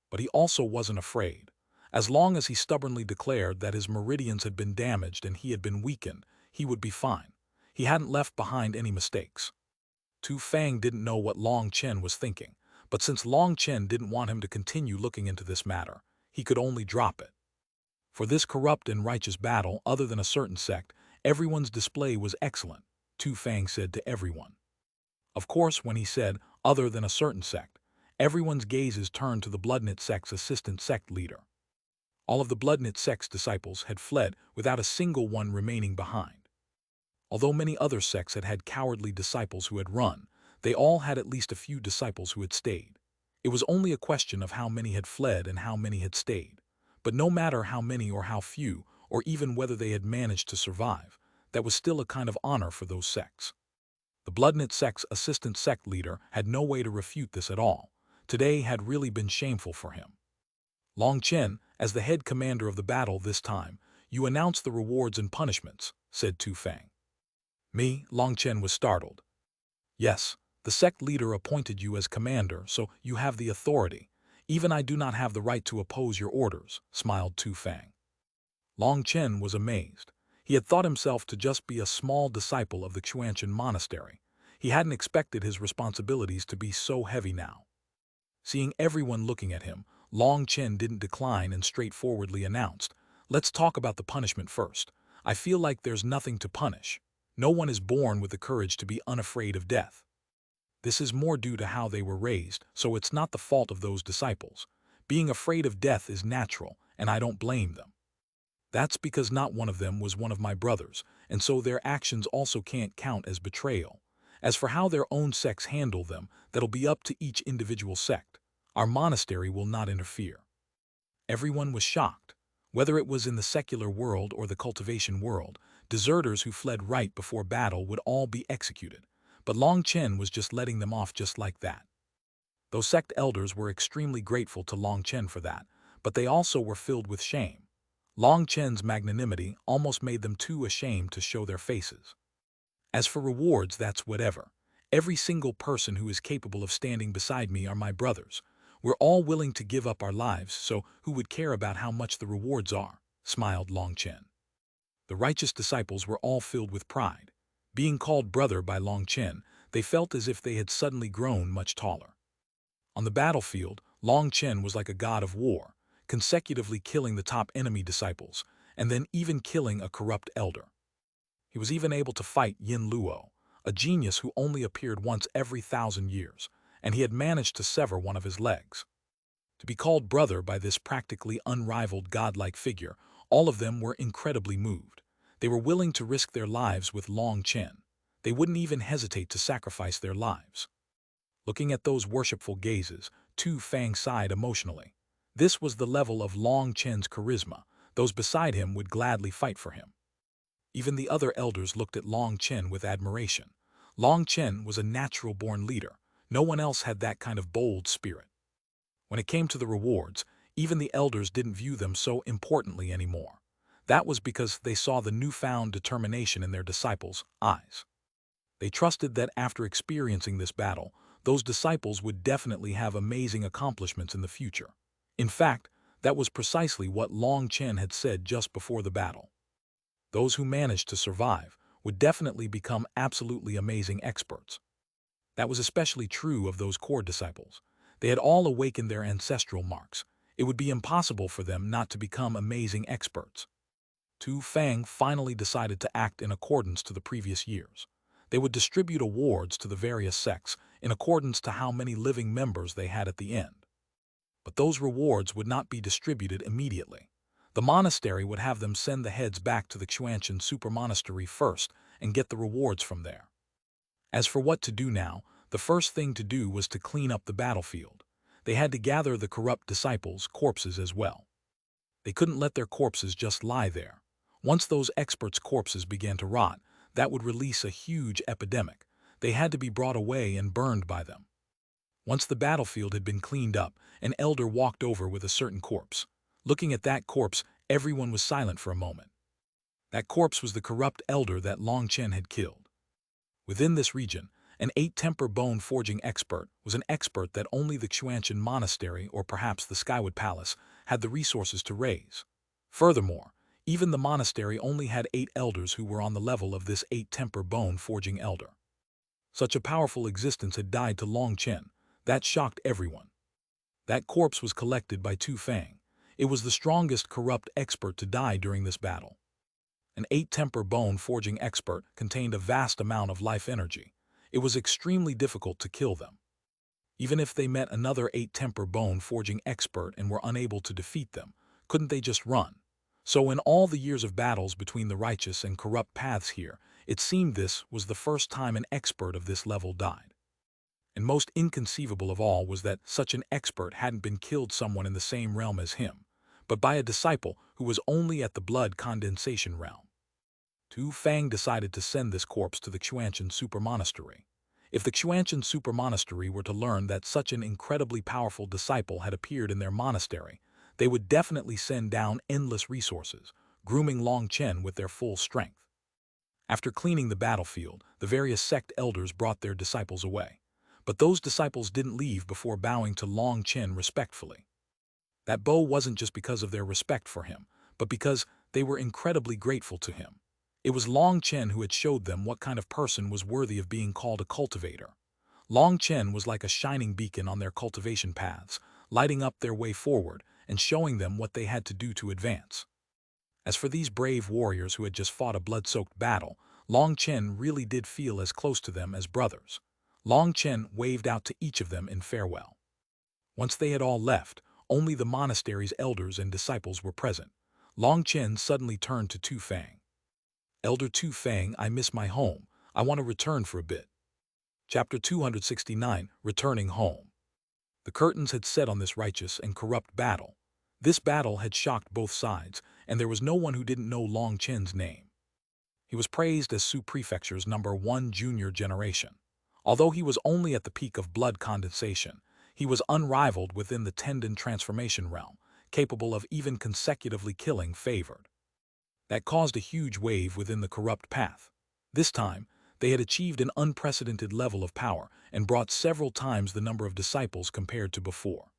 But he also wasn't afraid. As long as he stubbornly declared that his meridians had been damaged and he had been weakened, he would be fine. He hadn't left behind any mistakes. Tu Fang didn't know what Long Chen was thinking, but since Long Chen didn't want him to continue looking into this matter, he could only drop it. For this corrupt and righteous battle, other than a certain sect, everyone's display was excellent, Tu Fang said to everyone. Of course, when he said, "other than a certain sect," everyone's gazes turned to the Bloodknit sect's assistant sect leader. All of the Bloodknit sect's disciples had fled without a single one remaining behind. Although many other sects had had cowardly disciples who had run, they all had at least a few disciples who had stayed. It was only a question of how many had fled and how many had stayed. But no matter how many or how few, or even whether they had managed to survive, that was still a kind of honor for those sects. The Bloodknit sect's assistant sect leader had no way to refute this at all. Today had really been shameful for him. "Long Chen, as the head commander of the battle this time, you announce the rewards and punishments," said Tu Fang. "Me?" Long Chen was startled. "Yes, the sect leader appointed you as commander, so you have the authority. Even I do not have the right to oppose your orders," smiled Tu Fang. Long Chen was amazed. He had thought himself to just be a small disciple of the Xuanhuan monastery. He hadn't expected his responsibilities to be so heavy now. Seeing everyone looking at him, Long Chen didn't decline and straightforwardly announced, "Let's talk about the punishment first. I feel like there's nothing to punish. No one is born with the courage to be unafraid of death. This is more due to how they were raised, so it's not the fault of those disciples. Being afraid of death is natural, and I don't blame them. That's because not one of them was one of my brothers, and so their actions also can't count as betrayal. As for how their own sects handle them, that'll be up to each individual sect. Our monastery will not interfere." Everyone was shocked. Whether it was in the secular world or the cultivation world, deserters who fled right before battle would all be executed. But Long Chen was just letting them off just like that. Those sect elders were extremely grateful to Long Chen for that, but they also were filled with shame. Long Chen's magnanimity almost made them too ashamed to show their faces. As for rewards, that's whatever. Every single person who is capable of standing beside me are my brothers. We're all willing to give up our lives, so who would care about how much the rewards are?" smiled Long Chen. The righteous disciples were all filled with pride. Being called brother by Long Chen, they felt as if they had suddenly grown much taller. On the battlefield, Long Chen was like a god of war, consecutively killing the top enemy disciples, and then even killing a corrupt elder. He was even able to fight Yin Luo, a genius who only appeared once every 1,000 years, and he had managed to sever one of his legs. To be called brother by this practically unrivaled godlike figure, all of them were incredibly moved. They were willing to risk their lives with Long Chen. They wouldn't even hesitate to sacrifice their lives. Looking at those worshipful gazes, Tu Fang sighed emotionally. This was the level of Long Chen's charisma. Those beside him would gladly fight for him. Even the other elders looked at Long Chen with admiration. Long Chen was a natural-born leader. No one else had that kind of bold spirit. When it came to the rewards, even the elders didn't view them so importantly anymore. That was because they saw the newfound determination in their disciples' eyes. They trusted that after experiencing this battle, those disciples would definitely have amazing accomplishments in the future. In fact, that was precisely what Long Chen had said just before the battle. Those who managed to survive would definitely become absolutely amazing experts. That was especially true of those core disciples. They had all awakened their ancestral marks. It would be impossible for them not to become amazing experts. Tu Fang finally decided to act in accordance to the previous years. They would distribute awards to the various sects in accordance to how many living members they had at the end. But those rewards would not be distributed immediately. The monastery would have them send the heads back to the Xuanhuan super monastery first and get the rewards from there. As for what to do now, the first thing to do was to clean up the battlefield. They had to gather the corrupt disciples' corpses as well. They couldn't let their corpses just lie there. Once those experts' corpses began to rot, that would release a huge epidemic. They had to be brought away and burned by them. Once the battlefield had been cleaned up, an elder walked over with a certain corpse. Looking at that corpse, everyone was silent for a moment. That corpse was the corrupt elder that Long Chen had killed. Within this region, an 8-temper bone forging expert was an expert that only the Xuanhuan monastery or perhaps the Skywood Palace had the resources to raise. Furthermore, even the monastery only had 8 elders who were on the level of this 8-temper bone forging elder. Such a powerful existence had died to Long Chen. That shocked everyone. That corpse was collected by Tu Fang. It was the strongest corrupt expert to die during this battle. An 8-temper bone forging expert contained a vast amount of life energy. It was extremely difficult to kill them. Even if they met another 8-temper bone forging expert and were unable to defeat them, couldn't they just run? So in all the years of battles between the righteous and corrupt paths here, it seemed this was the first time an expert of this level died. And most inconceivable of all was that such an expert hadn't been killed someone in the same realm as him, but by a disciple who was only at the blood condensation realm. Tu Fang decided to send this corpse to the Xuanhuan super monastery. If the Xuanhuan super monastery were to learn that such an incredibly powerful disciple had appeared in their monastery, they would definitely send down endless resources, grooming Long Chen with their full strength. After cleaning the battlefield, the various sect elders brought their disciples away. But those disciples didn't leave before bowing to Long Chen respectfully. That bow wasn't just because of their respect for him, but because they were incredibly grateful to him. It was Long Chen who had showed them what kind of person was worthy of being called a cultivator. Long Chen was like a shining beacon on their cultivation paths, lighting up their way forward and showing them what they had to do to advance. As for these brave warriors who had just fought a blood-soaked battle, Long Chen really did feel as close to them as brothers. Long Chen waved out to each of them in farewell. Once they had all left, only the monastery's elders and disciples were present. Long Chen suddenly turned to Tu Fang. "Elder Tu Fang, I miss my home. I want to return for a bit." Chapter 269, Returning Home. The curtains had set on this righteous and corrupt battle. This battle had shocked both sides, and there was no one who didn't know Long Chen's name. He was praised as Su Prefecture's #1 junior generation. Although he was only at the peak of blood condensation, he was unrivaled within the tendon transformation realm, capable of even consecutively killing favored. That caused a huge wave within the corrupt path. This time, They had achieved an unprecedented level of power and brought several times the number of disciples compared to before.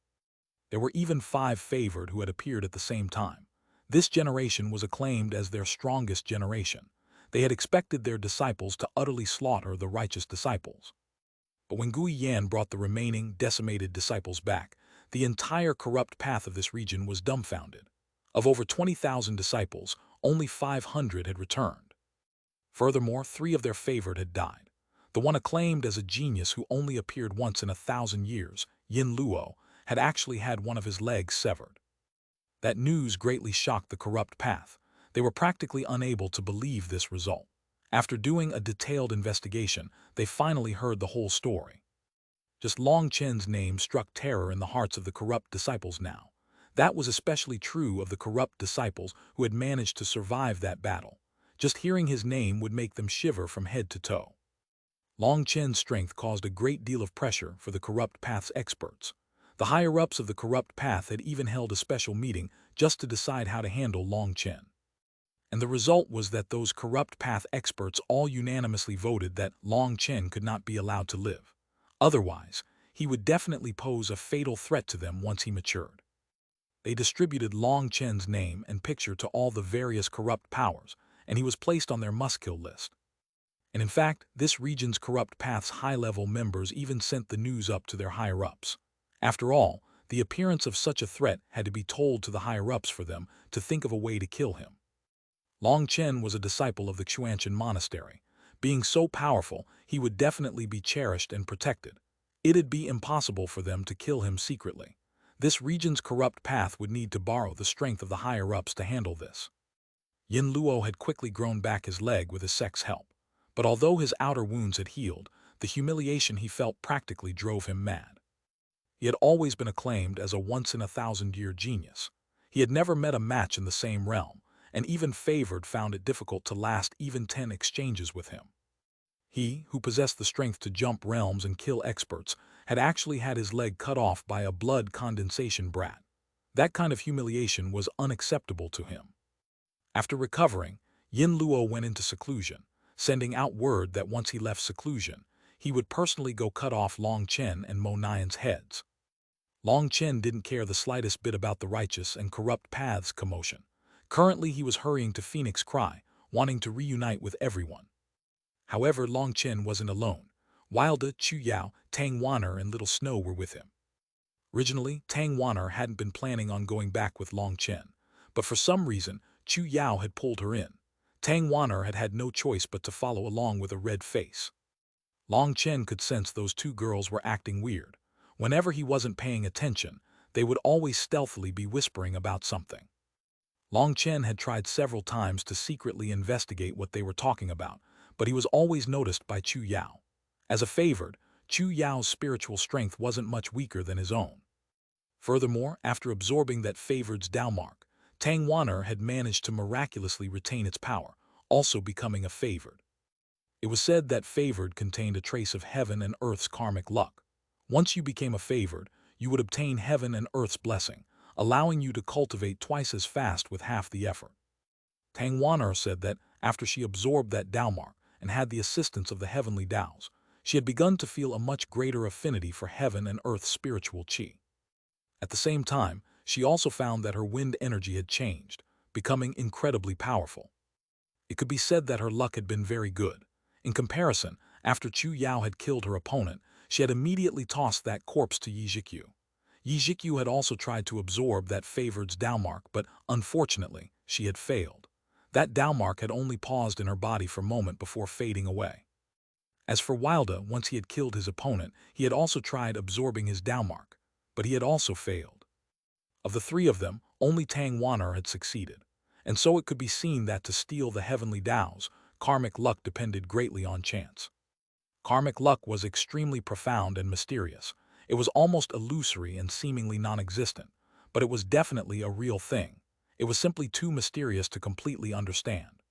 There were even 5 favored who had appeared at the same time. This generation was acclaimed as their strongest generation. They had expected their disciples to utterly slaughter the righteous disciples. But when Gui Yan brought the remaining, decimated disciples back, the entire corrupt path of this region was dumbfounded. Of over 20,000 disciples, only 500 had returned. Furthermore, 3 of their favored had died. The one acclaimed as a genius who only appeared once in 1,000 years, Yin Luo, had actually had one of his legs severed. That news greatly shocked the corrupt path. They were practically unable to believe this result. After doing a detailed investigation, they finally heard the whole story. Just Long Chen's name struck terror in the hearts of the corrupt disciples now. That was especially true of the corrupt disciples who had managed to survive that battle. Just hearing his name would make them shiver from head to toe. Long Chen's strength caused a great deal of pressure for the corrupt path's experts. The higher-ups of the corrupt path had even held a special meeting just to decide how to handle Long Chen. And the result was that those corrupt path experts all unanimously voted that Long Chen could not be allowed to live. Otherwise, he would definitely pose a fatal threat to them once he matured. They distributed Long Chen's name and picture to all the various corrupt powers, and he was placed on their must-kill list. And in fact, this region's corrupt path's high-level members even sent the news up to their higher-ups. After all, the appearance of such a threat had to be told to the higher-ups for them to think of a way to kill him. Long Chen was a disciple of the Xuanhuan monastery. Being so powerful, he would definitely be cherished and protected. It'd be impossible for them to kill him secretly. This region's corrupt path would need to borrow the strength of the higher-ups to handle this. Yin Luo had quickly grown back his leg with his sect's help. But although his outer wounds had healed, the humiliation he felt practically drove him mad. He had always been acclaimed as a once-in-a-thousand-year genius. He had never met a match in the same realm, and even favored found it difficult to last even 10 exchanges with him. He, who possessed the strength to jump realms and kill experts, had actually had his leg cut off by a blood condensation brat. That kind of humiliation was unacceptable to him. After recovering, Yin Luo went into seclusion, sending out word that once he left seclusion, he would personally go cut off Long Chen and Mo Nian's heads. Long Chen didn't care the slightest bit about the righteous and corrupt path's commotion. Currently, he was hurrying to Phoenix Cry, wanting to reunite with everyone. However, Long Chen wasn't alone. Wilda, Chu Yao, Tang Wan'er, and Little Snow were with him. Originally, Tang Wan'er hadn't been planning on going back with Long Chen, but for some reason, Chu Yao had pulled her in. Tang Wan'er had had no choice but to follow along with a red face. Long Chen could sense those 2 girls were acting weird. Whenever he wasn't paying attention, they would always stealthily be whispering about something. Long Chen had tried several times to secretly investigate what they were talking about, but he was always noticed by Chu Yao. As a favored, Chu Yao's spiritual strength wasn't much weaker than his own. Furthermore, after absorbing that favored's Dao mark, Tang Wan'er had managed to miraculously retain its power, also becoming a favored. It was said that favored contained a trace of heaven and earth's karmic luck. Once you became a favored, you would obtain heaven and earth's blessing, allowing you to cultivate twice as fast with half the effort. Tang Wan'er said that after she absorbed that Dao mark and had the assistance of the heavenly Daos, she had begun to feel a much greater affinity for heaven and earth's spiritual qi. At the same time, she also found that her wind energy had changed, becoming incredibly powerful. It could be said that her luck had been very good. In comparison, after Chu Yao had killed her opponent, she had immediately tossed that corpse to Yi Zhikyu. Yi Zhikyu had also tried to absorb that favored's Dao mark, but unfortunately, she had failed. That Dao mark had only paused in her body for a moment before fading away. As for Wilda, once he had killed his opponent, he had also tried absorbing his Dao mark, but he had also failed. Of the 3 of them, only Tang Wan'er had succeeded, and so it could be seen that to steal the heavenly Daos, karmic luck depended greatly on chance. Karmic luck was extremely profound and mysterious. It was almost illusory and seemingly non-existent, but it was definitely a real thing. It was simply too mysterious to completely understand.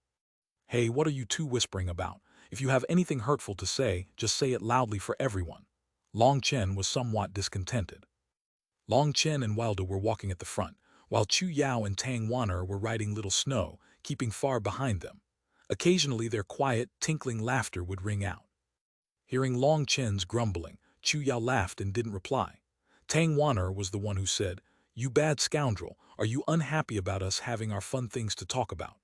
Hey, what are you 2 whispering about? If you have anything hurtful to say, just say it loudly for everyone. Long Chen was somewhat discontented. Long Chen and Wilda were walking at the front, while Chu Yao and Tang Wan'er were riding Little Snow, keeping far behind them. Occasionally their quiet, tinkling laughter would ring out. Hearing Long Chen's grumbling, Chu Yao laughed and didn't reply. Tang Wan'er was the one who said, "You bad scoundrel, are you unhappy about us having our fun things to talk about?"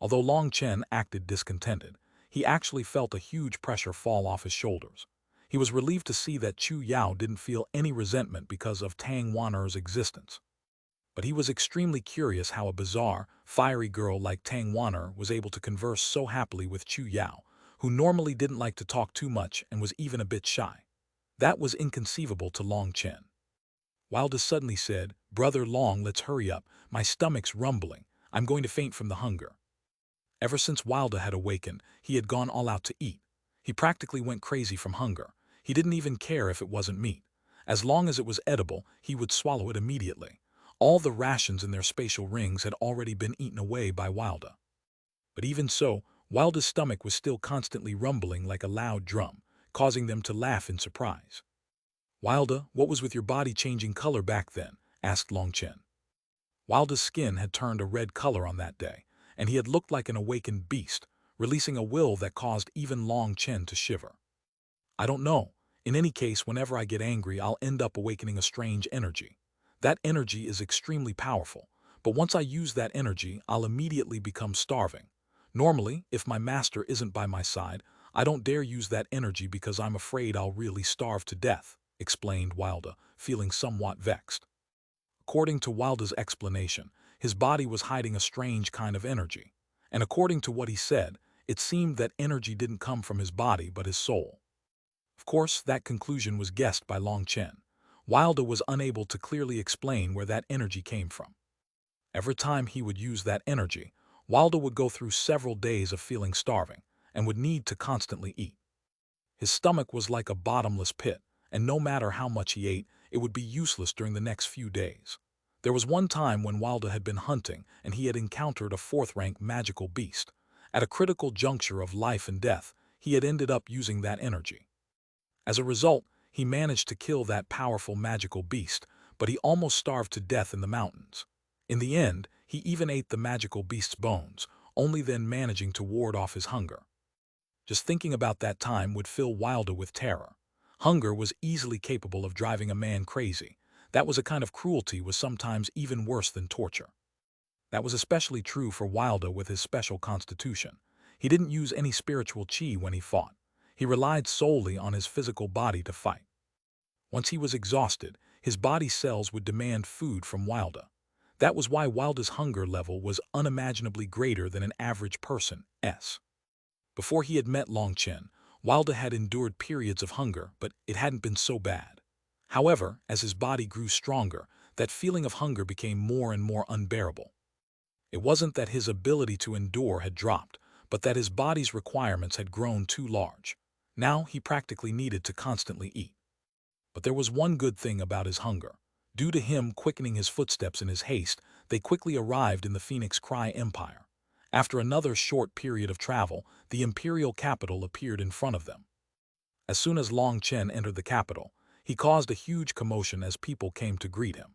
Although Long Chen acted discontented, he actually felt a huge pressure fall off his shoulders. He was relieved to see that Chu Yao didn't feel any resentment because of Tang Wan'er's existence. But he was extremely curious how a bizarre, fiery girl like Tang Wan'er was able to converse so happily with Chu Yao, who normally didn't like to talk too much and was even a bit shy. That was inconceivable to Long Chen. Wilda suddenly said, "Brother Long, let's hurry up. My stomach's rumbling. I'm going to faint from the hunger." Ever since Wilda had awakened, he had gone all out to eat. He practically went crazy from hunger. He didn't even care if it wasn't meat. As long as it was edible, he would swallow it immediately. All the rations in their spatial rings had already been eaten away by Wilda. But even so, Wilda's stomach was still constantly rumbling like a loud drum, causing them to laugh in surprise. "Wilda, what was with your body changing color back then?" asked Long Chen. Wilda's skin had turned a red color on that day, and he had looked like an awakened beast, releasing a will that caused even Long Chen to shiver. "I don't know. In any case, whenever I get angry, I'll end up awakening a strange energy. That energy is extremely powerful, but once I use that energy, I'll immediately become starving. Normally, if my master isn't by my side, I don't dare use that energy because I'm afraid I'll really starve to death," explained Wilda, feeling somewhat vexed. According to Wilda's explanation, his body was hiding a strange kind of energy, and according to what he said, it seemed that energy didn't come from his body but his soul. Of course, that conclusion was guessed by Long Chen. Wilda was unable to clearly explain where that energy came from. Every time he would use that energy, Wilda would go through several days of feeling starving and would need to constantly eat. His stomach was like a bottomless pit, and no matter how much he ate, it would be useless during the next few days. There was one time when Wilda had been hunting and he had encountered a fourth-rank magical beast. At a critical juncture of life and death, he had ended up using that energy. As a result, he managed to kill that powerful magical beast, but he almost starved to death in the mountains. In the end, he even ate the magical beast's bones, only then managing to ward off his hunger. Just thinking about that time would fill Wilda with terror. Hunger was easily capable of driving a man crazy. That was a kind of cruelty was sometimes even worse than torture. That was especially true for Wilda with his special constitution. He didn't use any spiritual chi when he fought. He relied solely on his physical body to fight. Once he was exhausted, his body cells would demand food from Wilda. That was why Wilda's hunger level was unimaginably greater than an average person's. Before he had met Long Chen, Wilda had endured periods of hunger, but it hadn't been so bad. However, as his body grew stronger, that feeling of hunger became more and more unbearable. It wasn't that his ability to endure had dropped, but that his body's requirements had grown too large. Now he practically needed to constantly eat. But there was one good thing about his hunger. Due to him quickening his footsteps in his haste, they quickly arrived in the Phoenix Cry Empire. After another short period of travel, the imperial capital appeared in front of them. As soon as Long Chen entered the capital, he caused a huge commotion as people came to greet him.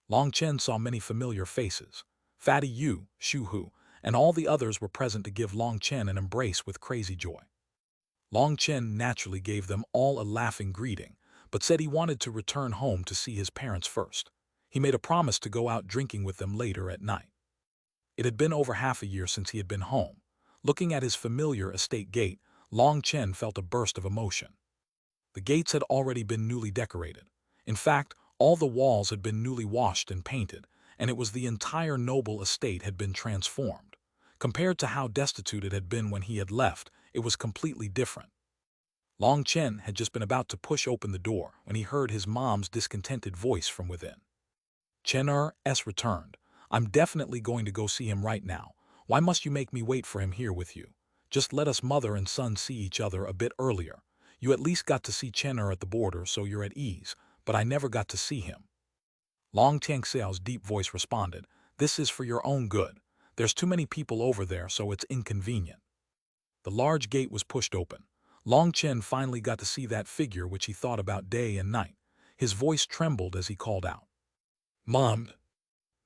Long Chen saw many familiar faces. Fatty Yu, Shu Hu, and all the others were present to give Long Chen an embrace with crazy joy. Long Chen naturally gave them all a laughing greeting, but said he wanted to return home to see his parents first. He made a promise to go out drinking with them later at night. It had been over half a year since he had been home. Looking at his familiar estate gate, Long Chen felt a burst of emotion. The gates had already been newly decorated. In fact, all the walls had been newly washed and painted, and it was the entire noble estate had been transformed. Compared to how destitute it had been when he had left, it was completely different. Long Chen had just been about to push open the door when he heard his mom's discontented voice from within. "Chen-er's returned. I'm definitely going to go see him right now. Why must you make me wait for him here with you? Just let us mother and son see each other a bit earlier. You at least got to see Chen-er at the border, so you're at ease, but I never got to see him." Long Tianxiao's deep voice responded, "This is for your own good. There's too many people over there, so it's inconvenient." The large gate was pushed open. Long Chen finally got to see that figure which he thought about day and night. His voice trembled as he called out, "Mom!"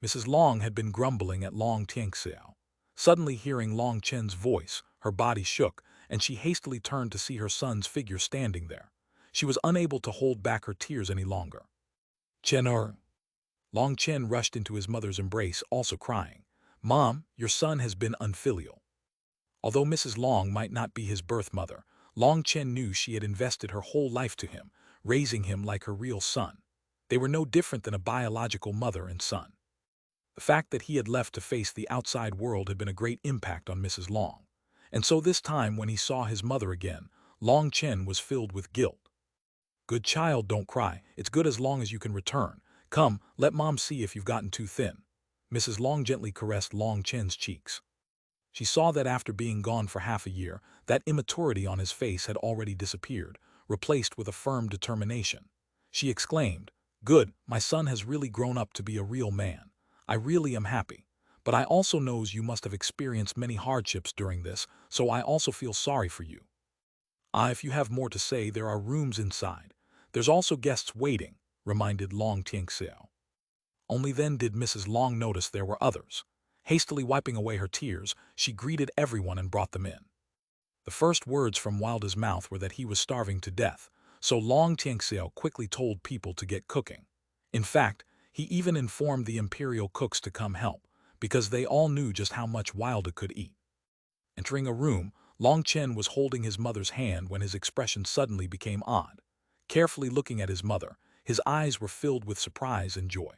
Mrs. Long had been grumbling at Long Tianxiao. Suddenly hearing Long Chen's voice, her body shook, and she hastily turned to see her son's figure standing there. She was unable to hold back her tears any longer. Chen. Long Chen rushed into his mother's embrace, also crying, "Mom, your son has been unfilial." Although Mrs. Long might not be his birth mother, Long Chen knew she had invested her whole life to him, raising him like her real son. They were no different than a biological mother and son. The fact that he had left to face the outside world had been a great impact on Mrs. Long. And so this time when he saw his mother again, Long Chen was filled with guilt. "Good child, don't cry. It's good as long as you can return. Come, let Mom see if you've gotten too thin." Mrs. Long gently caressed Long Chen's cheeks. She saw that after being gone for half a year, that immaturity on his face had already disappeared, replaced with a firm determination. She exclaimed, "Good, my son has really grown up to be a real man. I really am happy. But I also knows you must have experienced many hardships during this, so I also feel sorry for you. If you have more to say, there are rooms inside. There's also guests waiting," reminded Long Tianxiao. Only then did Mrs. Long notice there were others. Hastily wiping away her tears, she greeted everyone and brought them in. The first words from Wilda's mouth were that he was starving to death, so Long Tianxiao quickly told people to get cooking. In fact, he even informed the imperial cooks to come help, because they all knew just how much Wilda could eat. Entering a room, Long Chen was holding his mother's hand when his expression suddenly became odd. Carefully looking at his mother, his eyes were filled with surprise and joy.